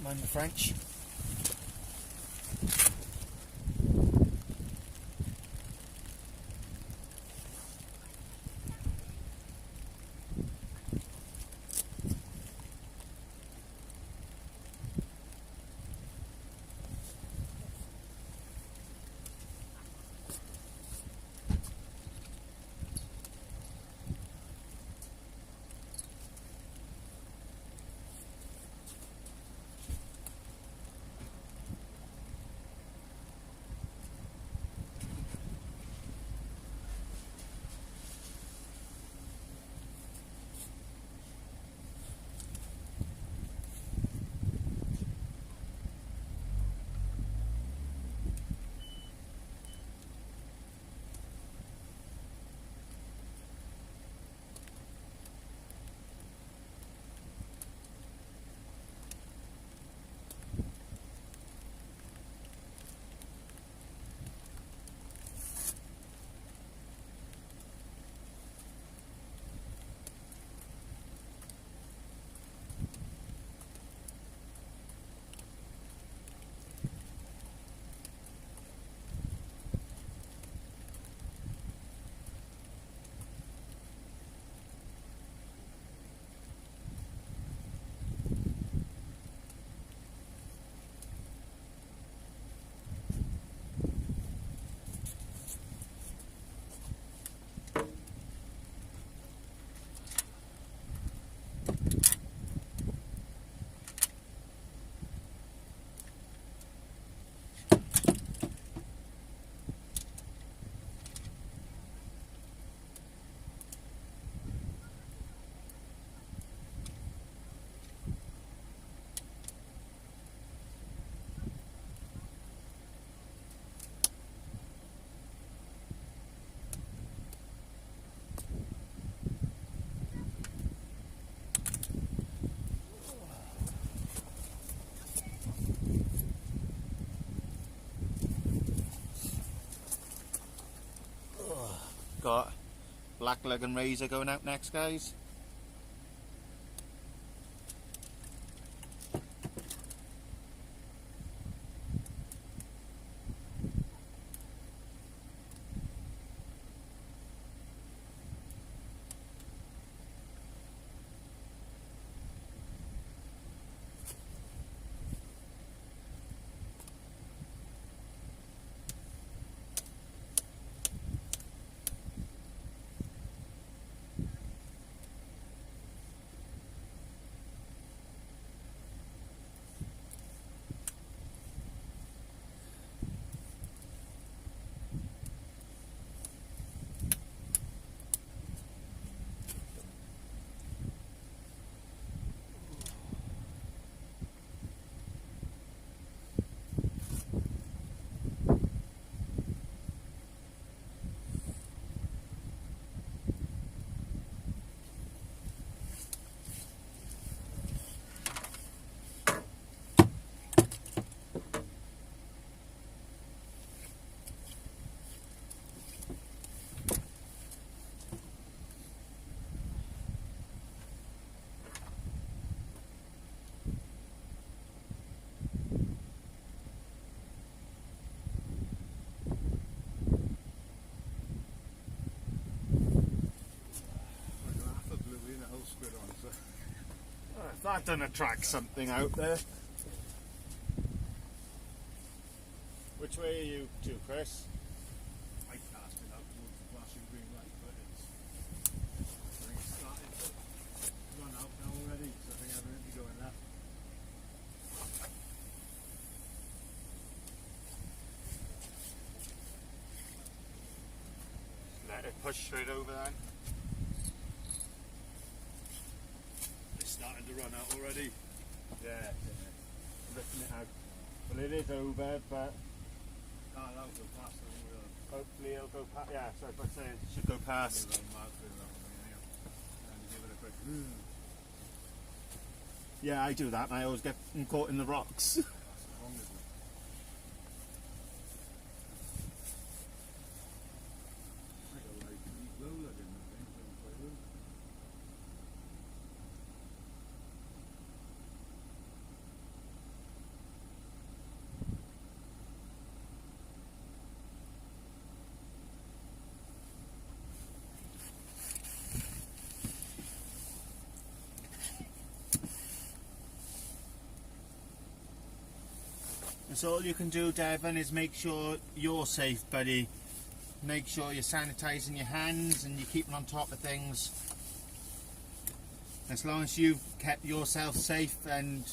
Mind the French. black lug and razor going out next, guys. That done attract something out there. Which way are you to, Chris? I cast it out towards the flashing green light, but it's starting to run out now already, so I think I'm going to be going left. Let it push straight over then. It's starting to run out already. Yeah. Ripping it out. Well, it is over, but Can't allow to pass the wheel. hopefully it'll go past. Yeah, so if I say it should go past. And give it a quick. Yeah, I do that and I always get caught in the rocks. That's wrong, isn't it? I got like low lug in the thing, so I'm quite low. So all you can do, Devon, is make sure you're safe, buddy. Make sure you're sanitising your hands and you're keeping on top of things. As long as you've kept yourself safe, and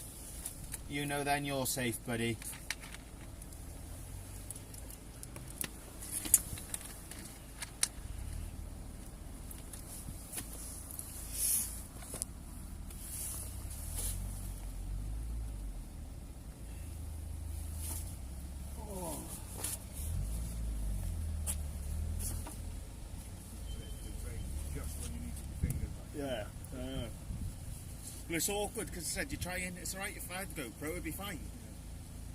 you know then you're safe, buddy. Just when you need to be fingers back. Yeah. Well, it's awkward because I said you try and it's alright if I had the GoPro, it'd be fine.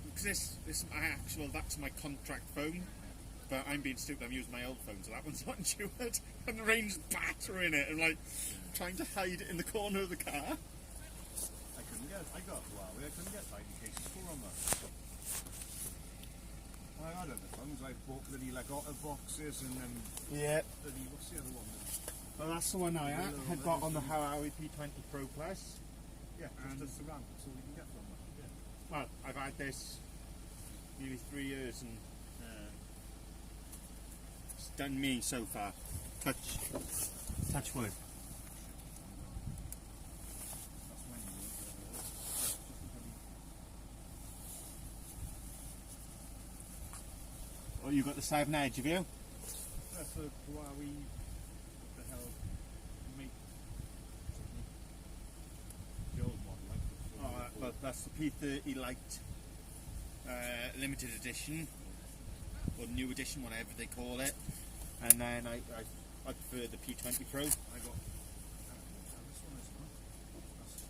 Because this my actual, that's my contract phone. But I'm being stupid, I'm using my old phone, so that one's not insured. And the rain's battering it, and like trying to hide it in the corner of the car. I got Huawei, I couldn't get ID cases for on that. I had other phones, I bought bloody like otter boxes and then Yeah. bloody, what's the other one? Well, that's the one I had got on the Huawei P20 Pro Plus. Yeah, just the surround, that's all you can get from that. Yeah. Well, I've had this nearly 3 years and it's done me so far. Touch wood. That's when you Oh, you got the 7 Edge, have you? that's a Huawei, what the hell, mate, the old model, like the Oh, well, that's the P30 Lite limited edition, or new edition, whatever they call it. And then I prefer the P20 Pro. I got, this one is not, this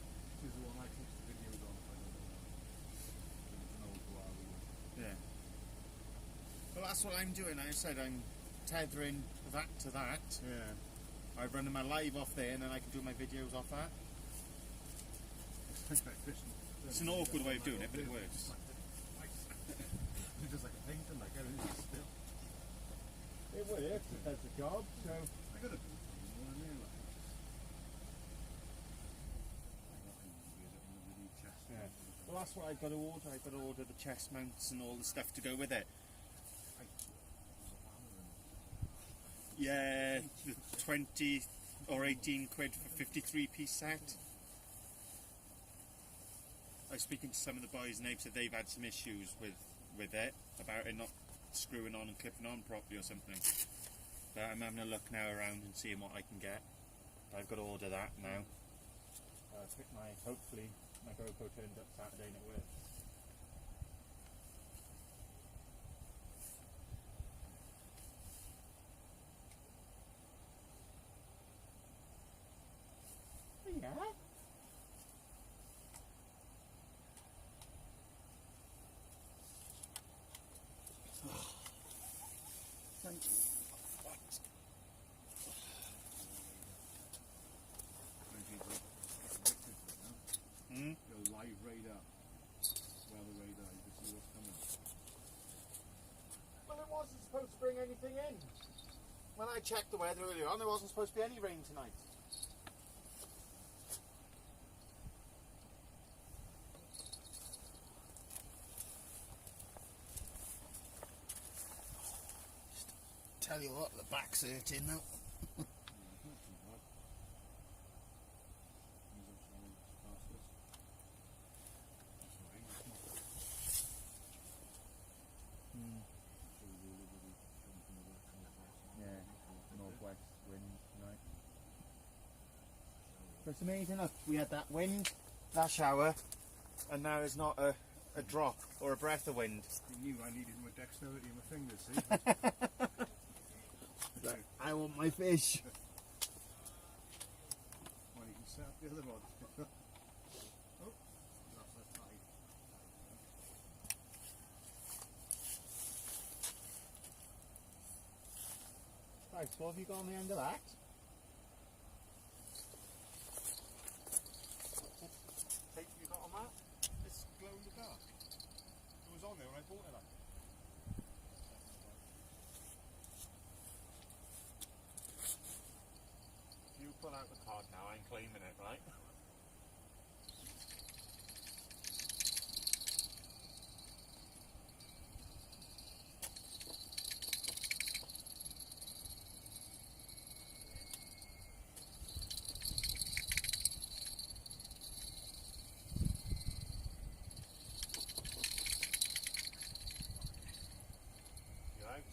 is the one I took the videos on, if I don't know. It's an old Huawei one. Yeah. Well, that's what I'm doing. I said I'm tethering that to that. Yeah. I run my live off there and then I can do my videos off that. It's an awkward way of doing it, but it works. It's just like a painting, like everything's still. It works, it does the job, so... I got a Yeah. Well, that's what I've got to order. I've got to order the chest mounts and all the stuff to go with it. Yeah, the 20 or 18 quid for 53-piece set. I was speaking to some of the boys and they've said they've had some issues with it, about it not screwing on and clipping on properly or something. But I'm having a look now around and seeing what I can get. I've got to order that now. Hopefully my GoPro turned up Saturday and it works. Yeah. Thank you. Your live radar. Weather radar, you can see what's coming. Well, it wasn't supposed to bring anything in. When I checked the weather earlier on, there wasn't supposed to be any rain tonight. Tell you what, the back's hurting now. Northwest wind tonight. But it's amazing, look, we had that wind, that shower, and now there's not a drop or a breath of wind. You knew I needed more dexterity in my fingers, see? Like, I want my fish. Well, you can set up the other one. Oh, that's a tight. Right, so what have you got on the end of that? Tape you got on that? It's glow in the dark. It was on there when I bought it. Like. You pull out the card now, I'm claiming it, right? You out?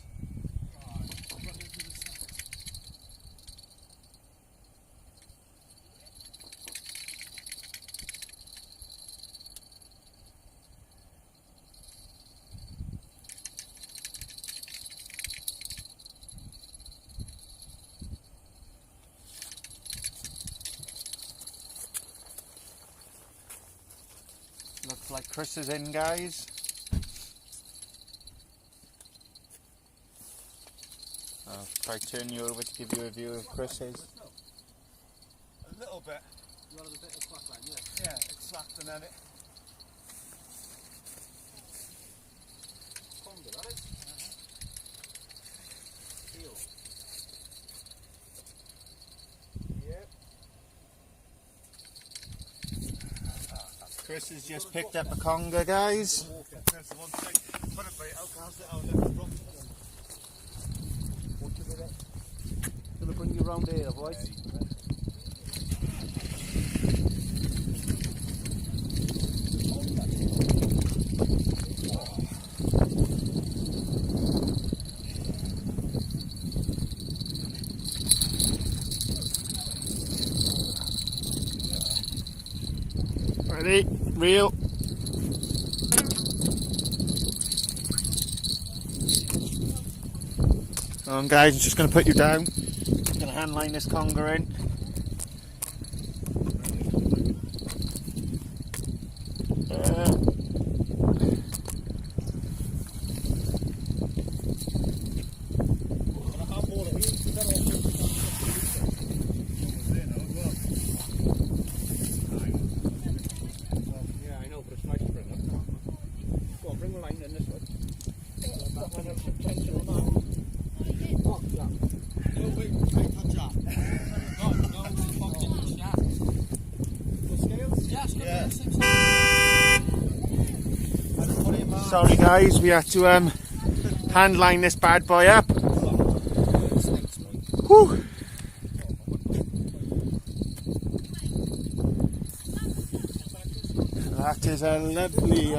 Looks like Chris is in, guys. I'll try turn you over to give you a view of Chris's. A little bit. You wanted a bit of slack line, yeah? Yeah, it's slapped and then it. Conger, that is? Steel. Yep. Chris has just picked up a conger, guys. There's the one thing. Put it right out, cast it out, never drop it. What's with it? Gonna bring you round here, boys. Ready? Reel. Guys, I'm just going to put you down. I'm going to hand line this conger in. Sorry guys, we had to hand line this bad boy up. Whew. That is a lovely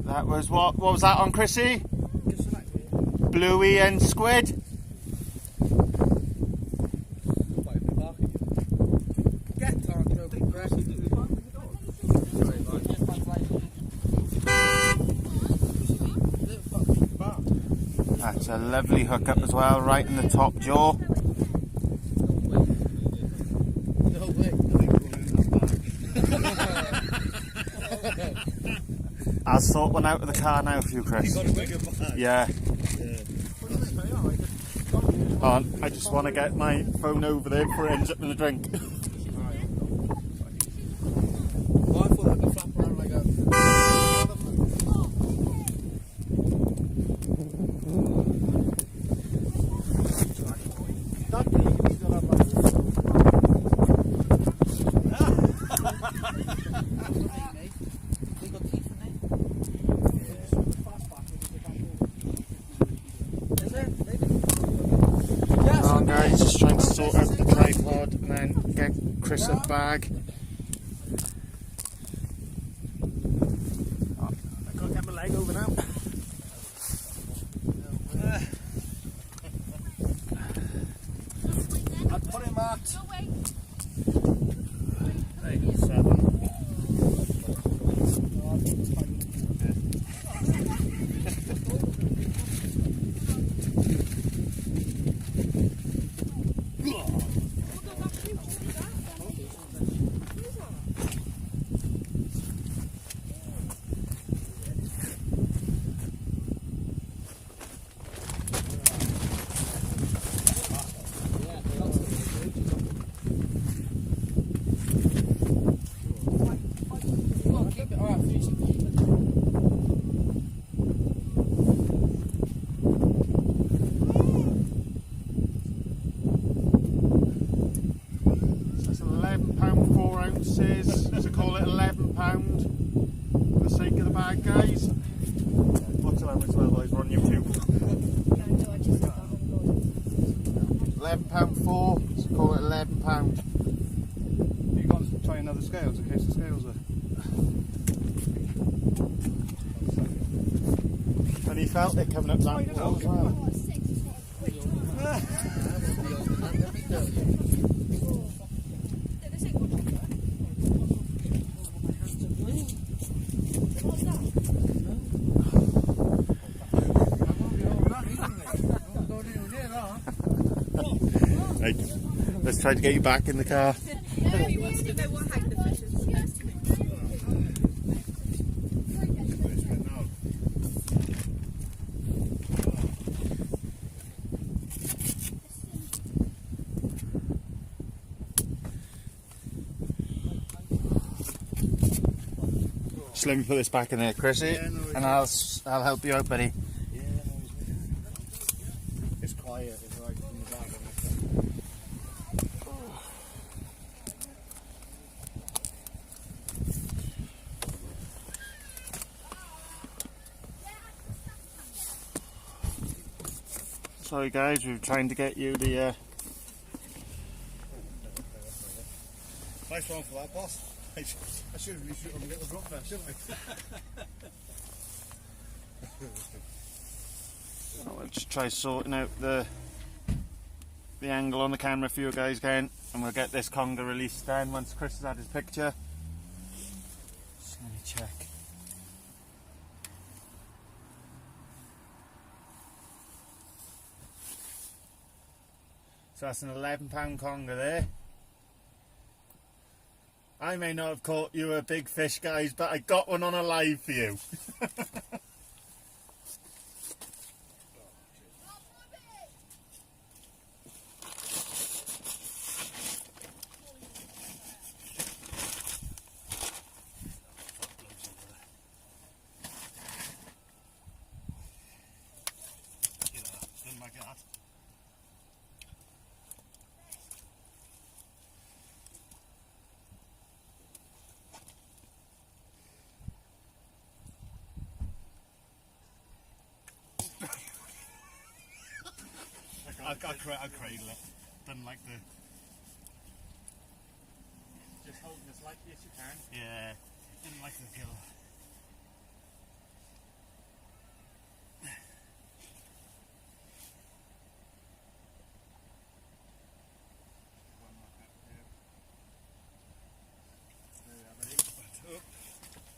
that was what was that on, Chrissy? Bluey and squid? That's a lovely hookup as well, right in the top jaw. I'll sort one out of the car now for you, Chris. Yeah. I just want to get my phone over there before it ends up in the drink. Guys, just trying to sort out the tripod and then get Chris a bag. Oh, I can't get my leg over now. I'll put him out. 8, 7. So call it £11 for the sake of the bag, guys. What's that as well, guys? We're on YouTube. £11.4, so call it £11. You got to try another scales in case the scales are. And he felt it coming up that wall as well. Right, let's try to get you back in the car. Just let me put this back in there, Chrissy, and I'll help you out, buddy. Yeah, it's quiet, it's right in the bag. Sorry guys, we were trying to get you the Nice one for that, boss. I should have reached it on the little drop there, shouldn't I? I'll just try sorting out the angle on the camera for you guys again, and we'll get this conger released then once Chris has had his picture. Just let me check. So that's an £11 conger there. I may not have caught you a big fish, guys, but I got one on a live for you. I'll cradle it. Doesn't like the... Just hold it as lightly as you can. Yeah, didn't like the gill. One like that there. There we are, buddy.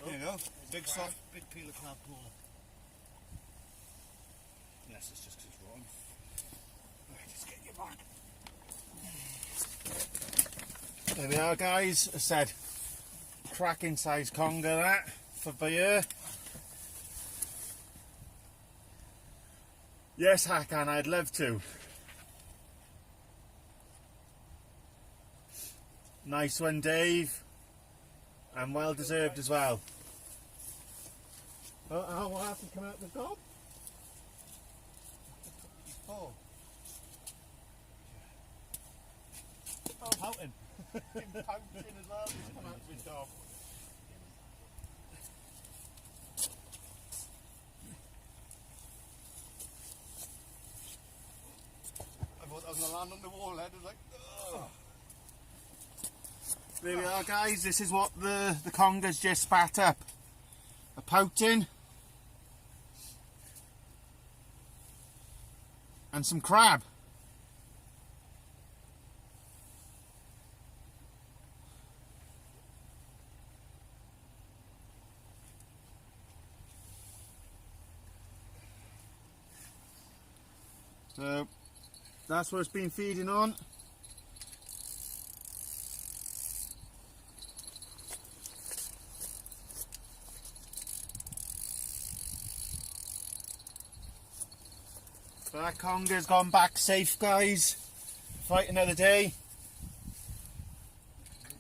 There you go. Big soft, big peeler crab puller. Unless it's just 'cause it's wrong. Alright, just get your back. There we are, guys. I said cracking size conger that for beer. Yes, Hakan, I'd love to. Nice one, Dave. And well deserved as well. Oh, what has to come out the gob? Oh. Oh, pouting. Pouting as well, just come out the gob. I thought I was going to land on the wall then. It was like, oh. There we are, guys. This is what the conger's just spat up. A pouting. And some crab. So that's what it's been feeding on. That conger's gone back safe, guys. Fight another day.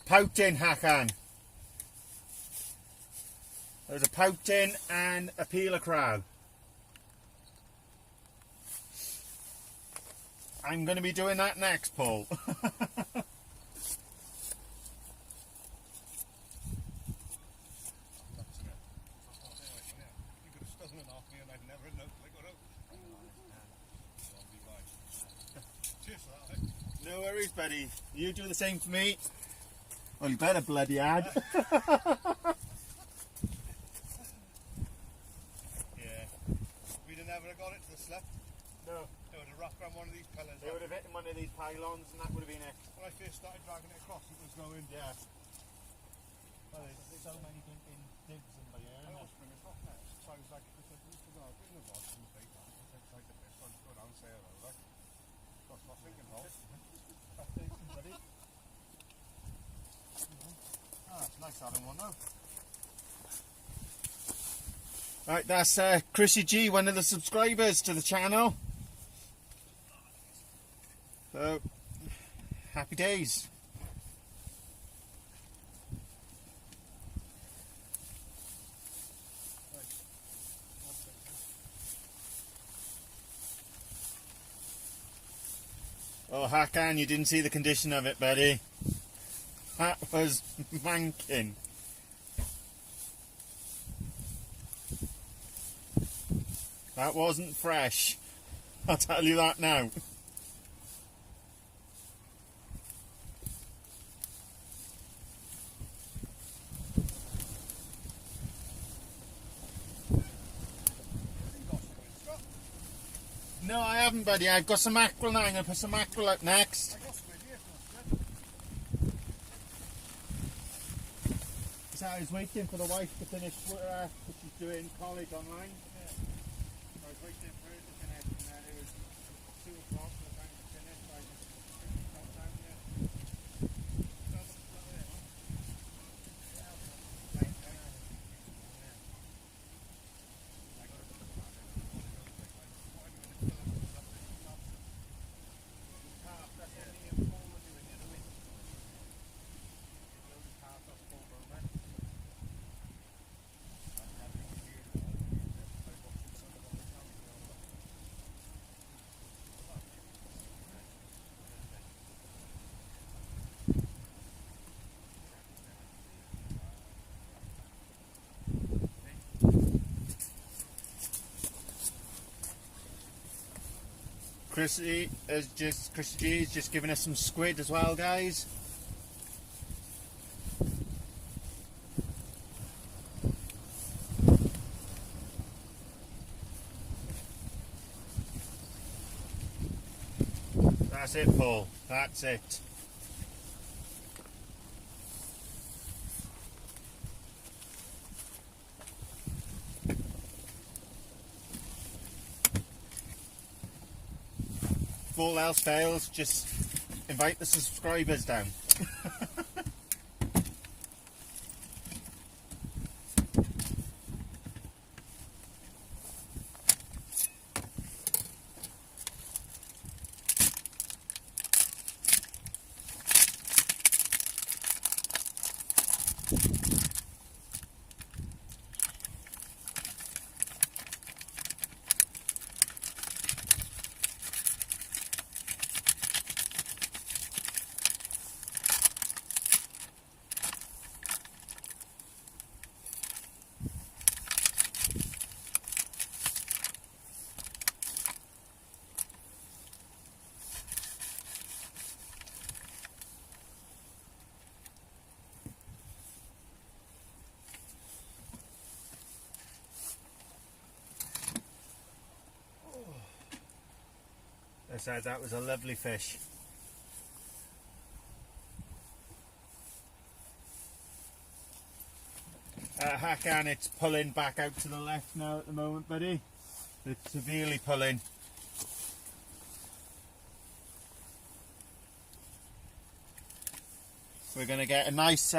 Pouting, Hakan. There's a pouting and a peeler crab. I'm going to be doing that next, Paul. No worries, buddy. You do the same for me. Well, you better bloody add. Yeah. We'd have never got it to the slip. No. It would have wrapped around one of these pillars. They would have hit one of these pylons and that would have been it. When I first started dragging it across, it was going. Yeah. Well, there's so many different digs in my I ear. always bring it off next. So I was like, I said, bring the rod and the bait on. I said, like the fish, I'll just go down and say hello. Like, that's not thinking of. Ah, it's nice having one though. Right, that's Chrissy G, one of the subscribers to the channel. So, happy days. Oh, Hakan, you didn't see the condition of it, buddy. That was manking. That wasn't fresh. I'll tell you that now. No, I haven't, buddy. I've got some mackerel now. I'm going to put some mackerel out next. So I was waiting for the wife to finish what she's doing college online. I was waiting for her to finish, and then it was 2 o'clock by the time she finished. I just got down there. Chrissy G is just giving us some squid as well, guys. That's it, Paul. That's it. If all else fails, just invite the subscribers down. I said that was a lovely fish. Hakan, it's pulling back out to the left now at the moment, buddy. It's severely pulling. We're going to get a nice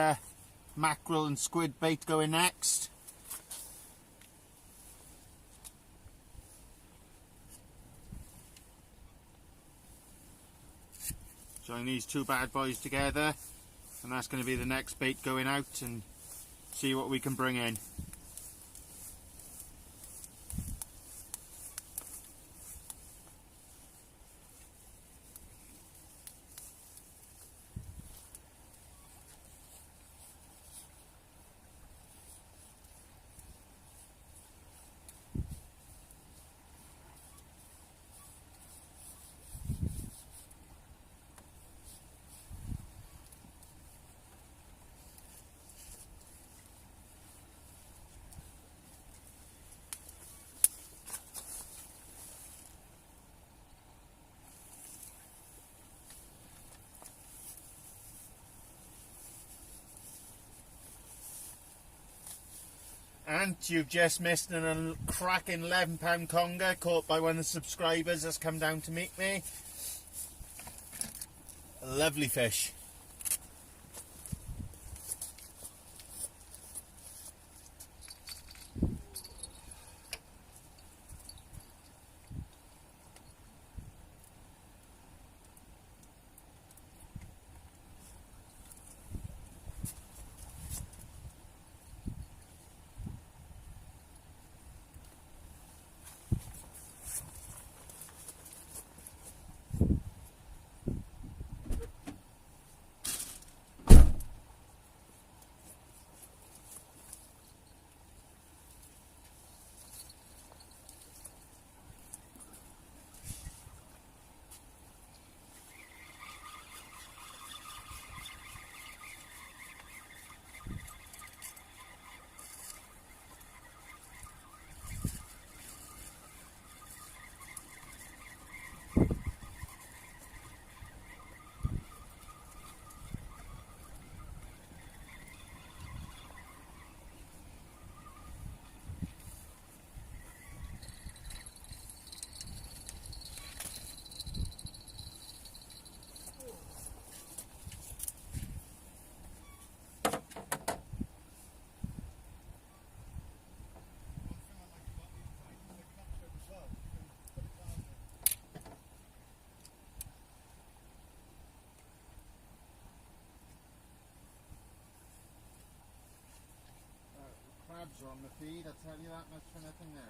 mackerel and squid bait going next. Join these two bad boys together, and that's going to be the next bait going out, and see what we can bring in. And you've just missed a cracking £11 conger caught by one of the subscribers that's come down to meet me. A lovely fish. Crabs are on the feed, I'll tell you that much for nothing now.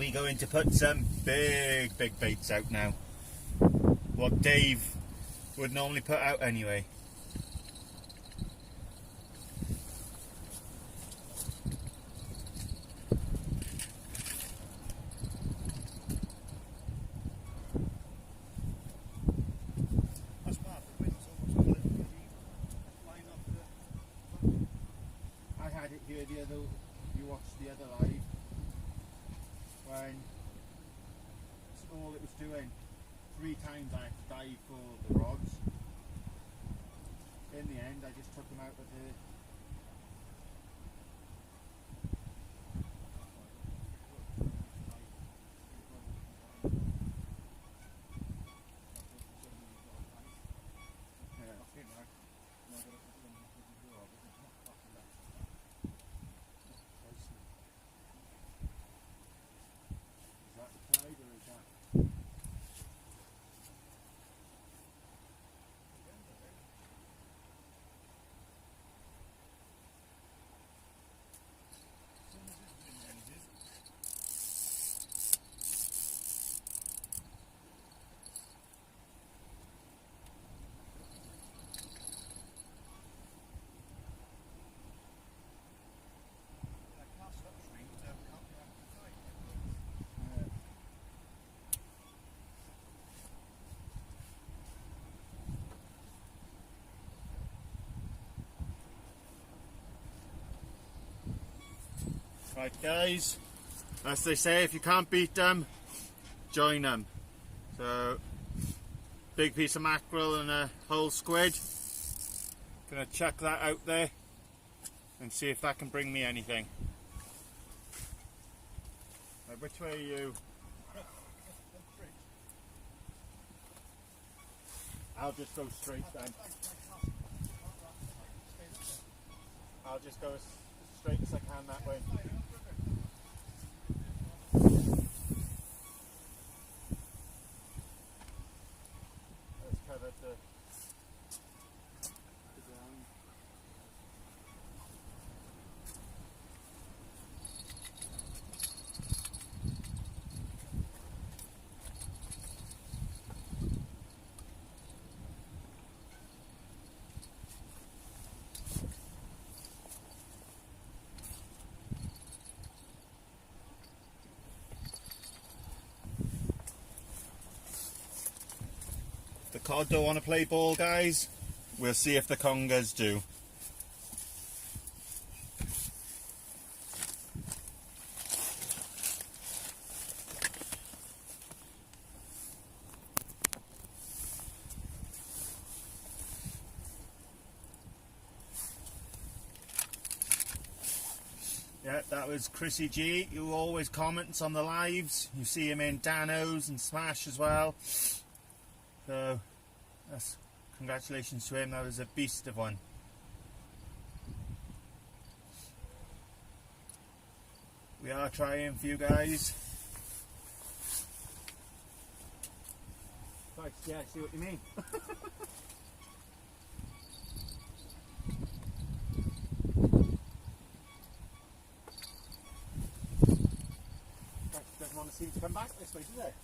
we're going to put some big baits out now. What Dave would normally put out anyway. That's bad. The wind's almost got a little bit line up the. I had it here the other, you watched the other live, when all it was doing, 3 times I had to dive for the rods. In the end I just took them out of the... Is that the tide or is that... Right guys, as they say, if you can't beat them, join them. So, big piece of mackerel and a whole squid. Gonna chuck that out there and see if that can bring me anything. Right, which way are you? I'll just go straight then. I'll just go as straight as I can that way. Let's cover the ground. The cod don't want to play ball, guys. We'll see if the congers do. Yeah, that was Chrissy G, who always comments on the lives. You see him in Dano's and Smash as well. So, that's, congratulations to him, that was a beast of one. We are trying for you guys. Right, yeah, I see what you mean. Doesn't want to seem to come back this way, does it?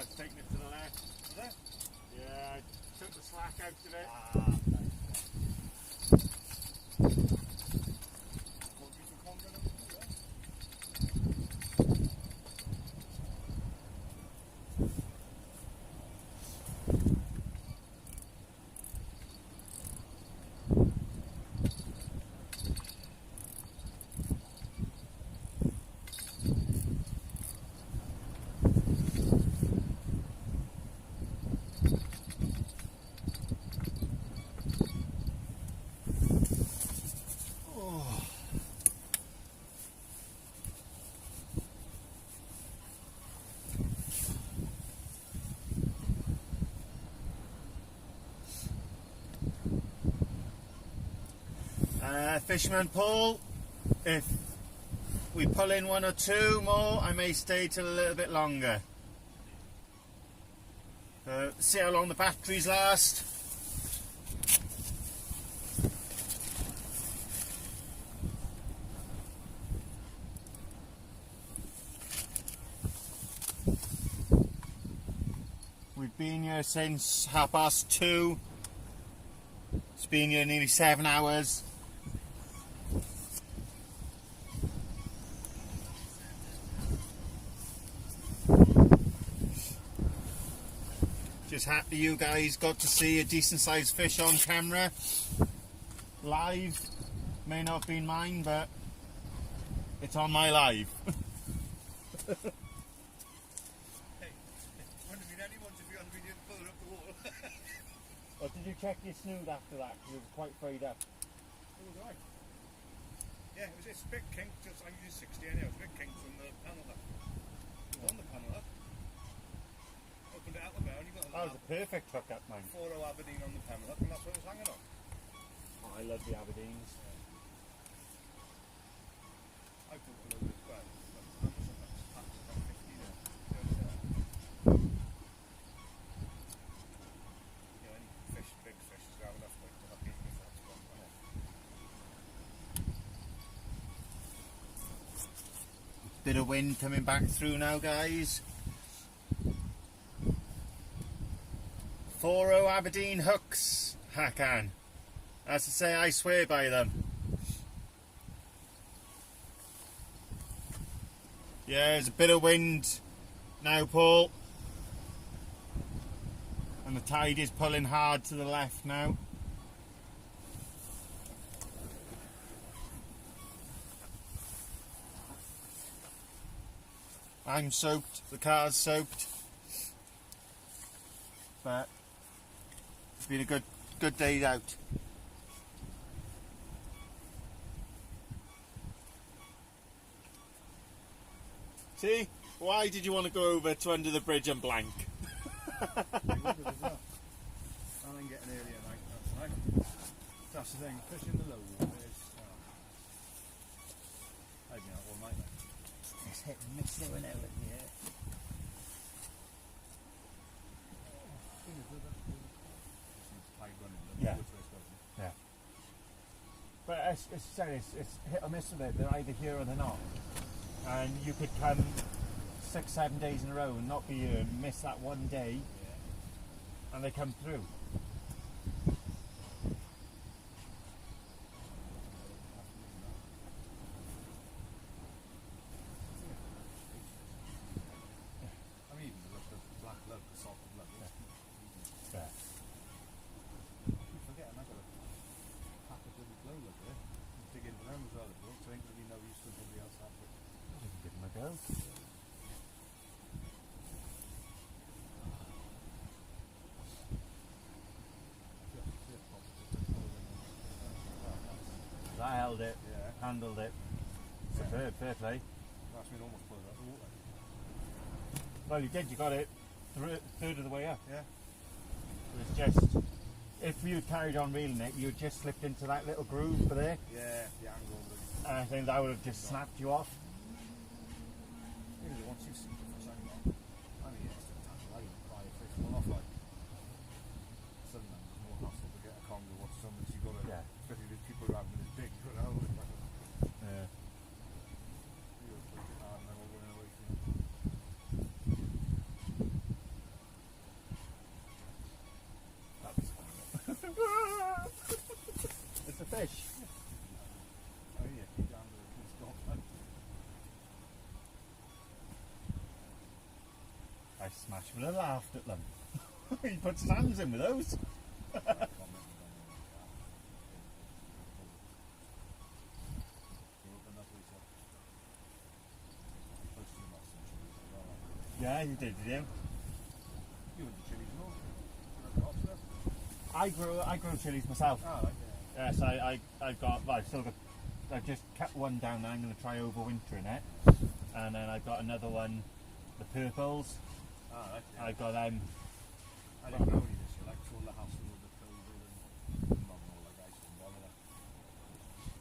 I've taken it to the left. Is it? Yeah, I took the slack out of it. What do you think Conger now? Fisherman Paul, if we pull in 1 or 2 more, I may stay till a little bit longer. See how long the batteries last. We've been here since 2:30. It's been here nearly 7 hours. Just happy you guys got to see a decent sized fish on camera. Live. May not have been mine, but it's on my live. Hey, wouldn't have been anyone's if you hadn't been pulling up the wall. Or did you check your snood after that? Because you were quite frayed up. It was right. Yeah, it's a bit kinked, just I'm using 60 anyhow, it's a bit kinked from the panel up. It was on the panel up. Opened it out the bow and you got That was a perfect hook up, mine. 4 Aberdeen on the panel up and that's what it was hanging on. Oh, I love the Aberdeens. I bought a load as well. How much on that? About 50 now. Yeah, any fish, big fish is have enough weight to have eaten before it's gone. Bit of wind coming back through now, guys. 4 Aberdeen hooks, Hakan. As to say, I swear by them. Yeah, there's a bit of wind now, Paul. And the tide is pulling hard to the left now. I'm soaked, the car's soaked. But it's been a good day out. See? Why did you want to go over to under the bridge and blank? I would have as well. And then getting earlier night, that's right. That's the thing, fishing the low water is, I'd be out all night then. It's hit and miss there and out, yeah. Yeah. Yeah. But as I say, it's hit or miss with it. They're either here or they're not. And you could come 6-7 days in a row and not be here and miss that one day, and they come through. I mean, even the black lug, the soft lug, Yeah. you forget, and I got a pack of bloody glow lug there. You dig into them as well, so ain't going to be no use to somebody else have it. You can give them a go. I held it, Yeah. handled it. Superb, fair play. That's me almost pulled it out of the water. Well, you did, you got it third of the way up. Yeah. It was just, if you carried on reeling it, you just slipped into that little groove for there, Yeah, the angle. and I think that would have just snapped you off. Once you see the fish hanging on, I mean, it's a tough line to buy a fish one off like. Sometimes it's more hassle to get a Conger watch someone you've got to, Yeah. especially if people around with it big, you know, it's like a, Yeah. you know, push it hard and then we're running away from it. fish. Oh yeah, keep down to the Scotland. I smashed with a laughed at them. He puts his hands in with those. Yeah, you did you? You went to Chili's North. I grow chilies myself. Oh, right, yeah. Yes, I've got, well, I've still got, I've just kept one down there. I'm going to try overwintering it. And then I've got another one, the purples. Oh, right, yeah. I've got them. I didn't know any this year, like all the hassle with the COVID and not all like ice and bother.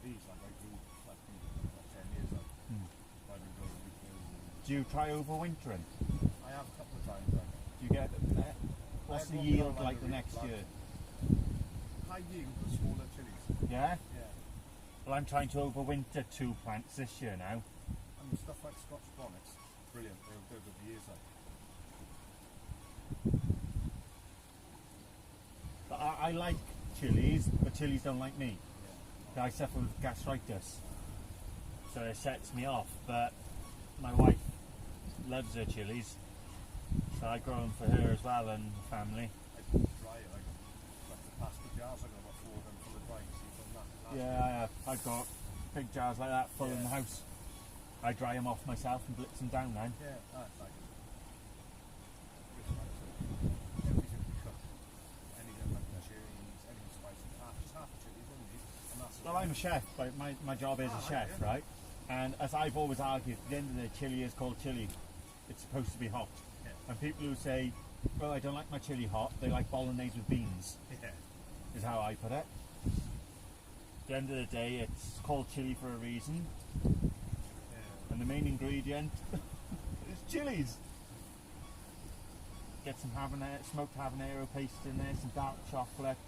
These like I grew like about 10 years ago. I've been growing because Do you try overwintering? I have a couple of times. Like, Do you get, what's the I had one yield on like the the next plant. year? high yield but smaller chilies. Yeah? Yeah. Well, I'm trying to overwinter 2 plants this year now. And stuff like Scotch bonnets, brilliant. They were good over the years. Like. But I like chilies, but chilies don't like me. I suffer with gastritis, so it sets me off. But my wife loves her chilies, so I grow them for her as well and the family. I dry it like the pasta jars. I got about 4 of them full of dry. See from that. Yeah, I have. I've got big jars like that full in the Yeah. house. I dry them off myself and blitz them down then. Yeah, that's like it. Everything we cook, anything like chilies, any spices, just half the chilies only, and that's Well, I'm a chef, but my job is a chef, right? And as I've always argued, at the end of the day, chili is called chili. It's supposed to be hot. Yeah. And people who say, well, I don't like my chili hot, they like bolognese with beans, Yeah. is how I put it. At the end of the day, it's called chili for a reason, and the main ingredient is chilies. Get some smoked habanero paste in there, some dark chocolate.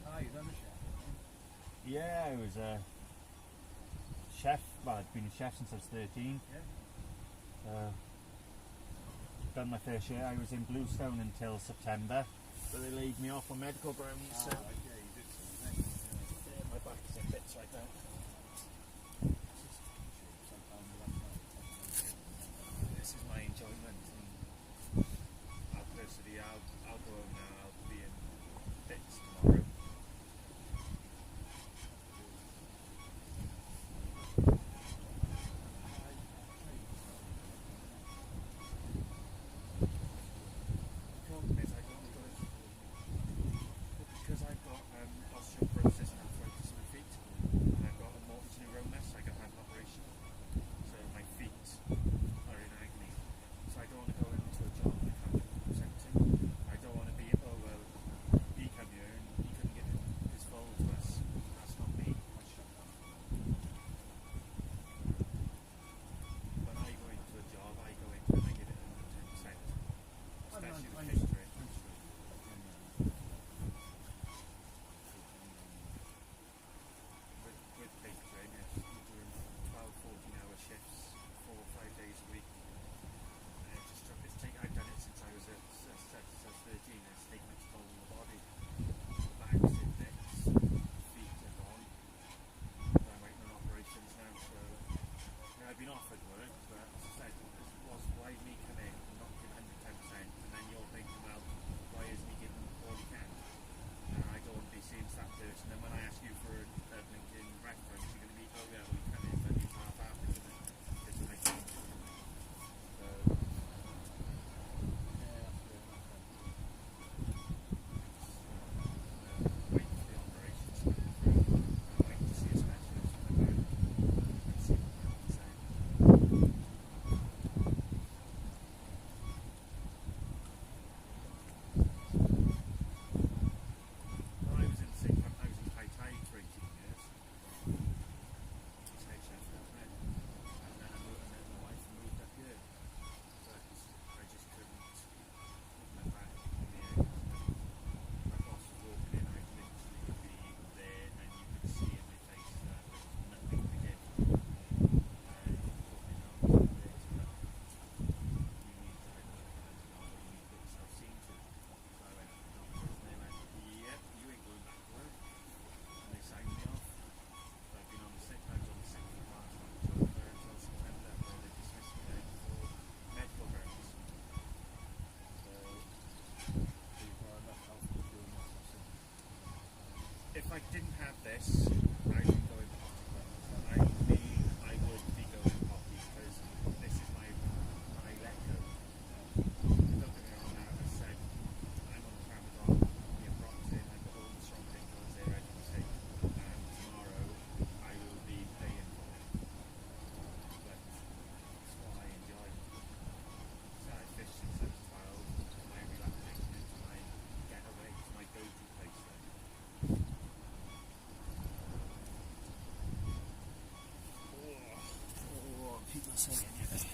Ah, you've done the chef. Yeah, I was a chef. Well, I've been a chef since I was 13. Yeah. Done my fair share. I was in Bluestone until September, but they laid me off on medical grounds. Ah, So right, yeah, you did something. yeah, my back's in bits right now. This is my enjoyment. And I'll go home now. I'll be in bits tomorrow. Problem is I don't go because I've got osteoporosis and arthritis in my feet, and I've got a this, I would go in hockey clubs. I would be going hockey because this is my let go. Don't get me wrong now, as I said, I'm on the Tramadol, near Brompton, I've got all the strong drinkers there ready to take, and tomorrow I will be playing for it. But it's what I enjoy. So I fish since I was 12, my relaxation is my getaway, it's my go-to place then. Oh, people are saying it.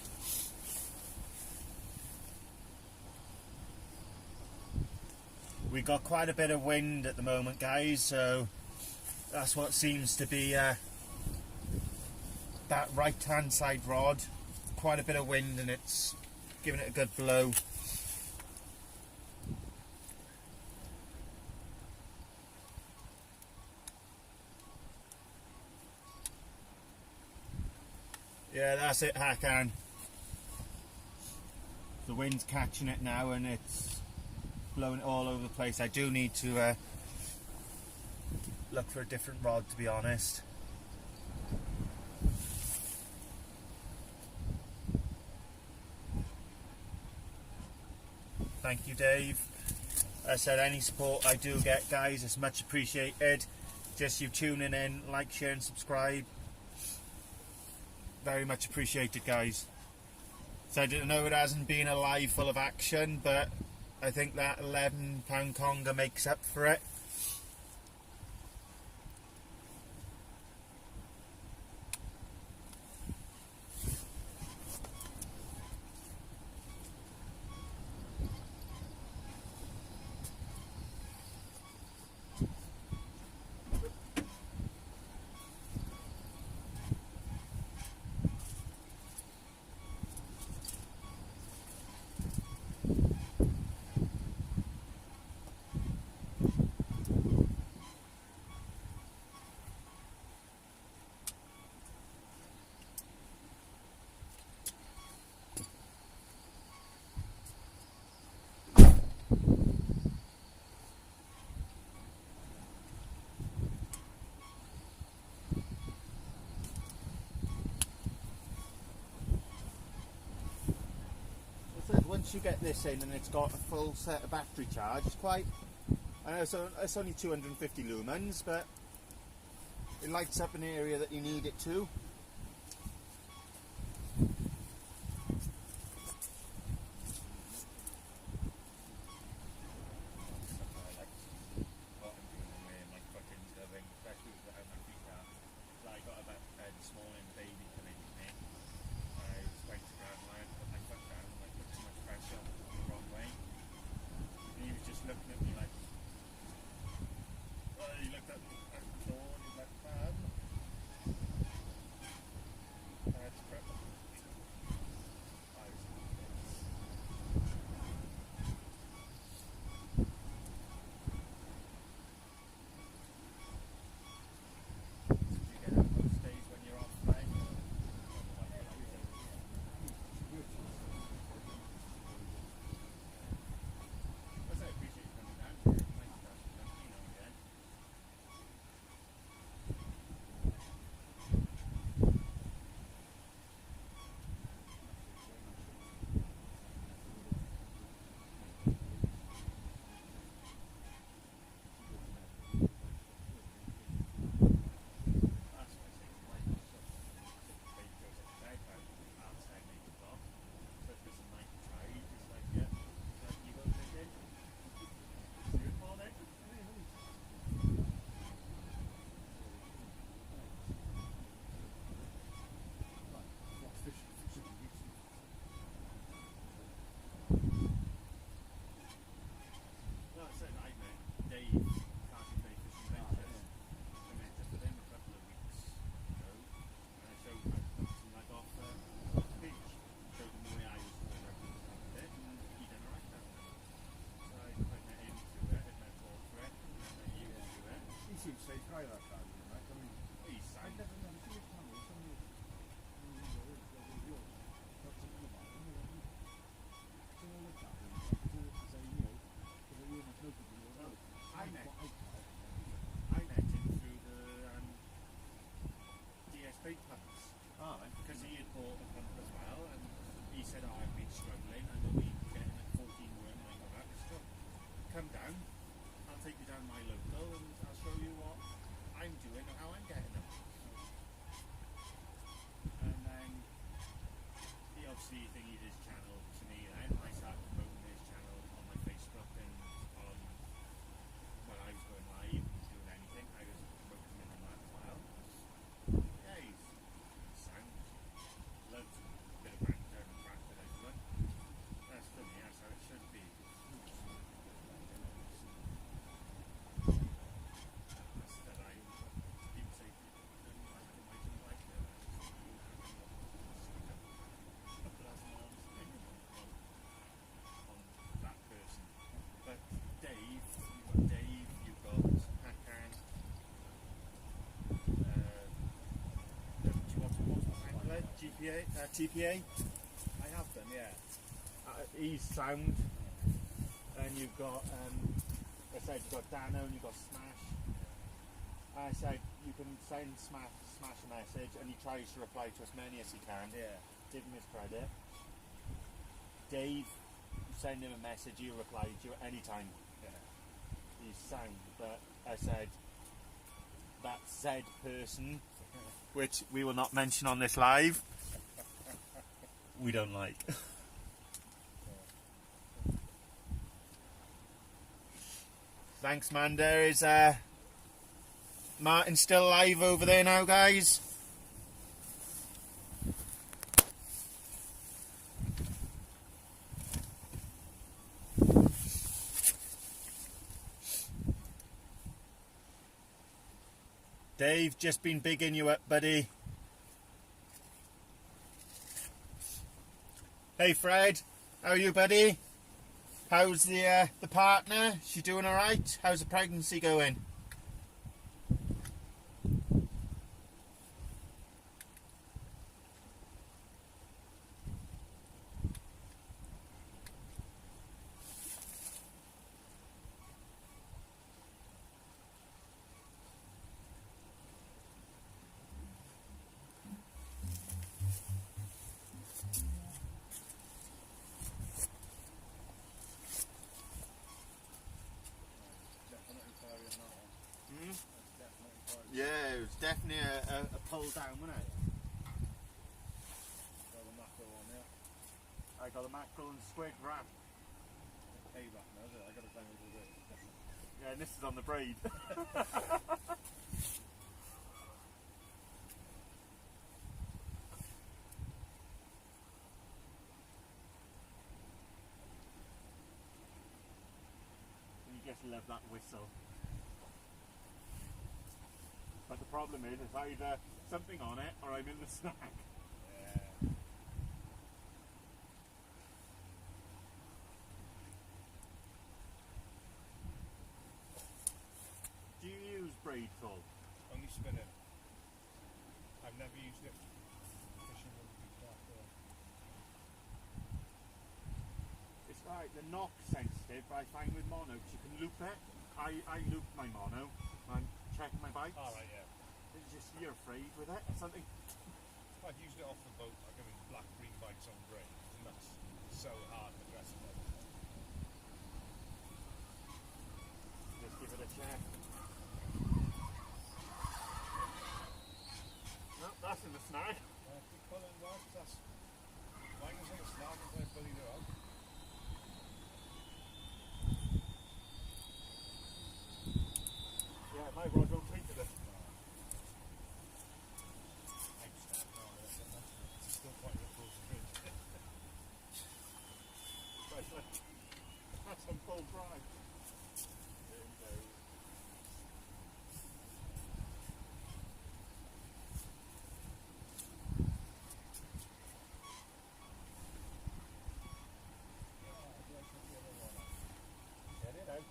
We got quite a bit of wind at the moment, guys, so that's what seems to be that right hand side rod. Quite a bit of wind and it's giving it a good blow. Yeah, that's it, Hakan. The wind's catching it now and it's blowing it all over the place. I do need to look for a different rod, to be honest. Thank you, Dave. As I said, any support I do get, guys, is much appreciated. Just you tuning in, like, share and subscribe. Very much appreciated, guys. So I don't know, it hasn't been a live full of action, but I think that £11 conger makes up for it. Once you get this in and it's got a full set of battery charge, it's quite, I know it's only 250 lumens, but it lights up an area that you need it to. TPA. I have done, yeah. He's sound. And you've got, I said you've got Dano and you've got Smash. I said you can send Smash a message and he tries to reply to as many as he can. Yeah. Give him his credit. Dave, you send him a message, he'll reply to you anytime. Yeah. He's sound, but I said that said person, which we will not mention on this live, we don't like. Thanks, man. There is Martin still alive over there now, guys. Dave, just been bigging you up, buddy. Hey, Fred. How are you, buddy? How's the partner? She doing all right? How's the pregnancy going? Yeah, it was definitely a pull down, wasn't it? Got the mackerel on there. I got a mackerel and squid wrap. Payback now, is it? I got to find a little bit. Yeah, and this is on the braid. You just love that whistle. But the problem is, it's either something on it or I'm in the snack. Yeah. Do you use braid tool? Only spinning. I've never used it fishing with stuff. It's like the knock sensitive, but I find with mono, 'cause you can loop it. I loop my mono. I'm checking my bites. Alright, yeah. It's just you're afraid with it. Something. I've used it off the boat, like having black green bites on braid, and that's so hard and aggressive. Just give it a check. No, that's in the snag. Keep pulling well, 'cause that's mine was in a snag and I bullied it out. Yeah, my rod won't take to it. It's still quite a close bridge. That's on full drive. Get it out.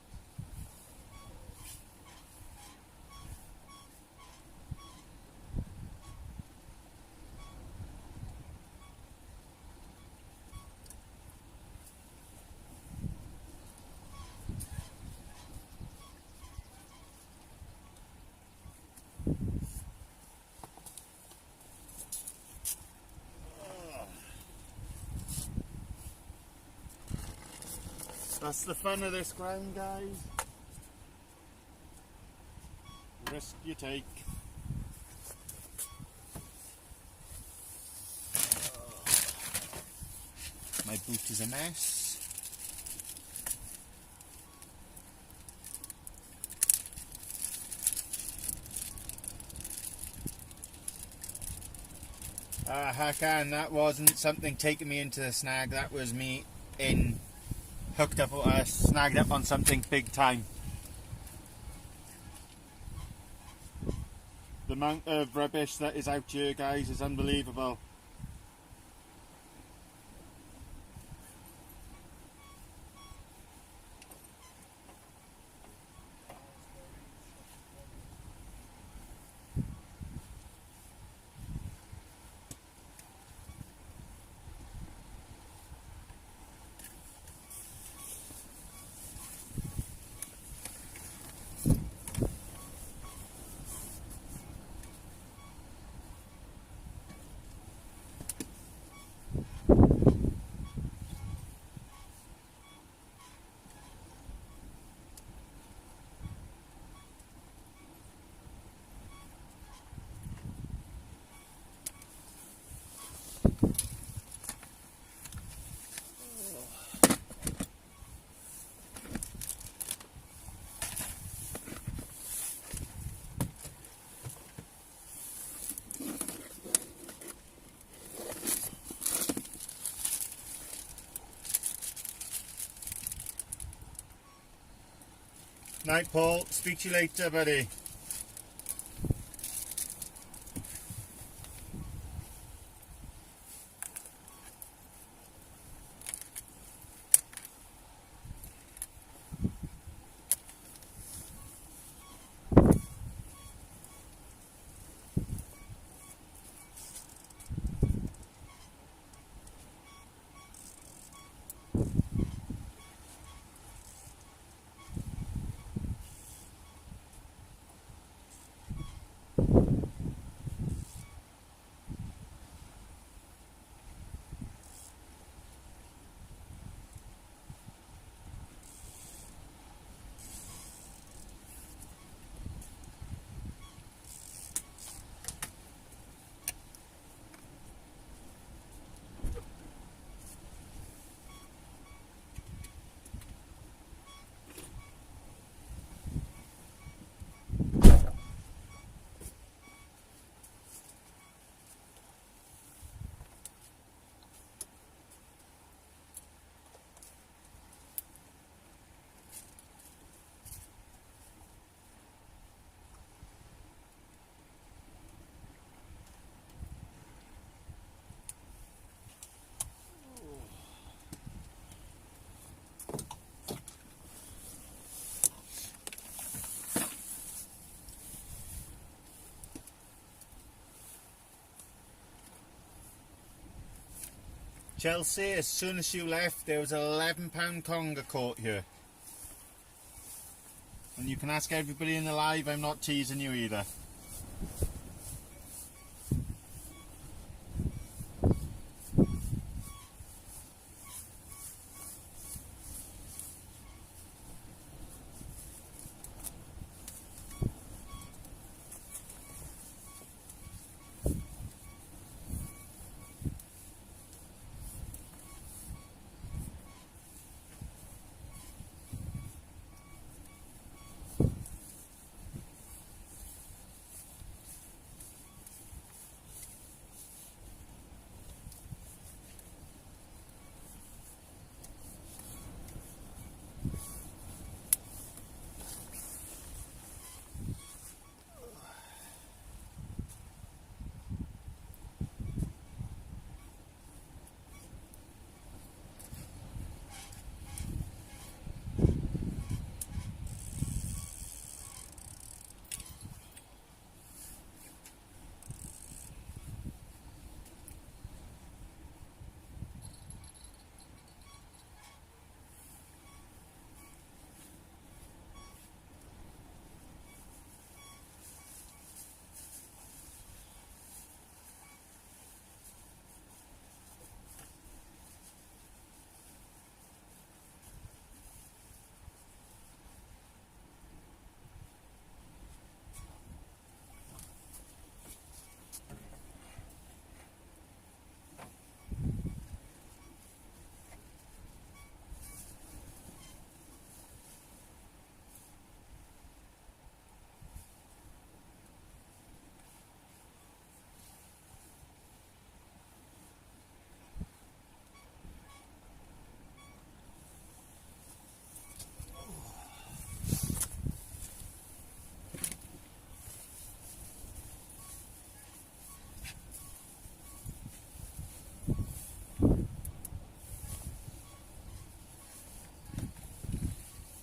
That's the fun of this ground, guys. Risk you take. My boot is a mess. Hakan, that wasn't something taking me into the snag. That was me hooked up, snagged up on something big time. The amount of rubbish that is out here, guys, is unbelievable. Night, Paul. Speak to you later, buddy. Chelsea, as soon as you left, there was an £11 conger caught here. And you can ask everybody in the live, I'm not teasing you either.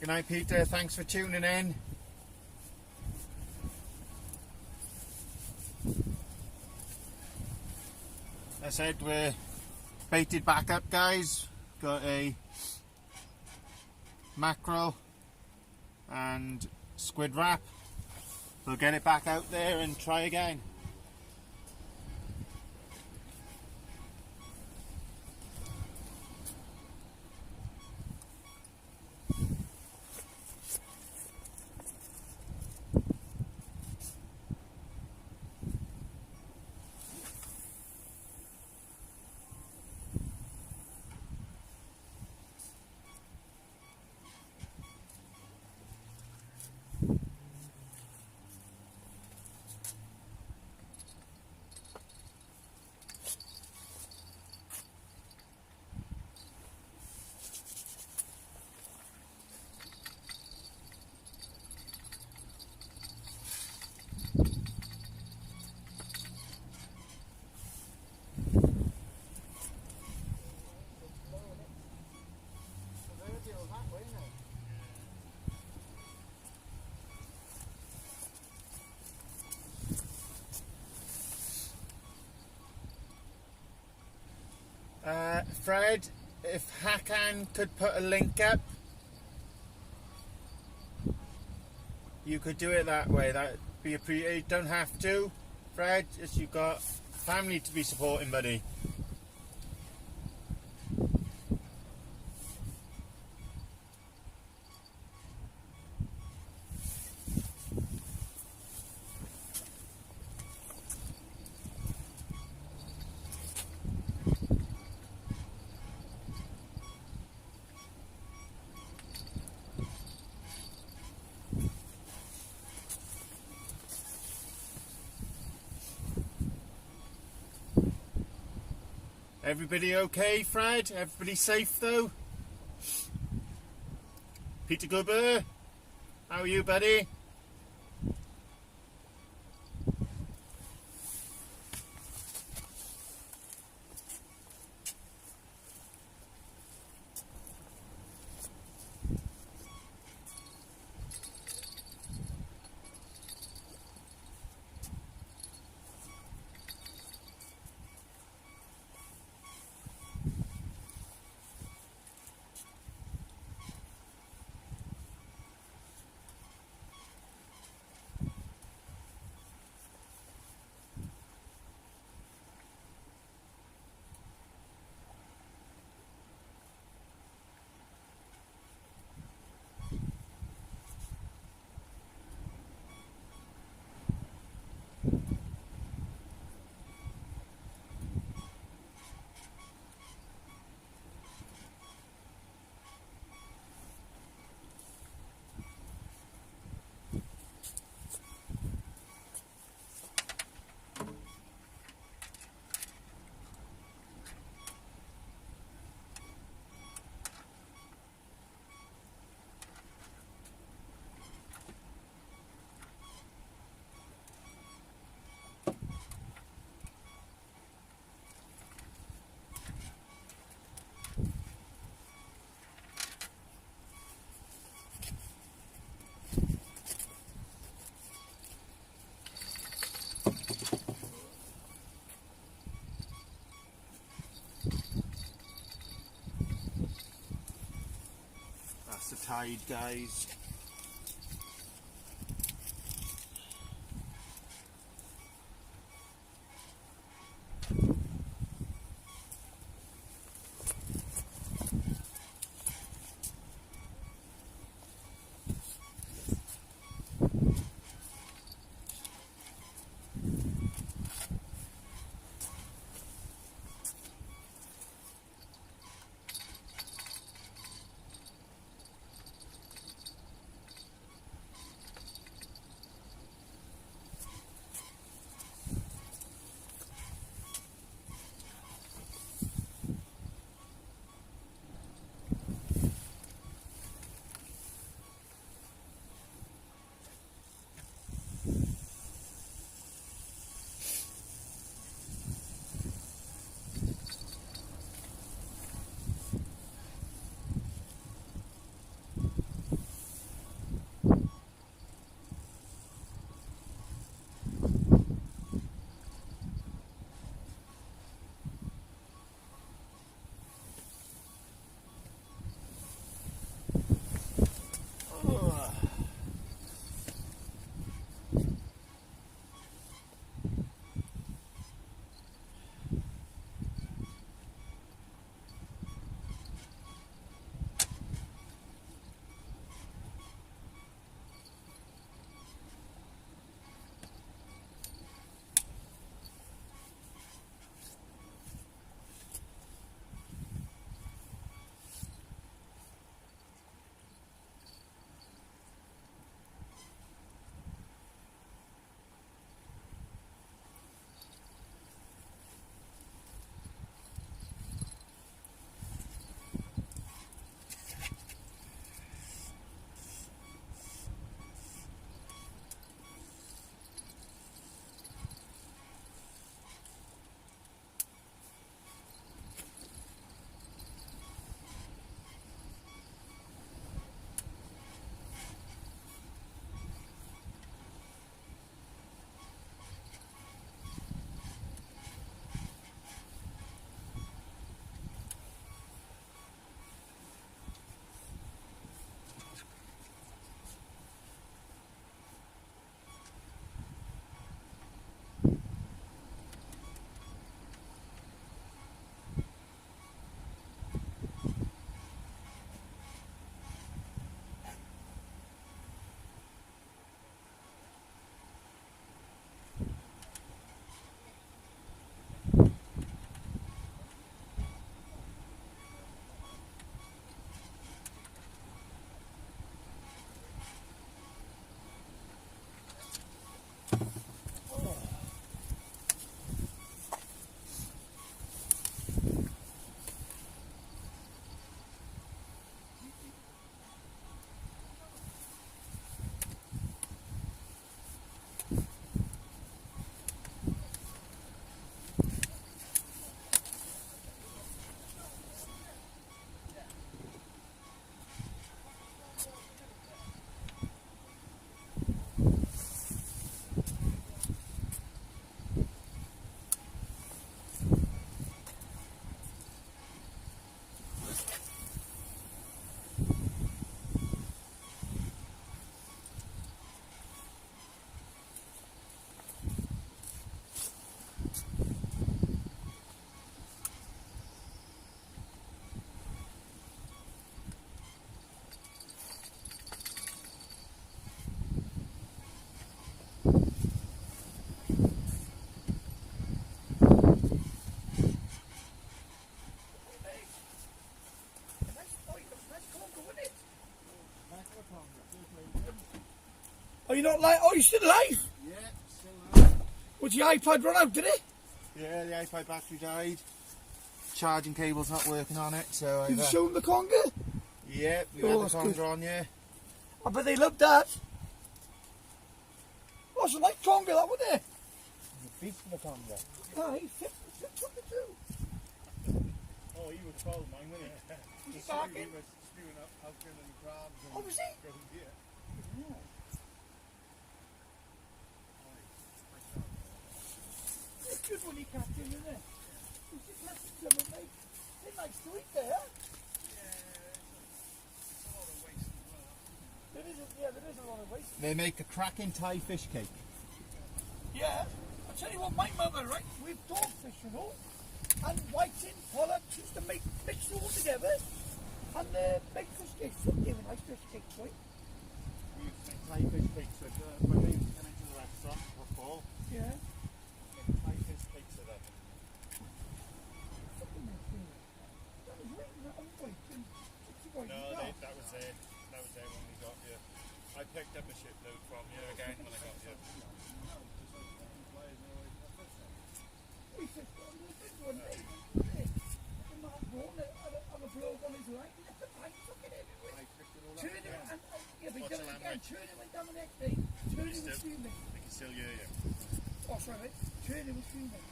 Good night, Peter. Thanks for tuning in. As I said, we're baited back up, guys. Got a mackerel and squid wrap. We'll get it back out there and try again. Fred, if Hakan could put a link up, you could do it that way. That'd be appreciated. You don't have to, Fred, just you've got family to be supporting, buddy. Everybody okay, Fred? Everybody safe though? Peter Goober, how are you, buddy? That's the tide, guys. Are you not alive? Oh, you're still alive? Yeah, still alive. Was your iPad run out, did it? Yeah, the iPad battery died. Charging cable's not working on it, so You've I've... shown the Conger? Yeah, we Oh, had the that's Conger good. on, yeah. I bet they loved that. Oh, it's a nice Conger, that, wasn't it? The beast of the Conger. Oh, he fit on the two. Oh, he was cold, mine, wasn't he? Was he barking? He was spewing up alcohol and crabs and Oh, was he? goes, yeah. It's good when he catch him, isn't it? We just left it to him, mate. They're nice to eat there. There is a lot of waste. They make a cracking Thai fish cake. Yeah. I'll tell you what, my mother, right, with dogfish and all, and whiting, pollocks, used to mix it all together, and make fish cakes. They were nice fish cakes, right? We used to make Thai fish cakes with, when they used to come into the restaurant for fall. Yeah. Make Thai fish cakes with them. Fucking nice, yeah. That was right, that was whiting. It's whiting. No, that was there. That was there when we got here. I picked up a shipload from you again when I got here. We fished on the big one day. The man born on a bloke on his line. He left the pipe fucking everywhere. Turn him and yeah, but he done it again. Turn him went down the next day. Turn him was fuming. I can still hear you. Oh, sorry, mate. Turn him was fuming.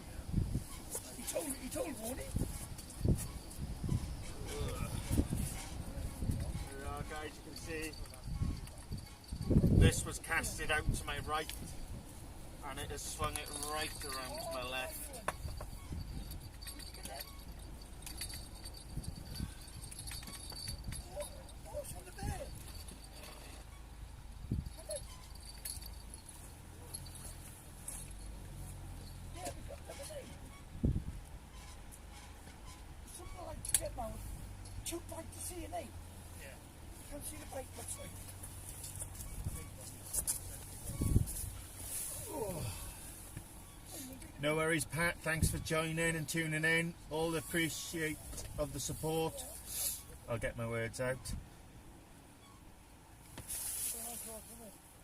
He told Warnie. There we are, guys, you can see this was casted out to my right and it has swung it right around to my left. What's on the bed? Yeah, we got that today. Something like to get now. Too bright to see an eight. Yeah. You can't see the bite much like. No worries, Pat. Thanks for joining and tuning in. All the appreciate of the support. I'll get my words out.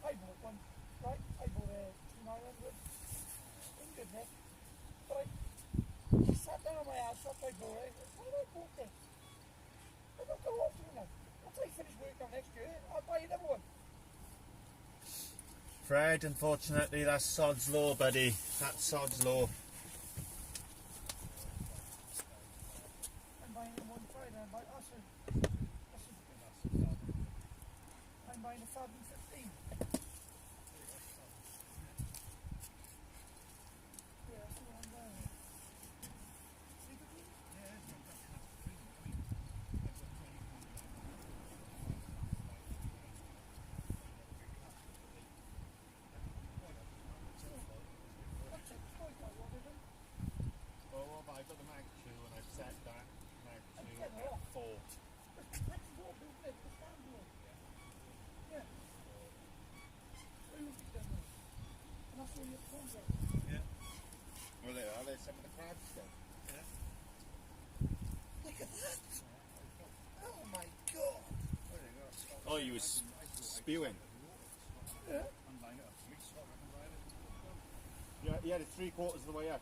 I bought one, right? I bought a 900 in good nick. But I sat down on my ass after I bought it. Why did I bought this? I don't go off to now. Once I finish work on next year, I'll buy another one. Fred, unfortunately, that's sod's law, buddy. That's sod's law. I'm buying them on Friday. I'm buying I'm buying a Falcon 15. Yeah, that's the one I'm buying. Well, I've got the Mag 2 and I've set that Mag 2 at 4. Well, there are. There's some of the crabs still. Look at that! Oh my god! Oh, you was spewing. Yeah. Yeah, he had it 3/4 of the way up.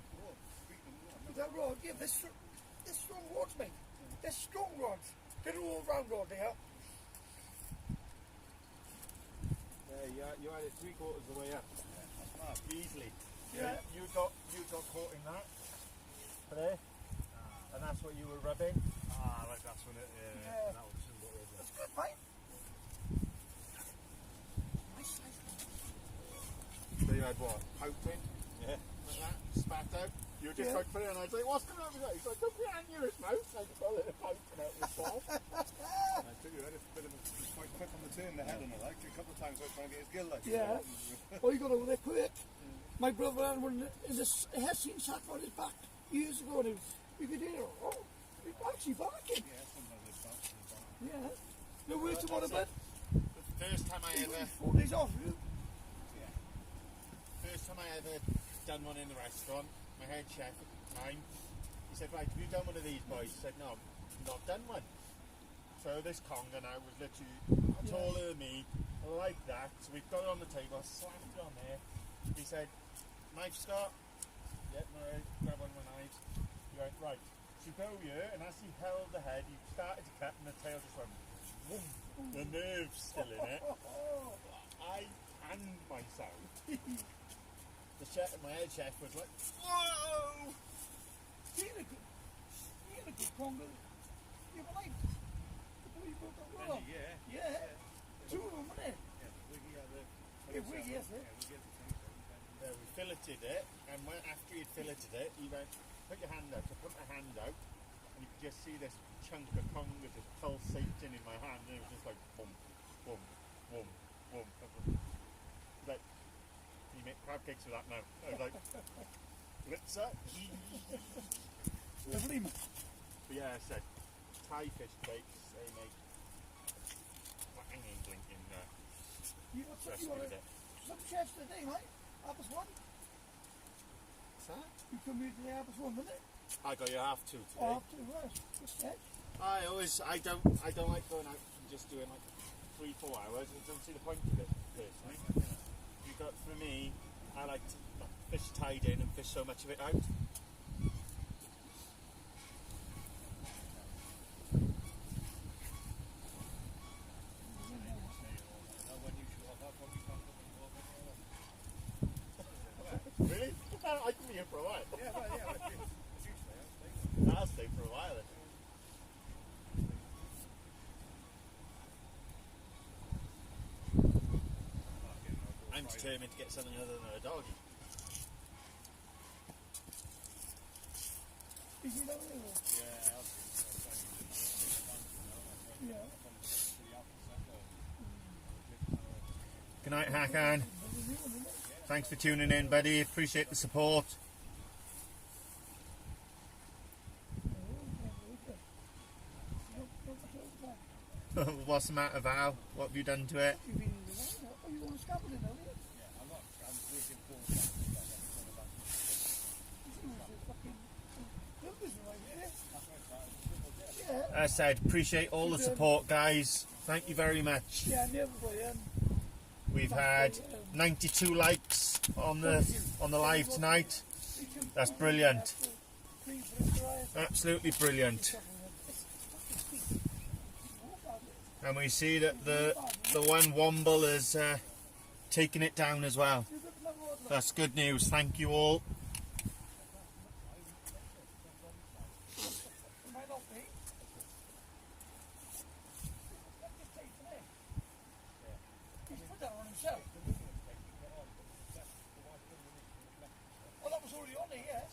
With that rod, yeah, they're strong rods, mate. They're strong rods. They're all round rod, they are. Yeah, you had it 3/4 of the way up. Easily. Yeah. You got caught in that. There. And that's what you were rubbing. Ah, like that's when it, Yeah. that was what it was. That's good, mate. Nice size. So you had what? Pouting? Yeah. Like that? Spat out? You were just Yeah. like putting it on. I was like, what's going on with that? He's like, don't put it on your mouth. I just got a little pouting out of his mouth. I took you had a bit of a quite quick on the turn, the head on it, like a couple of times I was trying to get his gill like. Yeah. Oh, you got over there quick. My brother had one in this Hessian sack on his back years ago, and you could hear, oh, he's actually barking. Yeah, sometimes they start. Yeah. No worse than what about The first time I ever 4 days off. First time I ever done one in the restaurant, my head chef at the time, he said, right, have you done one of these, boys? I said, no, I've not done one. So this conger now was literally taller than me, like that. So we got it on the table, slammed it on there. He said, "Knife, Scott?" "Yep, no, grab one of my knives." He went, "Right." So you go here, and as he held the head, he started to cut, and the tail just went, boom. The nerve's still in it. I and myself. The chef, my head chef, was like, "Whoa!" Being a good conger, you were like, the boy you broke that one off. Yeah. Two of them, wasn't it? Yeah, Wiggy, yes, eh? We filleted it, and after he'd filleted it, he went, "Put your hand out." So I put my hand out, and you could just see this chunk of conger just pulsating in my hand, and it was just like boom, boom, boom, boom. Like, can you make crab cakes with that now? I was like, "What's that?" Lovely, man. But yeah, I said, Thai fish cakes, they make banging blinking You got recipe with it. some chefs today, mate. Apples one. What's that? You come here today, apples one, wasn't it? I got you half two today. Oh, two, right. Good chef. I don't like going out and just doing like 3-4 hours. I don't see the point of it personally. You got, for me, I like to fish tied in and fish so much of it out. Really? I can be here for a while. I'll stay for a while then. I'm determined to get something other than a doggy. Is he down there? Yeah. Good night, Hakan. Thanks for tuning in, buddy. Appreciate the support. What's the matter, Val? What have you done to it? You've been in the wine. Oh, you want to scabble it, haven't you? Yeah. As I said, appreciate all the support, guys. Thank you very much. Yeah, and everybody, We've had 92 likes on the live tonight. That's brilliant. Absolutely brilliant. And we see that the one womble is taking it down as well. That's good news. Thank you all. Well, that was already on there, yes.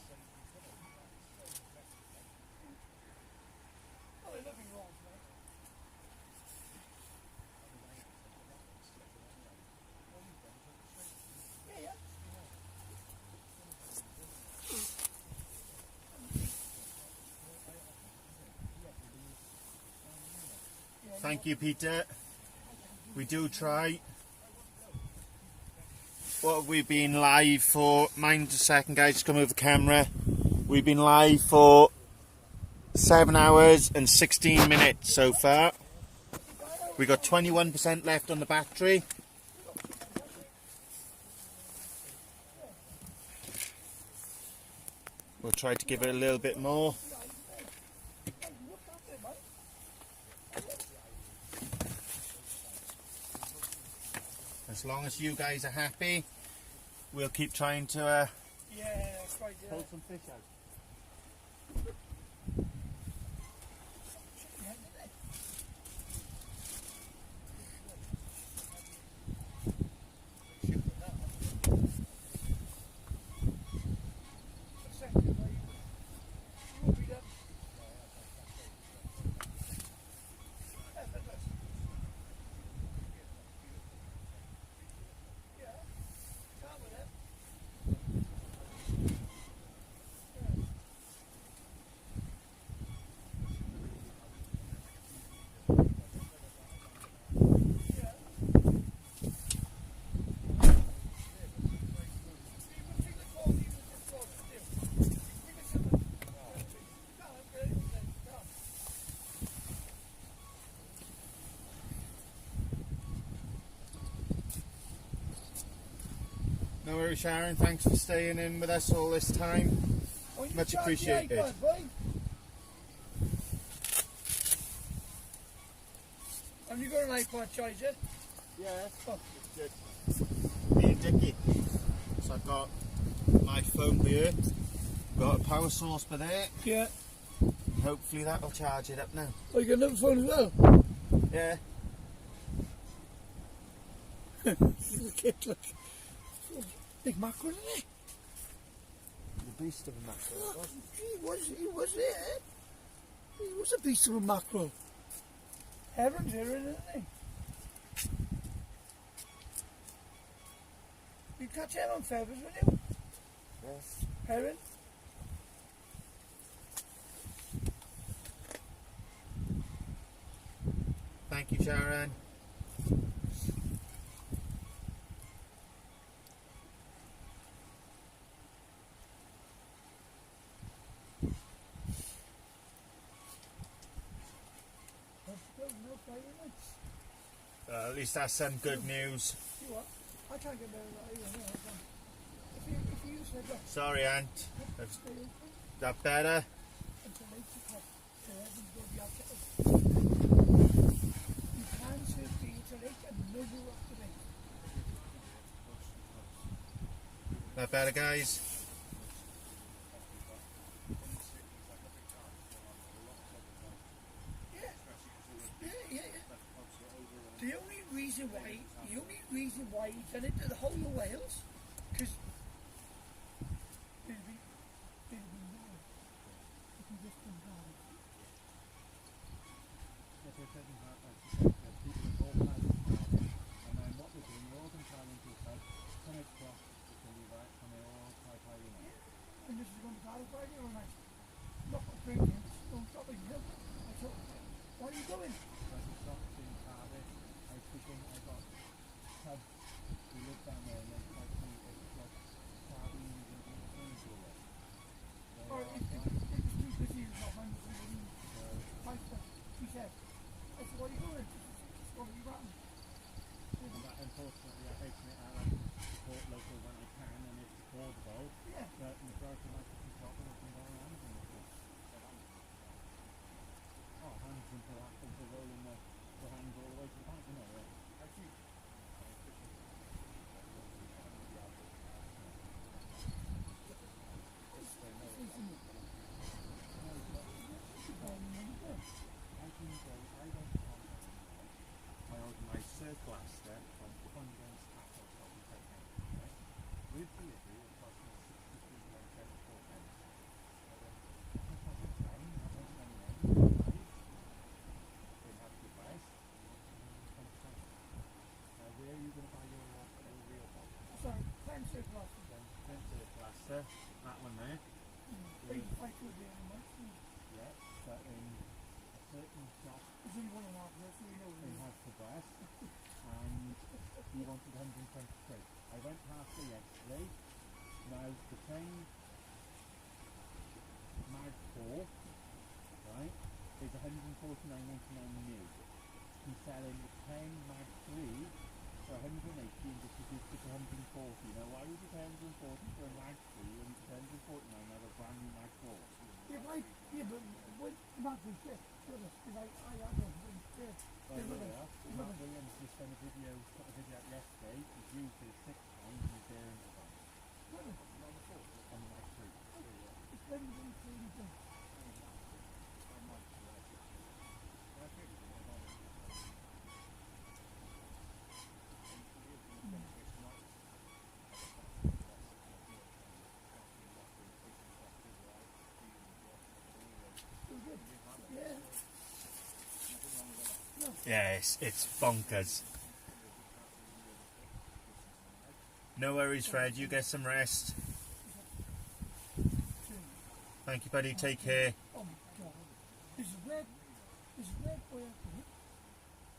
Well, they're nothing wrong, mate. Yeah, yeah. Thank you, Peter. We do try. Well, we've been live for, mind a second guys, just come over the camera. We've been live for 7 hours and 16 minutes so far. We got 21% left on the battery. We'll try to give it a little bit more. As long as you guys are happy, we'll keep trying to pull some fish out. No worries, Sharon. Thanks for staying in with us all this time. Oh, you Much charge the appreciated. iPad, boy. Have you got an iPod charger? Yeah, Oh, me and Dickie. So I've got my phone here, got a power source by there. yeah. Hopefully that'll charge it up now. Oh, you got another phone as well? Yeah. Look, look. Big mackerel, isn't it? The beast of a mackerel. Oh, he was there. He was a beast of a mackerel. Heron's here, isn't he? You catch heron feathers, will you? Yes. Heron? Thank you, Sharon. At least that's some good news. You what? I can't get better than that either. No, I can't. If you said that, Sorry, Aunt. Is stay open that better? until 8 o'clock. So everything's going to be outside. You can serve tea till 8 and no more after 8. That better, guys? Yeah. The only reason why he done it to the whole of Wales, because it'd be nice if he just come down. And this is going to clarify you, and I not drinking, don't stop it, you know. I thought, why are you going? Or it was too busy, not mind the wife, she said. I said, why are you going? It's going to be rotten. Unfortunately, I hate it. I like to support local when I can and it's affordable. Yeah. But the majority of my cooking shop and I've been going around and oh, hands into that, into rolling the hands all the way to the bank, you know. I see. I ordered my surplus there from Conger's Apple Shop in Conger. With delivery, it cost me £63.74. They have the price. Where are you going to buy your real one? Sorry, thanks for the last Surplus there. That one there. I could be in a month. Yeah, but in a certain shop There's only one and a half years, so you know. in House of Brass, and he wanted 120 quid. I went past there yesterday. Now the same Mag 4, right, is 149.99 new. He's selling the 10 Mag 3 for 180 and just reduced it to 140. Now why would you pay 140 for a Mag 3 when you pay 149 out of a brand new Mag 4? Yeah, but what not the shit? Because I had one. Well, there we are. Matt Williams just put a video out yesterday. He's used it 6 times and he's there in the front. On the Mag 3. It's very, very clean. Yeah, it's bonkers. No worries, Fred. You get some rest. Thank you, buddy. Take care. Oh my god. There's a red boy up here.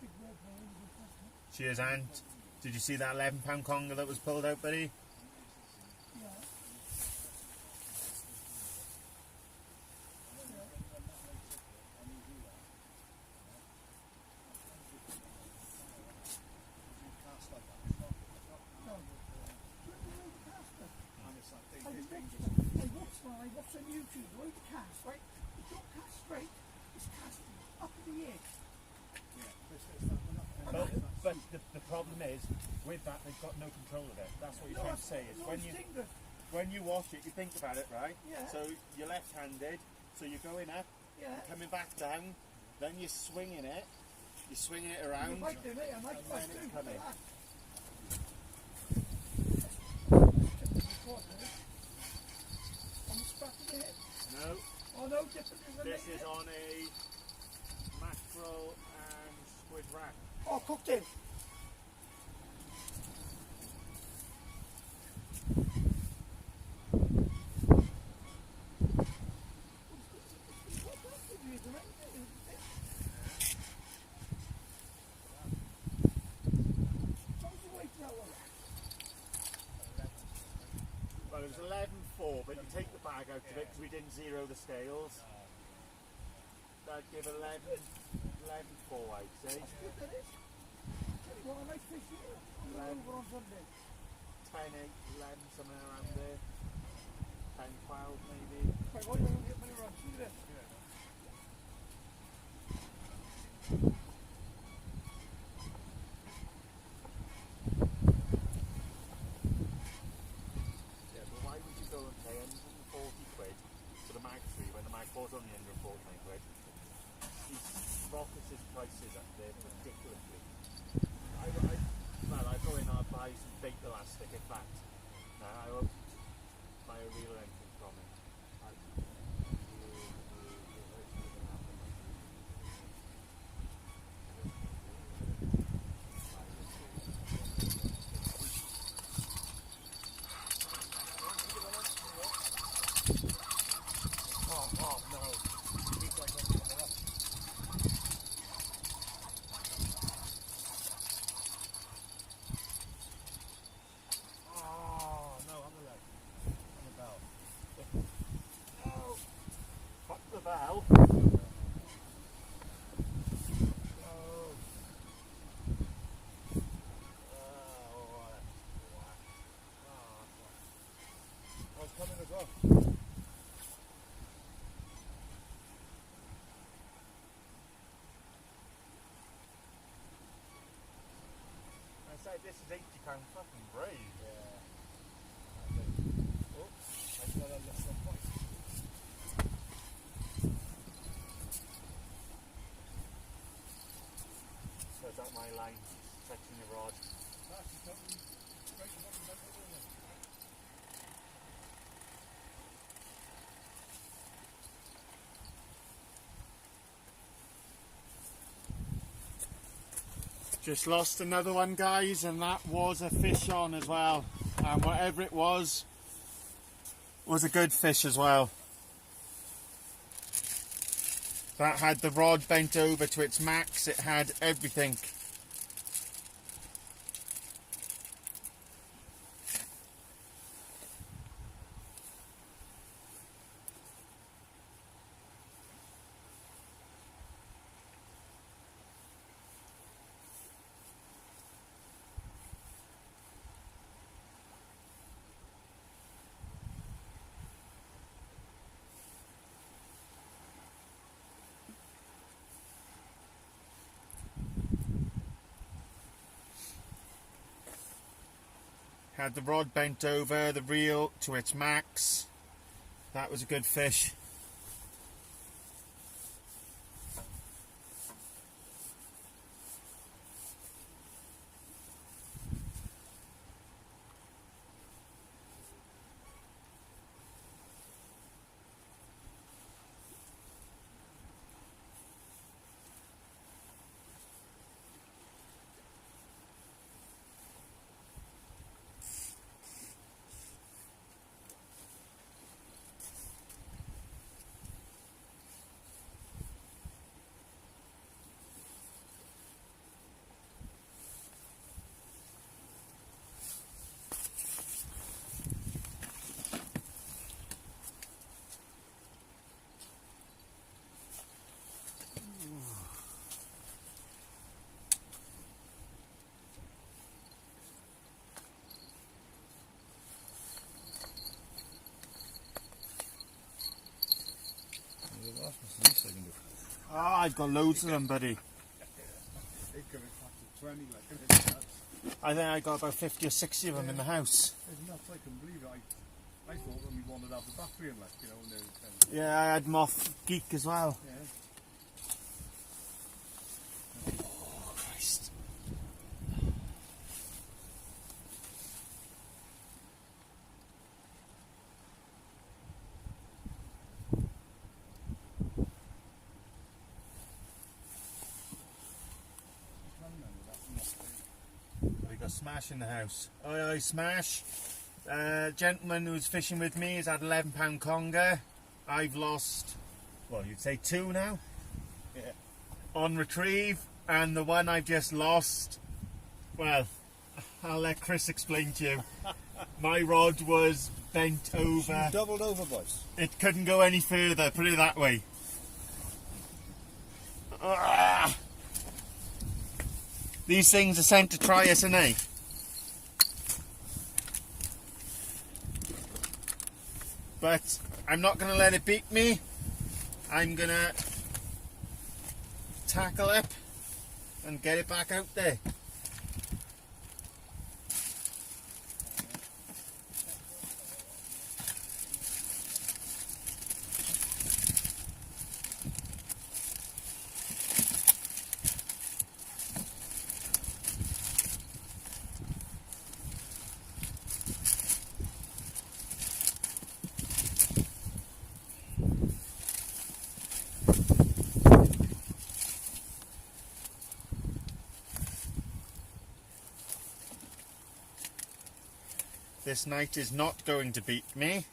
Big red boy. Cheers, Aunt. Did you see that £11 conger that was pulled out, buddy? Yeah. is, with that, they've got no control of it. That's what you're No, trying to say. Is no, when it's you dangerous. when you wash it, you think about it, right? Yeah. So you're left-handed, so you're going up, Yeah. coming back down, then you're swinging it around, You might do it, I might and bust then it's through. coming. On the scratch of the head. No, Oh no, different isn't this it? is on a mackerel and squid rack. Oh, cooked it. Well, it was 11.4, but you take the bag out of it because we didn't zero the scales. That'd give 11.4, I'd say. 10.8, 11, somewhere around there. 10.12 maybe. Yeah, but why would you go and pay 140 quid for the mag 3 when the mag 4 is only 149 quid? These rockets' prices up there ridiculously. I go in and I buy some bait elastic, in fact. I won't buy a real anything from it. Oh no. He's like coming up. Oh no, on the leg. On the bell. No. Fuck the bell. I was coming as well. I said this is £80 fucking brave. Yeah. Oh, I got a little point. So is that my line touching the rod? That's totally straight to what we're doing. Just lost another one, guys, and that was a fish on as well. And whatever it was a good fish as well. That had the rod bent over to its max, it had everything. Had the rod bent over, the reel to its max. That was a good fish. Ah, I've got loads of them, buddy. It could be 20 like I think I got about 50 or 60 of them in the house. It's nuts, I couldn't believe it. I thought when we wanted to have the battery in left, you know, and Yeah, I had moth geek as well. yeah. Oh, Christ. We got Smash in the house. Oi, Smash. Gentleman who's fishing with me has had £11 conger. I've lost, well, you'd say 2 now. Yeah. On retrieve, and the one I've just lost, well, I'll let Chris explain to you. My rod was bent over. Doubled over, boys. It couldn't go any further, put it that way. Ah! These things are sent to try us, ain't they? But I'm not going to let it beat me. I'm going to tackle up and get it back out there. This night is not going to beat me.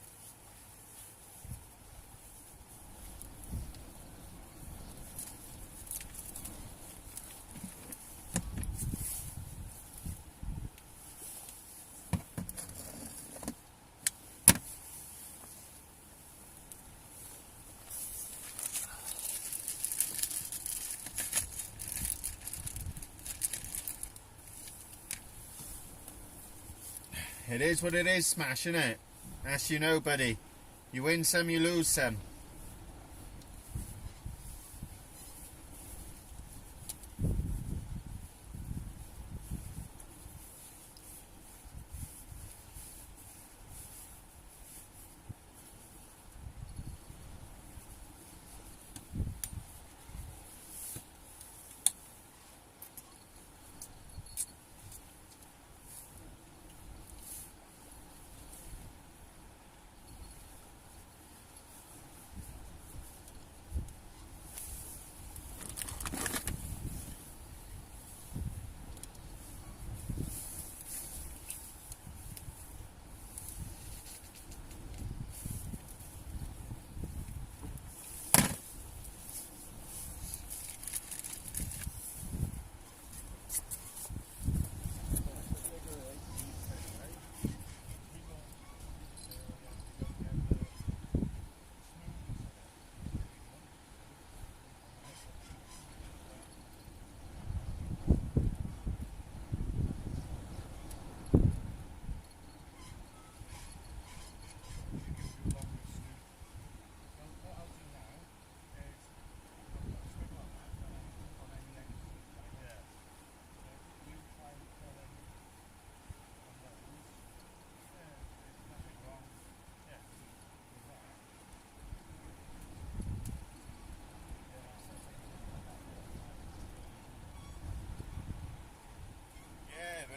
It is what it is, smashing it. As you know, buddy. You win some, you lose some.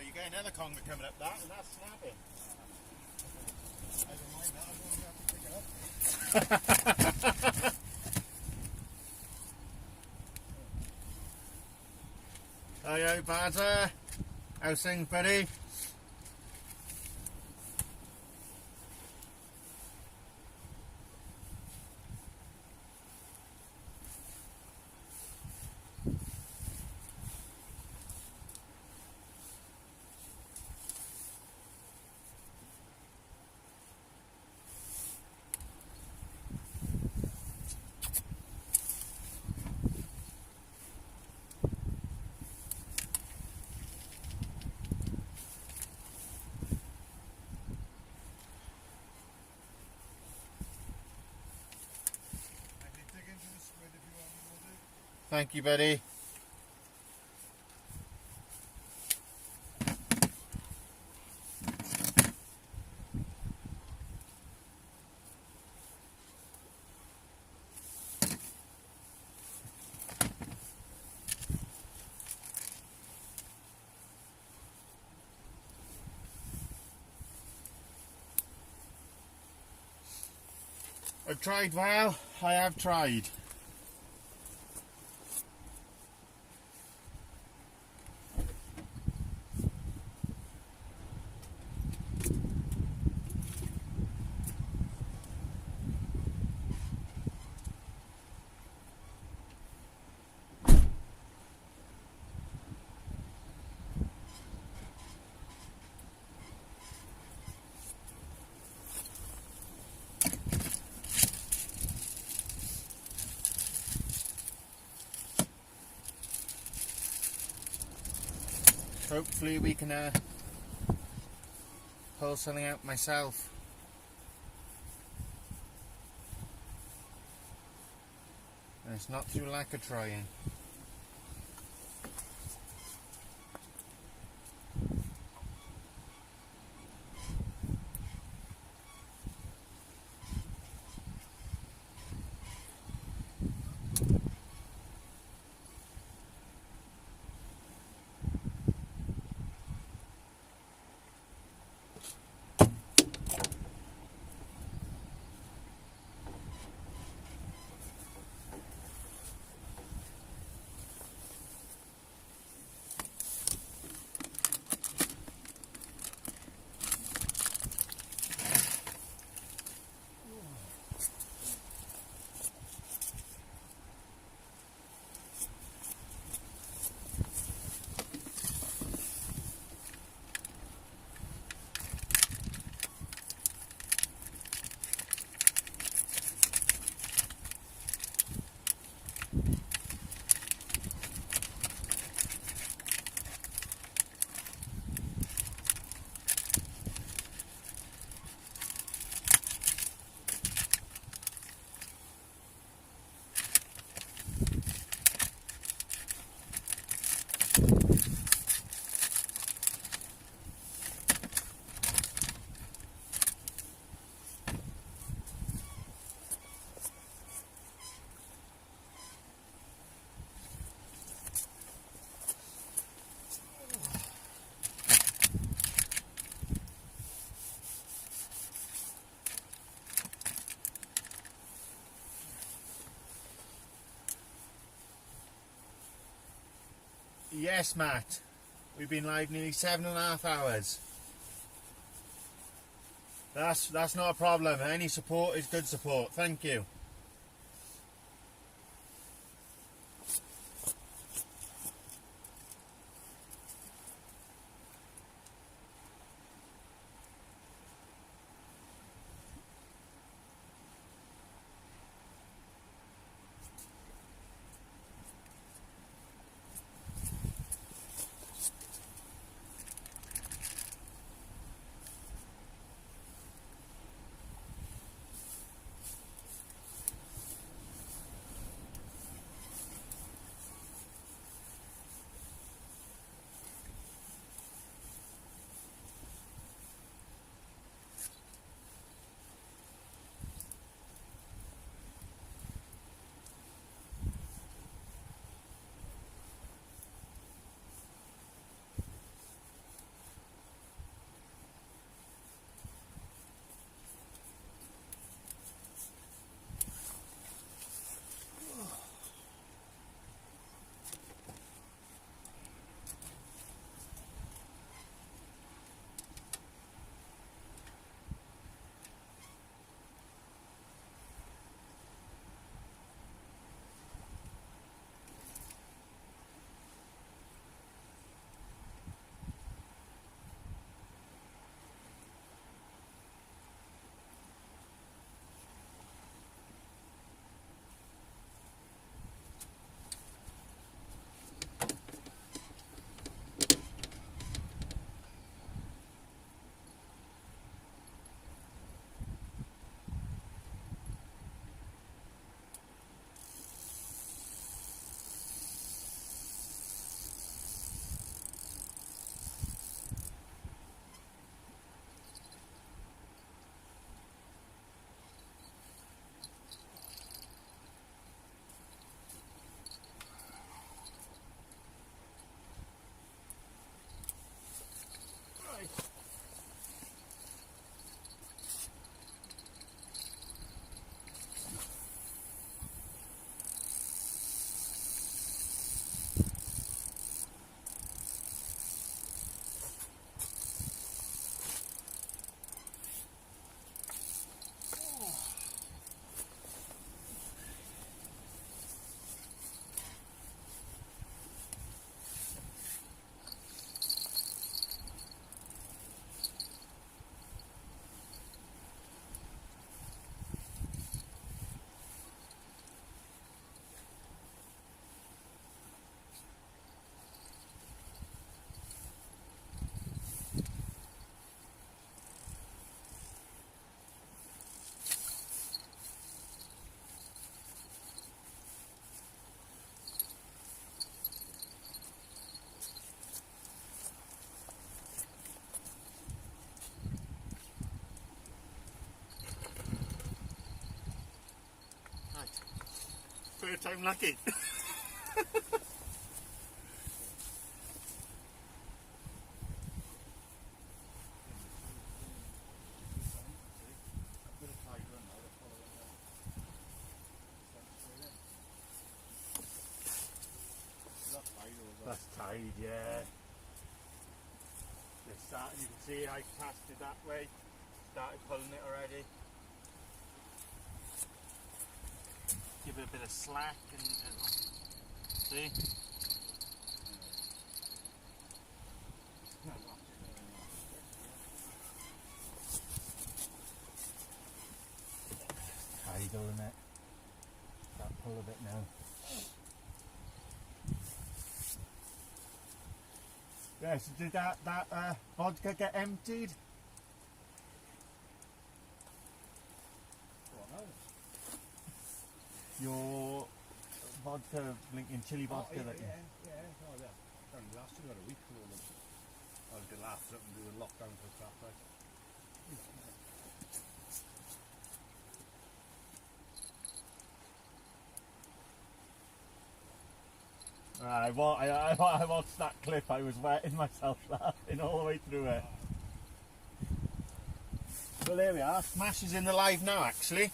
You get another conger coming up that, and that's snapping. I don't mind that, I don't have to pick it up. Hey, Bazza. How's things, buddy? Thank you, buddy. I've tried, Val. I have tried. Hopefully we can pull something out myself. And it's not through lack of trying. Yes, Matt. We've been live nearly 7.5 hours. That's not a problem. Any support is good support. Thank you. third time lucky. That's tide, yeah. They're starting, you can see I cast it that way. Started pulling it already. Give it a bit of slack and it'll, see? Tidal in it. Can't pull a bit now. Yeah, so did that vodka get emptied? What now? Your vodka, Lincoln chili vodka that you... Oh, yeah. Only lasted about a week for all of them. I was going to laugh something doing lockdown for a crap, right? I watched that clip, I was wetting myself laughing all the way through it. Well, there we are, Smash is in the live now actually.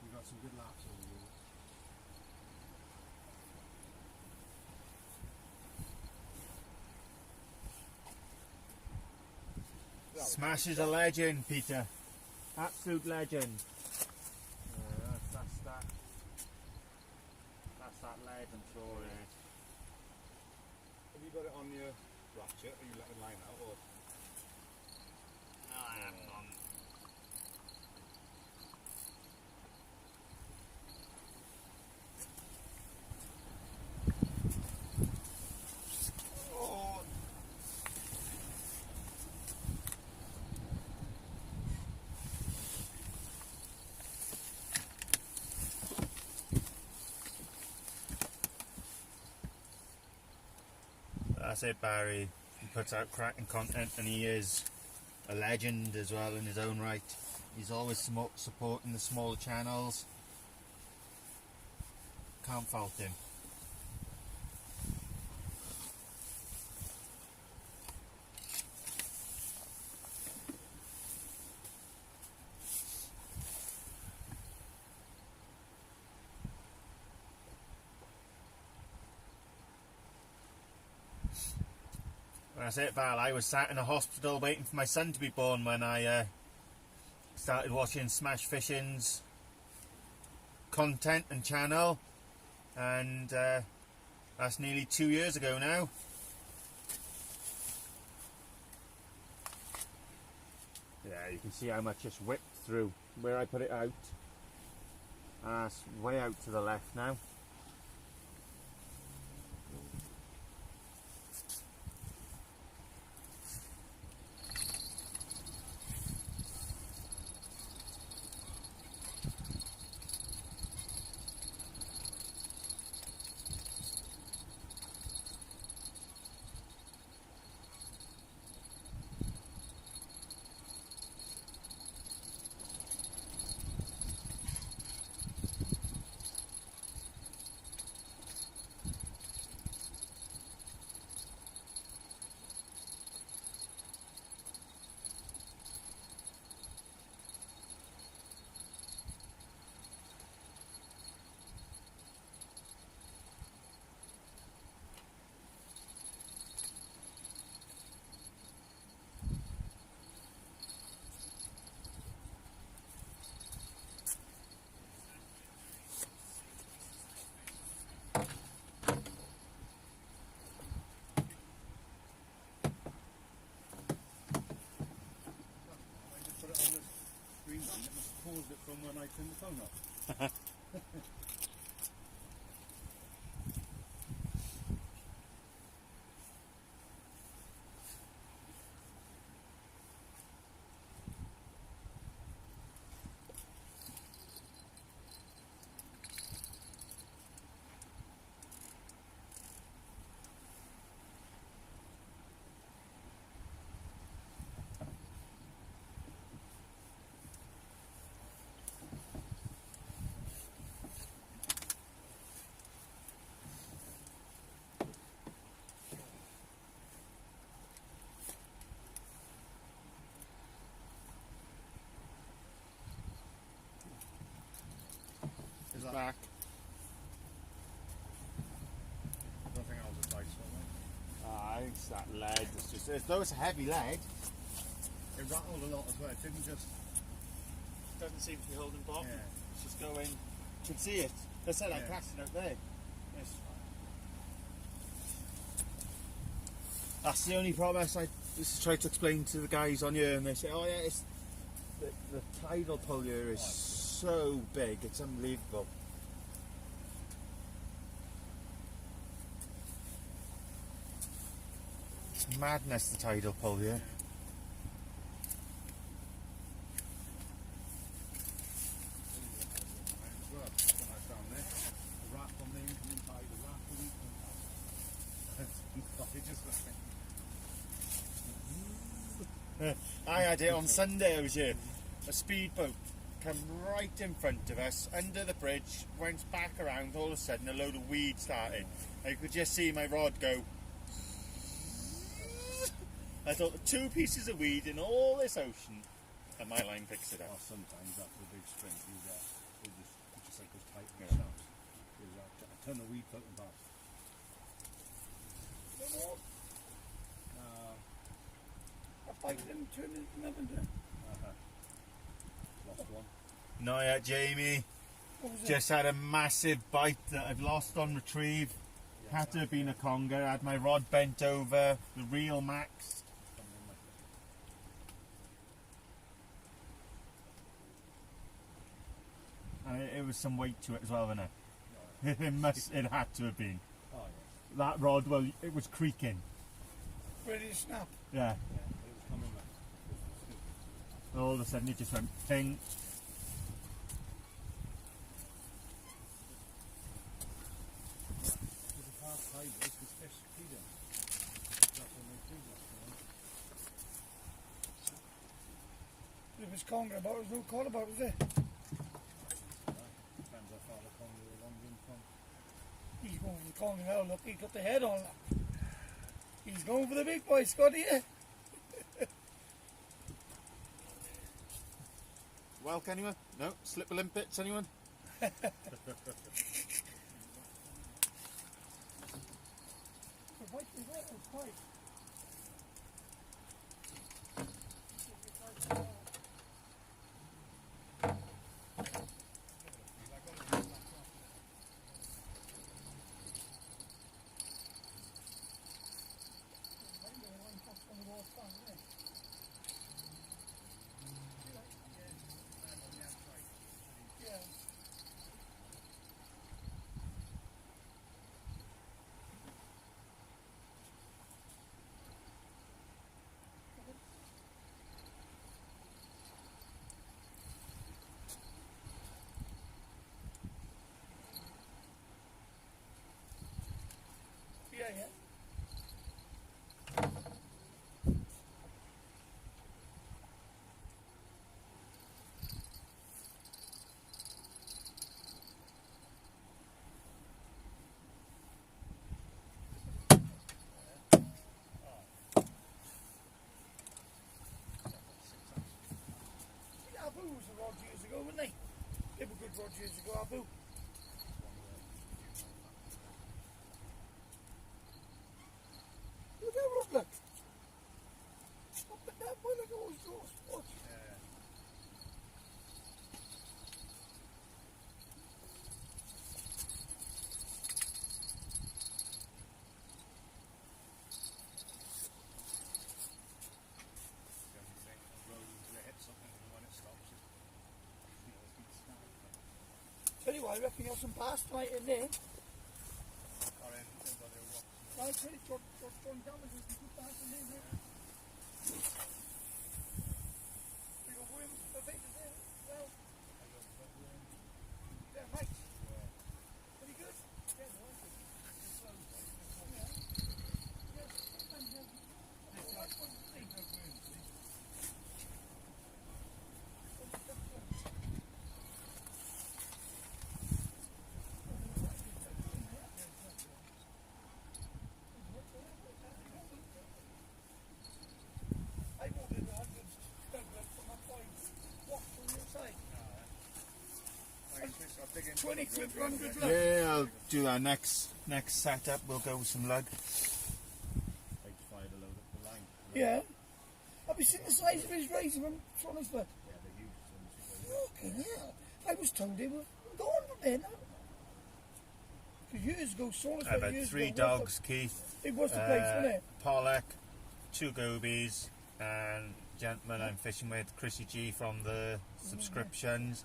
We've got some good laps over the Smash is a legend, Peter. Absolute legend. That's that lead, I'm sure. Have you got it on your ratchet? Are you letting it line out? Or? No, I haven't on. That's it, Barry. He puts out cracking content and he is a legend as well in his own right. He's always supporting the smaller channels. Can't fault him. That's it, Val. I was sat in a hospital waiting for my son to be born when I started watching Smash Fishing's content and channel, and that's nearly 2 years ago now. Yeah, you can see how much it's whipped through where I put it out. It's way out to the left now. Paused it from when I turned the phone off. that? back. Nothing else is tight, so Ah, it's that lead. It's just, as though it's a heavy lead. it rattled a lot as well. It didn't just. Doesn't seem to be holding back. Yeah. It's just going. You can see it. They said like Yeah. casting out there. Yes. That's the only problem. I try to explain to the guys on here, and they say, "Oh yeah, it's the tidal pull here is so big. It's unbelievable." It's madness, the tidal pull here. As well, when I was down there, the rat from the incoming tide, the rat from the incoming tide. It just went. I had it on Sunday. I was here. A speedboat come right in front of us under the bridge, went back around. All of a sudden, a load of weed started. I could just see my rod go. I thought the 2 pieces of weed in all this ocean, and my line picks it Or up. sometimes after a big sprint, it just like goes tight in the shafts. There's a ton of weed floating past. I biked him, turned into nothing to Lost one. Not yet, Jamie. What was it? Just had a massive bite that I've lost on retrieve. Had to have been a conger. Had my rod bent over, the reel maxed. And it was some weight to it as well, wasn't it? It had to have been. Oh yeah. That rod, well, it was creaking. Ready to snap. Yeah. It was coming back. All of a sudden it just went ping. There's a past highways because fish feed them. That's when they feed us, It was Conger about, there was no call about, was there? Depends how far the Conger are wandering from. He's going for the Conger now, look, he got the head on that. He's going for the big boy, Scotty, yeah? Welk, anyone? No? Slip limpets, anyone? The bike is there, it's quite. Yeah. Yeah, yeah. Abu was a rod years ago, wasn't they? They were good rod years ago, Abu. Look how rough, look. Up and down, boy, look at all those doors. Watch. Tell you what, I reckon you have some bass tonight in there. Right, pretty short damage, you can put bass in there, mate. We got worms, the bait is there, well. Yeah, mate. Pretty good? Yeah, I like it. Yeah. Yeah, sometimes you like one thing. I ordered 100 douglas from my point. What from your side? I'm digging 20 quid for 100 lug. Yeah, I'll do our next setup. We'll go with some lug. They fired a load up the line. Yeah. Have you seen the size of his razor from his foot? Yeah, they're huge. Fucking hell. I was told they were gone from there now. Because years ago, Saunders I've had years 3 ago, dogs, Keith. It was the place, wasn't it? Pollock, 2 gobies, and gentleman I'm fishing with, Chrissy G from the subscriptions.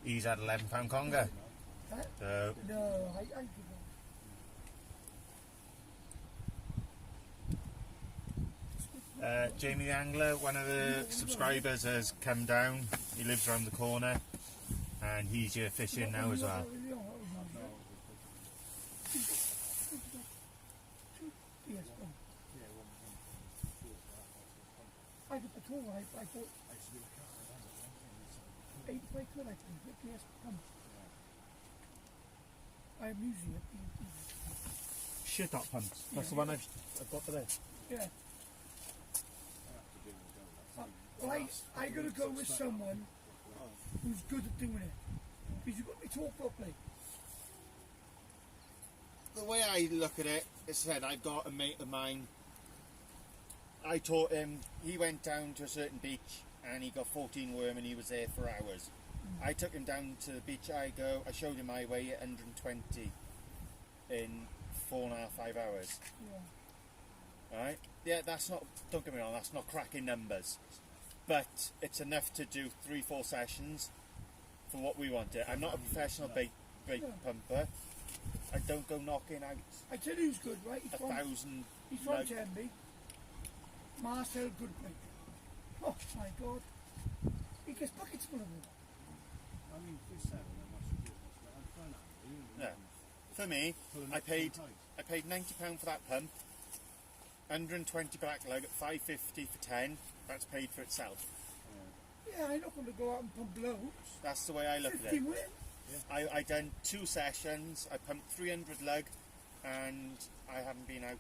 He's had £11 conger. Huh? So No, I give up. Jamie the Angler, one of the subscribers, has come down. He lives around the corner, and he's here fishing now as well. Yes, I got the tool, I thought 85 quid, I think, yes, I'm using it. Shit up pumps. That's the one I've got for this. Yeah. Well, I got to go with someone who's good at doing it. Because you've got to be taught properly. The way I look at it, as I said, I've got a mate of mine. I taught him, he went down to a certain beach and he got 14 worm and he was there for hours. I took him down to the beach, I showed him my way at 120 in 4.5, 5 hours. Yeah. Alright? Yeah, that's not, don't get me wrong, that's not cracking numbers. But it's enough to do 3-4 sessions for what we want it. I'm not a professional bait pumper. I don't go knocking out I tell you who's good, right? He's from 1,000. Tenby. Marcel Goodman. Oh my God. He gets buckets full of them. I mean, for 7, I'm fine out. Yeah. For me, I paid £90 for that pump, 120 black lug at 550 for 10. That's paid for itself. Yeah, I'm not going to go out and pump loads. That's the way I look at 50 it. win. I done 2 sessions. I pumped 300 lug, and I haven't been out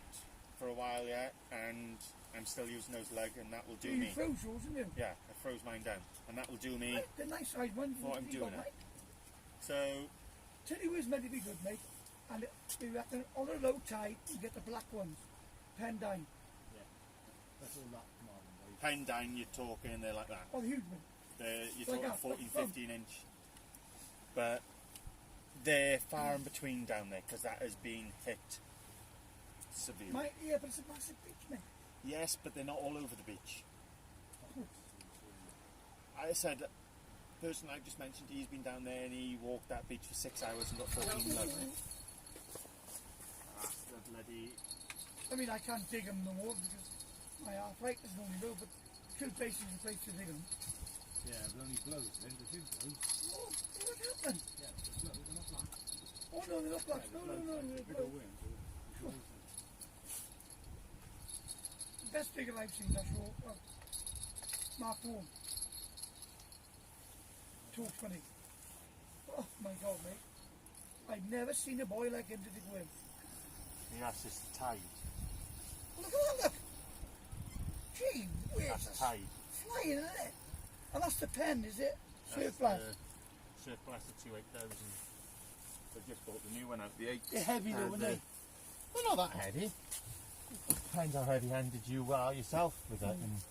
for a while yet, and I'm still using those lug, and that will do You me. froze yours, didn't you? Yeah, I froze mine down, and that will do me. Right, the nice size ones. What I'm you doing got, it. right? So Tell you who's meant to be good, mate. And you reckon on a low tide, you get the black ones. Pendine. That's all that commanding weight. pen down, you're talking, they're like that. Oh, the huge one. You're Like talking that, 14, like 15 inch. But they're far in between down there because that has been hit severely. Yeah, but it's a massive beach, mate. Yes, but they're not all over the beach. I said, the person I just mentioned, he's been down there and he walked that beach for 6 hours and got 14 lug. That's the bloody... I mean, I can't dig them no more because my arthritis won't go, but Kill Basin is a place to dig them. Yeah, but only blows, then the big blows. Oh, what happened? Yeah, but blows, they're not black. Oh, no, they're not black. No, they're Big blue. old wind, so it blows. The best digger I've seen, that's your Mark Warren. Talk funny. Oh my God, mate. I've never seen a boy like him to dig with. That's just the tide. Look at that, look. Gee, where's That's the this? tide. Flying, isn't it? And that's the pen, is it? That's Surf blast. the Surf Blast at 28000. They just bought the new one out, the 8. They're heavy though, aren't they? They're not that heavy. Depends how heavy-handed you are yourself with it. And,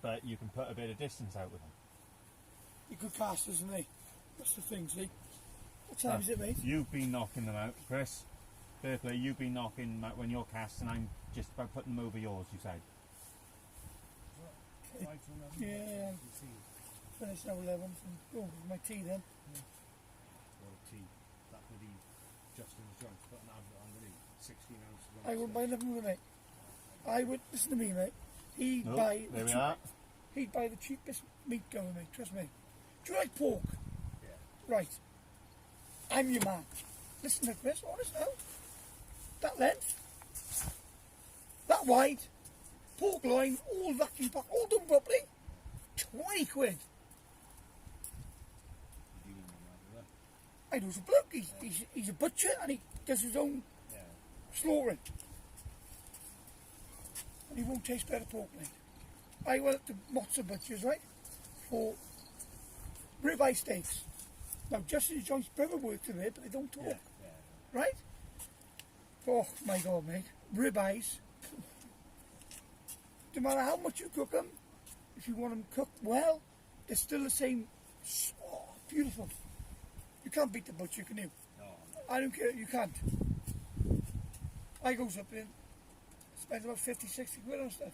but you can put a bit of distance out with them. You good casters, isn't they? That's the thing, see? What time is it, mate? You've been knocking them out, Chris. Fair play, you've been knocking them out when you're casting. I'm just about putting them over yours, you said. Right from them. Yeah. You see, Finished now 11 from my tea then. what a tea. That bloody Justin's joint, put an advert on the 16 ounces. I wouldn't buy nothing with it, mate. I would, listen to me, mate. He'd Nope, buy there we cheap- are. He'd buy the cheapest meat going, mate, trust me. Do you like pork? Yeah. Right. I'm your man. Listen to Chris, honest now. That length, that wide, pork loin, all vacuum packed, all done properly, 20 quid. You dealing with that, I know a bloke, he's a butcher and he does his own yeah. slaughtering. And he won't taste better pork, mate. I went to Mozza Butchers, right, for ribeye steaks. Now, Justin John's brother worked in it, but they don't talk. Yeah. Right? Oh, my God, mate. Ribeyes. No matter how much you cook them, if you want them cooked well, they're still the same. Oh, beautiful. You can't beat the butcher, can you? No. I don't care, you can't. I goes up in, spends about 50, 60 quid on stuff.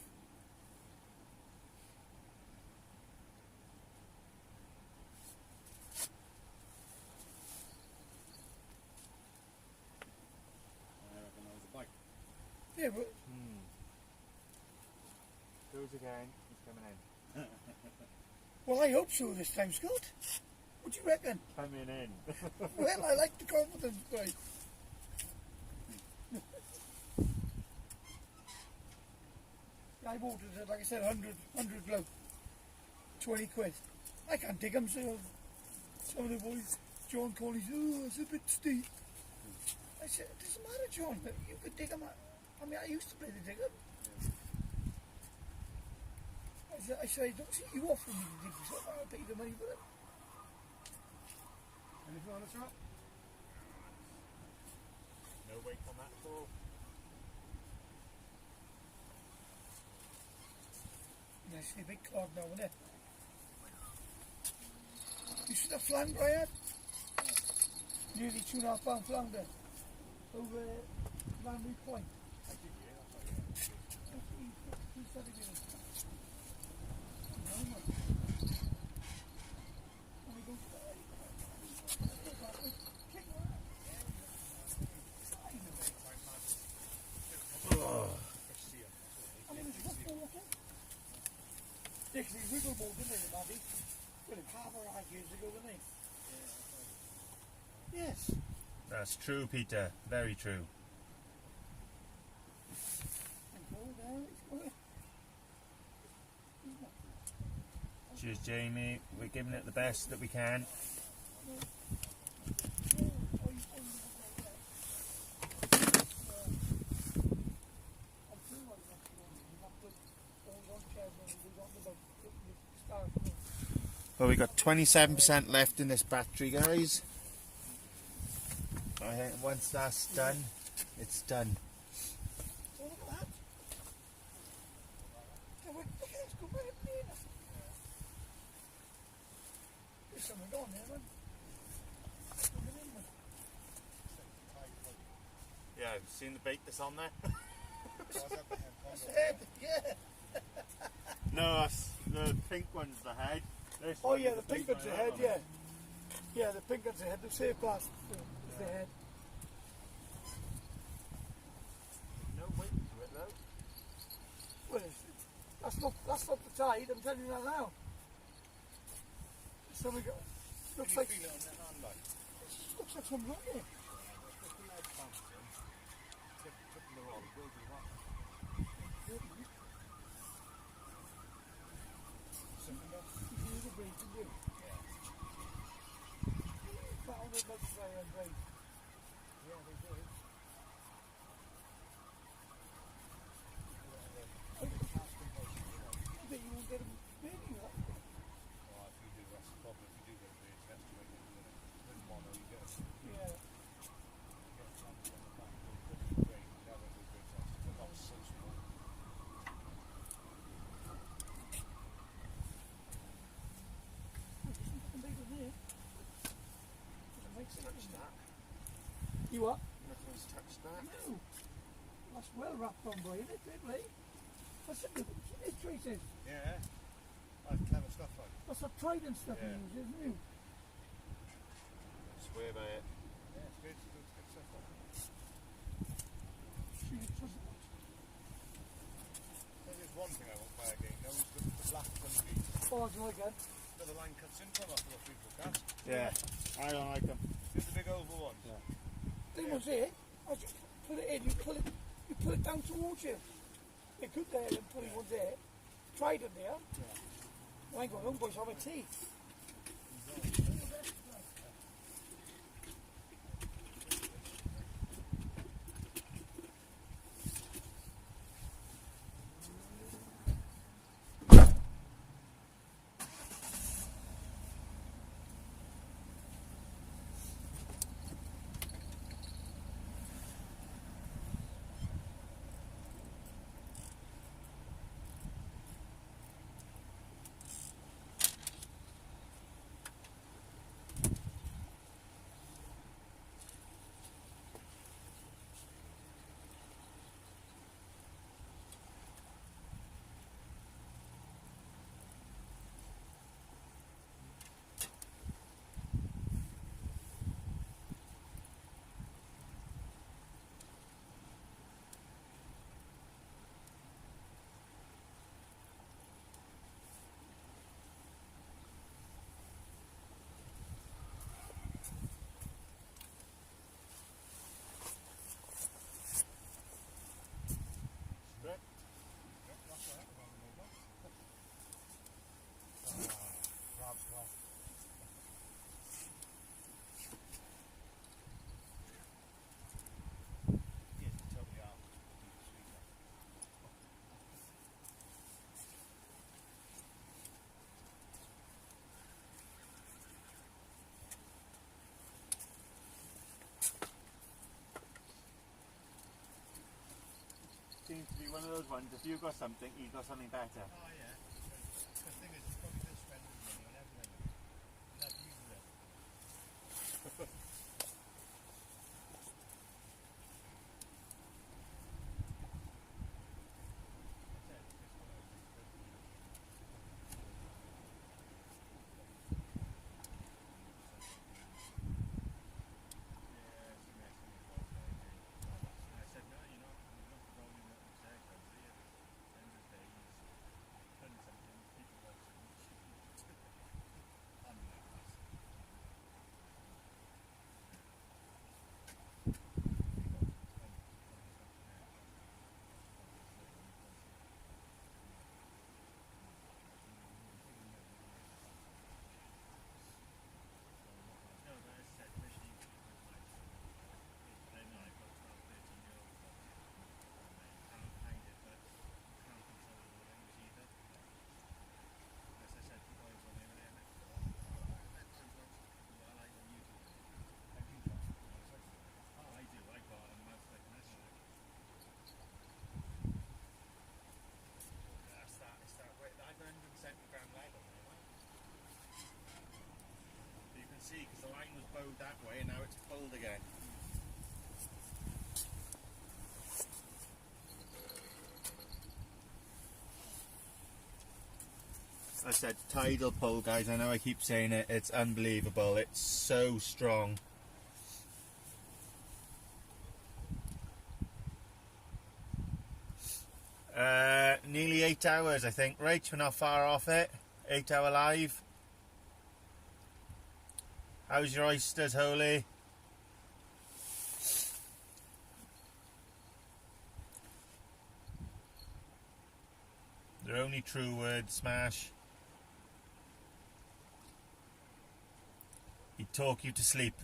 I reckon that was a bite. Yeah, but Goes again. He's coming in. well, I hope so this time, Scott. What do you reckon? Coming in. Well, I like the confidence, guys. I ordered it, like I said, 100 glow, 20 quid. I can't dig them, so some of the boys, John Collins, oh, it's a bit steep. I said, it doesn't matter, John, but you could dig them. I mean, I used to play the digger. I said, I don't see you offering me to dig yourself. I'll pay you the money for it. Anything on the trap? No weight on that at all. Nice, a big clog now, isn't it? You see the flounder I had? Nearly 2.5 pound flounder. Over Landry Point. I did, yeah. That's right, yeah. Dixie wiggle ball, didn't they, Maddie? Well, it half a ride years ago, didn't they? Yes. That's true, Peter. Very true. Cheers, Jamie. We're giving it the best that we can. Well, we got 27% left in this battery, guys. I think once that's done, it's done. Oh, look at that. Look at this, go right up there. There's something on there, man. Yeah, have you seen the bait that's on there? That's the head, yeah. No, that's the pink one's the head. This Oh one yeah, is the big pink one's the one head, on yeah. it. Yeah, the pink one's the head. The safe pass is the head. No weight to it though. Well, that's not the tide, I'm telling you that now. So we got, looks like, Feel it on the hand, like. looks like some rock here. Put the leg bounce in. Tip the rod, go to that. Something else. You do the break, didn't you? Yeah. Found it like fire and break. Yeah, they do. I bet you won't get them maybe, right? Well, if you do, that's the problem. If you do get a bait, that's the way you do it. With mono, you get a Yeah. sample on the back. Put it in the drain, you have a good bait test. They're not so small. There's nothing bigger there. Touch that. You what? Nothing's touched that. No. That's well wrapped on by it, really. That's it, it traces. Yeah. That's clever stuff, like. That's a trident stuff Yeah. you use, isn't it? Swear by it. Yeah, it's good stuff, like. There's one thing I won't buy again, though, is the black funky. Oh, do you like that? Where the line cuts in from off the people cast. Yeah, I don't like them. There's the big oval ones. Yeah. They was it. As you put it in, you pull it down towards you. They could there and put it one there. Tried it there. Yeah. I ain't got home boys on my teeth. seems to be one of those ones. If you've got something, he's got something better. Oh yeah. The thing is, he's probably just spending his money on everything. He's not using it. See, because the line was bowed that way and now it's pulled again. I said tidal pull, guys. I know I keep saying it. It's unbelievable. It's so strong. Nearly 8 hours, I think. Right, we're not far off it. 8 hour live. How's your oysters, Holy? They're only true words, Smash. He'd talk you to sleep.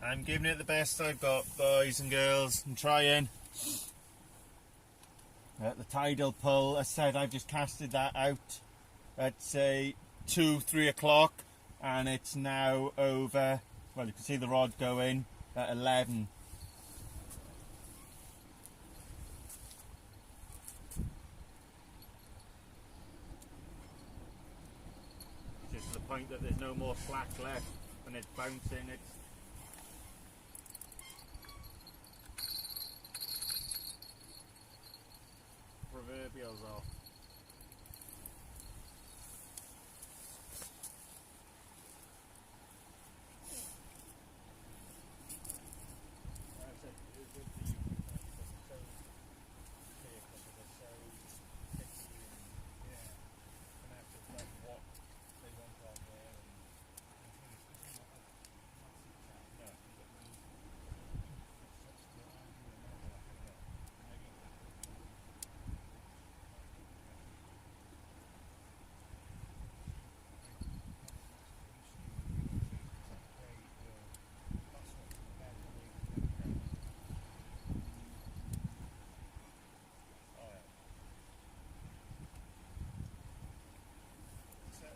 I'm giving it the best I've got, boys and girls. I'm trying. The tidal pull, as I said, I've just casted that out at say 2-3 o'clock and it's now over, well, you can see the rod going at 11. Just to the point that there's no more slack left and it's bouncing. It's proverbials off.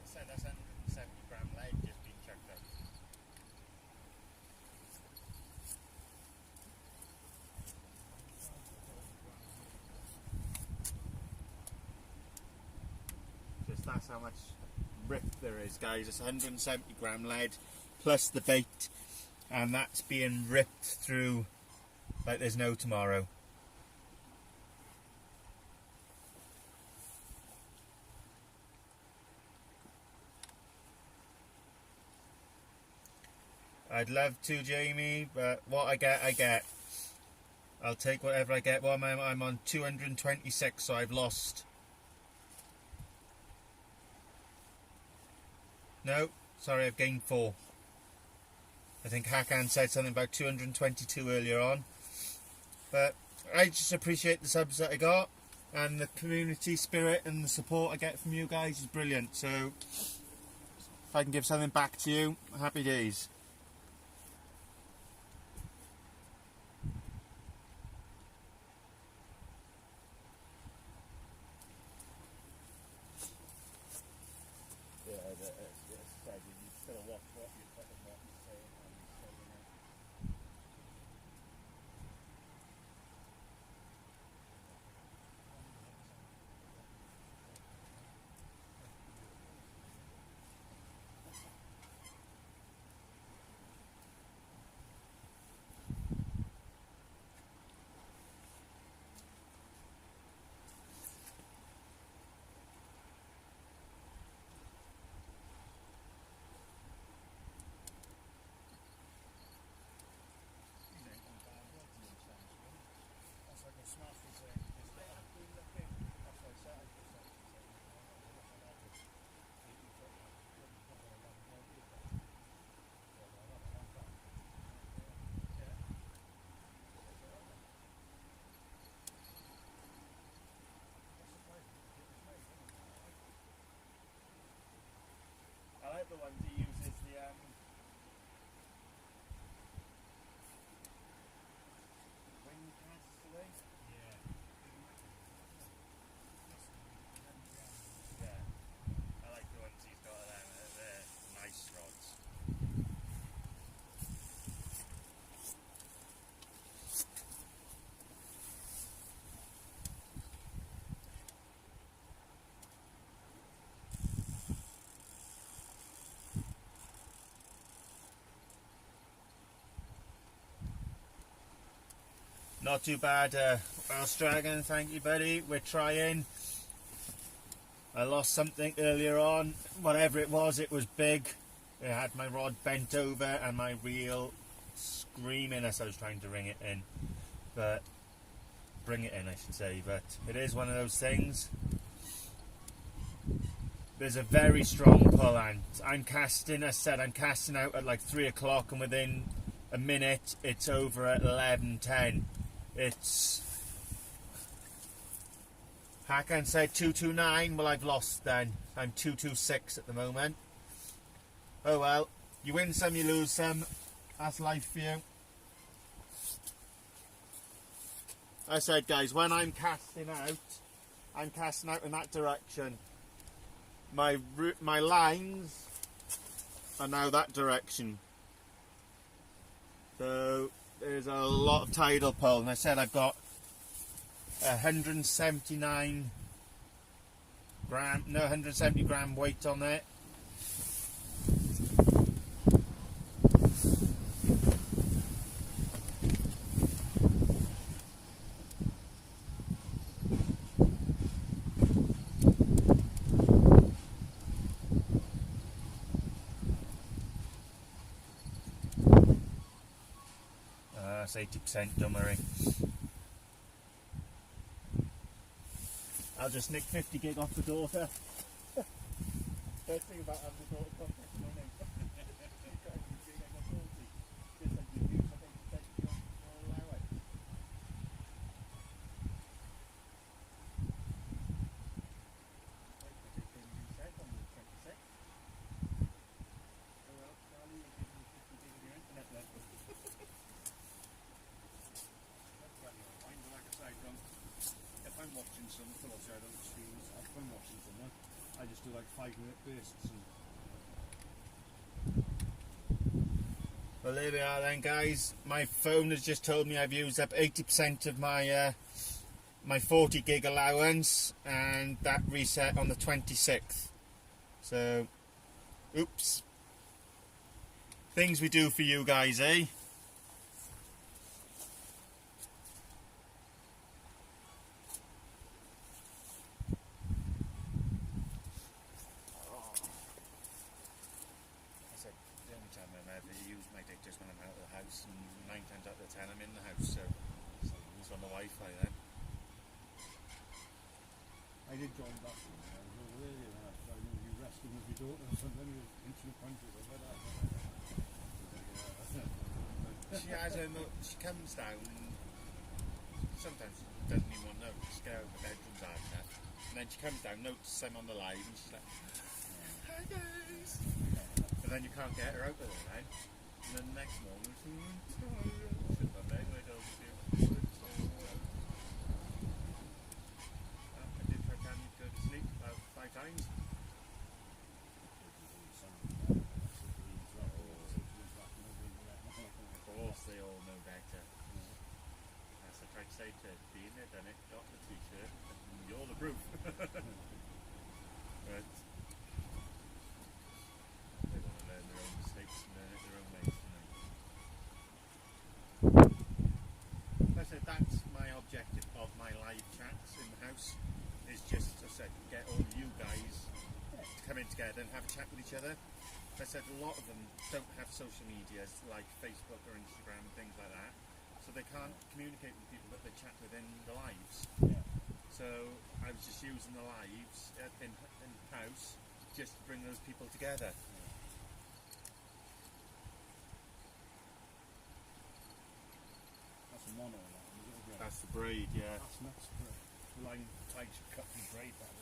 So that's 170 gram lead just been chucked out. Just that's how much rip there is, guys. It's 170 gram lead plus the bait, and that's being ripped through like there's no tomorrow. I'd love to, Jamie, but what I get, I get. I'll take whatever I get. Well, I'm on 226, so I've lost. No, sorry, I've gained 4. I think Hakan said something about 222 earlier on. But I just appreciate the subs that I got, and the community spirit and the support I get from you guys is brilliant. So if I can give something back to you, happy days. watch what you put and what you say and how you say it. That's like a smash was saying. I have been looking. That's what I said. I just said. I like the ones he uses the wing casts away. Yeah. Yeah. I like the ones he's got them. They're nice rods. Not too bad, Welsh Dragon, thank you buddy, we're trying. I lost something earlier on, whatever it was big. It had my rod bent over and my reel screaming as I was trying to bring it in, I should say, but it is one of those things. There's a very strong pull, and I'm casting out at like 3 o'clock, and within a minute it's over at 11:10. It's Hakan said 229. Well, I've lost then. I'm 226 at the moment. Oh well, you win some, you lose some. That's life for you. I said, guys, when I'm casting out in that direction. My lines are now that direction. So there's a lot of tidal pull, and I said I've got 170 gram weight on it. That's 80%, don't worry. I'll just nick 50 gig off the daughter. First thing about having the daughter contact my name. If I'm watching something, obviously I don't streams. If I'm watching someone, I just do like 5-minute bursts. Well, there we are then, guys. My phone has just told me I've used up 80% of my my 40 gig allowance, and that reset on the 26th. So, oops. Things we do for you guys, eh? And 9 times out of 10 I'm in the house, so it's on the Wi-Fi then. I did join back when I was over there, and I know you resting with your daughter or something, you're into the point of that. She has her, she comes down, sometimes she doesn't even want to know, she's out of the bedroom's hard enough, and then she comes down, notices I'm on the live, and she's like, hi guys, and then you can't get her out of there then. And then the next morning, I did try to go to sleep about 5 times. say to being there, done it, got the t-shirt, and you're the proof. But they want to learn their own mistakes and learn it their own ways, don't they? Like I said, that's my objective of my live chats in the house, is just, as I said, get all of you guys to come in together and have a chat with each other. As I said, a lot of them don't have social medias like Facebook or Instagram and things like that, so they can't communicate with people that they chat within the lives. Yeah. So I was just using the lives in house just to bring those people together. That's a mono, that one, is it? That's the braid, yeah. That's nuts. The line tight should cut and braid that one.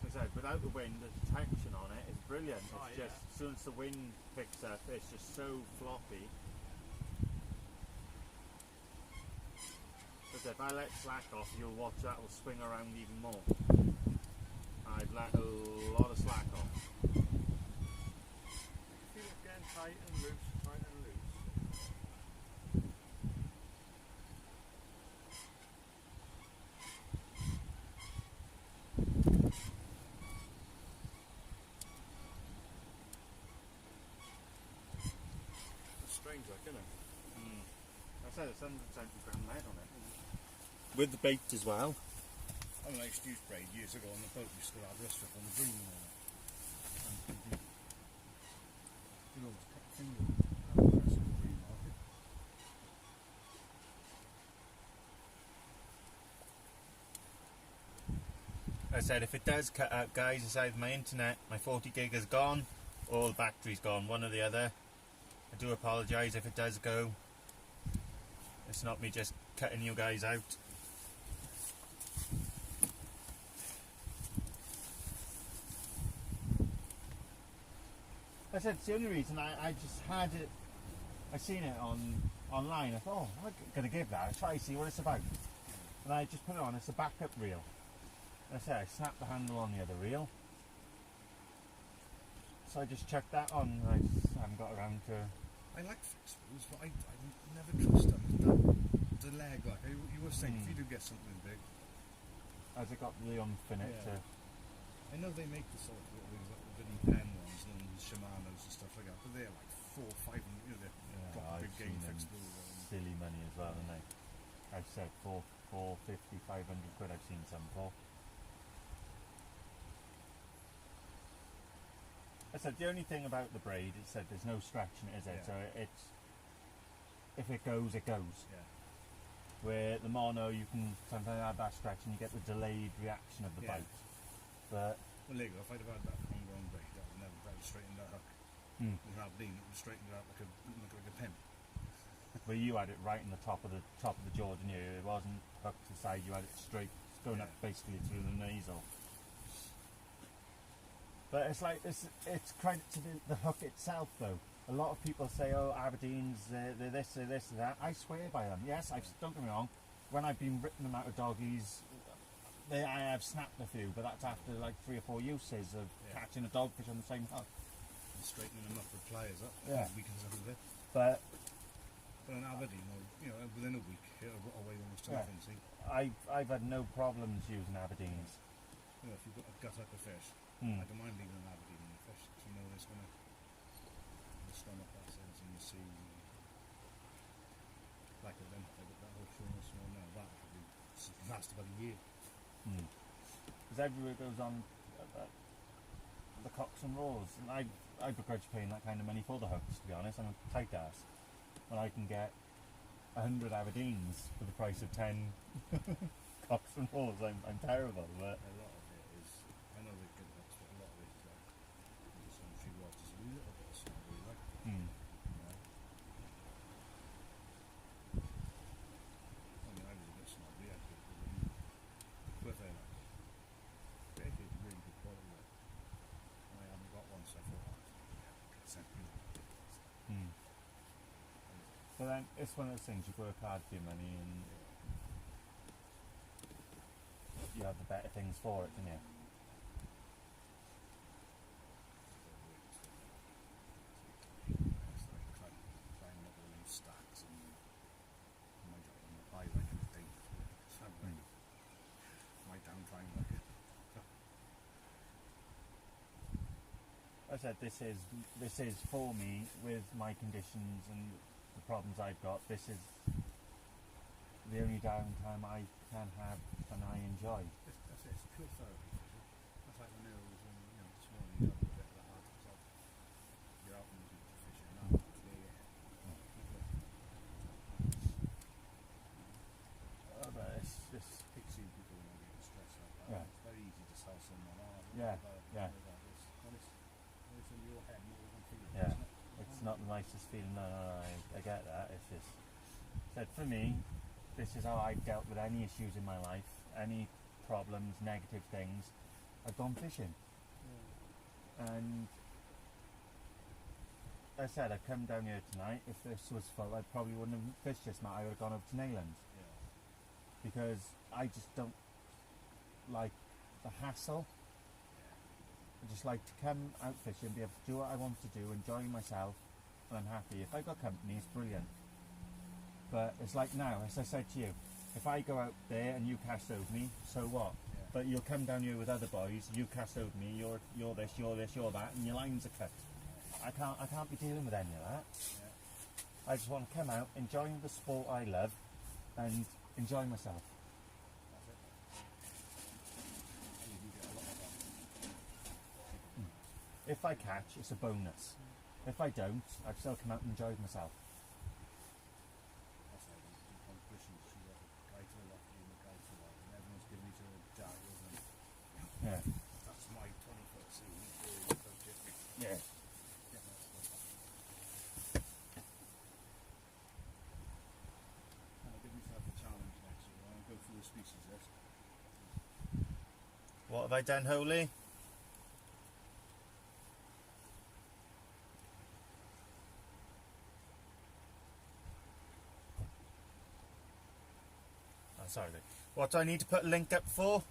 As I said, without the wind, the tension on it is brilliant. It's Oh, just, as soon as the wind picks up, it's just so floppy. But if I let slack off, you'll watch that will swing around even more. I've let a lot of slack off. Feel it getting tight and loose, tight and loose. It's strange, like, isn't it? I said it's 170 gram lead on it. With the bait as well. I mean, I used to use braid years ago on the boat. We used to have this strip on the green and all that. And you know, cut the finger and press on the green market. I said if it does cut out, guys, it's either my internet, my 40 gig is gone, or the battery's gone, one or the other. I do apologise if it does go. It's not me just cutting you guys out. I said it's the only reason I just had it. I seen it online. I thought, oh, I'm gonna give that a try, see what it's about. And I just put it on. It's a backup reel. I said I snapped the handle on the other reel. So I just chucked that on. I just haven't got around to. I like fixed wheels, but I never trust them. The leg, like you were saying, if you do get something big. Has it got the unfinished? Yeah. I know they make the sort of wheels, like the Vinnie Penn ones and the Shimano's and stuff like that, but they're like 400, 500, you know, they're proper big game fixed wheels. Silly money as well, aren't they? I've said 450, 500 quid I've seen some for. I said the only thing about the braid is that there's no stretching, is it? Yeah. So it's, if it goes, it goes. Yeah. Where the mono, you can sometimes have that stretch and you get the delayed reaction of the Yeah. bite. But Well, there you go. If I'd have had that Conger on braid, that would never have straightened that hook. With Aberdeen, it would straighten it out like a pin. where you had it right in the top of the jaw, didn't you? It wasn't hooked to the side. You had it straight, going up basically through the nasal. But it's like it's credit to the hook itself, though. A lot of people say, "Oh, Aberdeen's they're this, they're this, they're that." I swear by them. Yes, don't get me wrong. When I've been ripping them out of doggies, I have snapped a few, but that's after like 3 or 4 uses of catching a dogfish on the same hook. And straightening them up with pliers up. Yeah. Weakens them a bit. But But an Aberdeen, within a week, it'll rot away almost to nothing. See, I've had no problems using Aberdeens. if you've got a gut up a fish, I don't mind leaving an Aberdeen in the fish. So you know it's going to stomach that sense and you see like that whole showing small now. That could be last about a year. Because everywhere goes on the cocks and roars, and I begrudge paying that kind of money for the hooks. To be honest, I'm a tight ass. When I can get 100 Aberdeens for the price of 10 cocks and roars, I'm terrible. But A lot of it is, I know they're good hooks, but a lot of it is like just on a few rods, just a little bit of snobbery, like. I mean, I was a bit snobby, I think, but they're like, basically it's really good quality, like. And I haven't got one, so I thought, get something. then it's one of those things, you work hard for your money and you have the better things for it, don't you? It's like climbing up all these stacks and my job on the high like in the day. So I'm like, my downtime like I said this is for me with my conditions and the problems I've got. This is the only downtime I can have and I enjoy. it's pure therapy. That's like when I was this morning you have a bit of the heart yourself. You're out and you do fishing now. But it's just Keep seeing people when they're getting stressed like that. Yeah. It's very easy to tell someone, Yeah, yeah. It's in your head more than feeling. Yeah. Isn't it? It's not the nicest feeling. No, I get that. It's just said for me, this is how I've dealt with any issues in my life, any problems, negative things. I've gone fishing, and I said I'd come down here tonight. If this was full, I probably wouldn't have fished this night. I would have gone over to Nayland because I just don't like the hassle. I just like to come out fishing, be able to do what I want to do, enjoy myself, and I'm happy. If I got company, it's brilliant. But it's like now, as I said to you, if I go out there and you cast over me, so what? Yeah. But you'll come down here with other boys, you cast over me, you're this, you're that, and your lines are cut. I can't be dealing with any of that. Yeah. I just want to come out, enjoy the sport I love, and enjoy myself. That's it. And you do get a lot of that. If I catch, it's a bonus. If I don't, I've still come out and enjoyed myself. That's like when you do competitions, you have a guy to the left and a guy to the right, and everyone's giving each other daggers, and Yeah. that's my 20-foot sea. It's really so different. Yeah. Getting that stuff. I'll give myself a challenge next year. I'll go through the species list. What have I done, Holy? Oh, sorry. What do I need to put a link up for?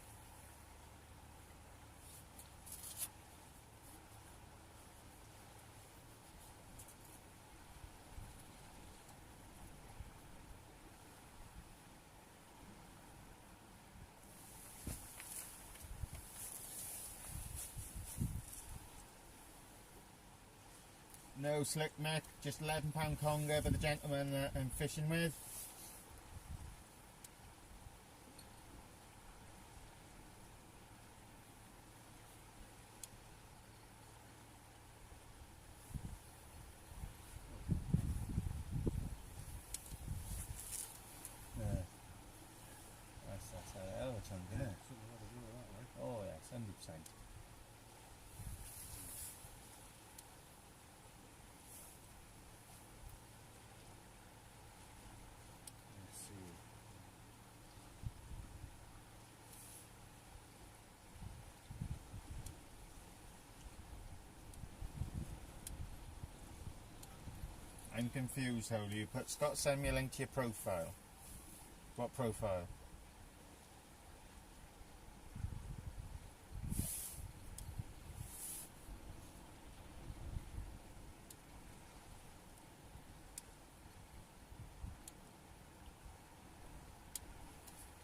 No slick neck, just £11 conger for the gentleman that I'm fishing with. That's a hell of a chunk, isn't it? Something like that, right? Oh yes, 100%. Let's see. I'm confused, Holy. You put Scott, send me a link to your profile. What profile?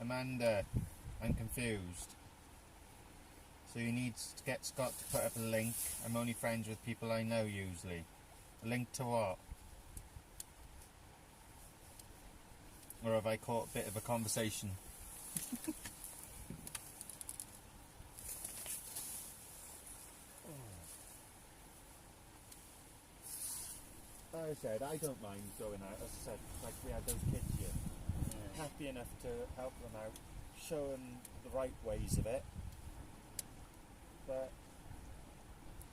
Amanda, I'm confused. So you need to get Scott to put up a link. I'm only friends with people I know usually. A link to what? Or have I caught a bit of a conversation? Like I said, I don't mind going out. As I said, like we had those kids here. Happy enough to help them out, show them the right ways of it. But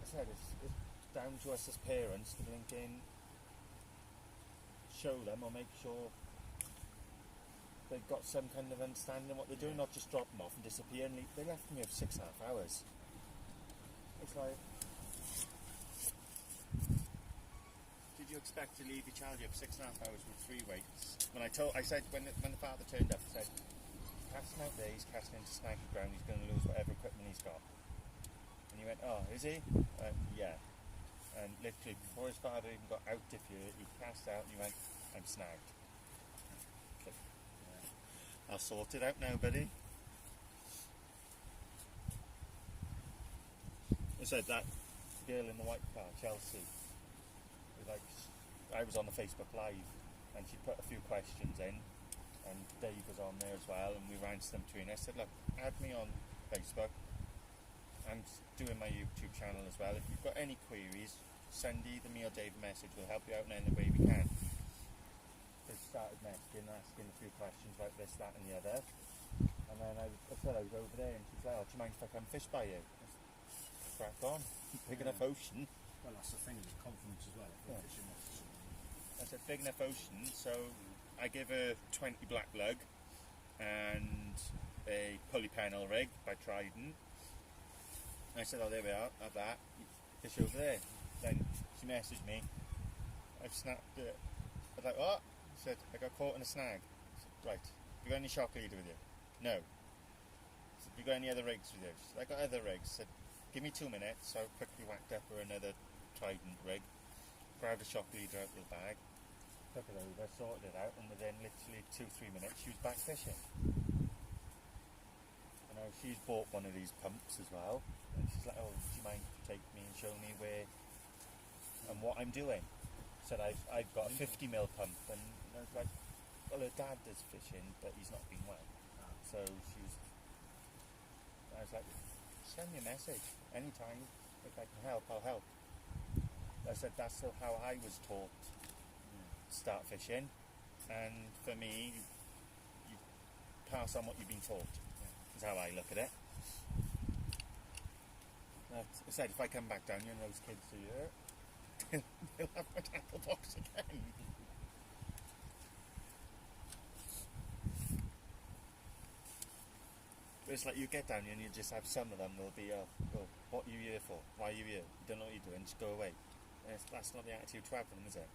as I said, it's down to us as parents to link in, show them or make sure they've got some kind of understanding of what they're doing, not just drop them off and disappear. And they left me for 6.5 hours. It's like, See, did you expect to leave your child here for 6.5 hours with 3 weights? I said when the father turned up, I said, casting out there, he's casting into snaggy ground, he's going to lose whatever equipment he's got. And he went, oh, is he? Yeah. And literally before his father even got out of here, he cast out and he went, I'm snagged. Okay. Yeah. I'll sort it out now, buddy. I said that girl in the white car, Chelsea, I was on the Facebook Live and she put a few questions in and Dave was on there as well and we ran them between us. I said, look, add me on Facebook. I'm doing my YouTube channel as well. If you've got any queries, send either me or Dave a message. We'll help you out in any way we can. They started messaging, asking a few questions about this, that and the other. And then I said I was over there and she's like, oh, do you mind if I come fish by you? Crack on. Big enough ocean. Well, that's the thing, there's confidence as well. If you're fishing next to someone. I said, big enough ocean, so I give her 20 black lug and a pulley panel rig by Trident. I said, oh, there we are, have that. Fish over there. Then she messaged me. I've snapped it. I was like, what? She said, I got caught in a snag. I said, right. Have you got any shock leader with you? No. I said, have you got any other rigs with you? She said, I got other rigs. I said, give me 2 minutes. So I quickly whacked up her another Trident rig. Grabbed a shock leader out of the bag. Took it over, sorted it out, and within literally 2-3 minutes she was back fishing. You know, she's bought one of these pumps as well. And she's like, oh, do you mind to take me and show me where and what I'm doing? Said I've got a 50mm pump, and I was like, well, her dad does fishing, but he's not been well. So I was like, send me a message anytime. If I can help, I'll help. I said that's still how I was taught to start fishing, and for me, you pass on what you've been taught. Is how I look at it. I said, if I come back down here and those kids see you, they'll have my tackle box again. But it's like you get down here and you just have some of them, they'll be, oh, what are you here for? Why are you here? You don't know what you're doing, just go away. And that's not the attitude to have them, is it?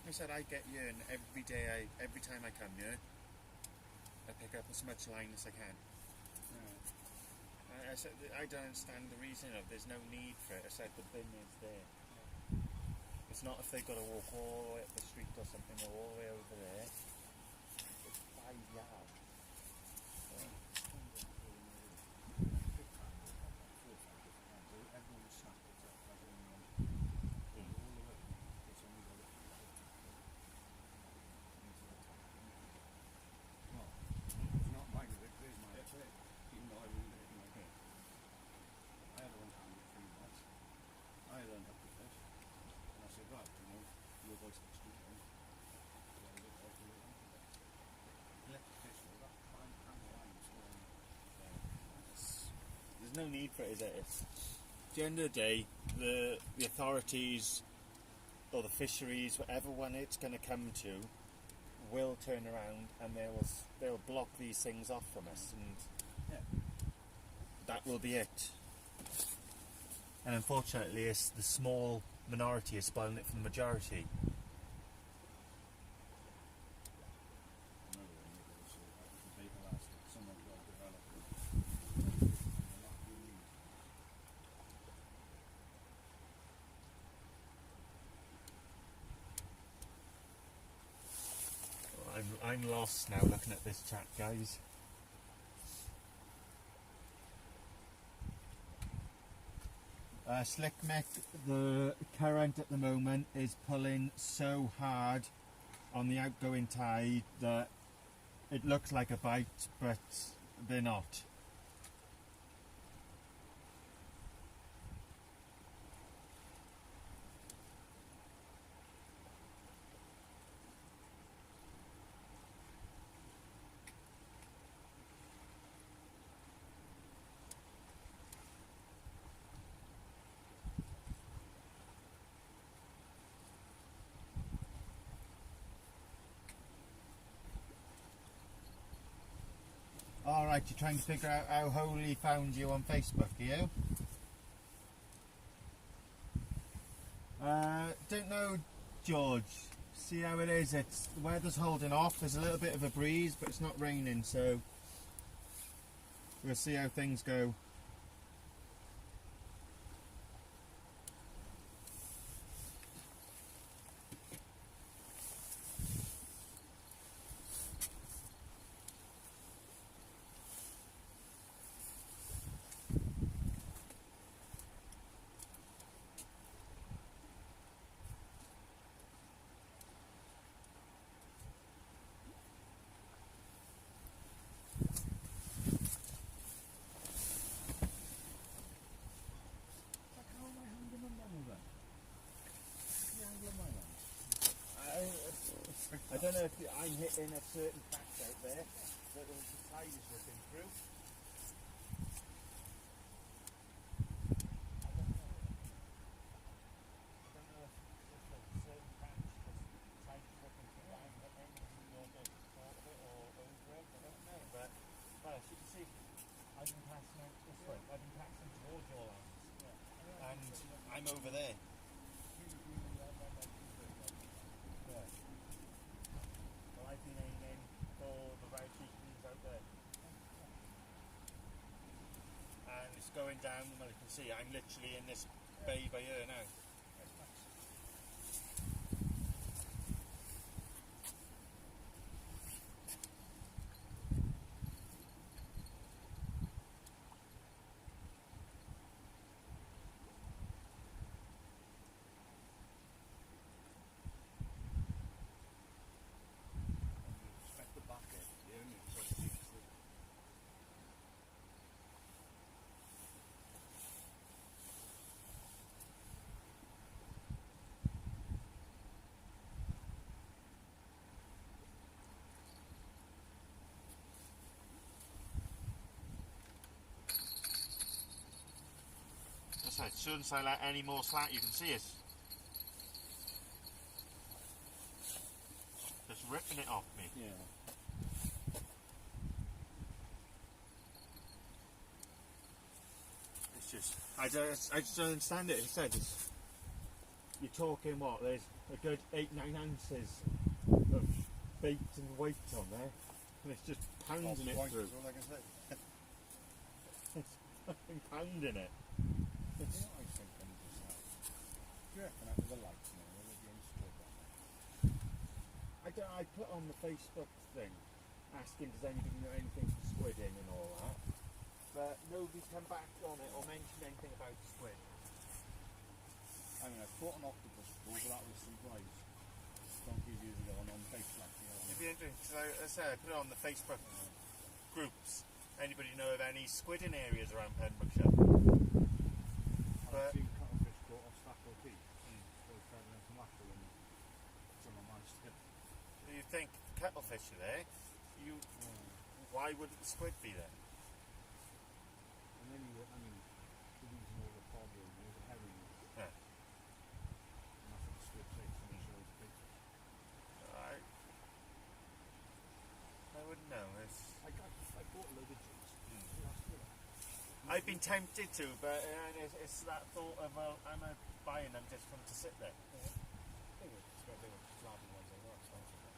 I said I get here and every time I come here, I pick up as much line as I can. I said I don't understand the reason of there's no need for it. I said the bin is there. It's not if they've got to walk all the way up the street or something or all the way over there. It's 5 yards. There's no need for it, is it? It's, at the end of the day, the authorities or the fisheries, whatever one it's going to come to, will turn around and they'll block these things off from us, and that will be it. And unfortunately, it's the small minority is spoiling it for the majority. I'm lost now looking at this chat, guys. Slick Mick, the current at the moment is pulling so hard on the outgoing tide that it looks like a bite, but they're not. Right, you're trying to figure out how Holy found you on Facebook, are you? Don't know, George. See how it is. It's the weather's holding off. There's a little bit of a breeze, but it's not raining, so we'll see how things go. Like, how am I hanging on them then? The angle of my hand. I don't know if I'm hitting a certain patch out there that the tide is ripping through. I don't know if it's a certain patch because the tide is ripping through. I'm hitting you're the sort of it or over it. I don't know, but well, as you can see, I've been passing out this way. I've been passing towards your lands, and I'm over there. Yeah. Well, I've been aiming for the right chickens out there. And it's going down, well, you can see I'm literally in this bay by here now. Expect the back end, you know, so it seems that That's right, as soon as I let any more slack, you can see it. Just ripping it off me. yeah. It's just, I just don't understand it. As I said, you're talking what? There's a good 8-9 ounces of bait and weight on there, and it's just pounding it through. So like I said, It's fucking pounding it. you know what I think when you just have, do you reckon after the lights now, there will be any squid on there? I put on the Facebook thing asking does anybody know anything for squid in and all that, but nobody's come back on it or mentioned anything about squid. I mean, I caught an octopus before, but that was surprise. Donkey years ago on Facebook, you know. It'd be interesting because I said I put it on the Facebook groups. Anybody know of any squid in areas around Pembrokeshire? I've seen cuttlefish caught off Stackpole Key. So it's further than some laughter when someone managed to. You think cuttlefish are there? Why wouldn't the squid be there? And then you, I mean, the reason all the problem was the herring. Yeah. And that's what the squid takes and it shows big. I wouldn't know. I bought a load of jigs. I've been tempted to, but it's that thought of, well, am I buying them just for them to sit there? They were flabby ones as well, expensive ones.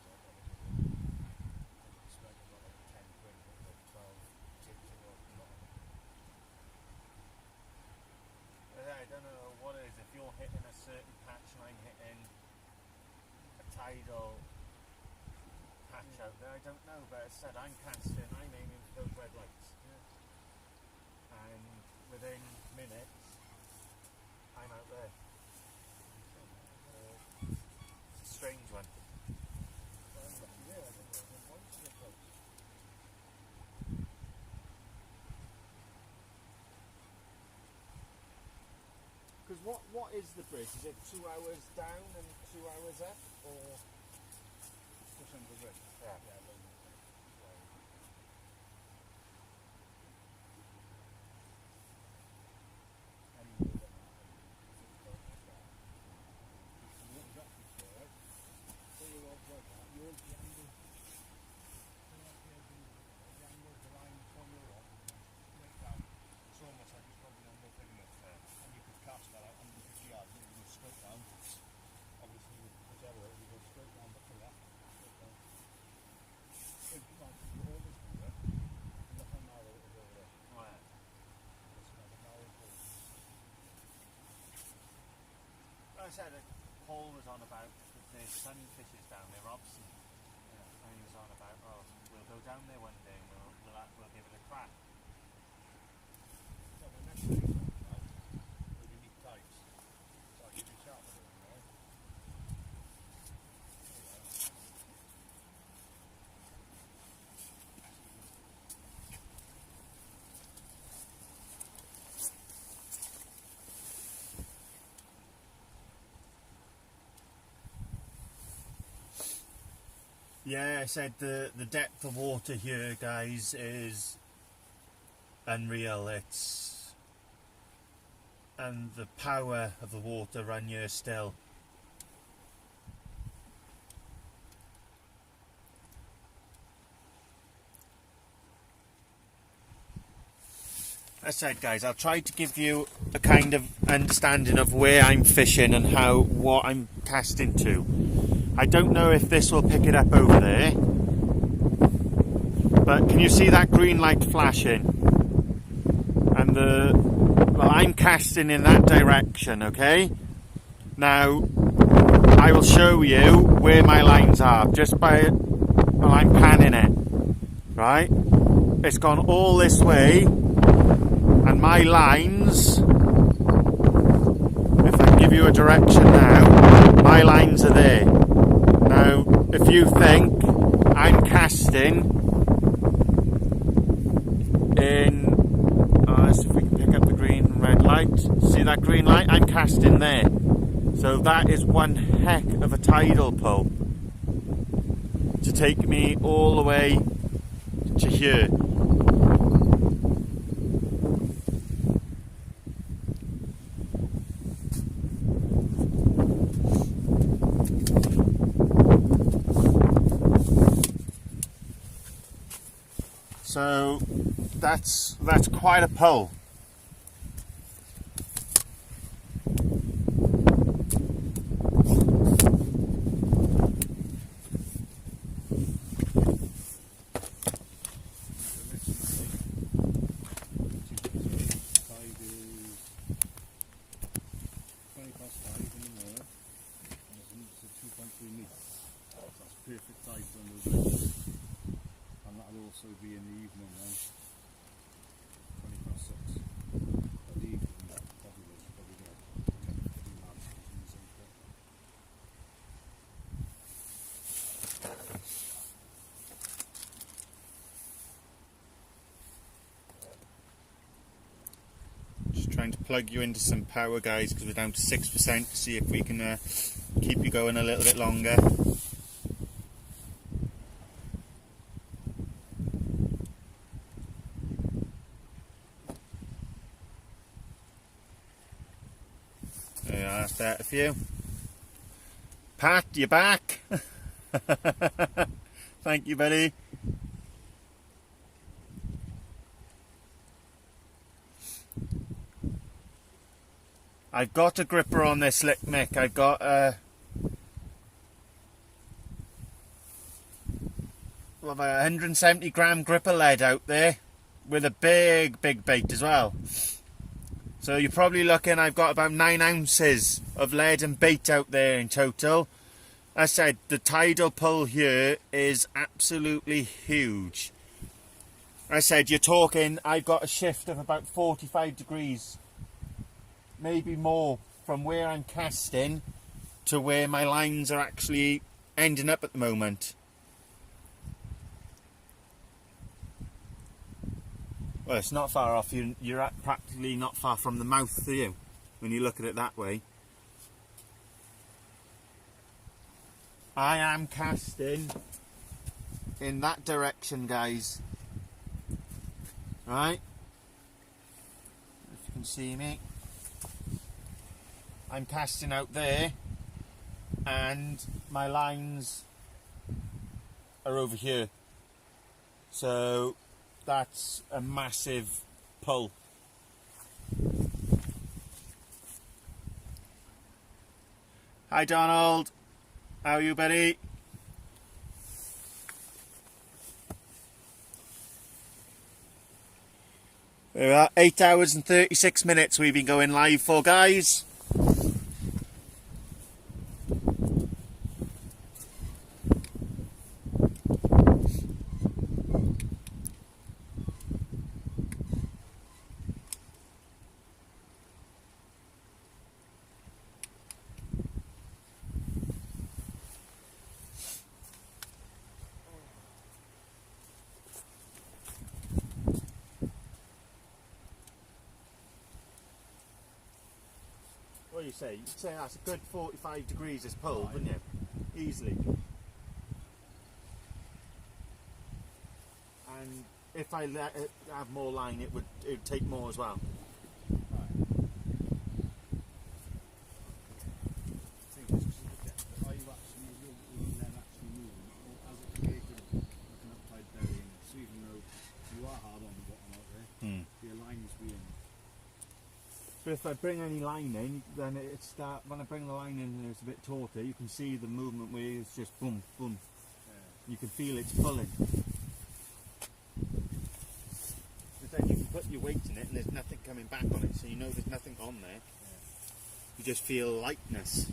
I spent about like 10 quid for like 12 jigs or whatnot. I don't know what it is. If you're hitting a certain patch and I'm hitting a tidal patch out there, I don't know. But as I said, I'm casting, I'm aiming for those red lights. And within minutes, I'm out there. It's a strange one. Because what is the bridge? Is it 2 hours down and 2 hours up, or Just under the bridge. yeah? I said that Paul was on about the sunfishes down there, Robson. Yeah. And he was on about, oh, we'll go down there one day and we'll give it a crack. Yeah, but next week, right, with unique types. So I'll give you a shout for them, right? Yeah, I said the depth of water here, guys, is unreal. And the power of the water run here still. As I said, guys, I'll try to give you a kind of understanding of where I'm fishing and what I'm casting to. I don't know if this will pick it up over there, but can you see that green light flashing? And well, I'm casting in that direction, okay? Now, I will show you where my lines are just by, well, I'm panning it, right? It's gone all this way, and my lines, if I can give you a direction now, my lines are there. Now, if you think I'm casting in, let's see if we can pick up the green and red light. See that green light? I'm casting there. So that is one heck of a tidal pull to take me all the way to here. So that's quite a pull. Perfect tides on those ledges, and that'll also be in the evening now, 6:20. But the evening probably going to get pretty large fish in the same spot. Just trying to plug you into some power, guys, because we're down to 6% to see if we can keep you going a little bit longer. Yeah, that's better for you. Pat, you back? Thank you, buddy. I've got a gripper on this slick Mick. I've got a 170 gram gripper lead out there with a big bait as well. So you're probably looking, I've got about 9 ounces of lead and bait out there in total. As I said, the tidal pull here is absolutely huge. As I said, you're talking, I've got a shift of about 45 degrees, maybe more, from where I'm casting to where my lines are actually ending up at the moment. Well, it's not far off. You're practically not far from the mouth, are you? When you look at it that way. I am casting in that direction, guys. Right? If you can see me. I'm casting out there, and my lines are over here. So that's a massive pull. Hi Donald, how are you, buddy? There we are, 8 hours and 36 minutes we've been going live for, guys. what do you say? You'd say that's a good 45 degrees is pulled, wouldn't you? Easily. And if I let it have more line, it would take more as well. Right. I think it's just a bit different. Are you actually moving, then actually moving, or as a creative, looking upside down, so even though you are hard on the bottom out there, your line is being. So if I bring any line in, then it start. When I bring the line in and it's a bit tauter, you can see the movement where it's just boom, boom. You can feel it's pulling. But then you can put your weight in it and there's nothing coming back on it, so you know there's nothing on there. You just feel lightness.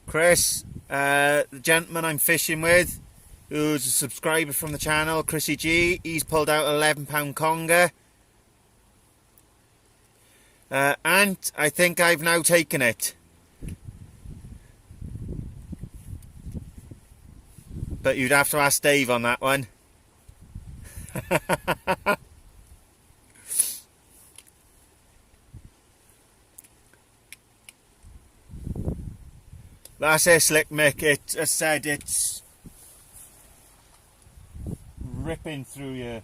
Chris, the gentleman I'm fishing with, who's a subscriber from the channel, Chrissy G, he's pulled out an £11 conger. And I think I've now taken it. But you'd have to ask Dave on that one. That's it, Slick Mick. It, as I said, it's ripping through you.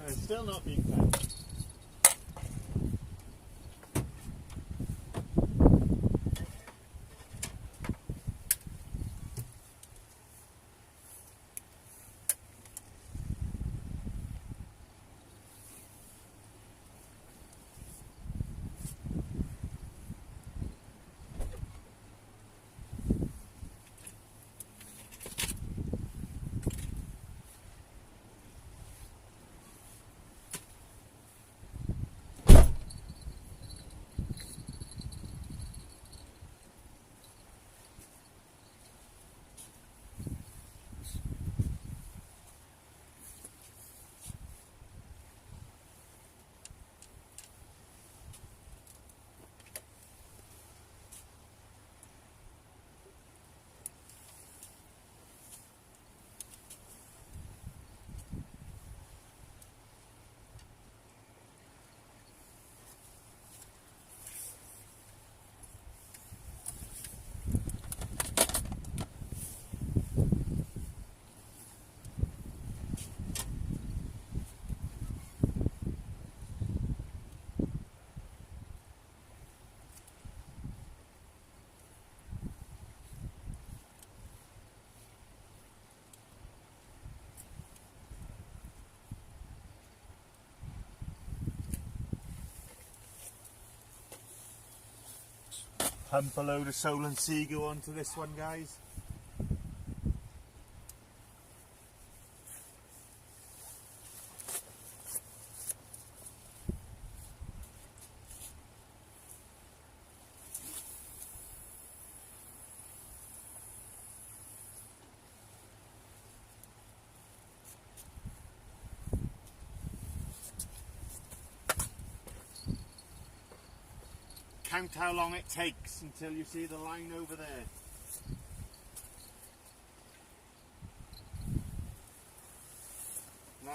It's still not being cut. Pump a load of Soul and Seagull onto this one, guys. Count how long it takes until you see the line over there.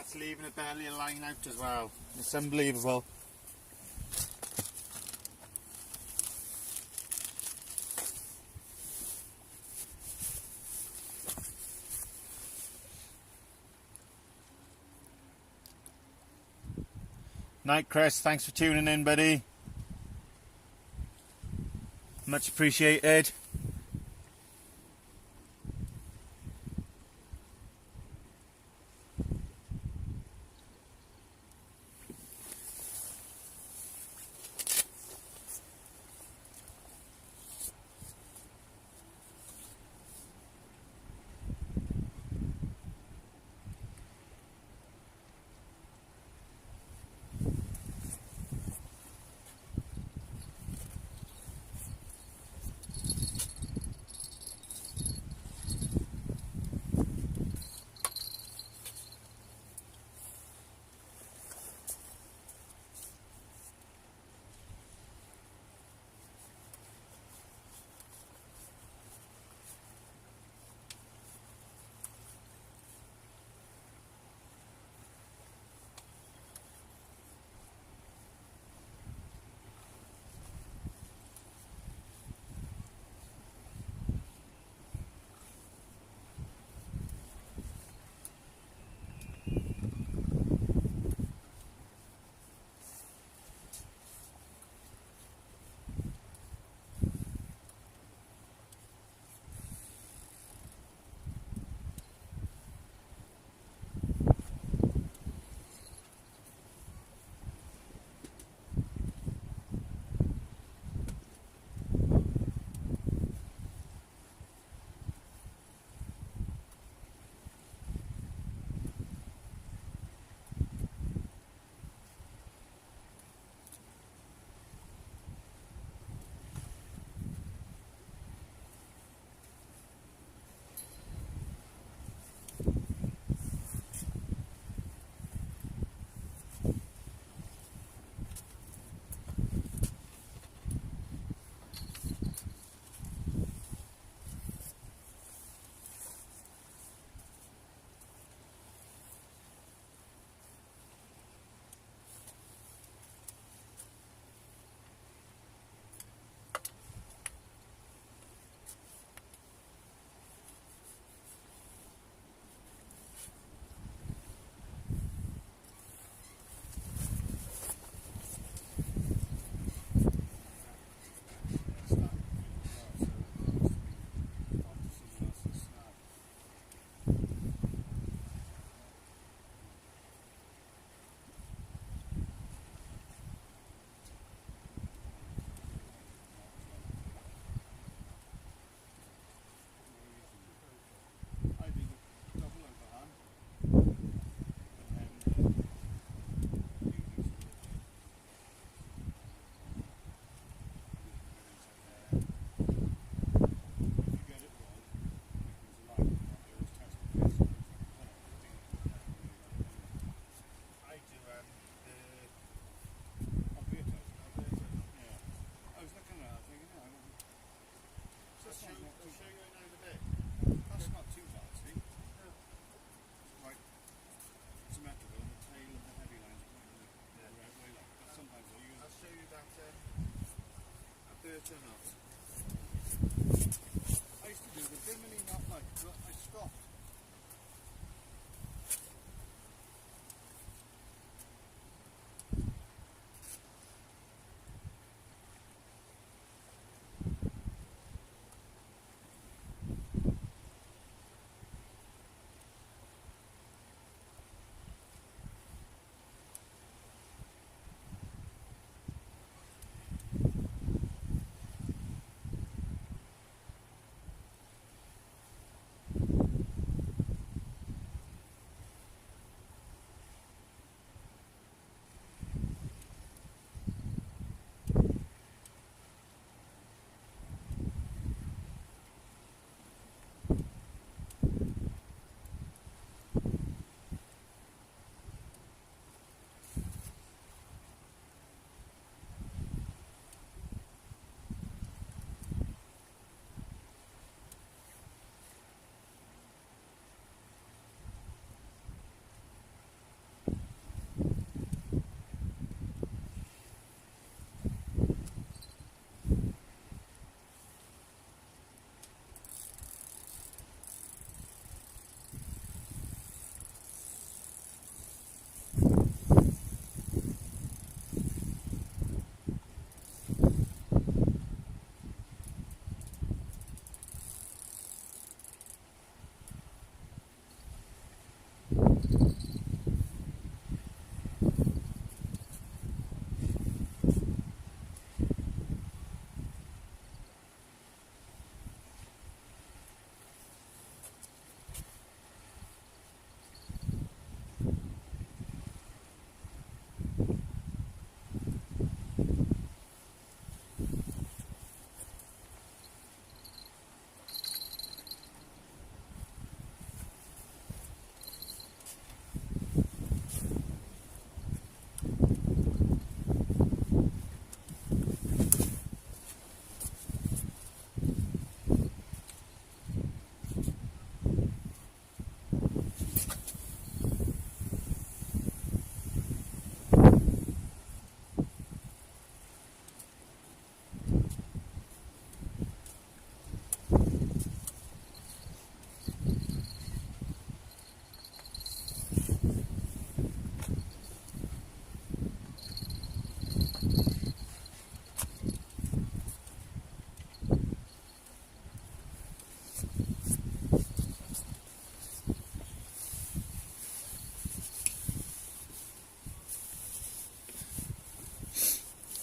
That's leaving a belly of line out as well. It's unbelievable. Night, Chris. Thanks for tuning in, buddy. Much appreciated.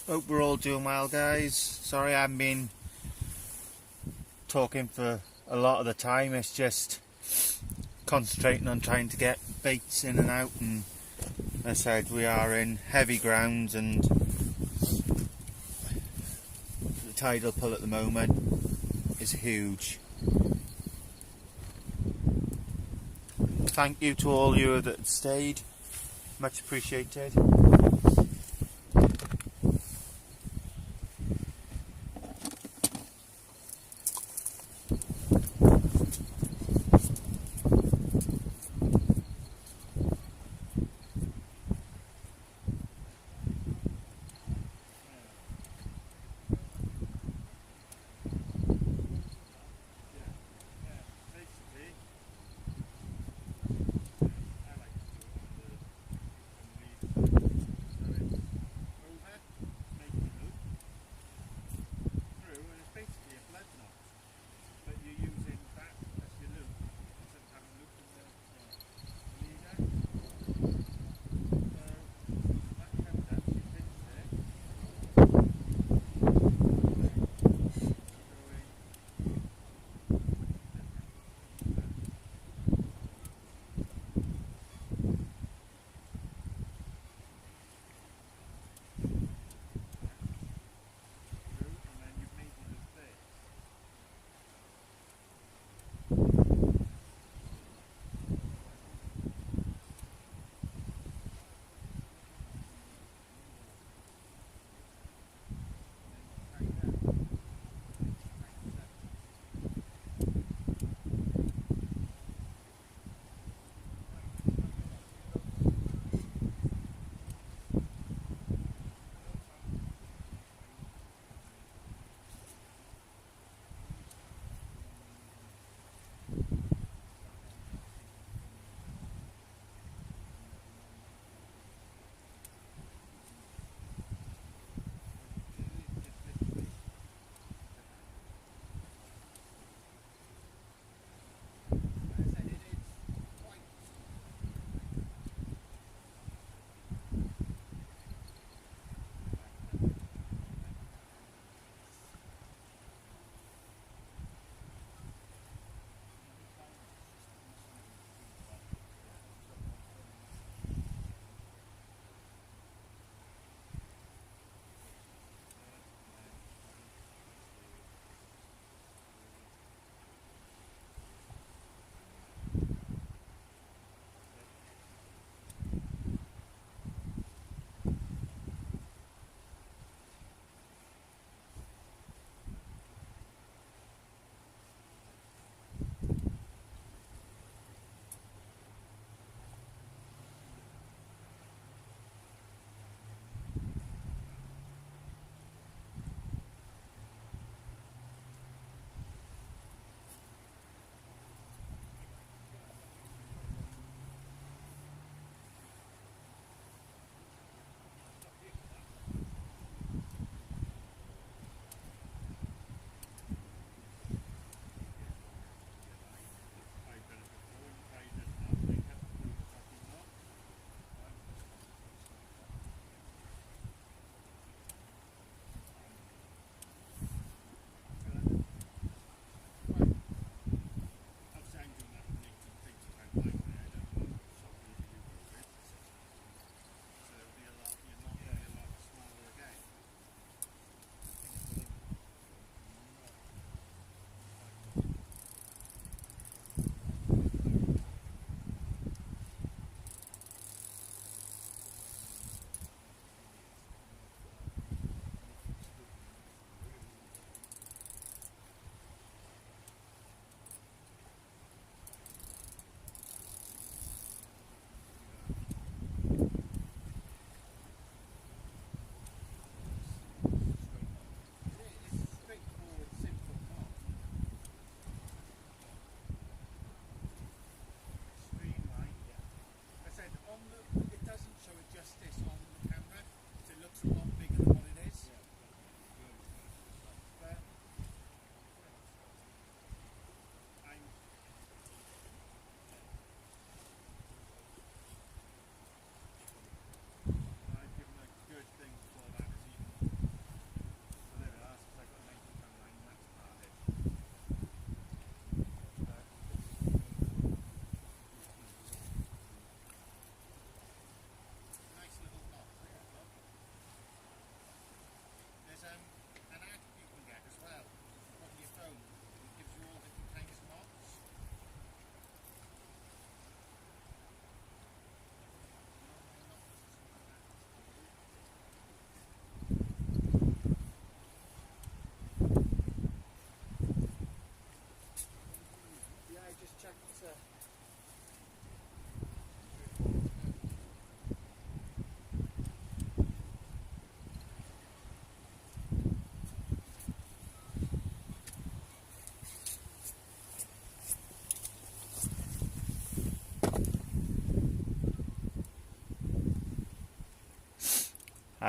Hope we're all doing well, guys. Sorry I haven't been talking for a lot of the time. It's just concentrating on trying to get baits in and out, and as I said, we are in heavy grounds and the tidal pull at the moment is huge. Thank you to all you that stayed, much appreciated.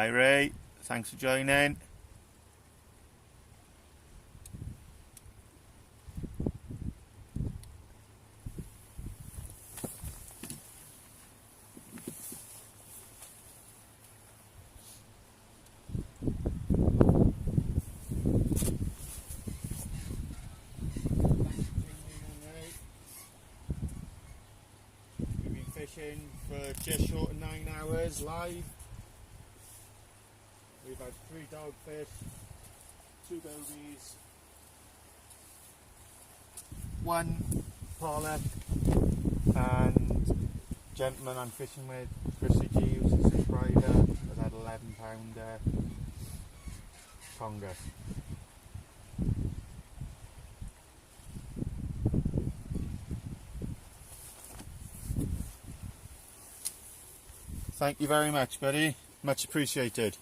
Hi Ray, thanks for joining. We've been fishing for just short of 9 hours live. We've had 3 dogfish, 2 gobies, 1 pollock, and gentleman I'm fishing with, Chrissy G, who's a subscriber, has had 11-pounder conger. Thank you very much, buddy. Much appreciated.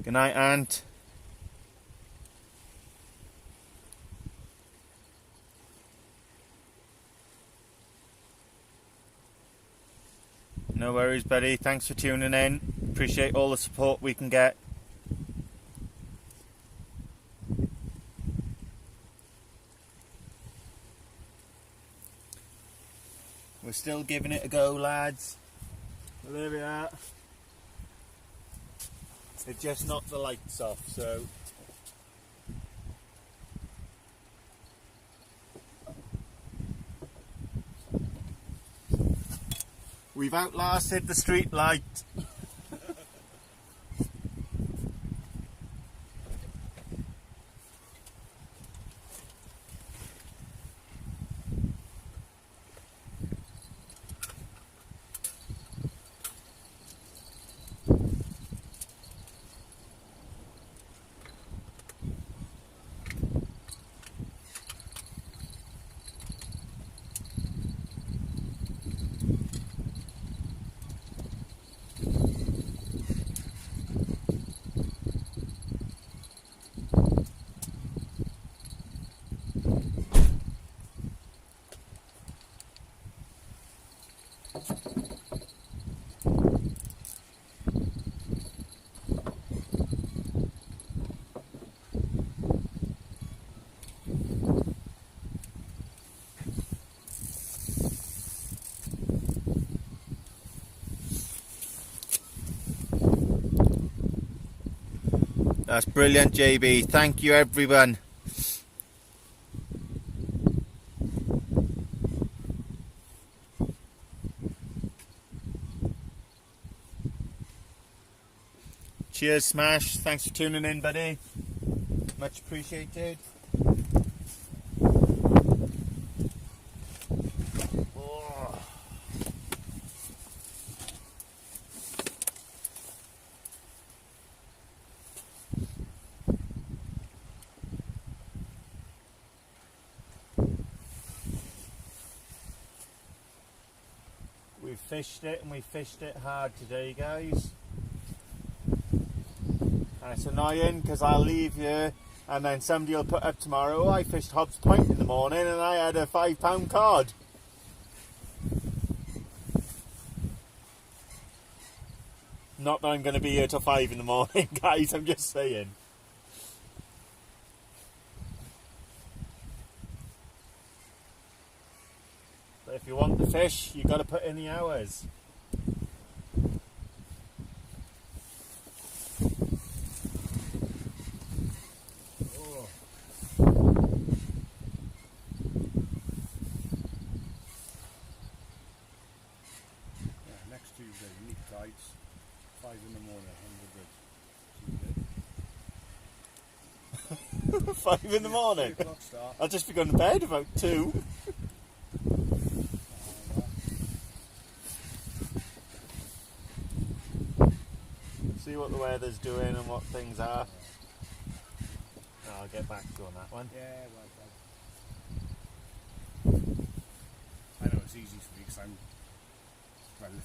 Good night, Aunt. No worries, buddy. Thanks for tuning in. Appreciate all the support we can get. We're still giving it a go, lads. Well, there we are. They've just knocked the lights off, so We've outlasted the street light. That's brilliant, JB. Thank you, everyone. Cheers, Smash. Thanks for tuning in, buddy. Much appreciated. Oh. We've fished it, and we fished it hard today, guys. And it's annoying because I'll leave you and then somebody will put up tomorrow, oh, I fished Hobbs Point in the morning and I had a £5 cod. Not that I'm going to be here till 5 in the morning, guys, I'm just saying. But if you want the fish, you've got to put in the hours. Tuesday, unique tides, 5 in the morning, 100 5 in the morning? 3 o'clock start. I'll just be going to bed about 2. See what the weather's doing and what things are. I'll get back to you on that one. Yeah, well, I know it's easy for me because I'm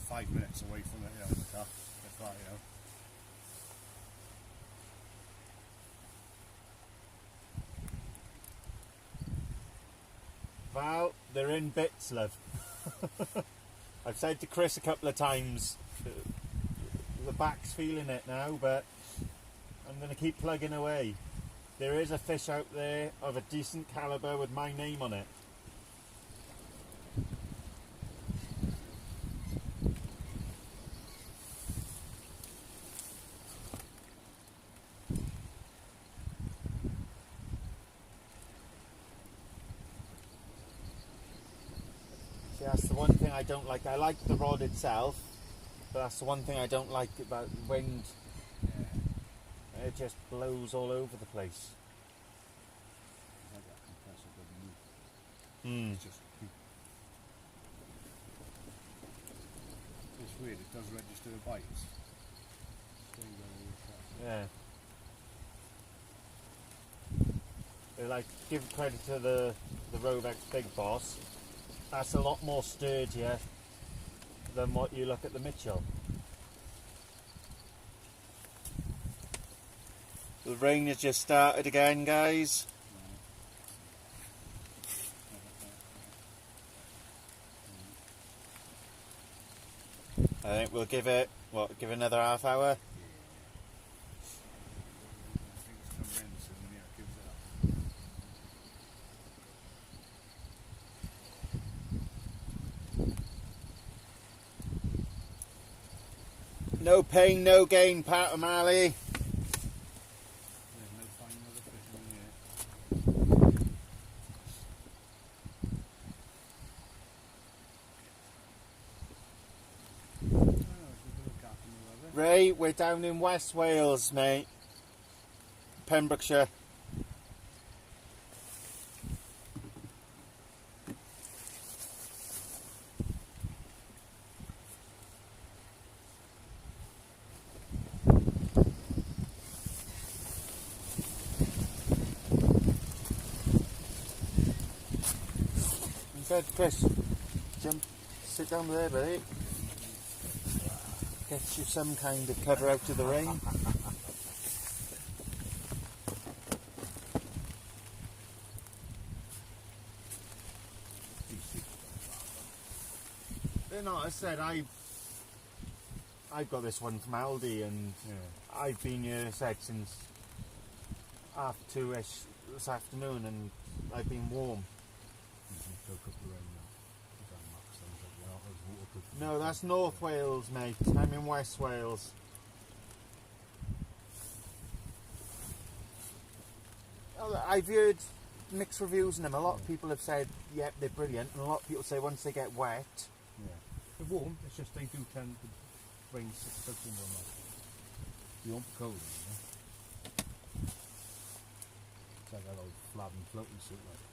5 minutes away from it, in the car. That's right, Val, they're in bits, love. I've said to Chris a couple of times, the back's feeling it now, but I'm going to keep plugging away. There is a fish out there of a decent calibre with my name on it. That's the one thing I don't like. I like the rod itself, but that's the one thing I don't like about wind. Yeah. It just blows all over the place. It's just, it's weird, it does register the bites. Yeah. They like, give credit to the Rovex Big Boss. That's a lot more sturdier than what you look at the Mitchell. The rain has just started again, guys. I think we'll give it, give another half hour? No pain, no gain, Pat O'Malley. Ray, we're down in West Wales, mate. Pembrokeshire. Good, Chris. Jump, sit down there, buddy. Get you some kind of cover out of the rain. You know, I said I've got this one from Aldi, and I've been here since 2:30ish this afternoon, and I've been warm. No, that's North Wales, mate. I'm in West Wales. I've heard mixed reviews on them. A lot of people have said, yep, they're brilliant, and a lot of people say once they get wet. Yeah. They're warm, it's just they do tend to bring something on that. You won't be cold, you know? It's like that old flab and floating suit, like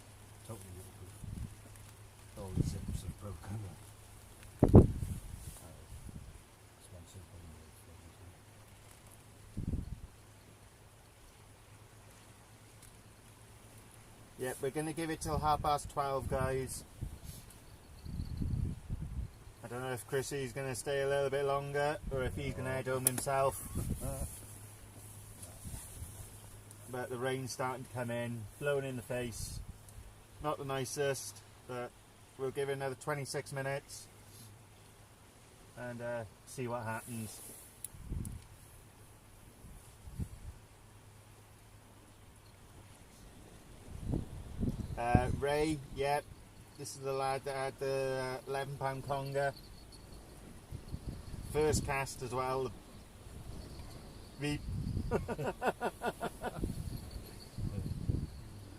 totally waterproof. All the zips are broken. Expensive, but Yep, we're going to give it till 12:30, guys. I don't know if Chrissy's going to stay a little bit longer, or if he's going to head home himself. But the rain's starting to come in, blowing in the face. Not the nicest, but we'll give it another 26 minutes and see what happens. Ray, yep, this is the lad that had the £11 conger. First cast as well. Beep.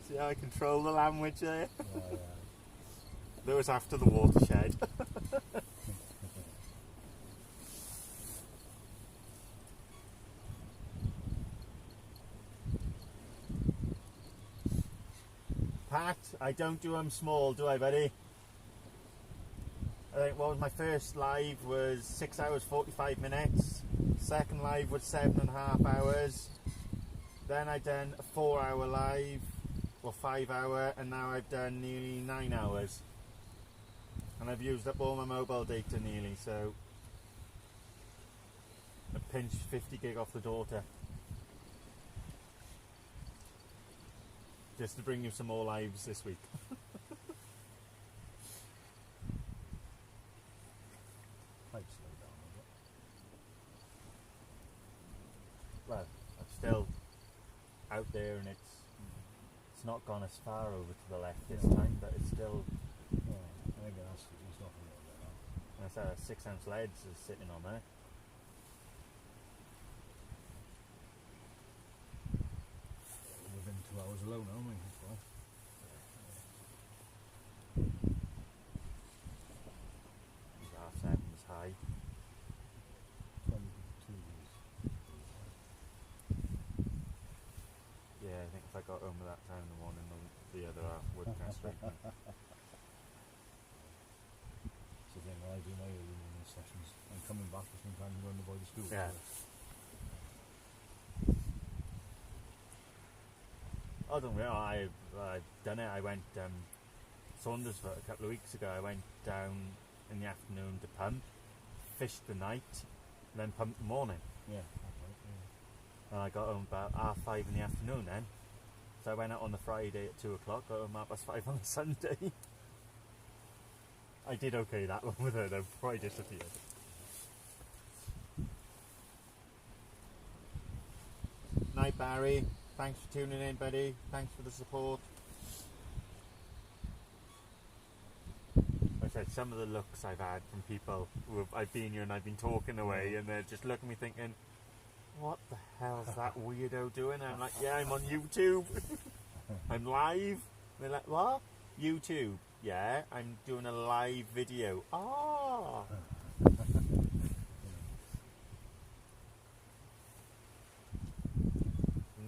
See how I control the language there? yeah. That was after the watershed. Pat, I don't do them small, do I, buddy? I think what was my first live was 6 hours 45 minutes. Second live was 7.5 hours. Then I done a 4-hour live, or 5-hour, and now I've done nearly 9 hours. And I've used up all my mobile data nearly, so I pinched 50 gig off the daughter. Just to bring you some more lives this week. Quite slow down, is it? Well, I'm still out there, and it's not gone as far over to the left this time, but it's still. Yeah, I think it's not a little bit now. That's a 6-ounce leads is sitting on there. Within 2 hours alone, aren't we? That's why. R7's high. 22 is. Yeah, I think if I got home at that time in the morning, the other half would castrate me. It's the thing when I do my early sessions. I'm coming back for some time to go in the boy to school. Yeah. I don't know, I've done it. I went Saundersfoot a couple of weeks ago. I went down in the afternoon to pump, fished the night, and then pumped the morning. Yeah. Right, yeah. And I got home about 5:30 in the afternoon then. So I went out on the Friday at 2 o'clock, got home at 5:30 on the Sunday. I did okay that one with her though, before I disappeared. Night, Barry. Thanks for tuning in, buddy. Thanks for the support. Like I said, some of the looks I've had from people who I've been here and I've been talking away, and they're just looking at me thinking, what the hell is that weirdo doing? And I'm like, yeah, I'm on YouTube. I'm live. They're like, what? YouTube. Yeah, I'm doing a live video. Ah.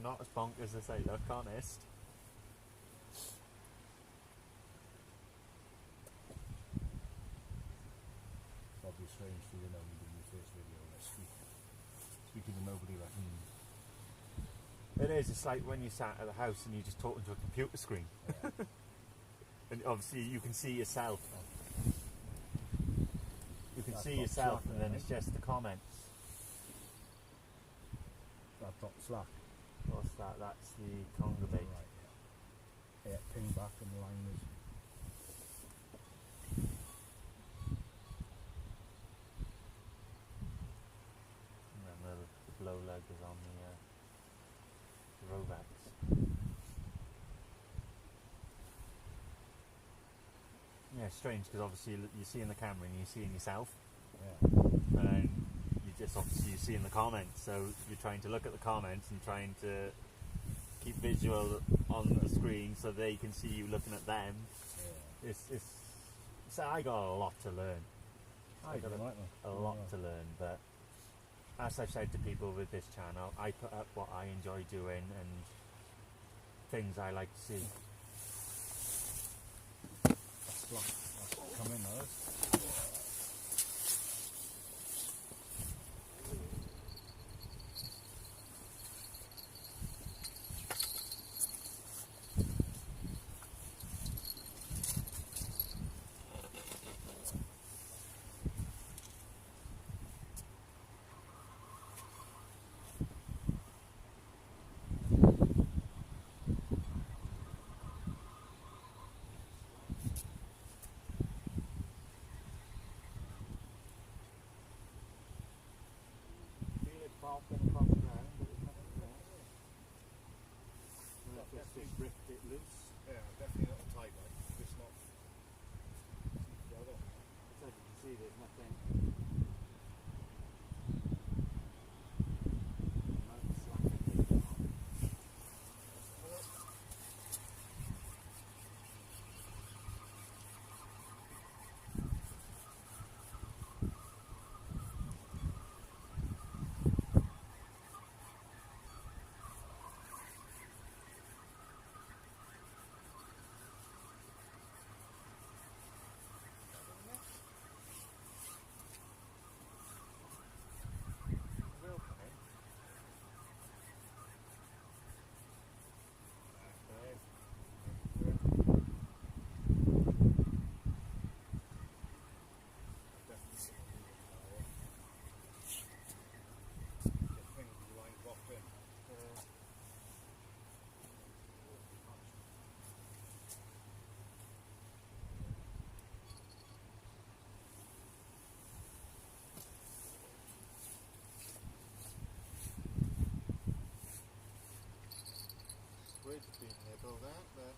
not as bonkers as they look, honest. Probably strange for you know when you do your first video and speaking to nobody like It is. It's like when you sat at the house and you're just talking to a computer screen. yeah. And obviously you can see yourself. You can That's see not yourself, slack, and then right? it's just the comments. That drop slack. What's that? That's the conger bait. Right, yeah. Yeah, ping back and the line is And then the blow leg is on the Rovex. Yeah, it's strange because obviously you see in the camera and you see in yourself, yeah. and then you just obviously you see in the comments. So you're trying to look at the comments and trying to keep visual on the screen so they can see you looking at them. Yeah. So I got a lot to learn. I got Right, a lot to learn, but as I've said to people with this channel, I put up what I enjoy doing and things I like to see. That's come in those. Feel it popping across the ground, but there's nothing there. Just ripped it loose. Yeah, definitely not a tight one. It's not. So as you can see, there's nothing. Squid's been nibbled at, but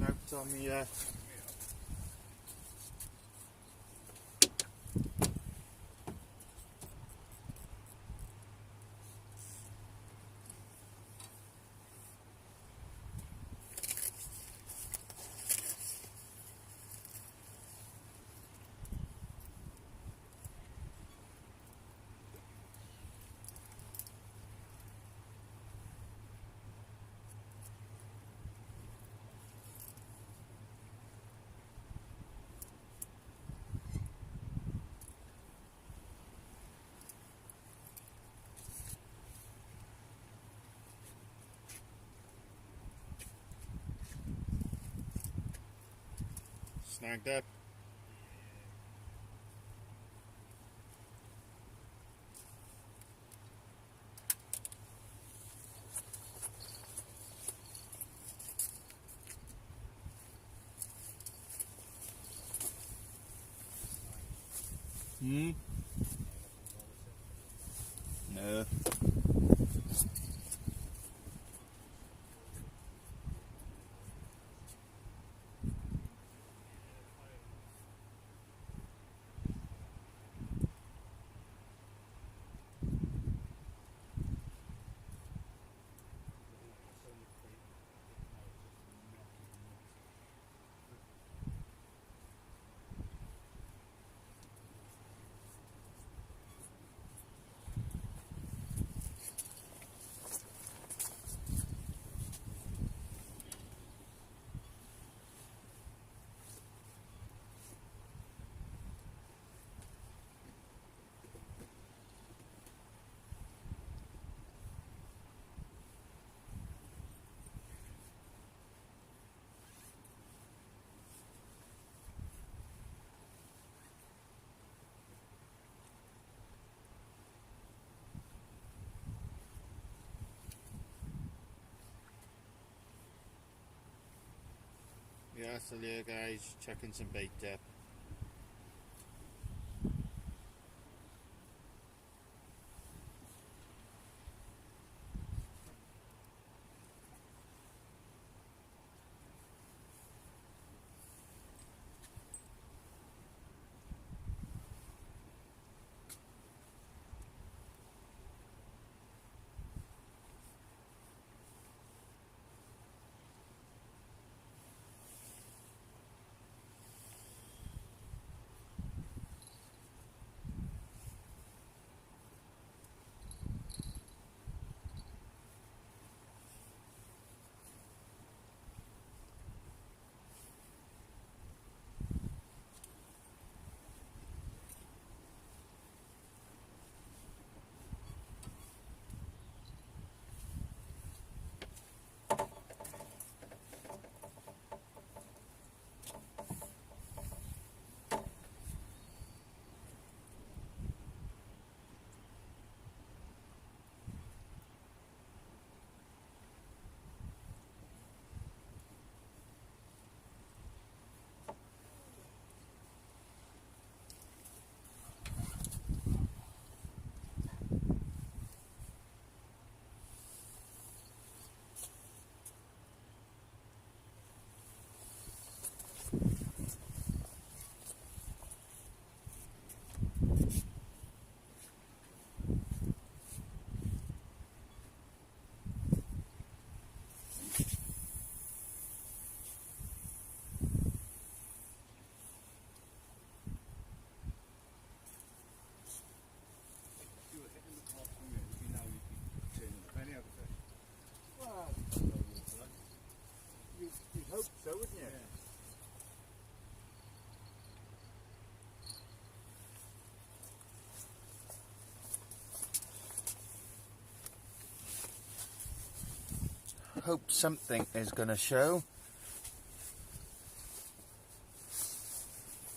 now it's on the snagged up. Hmm? No. Yeah, still here guys, chucking some bait up. If you were hitting the top from here, you know you'd be turning a penny out of it. Well, you'd hope so, wouldn't you? Yeah. Hope something is going to show.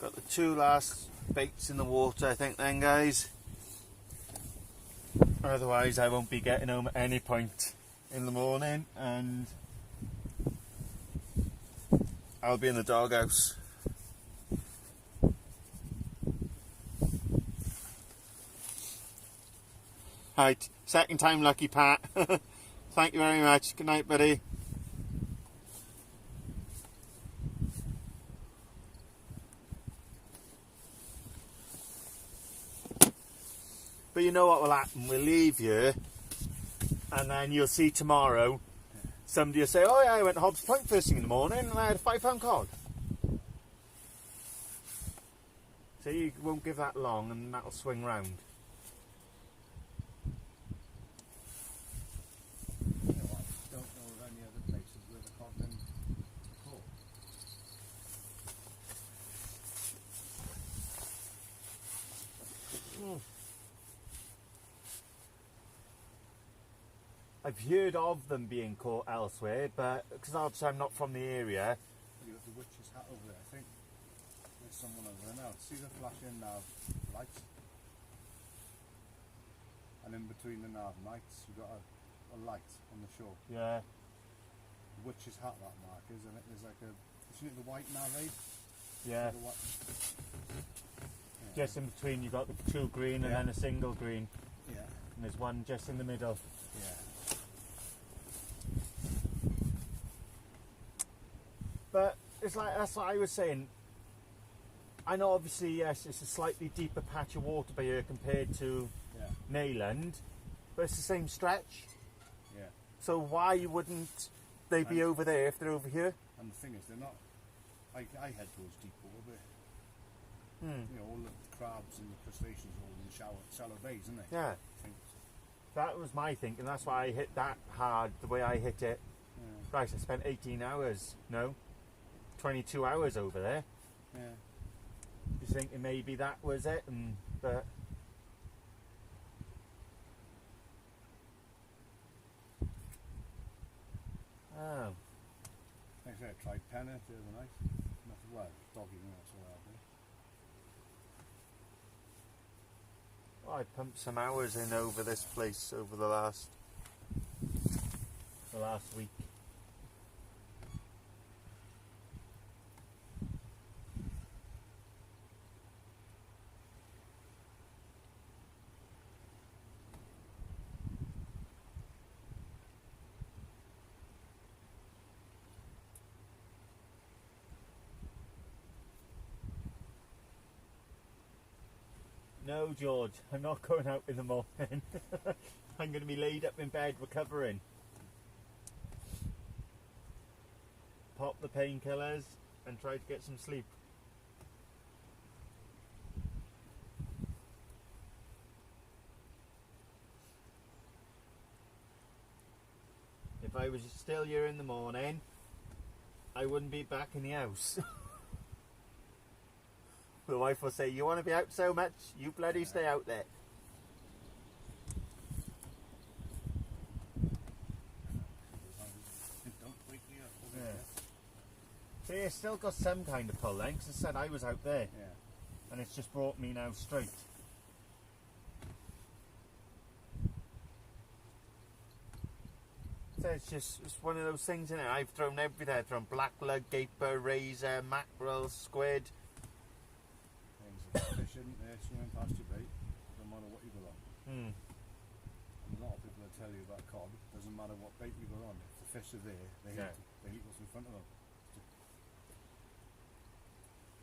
Got the two last baits in the water, I think, then, guys. Otherwise, I won't be getting home at any point in the morning, and I'll be in the doghouse. Right, second time lucky, Pat. Thank you very much. Good night, buddy. But you know what will happen? We'll leave you, and then you'll see tomorrow. Somebody will say, "Oh yeah, I went to Hobbs Point first thing in the morning, and I had a £5 cod." So you won't give that long, and that'll swing round. You know, I don't know of any other places where the cod been caught. I've heard of them being caught elsewhere, but because obviously I'm not from the area. You got the witch's hat over there, I think. There's someone over there now. See the flashing nav lights? And in between the nav lights, you've got a light on the shore. Yeah. The witch's hat, that mark is, and there's like a, isn't it the white nav aid? Yeah. The white, Just in between, you've got the two green and Yeah. then a single green, yeah, and there's one just in the middle. yeah. But it's like, that's what I was saying. I know obviously, yes, it's a slightly deeper patch of water by here compared to Yeah, Neyland, but it's the same stretch. yeah. So why wouldn't they be And- over there if they're over here? And the thing is, they're not. I head towards deep water, but you know, all the crabs and the crustaceans are all in the shallow bays, isn't they? Yeah, I think. that was my thinking. That's why I hit that hard the way I hit it. Yeah, Christ, I spent 18 hours, no, 22 hours over there. yeah. Just thinking maybe that was it, but oh, Like I said, I tried penna the other night. Nothing. Well, doggy, not so well. well, I pumped some hours in over this place over the last week. No, George, I'm not going out in the morning. I'm going to be laid up in bed recovering. Pop the painkillers and try to get some sleep. If I was still here in the morning, I wouldn't be back in the house. The wife will say, you want to be out so much, you bloody stay out there. Don't wake me up. See, it's still got some kind of pull then, because I said I was out there. Yeah. And it's just brought me now straight. So it's one of those things, innit? I've thrown everything. I've thrown black lug, gaper, razor, mackerel, squid. Things are fishing, they're swimming past your bait, no matter what you go on. Hmm. And a lot of people will tell you about cod, doesn't matter what bait you go on, if the fish are there, they eat what's in front of them.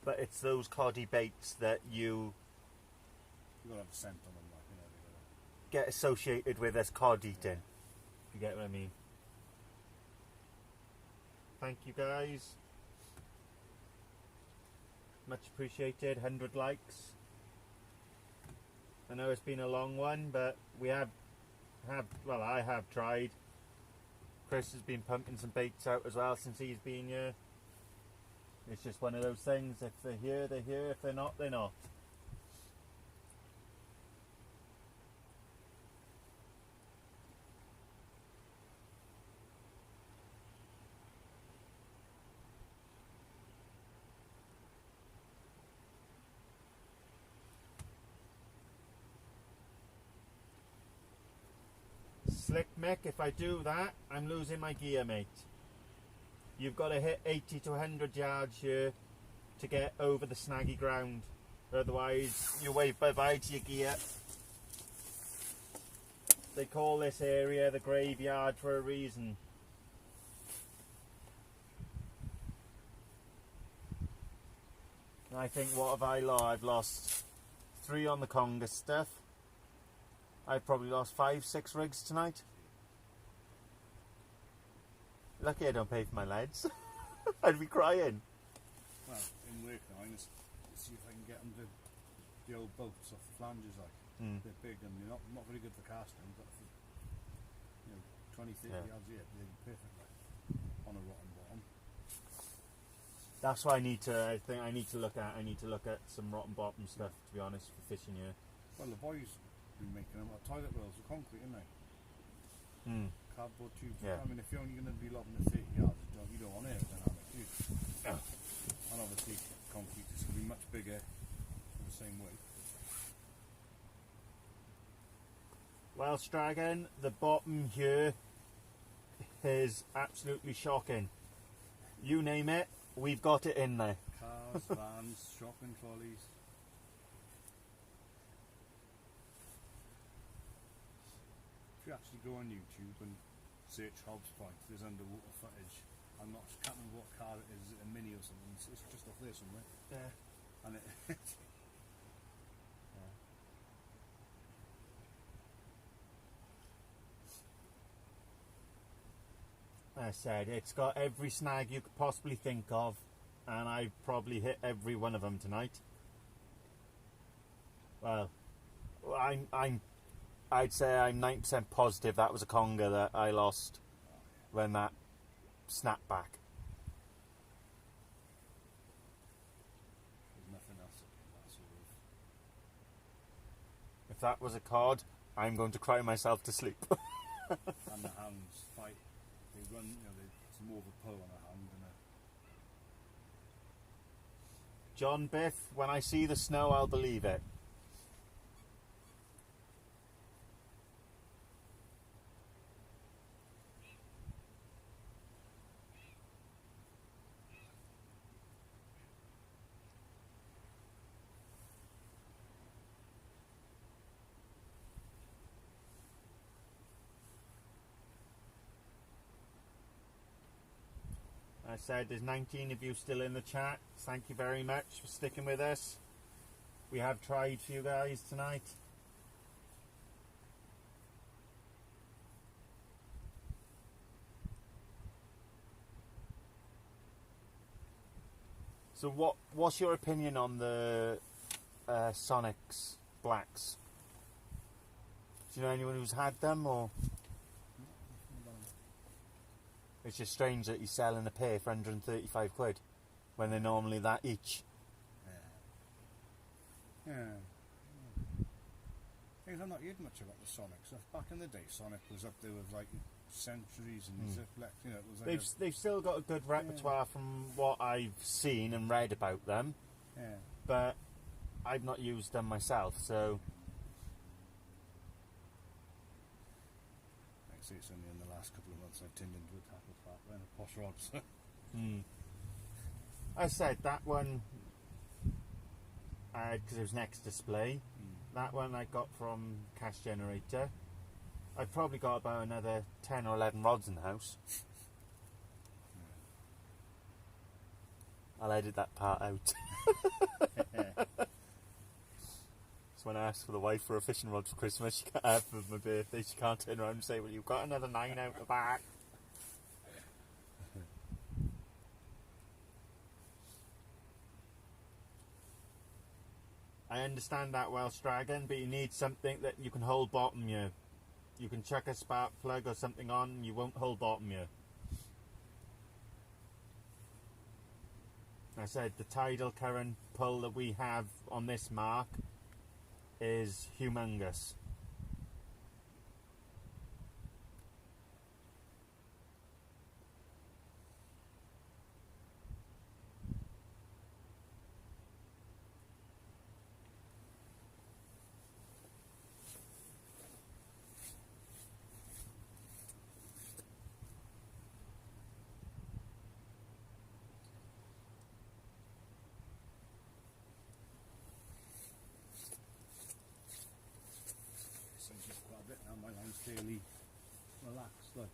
But it's those coddy baits that you You've got to have a scent on them, like, you know. get associated with as cod eating. If you get what I mean. Thank you guys. Much appreciated. 100 likes. I know it's been a long one, but we I have tried. Chris has been pumping some baits out as well since he's been here. It's just one of those things. If they're here, they're here. If they're not, they're not. Slick Mick, if I do that, I'm losing my gear, mate. You've got to hit 80 to 100 yards here to get over the snaggy ground. Otherwise, you wave bye-bye to your gear. They call this area the graveyard for a reason. And I think, what have I lost? I've lost 3 on the Conger stuff. I've probably lost 5, 6 rigs tonight. Lucky I don't pay for my leads. I'd be crying. Well, in work now, I'm going to see if I can get them to the old boats off the flanges, like. They're big and they're not very good for casting, but for, 20, 30 yards here, they're perfect, like, on a rotten bottom. That's what I need to look at some rotten bottom stuff, to be honest, for fishing here. Well, the boys been making them toilet rolls with concrete, isn't they? Cardboard tubes. Yeah. I mean, if you're only going to be lobbing at 30 yards, you don't want air dynamic, do you? Yeah. And obviously, concrete is going to be much bigger for the same weight. Well, Stragan, the bottom here is absolutely shocking. You name it, we've got it in there. Cars, vans, shopping trolleys. If you actually go on YouTube and search Hobbs Point, there's underwater footage. I can't remember what car it is, a Mini or something. It's just off there somewhere. Yeah. And it. I said, it's got every snag you could possibly think of, and I've probably hit every one of them tonight. Well, I'd say I'm 90% positive that was a conger that I lost when that snapped back. There's nothing else in that sort of. If that was a cod, I'm going to cry myself to sleep. And the hands fight. They run, it's more of a pull on a hand than a. John Biff, when I see the snow, I'll believe it. I said there's 19 of you still in the chat. Thank you very much for sticking with us. we have tried for you guys tonight. So what's your opinion on the Sonics Blacks? Do you know anyone who's had them, or it's just strange that he's selling a pair for 135 quid when they're normally that each? Yeah. I've not heard much about the Sonics. Back in the day, Sonic was up there with like Centuries and Ziplex. You know, it was like They've still got a good repertoire from what I've seen and read about them. yeah. But I've not used them myself, so Like I say, it's only in the last couple of months I've turned into a tackle fat then a posh rod. I said that one because it was next display. That one I got from Cash Generator. I've probably got about another 10 or 11 rods in the house. I'll edit that part out. So when I asked for the wife for a fishing rod for Christmas, for my birthday, she can't turn around and say, well, you've got another 9 out the back. I understand that, Welsh Dragon, but you need something that you can hold bottom you. You can chuck a spark plug or something on and you won't hold bottom you. I said the tidal current pull that we have on this mark is humongous. So just quite a bit now. My line's fairly relaxed. Like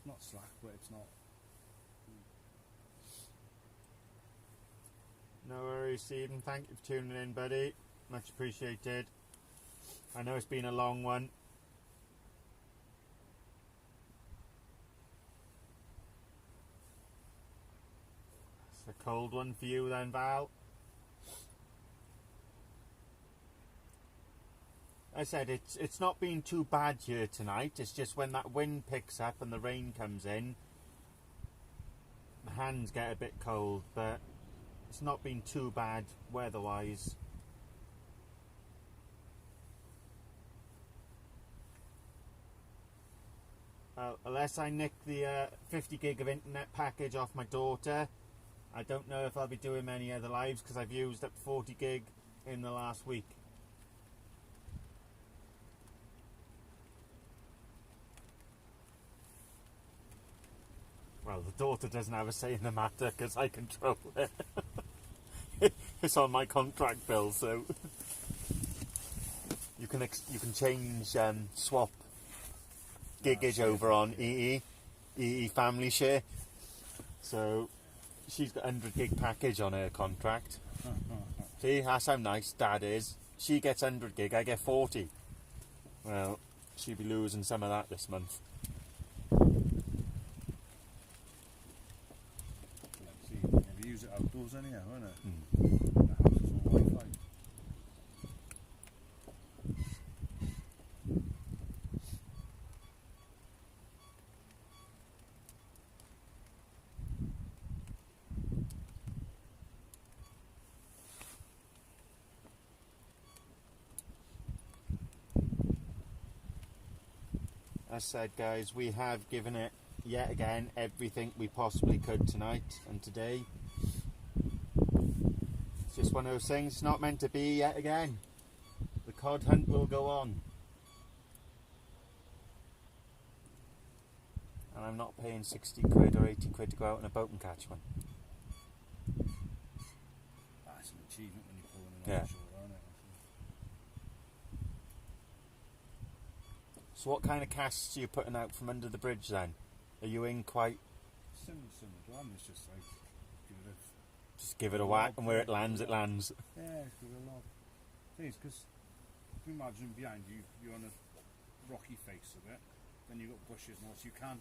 not slack, but it's not. No worries, Stephen. Thank you for tuning in, buddy. Much appreciated. I know it's been a long one. It's a cold one for you then, Val. I said it's not been too bad here tonight. It's just when that wind picks up and the rain comes in, the hands get a bit cold, but it's not been too bad weather-wise. Unless I nick the 50 gig of internet package off my daughter, I don't know if I'll be doing many other lives because I've used up 40 gig in the last week. Well, the daughter doesn't have a say in the matter because I control it. It's on my contract bill, so you can change swap gigage over on EE family share. So she's got 100 gig package on her contract. See, that's how nice Dad is. She gets 100 gig, I get 40. Well, she'll be losing some of that this month. You use it outdoors anyhow, isn't it? The house is all Wi-Fi. As said, guys, we have given it yet again everything we possibly could tonight and today. It's just one of those things. It's not meant to be yet again. The cod hunt will go on, and I'm not paying 60 quid or 80 quid to go out on a boat and catch one. That's an achievement when you're pulling it offshore, isn't it? So what kind of casts are you putting out from under the bridge then? Are you in quite... Similar to one, it's just like Just give it a whack and where it lands, it lands. Yeah, it's good a lot. Thing is, because if you imagine behind you, you're on a rocky face of it, then you've got bushes and all, so you can't.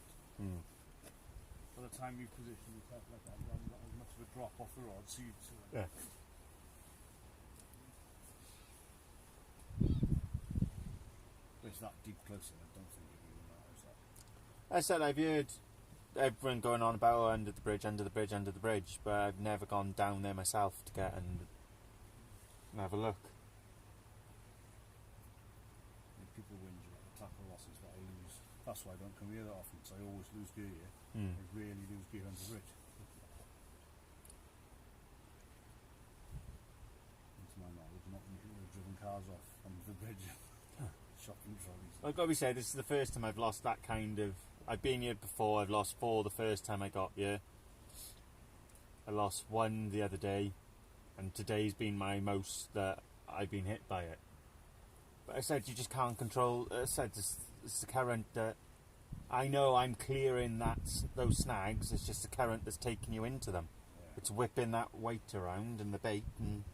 By the time you position yourself like that, you haven't got as much of a drop off the rod, so you. Yeah. But it's that deep close in, I don't think it really matters. I said I've heard everyone going on about under the bridge, under the bridge, under the bridge, but I've never gone down there myself to get and have a look. And people whinge about the tackle losses that I lose. That's why I don't come here that often, because I always lose gear here. I really lose gear under the bridge. And to my knowledge, not many people have driven cars off under the bridge. Shopping trolleys. I've got to be said, this is the first time I've lost that kind of. I've been here before. I've lost 4 the first time I got here. I lost 1 the other day, and today's been my most that I've been hit by it. But I said you just can't control. I said it's the current that I know I'm clearing those snags. It's just the current that's taking you into them. Yeah. It's whipping that weight around and the bait and.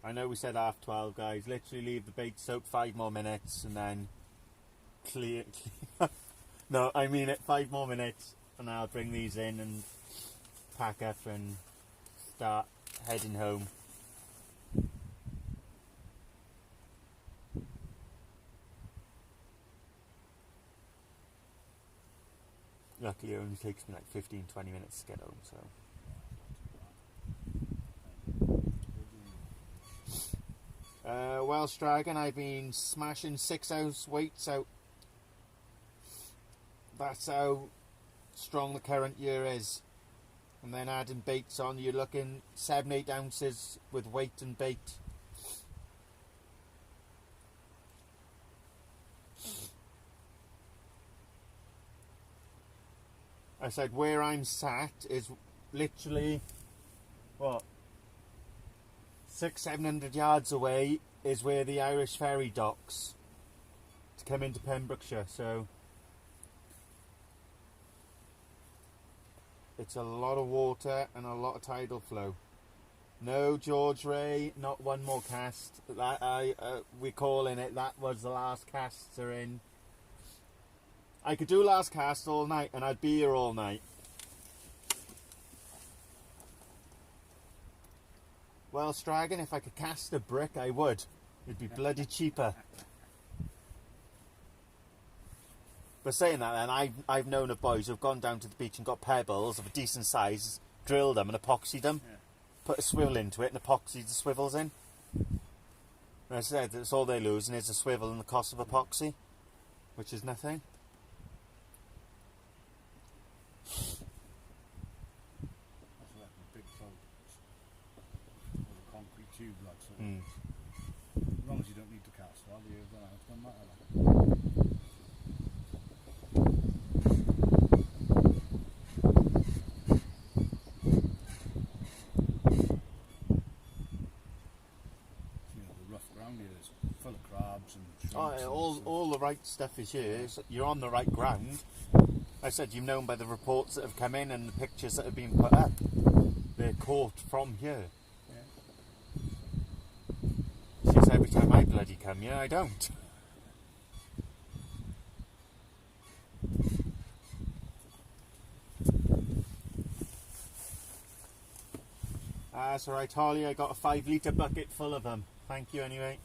I know we said 12:30, guys. Literally leave the bait soak 5 more minutes and then clear. No, I mean it. 5 more minutes, and I'll bring these in and pack up and start heading home. Luckily, it only takes me like 15-20 minutes to get home, so. Welsh Dragon, I've been smashing 6-ounce weights out. That's how strong the current year is. And then adding baits on, you're looking 7-8 ounces with weight and bait. I said where I'm sat is literally, what, 600-700 yards away is where the Irish ferry docks to come into Pembrokeshire, so it's a lot of water and a lot of tidal flow. No, George Ray, not one more cast. That we're calling it. That was the last casts are in. I could do last cast all night and I'd be here all night. Welsh Dragon, if I could cast a brick, I would. It'd be bloody cheaper. But saying that then, I've known of boys who've gone down to the beach and got pebbles of a decent size, drilled them and epoxied them, put a swivel into it and epoxied the swivels in. And I said, that's all they're losing is the swivel and the cost of epoxy, which is nothing. That's like a big boat. With a concrete tube, like so. As long as you don't need to cast, well, it doesn't matter. The rough ground here is full of crabs and shrimps. All the right stuff is here. So you're on the right ground. I said you've known by the reports that have come in and the pictures that have been put up. They're caught from here. Since every time I bloody come here, I don't. That's alright, Holly. I got a 5-litre bucket full of them. Thank you anyway.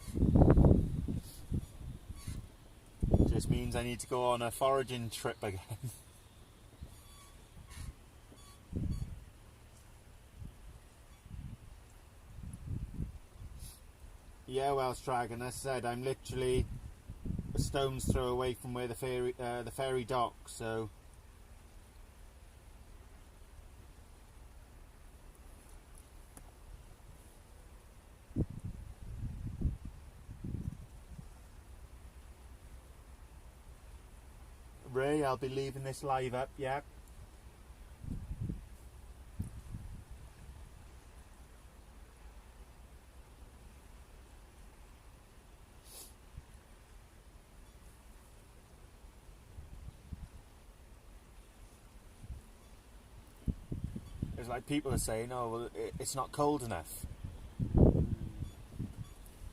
Just means I need to go on a foraging trip again. Yeah, Welsh Dragon, as I said, I'm literally a stone's throw away from where the ferry docks, so Ray, I'll be leaving this live up, yeah. It's like people are saying, oh, well, it's not cold enough.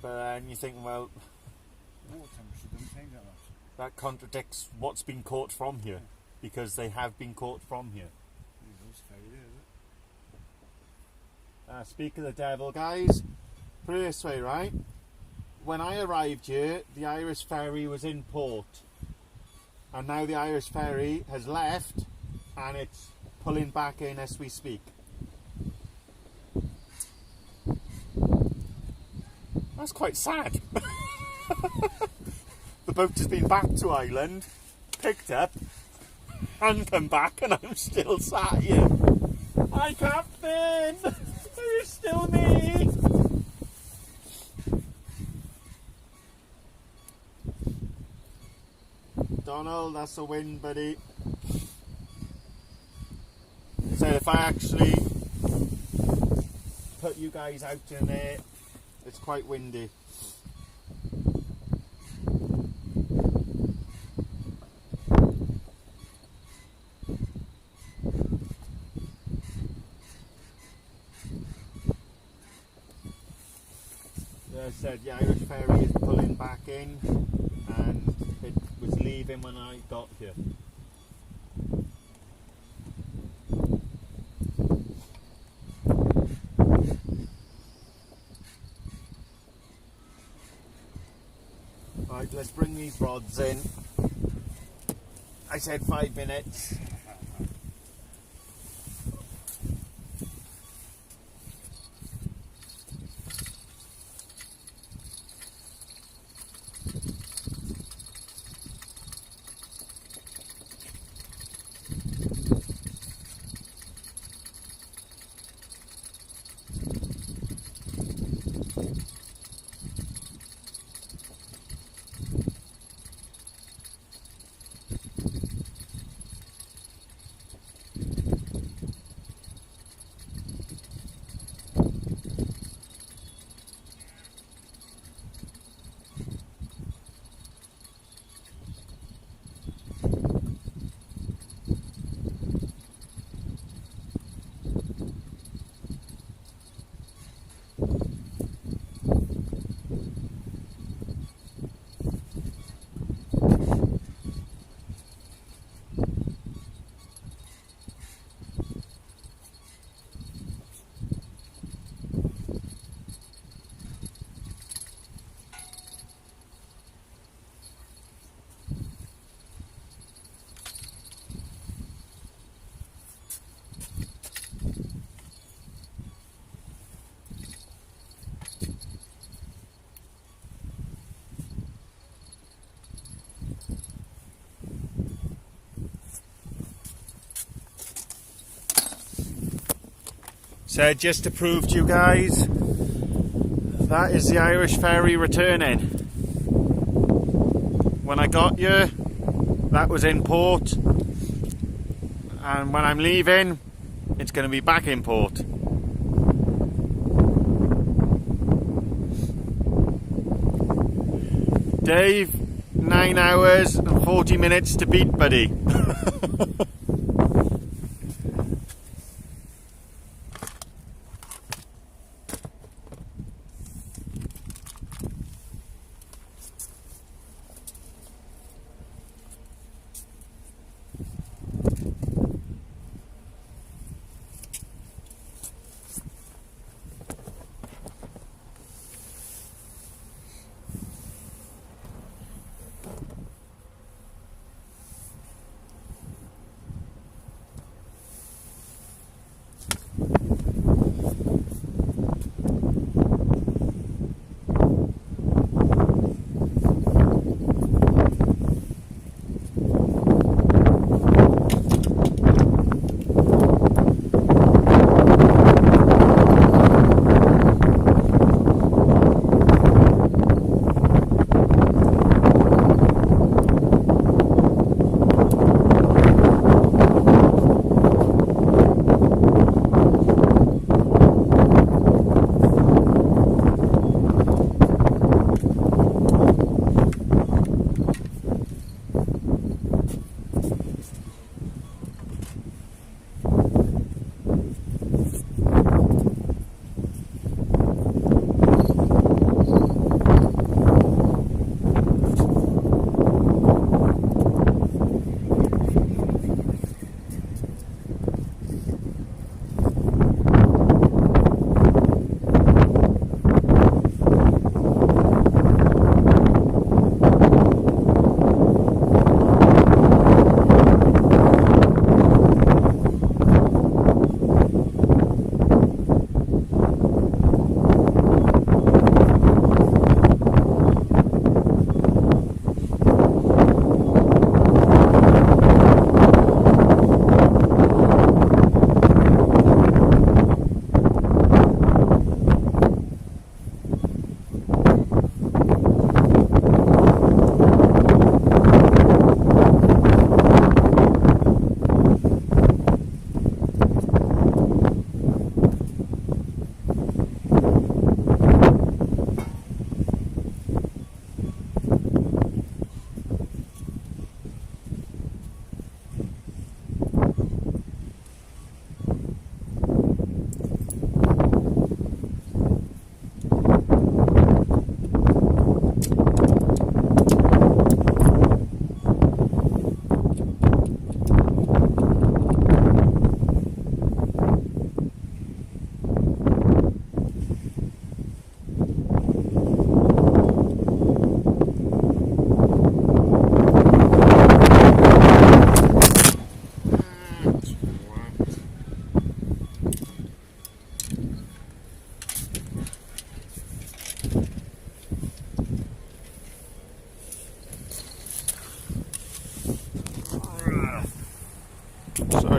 But then you think, well, Water temperature doesn't change that much. that contradicts what's been caught from here, because they have been caught from here. Those ferry there, is it? Speak of the devil, guys, put it this way, right? When I arrived here, the Irish ferry was in port, and now the Irish ferry has left and it's pulling back in as we speak. That's quite sad. The boat has been back to Ireland, picked up and come back, and I'm still sat here. Hi, Captain! Are you still me? Donald, that's a win, buddy. So if I actually put you guys out in there, it's quite windy. As I said, the Irish ferry is pulling back in, and it was leaving when I got here. Right, let's bring these rods in. I said 5 minutes. So just to prove to you guys, that is the Irish ferry returning. When I got here, that was in port, and when I'm leaving, it's going to be back in port. Dave, 9 hours and 40 minutes to beat, buddy.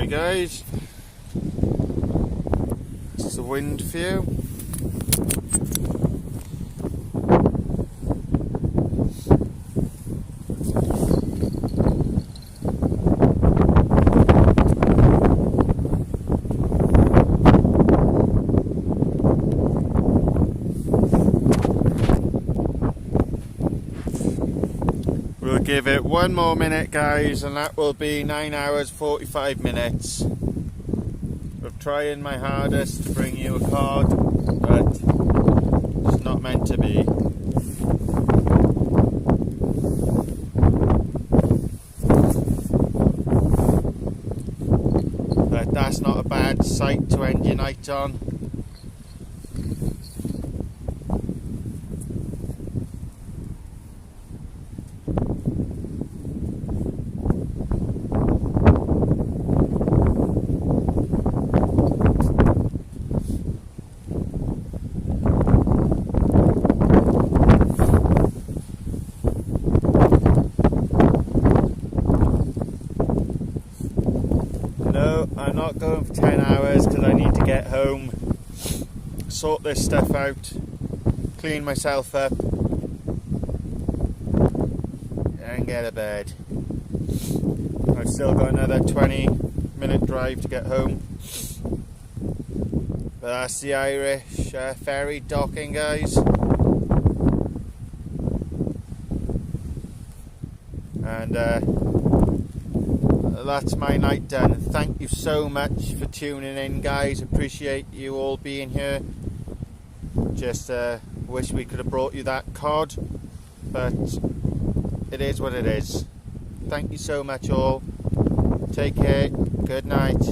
Hi guys, this is the wind view. We'll give it one more minute guys, and that will be 9 hours 45 minutes. I'm trying my hardest to bring you a cod, but it's not meant to be. But that's not a bad sight to end your night on. No, I'm not going for 10 hours because I need to get home, sort this stuff out, clean myself up and get to bed. I've still got another 20-minute drive to get home. But that's the Irish ferry docking guys. And that's my night done. Thank you so much for tuning in guys, appreciate you all being here. Just wish we could have brought you that cod, but it is what it is. Thank you so much all, take care, good night.